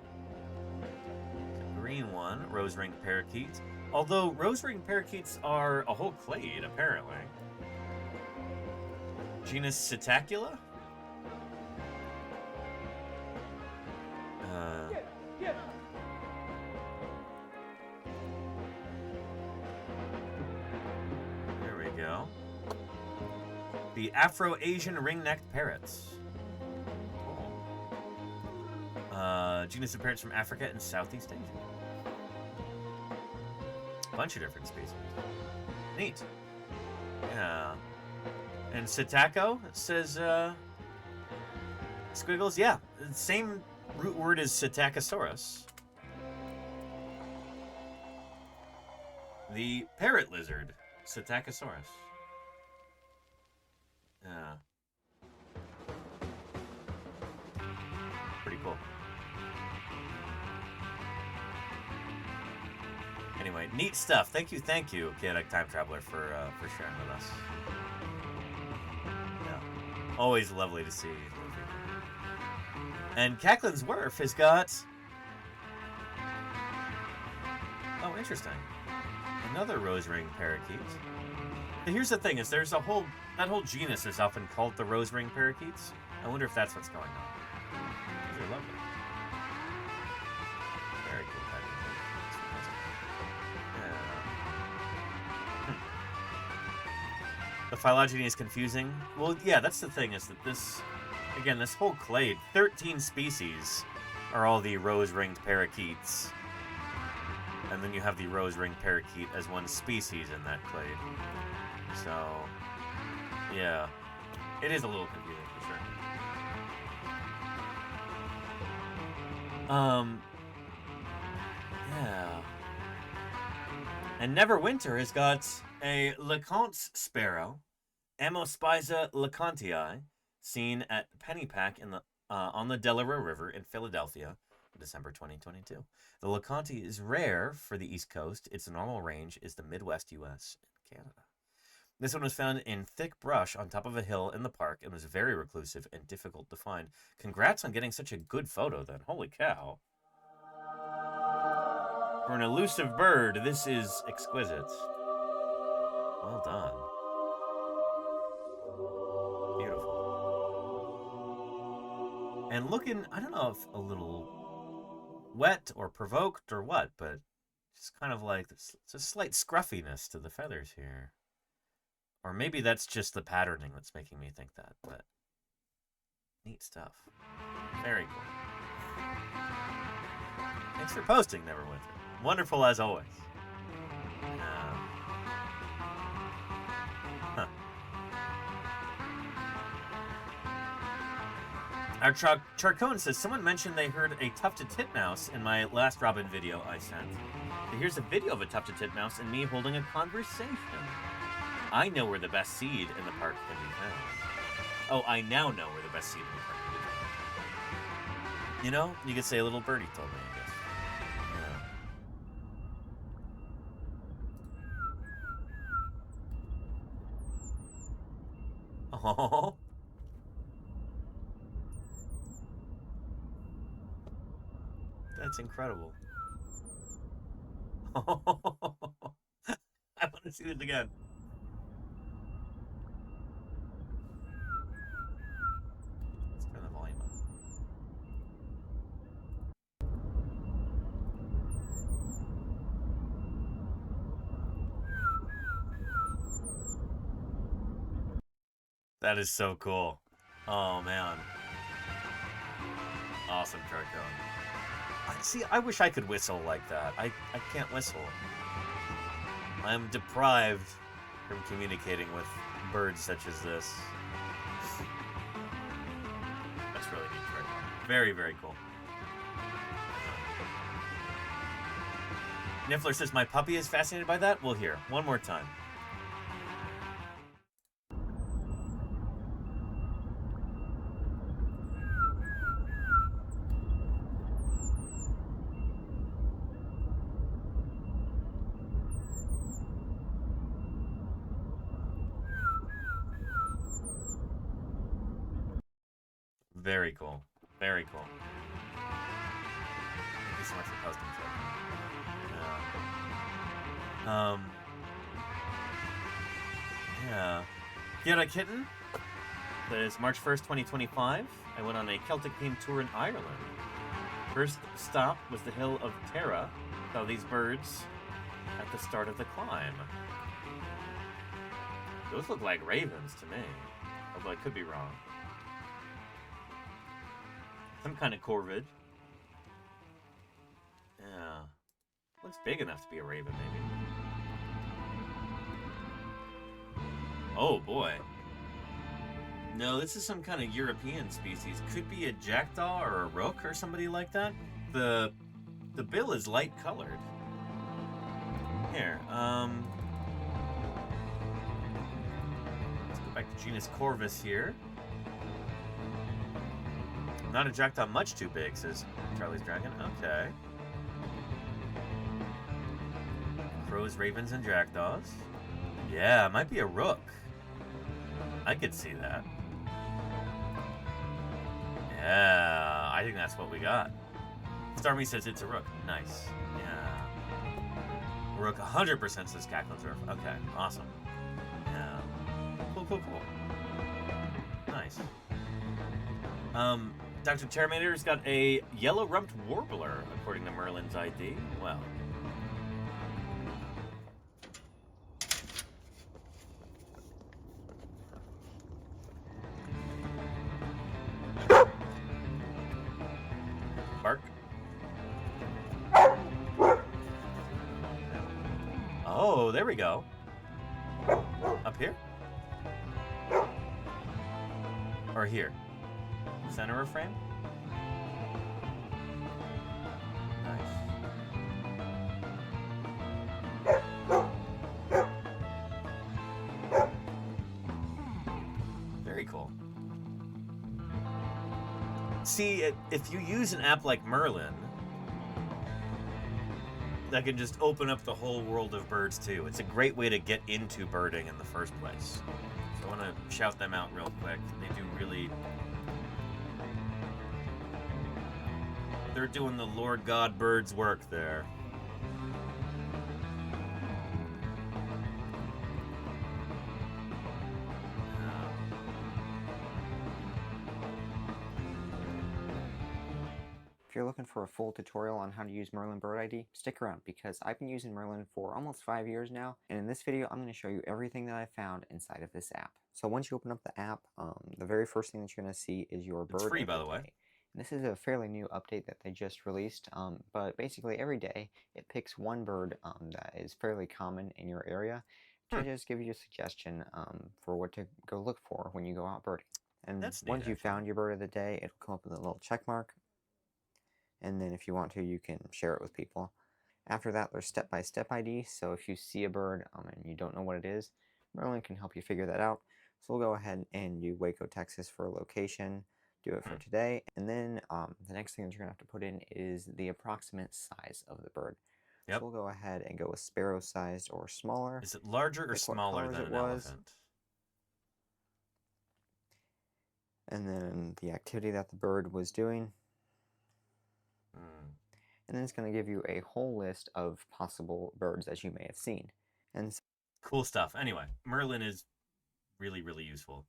The green one, rose-ringed parakeet. Although rose-ringed parakeets are a whole clade, apparently. Genus Psittacula? There we go. The Afro-Asian ring-necked parrots. Genus of parrots from Africa and Southeast Asia. Bunch of different species. Neat. Yeah. And Psittaco says, Squiggles, yeah, same root word as Psittacosaurus. The parrot lizard, Psittacosaurus. Yeah. Pretty cool. Anyway, neat stuff. Thank you, Chaotic Time Traveler, for sharing with us. Yeah. Always lovely to see. And Cacklin's Werf has got... Oh, interesting. Another rose-ring parakeet. But here's the thing, is there's a whole... That whole genus is often called the rose-ring parakeets. I wonder if that's what's going on. These are lovely. Very cool pattern. The phylogeny is confusing. Well, yeah, that's the thing, is that this... Again, this whole clade, 13 species are all the rose-ringed parakeets. And then you have the rose-ringed parakeet as one species in that clade. So, yeah. It is a little confusing, for sure. Yeah. And Neverwinter has got a LeConte's sparrow, Amospiza lecontii, seen at Pennypack in the on the Delaware River in Philadelphia in December 2022. The LeConte is rare for the East Coast. Its normal range is the Midwest U.S. and Canada. This one was found in thick brush on top of a hill in the park and was very reclusive and difficult to find. Congrats on getting such a good photo then. Holy cow. For an elusive bird, this is exquisite. Well done. Beautiful. And looking, I don't know if a little wet or provoked or what, but just kind of like this, it's a slight scruffiness to the feathers here. Or maybe that's just the patterning that's making me think that, but neat stuff. Very cool. Thanks for posting, Neverwinter. Wonderful as always. Huh. Our Charcone says, someone mentioned they heard a tufted titmouse in my last Robin video I sent. So here's a video of a tufted titmouse and me holding a conversation. I know where the best seed in the park can be found. Oh, I now know where the best seed in the park can be found. You know, you could say a little birdie told me, I guess. Yeah. Oh. That's incredible. I want to see this again. Let's turn the volume up. That is so cool. Oh, man. Awesome, Charcone. See, I wish I could whistle like that. I can't whistle. I'm deprived from communicating with birds such as this. That's really neat, Charcone. Very, very cool. Niffler says, my puppy is fascinated by that? We'll hear. One more time. Very cool. Very cool. Thank you so much for posting, Charcone. Yeah. Get a kitten? That is March 1st, 2025. I went on a Celtic-themed tour in Ireland. First stop was the hill of Tara. Saw these birds at the start of the climb. Those look like ravens to me, although I could be wrong. Some kind of corvid. Yeah. Looks big enough to be a raven, maybe. Oh, boy. No, this is some kind of European species. Could be a jackdaw or a rook or somebody like that. The bill is light colored. Here, let's go back to genus Corvus here. Not a jackdaw much too big, says Charlie's Dragon. Okay. Crows, ravens, and jackdaws. Yeah, it might be a rook. I could see that. Yeah, I think that's what we got. Starmy says it's a rook. Nice. Yeah. Rook 100% says Cackling Turf. Okay, awesome. Yeah. Cool, cool, cool. Nice. Dr. Terminator's got a yellow-rumped warbler, according to Merlin's ID. Well. Bark. Oh, there we go. Up here? Or here? Center of frame? Nice. Very cool. See, if you use an app like Merlin, that can just open up the whole world of birds too. It's a great way to get into birding in the first place. So I want to shout them out real quick. They do really... They're doing the Lord God birds work there. If you're looking for a full tutorial on how to use Merlin Bird ID, stick around because I've been using Merlin for almost 5 years now, and in this video I'm going to show you everything that I found inside of this app. So once you open up the app, the very first thing that you're going to see is your bird. It's free, by the way. This is a fairly new update that they just released, but basically every day it picks one bird that is fairly common in your area to just give you a suggestion for what to go look for when you go out birding. And once you've found your bird of the day, it'll come up with a little check mark. And then if you want to, you can share it with people. After that, there's step-by-step ID, so if you see a bird and you don't know what it is, Merlin can help you figure that out. So we'll go ahead and do Waco, Texas for a location, do it for today, and then the next thing that you're going to have to put in is the approximate size of the bird. Yep. So we'll go ahead and go with sparrow-sized or smaller. Is it larger or smaller than an elephant? And then the activity that the bird was doing. And then it's going to give you a whole list of possible birds as you may have seen. And cool stuff. Anyway, Merlin is really, really useful.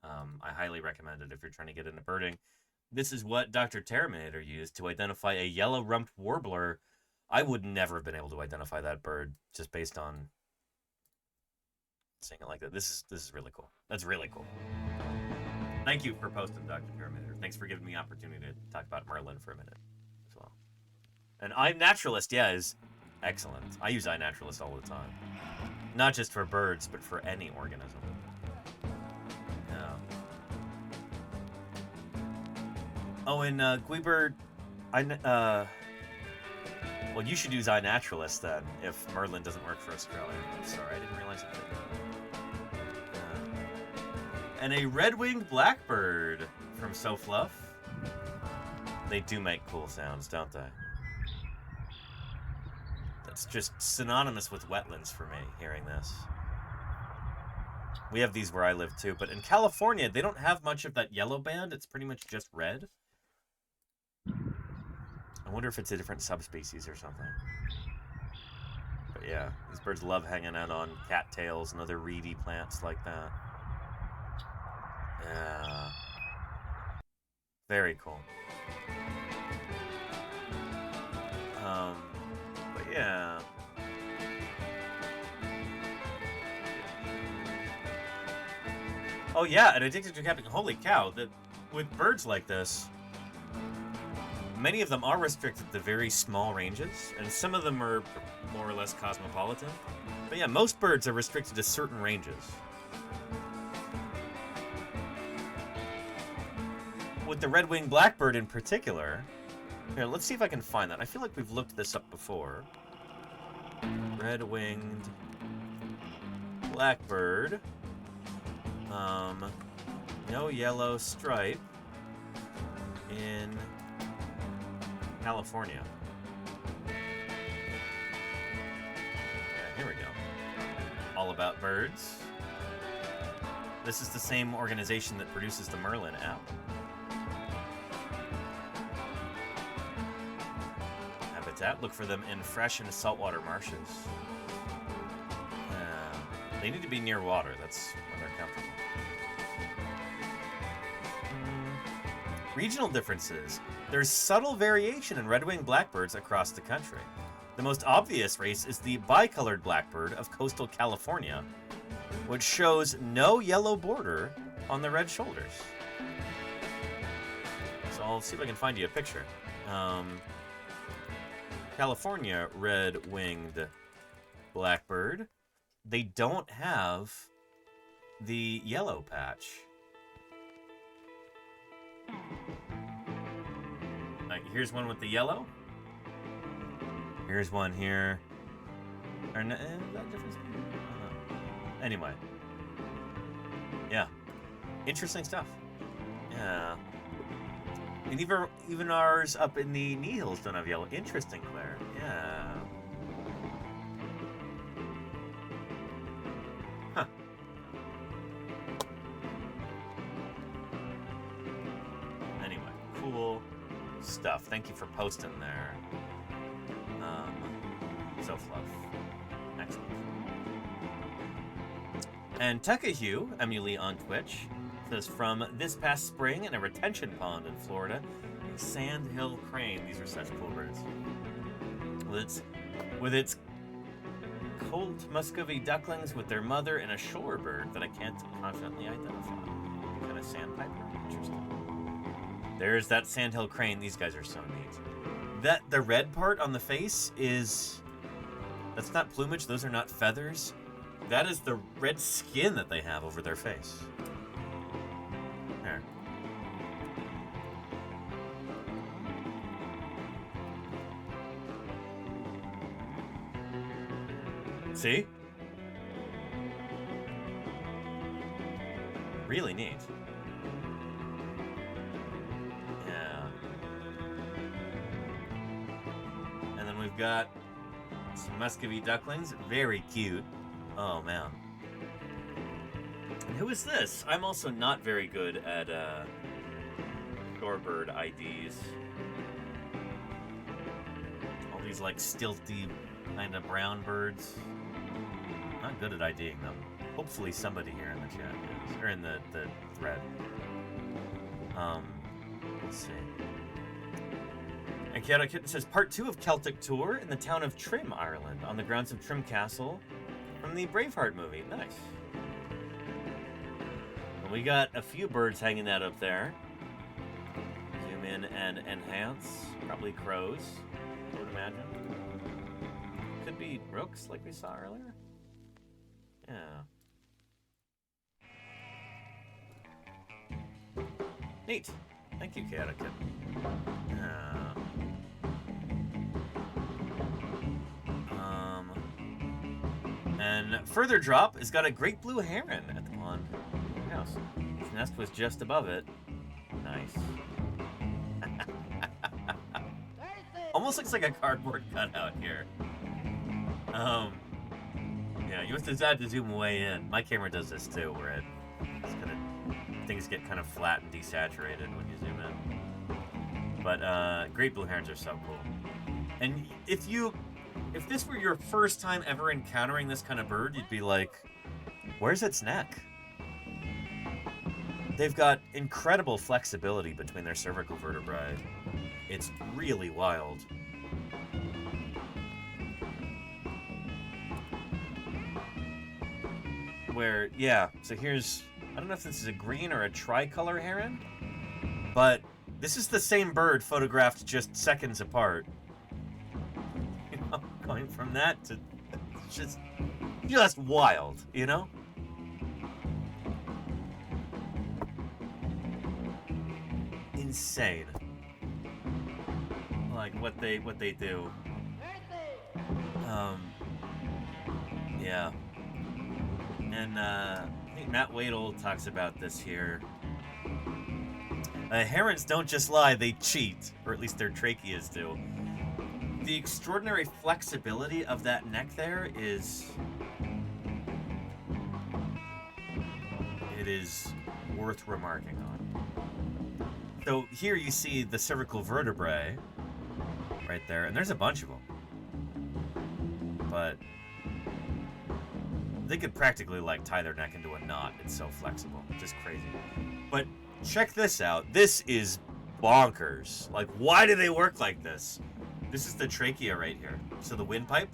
I highly recommend it if you're trying to get into birding. This is what Dr. Terminator used to identify a yellow-rumped warbler. I would never have been able to identify that bird just based on seeing it like that. This is really cool. That's really cool. Thank you for posting, Dr. Terminator. Thanks for giving me the opportunity to talk about Merlin for a minute as well. And iNaturalist, yeah, is excellent. I use iNaturalist all the time. Not just for birds, but for any organism. Oh, and Guibert, well, you should use iNaturalist then, if Merlin doesn't work for Australia. I'm sorry, I didn't realize it did. And a red-winged blackbird from So Fluff. They do make cool sounds, don't they? That's just synonymous with wetlands for me, hearing this. We have these where I live too, but in California, they don't have much of that yellow band. It's pretty much just red. I wonder if it's a different subspecies or something. But yeah, these birds love hanging out on cattails and other reedy plants like that. Yeah. Very cool. But yeah. Oh yeah, and addicted to captain. Holy cow! That with birds like this, many of them are restricted to very small ranges, and some of them are more or less cosmopolitan. But yeah, most birds are restricted to certain ranges. With the red-winged blackbird in particular, here, let's see if I can find that. I feel like we've looked this up before. Red-winged blackbird. No yellow stripe in California. Yeah, here we go. All About Birds. This is the same organization that produces the Merlin app. Habitat. Look for them in fresh and saltwater marshes. They need to be near water. That's where they're comfortable. Regional differences. There's subtle variation in red-winged blackbirds across the country. The most obvious race is the bicolored blackbird of coastal California, which shows no yellow border on the red shoulders. So I'll see if I can find you a picture. California red-winged blackbird. They don't have the yellow patch. Like, here's one with the yellow. Here's one here. Or no, is that different? Anyway. Yeah. Interesting stuff. Yeah. And even ours up in the knee hills don't have yellow. Interesting, Claire. Yeah. Huh. Anyway, cool stuff. Thank you for posting there. So fluff. Excellent. And Tuckahue, Emily on Twitch, says from this past spring in a retention pond in Florida, a sandhill crane. These are such cool birds. With its colt Muscovy ducklings with their mother and a shorebird that I can't confidently identify. Kind of sandpiper? Interesting. There's that sandhill crane. These guys are so neat. The red part on the face is... That's not plumage. Those are not feathers. That is the red skin that they have over their face. There. See? Really neat. Yeah. And then we've got some Muscovy ducklings. Very cute. Oh, man. And who is this? I'm also not very good at shorebird IDs. All these, like, stilty kind of brown birds. Not good at IDing them. Hopefully somebody here in the chat is. Or in the thread. Let's see. And Kyoto Kitten says, Part 2 of Celtic Tour in the town of Trim, Ireland, on the grounds of Trim Castle from the Braveheart movie. Nice. And we got a few birds hanging out up there. Zoom in and enhance. Probably crows, I would imagine. Could be rooks, like we saw earlier. Yeah. Neat. Thank you, Chaotic Kitten. And further drop has got a great blue heron at the pond house. Its nest was just above it. Nice. Almost looks like a cardboard cutout here. Yeah, you have to decide to zoom way in. My camera does this too, where things get kind of flat and desaturated when you zoom in. But great blue herons are so cool. And if this were your first time ever encountering this kind of bird, you'd be like, where's its neck? They've got incredible flexibility between their cervical vertebrae. It's really wild. Where, yeah, so here's, I don't know if this is a green or a tricolor heron, but this is the same bird photographed just seconds apart. You know, going from that to just wild, you know? Insane. Like what they do. Yeah. And I think Matt Waddell talks about this here. Herons don't just lie, they cheat, or at least their tracheas do. The extraordinary flexibility of that neck there is worth remarking on. So here you see the cervical vertebrae right there, and there's a bunch of them. But they could practically like tie their neck into a knot. It's so flexible. Just crazy. But check this out. This is bonkers. Like, why do they work like this? This is the trachea right here. So the windpipe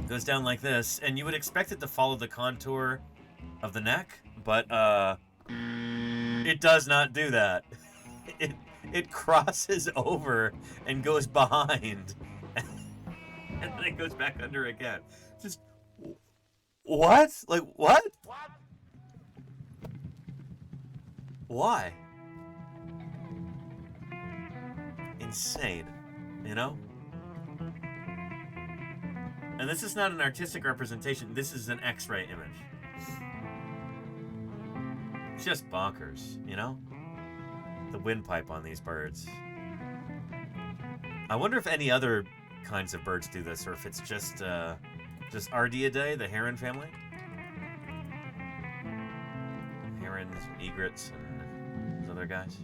goes down like this, and you would expect it to follow the contour of the neck, but it does not do that. It crosses over and goes behind, and then it goes back under again. Just what? Like what? Why? Insane, you know? And this is not an artistic representation. This is an X-ray image. Just bonkers, you know? The windpipe on these birds. I wonder if any other kinds of birds do this, or if it's just Ardiidae, the heron family. Herons and egrets and those other guys.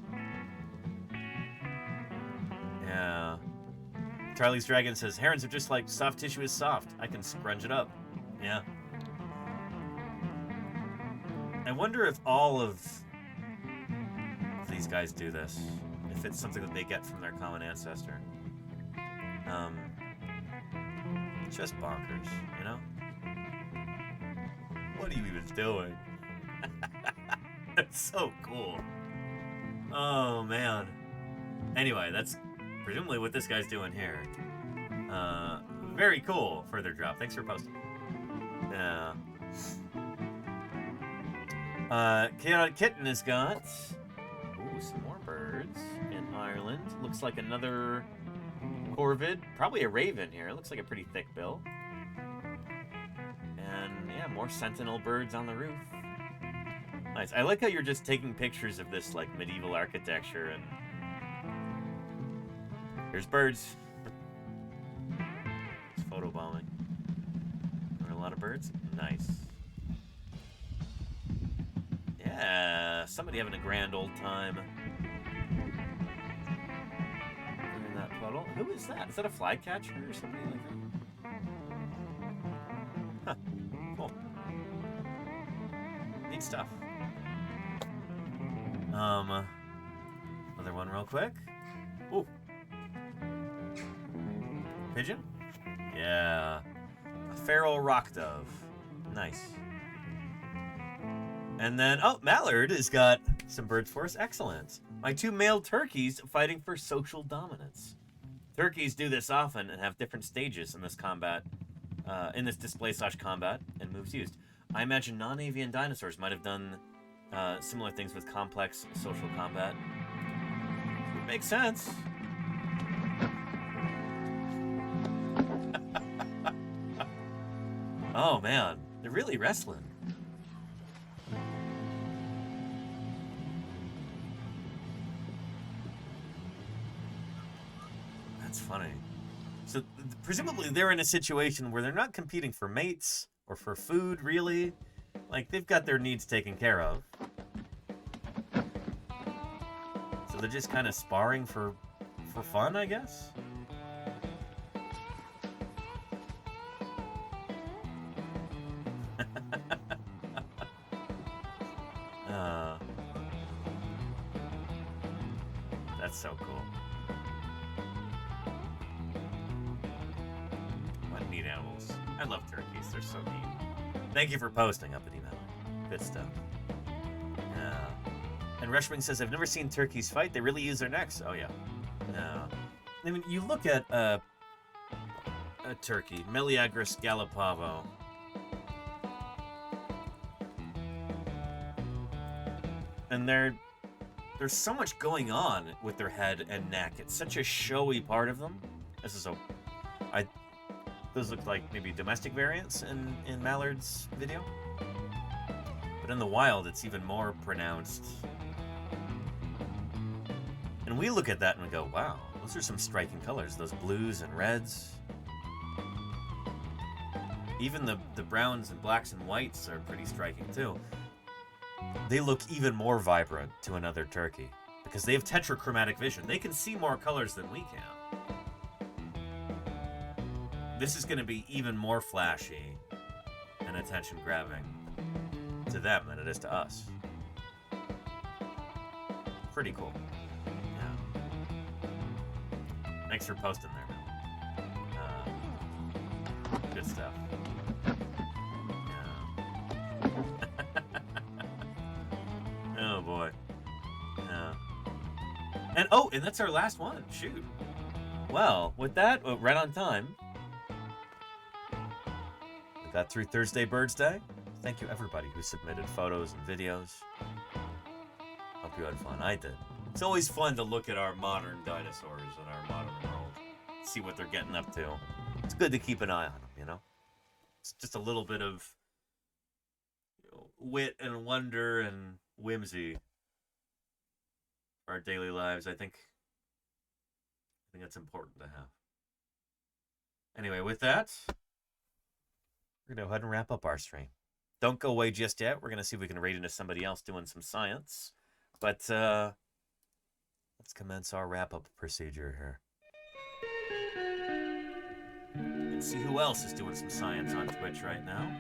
Yeah. Charlie's Dragon says, herons are just like soft tissue is soft. I can scrunch it up. Yeah. I wonder if all of these guys do this. If it's something that they get from their common ancestor. Just bonkers, you know? What are you even doing? That's so cool. Oh, man. Anyway, that's presumably what this guy's doing here. Very cool. Further drop. Thanks for posting. Yeah. Chaotic Kitten has got... Ooh, some more birds in Ireland. Looks like another corvid. Probably a raven here. Looks like a pretty thick bill. And, yeah, more sentinel birds on the roof. Nice. I like how you're just taking pictures of this, like, medieval architecture and... Here's birds. It's photobombing. There are a lot of birds. Nice. Yeah, somebody having a grand old time. In that puddle. Who is that? Is that a flycatcher or something like that? Huh. Cool. Neat stuff. Another one real quick. Ooh. Pigeon? Yeah. A feral rock dove. Nice. And then, oh, Mallard has got some birds for us. Excellent. My 2 male turkeys fighting for social dominance. Turkeys do this often and have different stages in this combat, in this display/combat and moves used. I imagine non-avian dinosaurs might have done similar things with complex social combat. Makes sense. Oh, man. They're really wrestling. That's funny. So, presumably they're in a situation where they're not competing for mates or for food, really. Like, they've got their needs taken care of. So they're just kind of sparring for fun, I guess? That's so cool. What neat animals. I love turkeys. They're so neat. Thank you for posting, Uppity Metal. Good stuff. Yeah. And Rushwing says, I've never seen turkeys fight. They really use their necks. Oh, yeah. Yeah. I mean, you look at a turkey, Meleagris gallopavo. And there's so much going on with their head and neck. It's such a showy part of them. This is those look like maybe domestic variants in Mallard's video. But in the wild, it's even more pronounced. And we look at that and we go, wow, those are some striking colors. Those blues and reds. Even the browns and blacks and whites are pretty striking too. They look even more vibrant to another turkey because they have tetrachromatic vision. They can see more colors than we can. This is going to be even more flashy and attention-grabbing to them than it is to us. Pretty cool. Yeah. Thanks for posting there, man. Good stuff. Oh boy. Yeah. And that's our last one. Shoot. Well, with that, right on time. We got through Thursday Birds Day. Thank you everybody who submitted photos and videos. Hope you had fun. I did. It's always fun to look at our modern dinosaurs in our modern world. See what they're getting up to. It's good to keep an eye on them, you know? It's just a little bit of wit and wonder and whimsy for our daily lives. I think that's important to have. Anyway, with that, we're going to go ahead and wrap up our stream. Don't go away just yet. We're going to see if we can raid into somebody else doing some science. But let's commence our wrap-up procedure here. And see who else is doing some science on Twitch right now.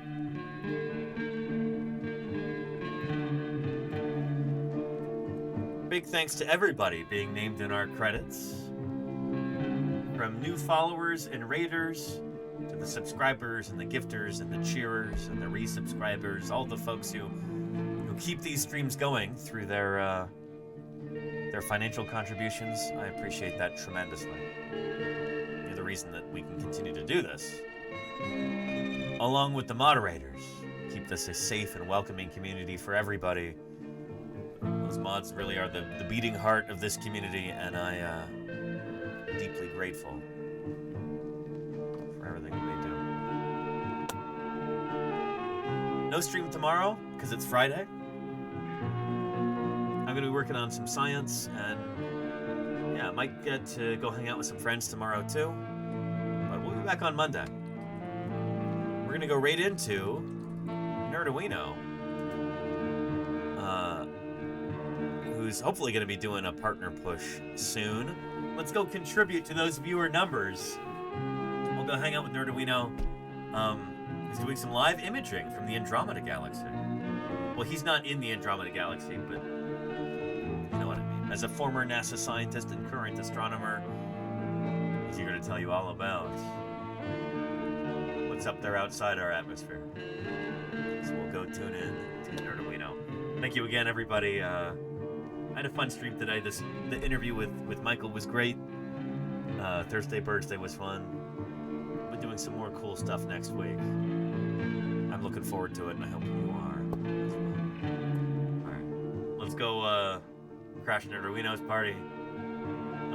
Big thanks to everybody being named in our credits. From new followers and raiders, to the subscribers and the gifters and the cheerers and the resubscribers, all the folks who keep these streams going through their their financial contributions. I appreciate that tremendously. You're the reason that we can continue to do this. Along with the moderators. Keep this a safe and welcoming community for everybody. Those mods really are the beating heart of this community, and I am deeply grateful for everything that they do. No stream tomorrow, because it's Friday. I'm going to be working on some science, and yeah, I might get to go hang out with some friends tomorrow too. But we'll be back on Monday. We're going to go right into Nerduino, who's hopefully going to be doing a partner push soon. Let's go contribute to those viewer numbers. We'll go hang out with Nerduino. He's doing some live imaging from the Andromeda Galaxy. Well, he's not in the Andromeda Galaxy, but you know what I mean. As a former NASA scientist and current astronomer, he's eager to tell you all about what's up there outside our atmosphere. So we'll go tune in to Nerduino. Thank you again, everybody. I had a fun stream today. The interview with Michael was great. Thursday Birthday was fun. We're doing some more cool stuff next week. I'm looking forward to it, and I hope you are as well. All right, let's go crash Nerduino's party.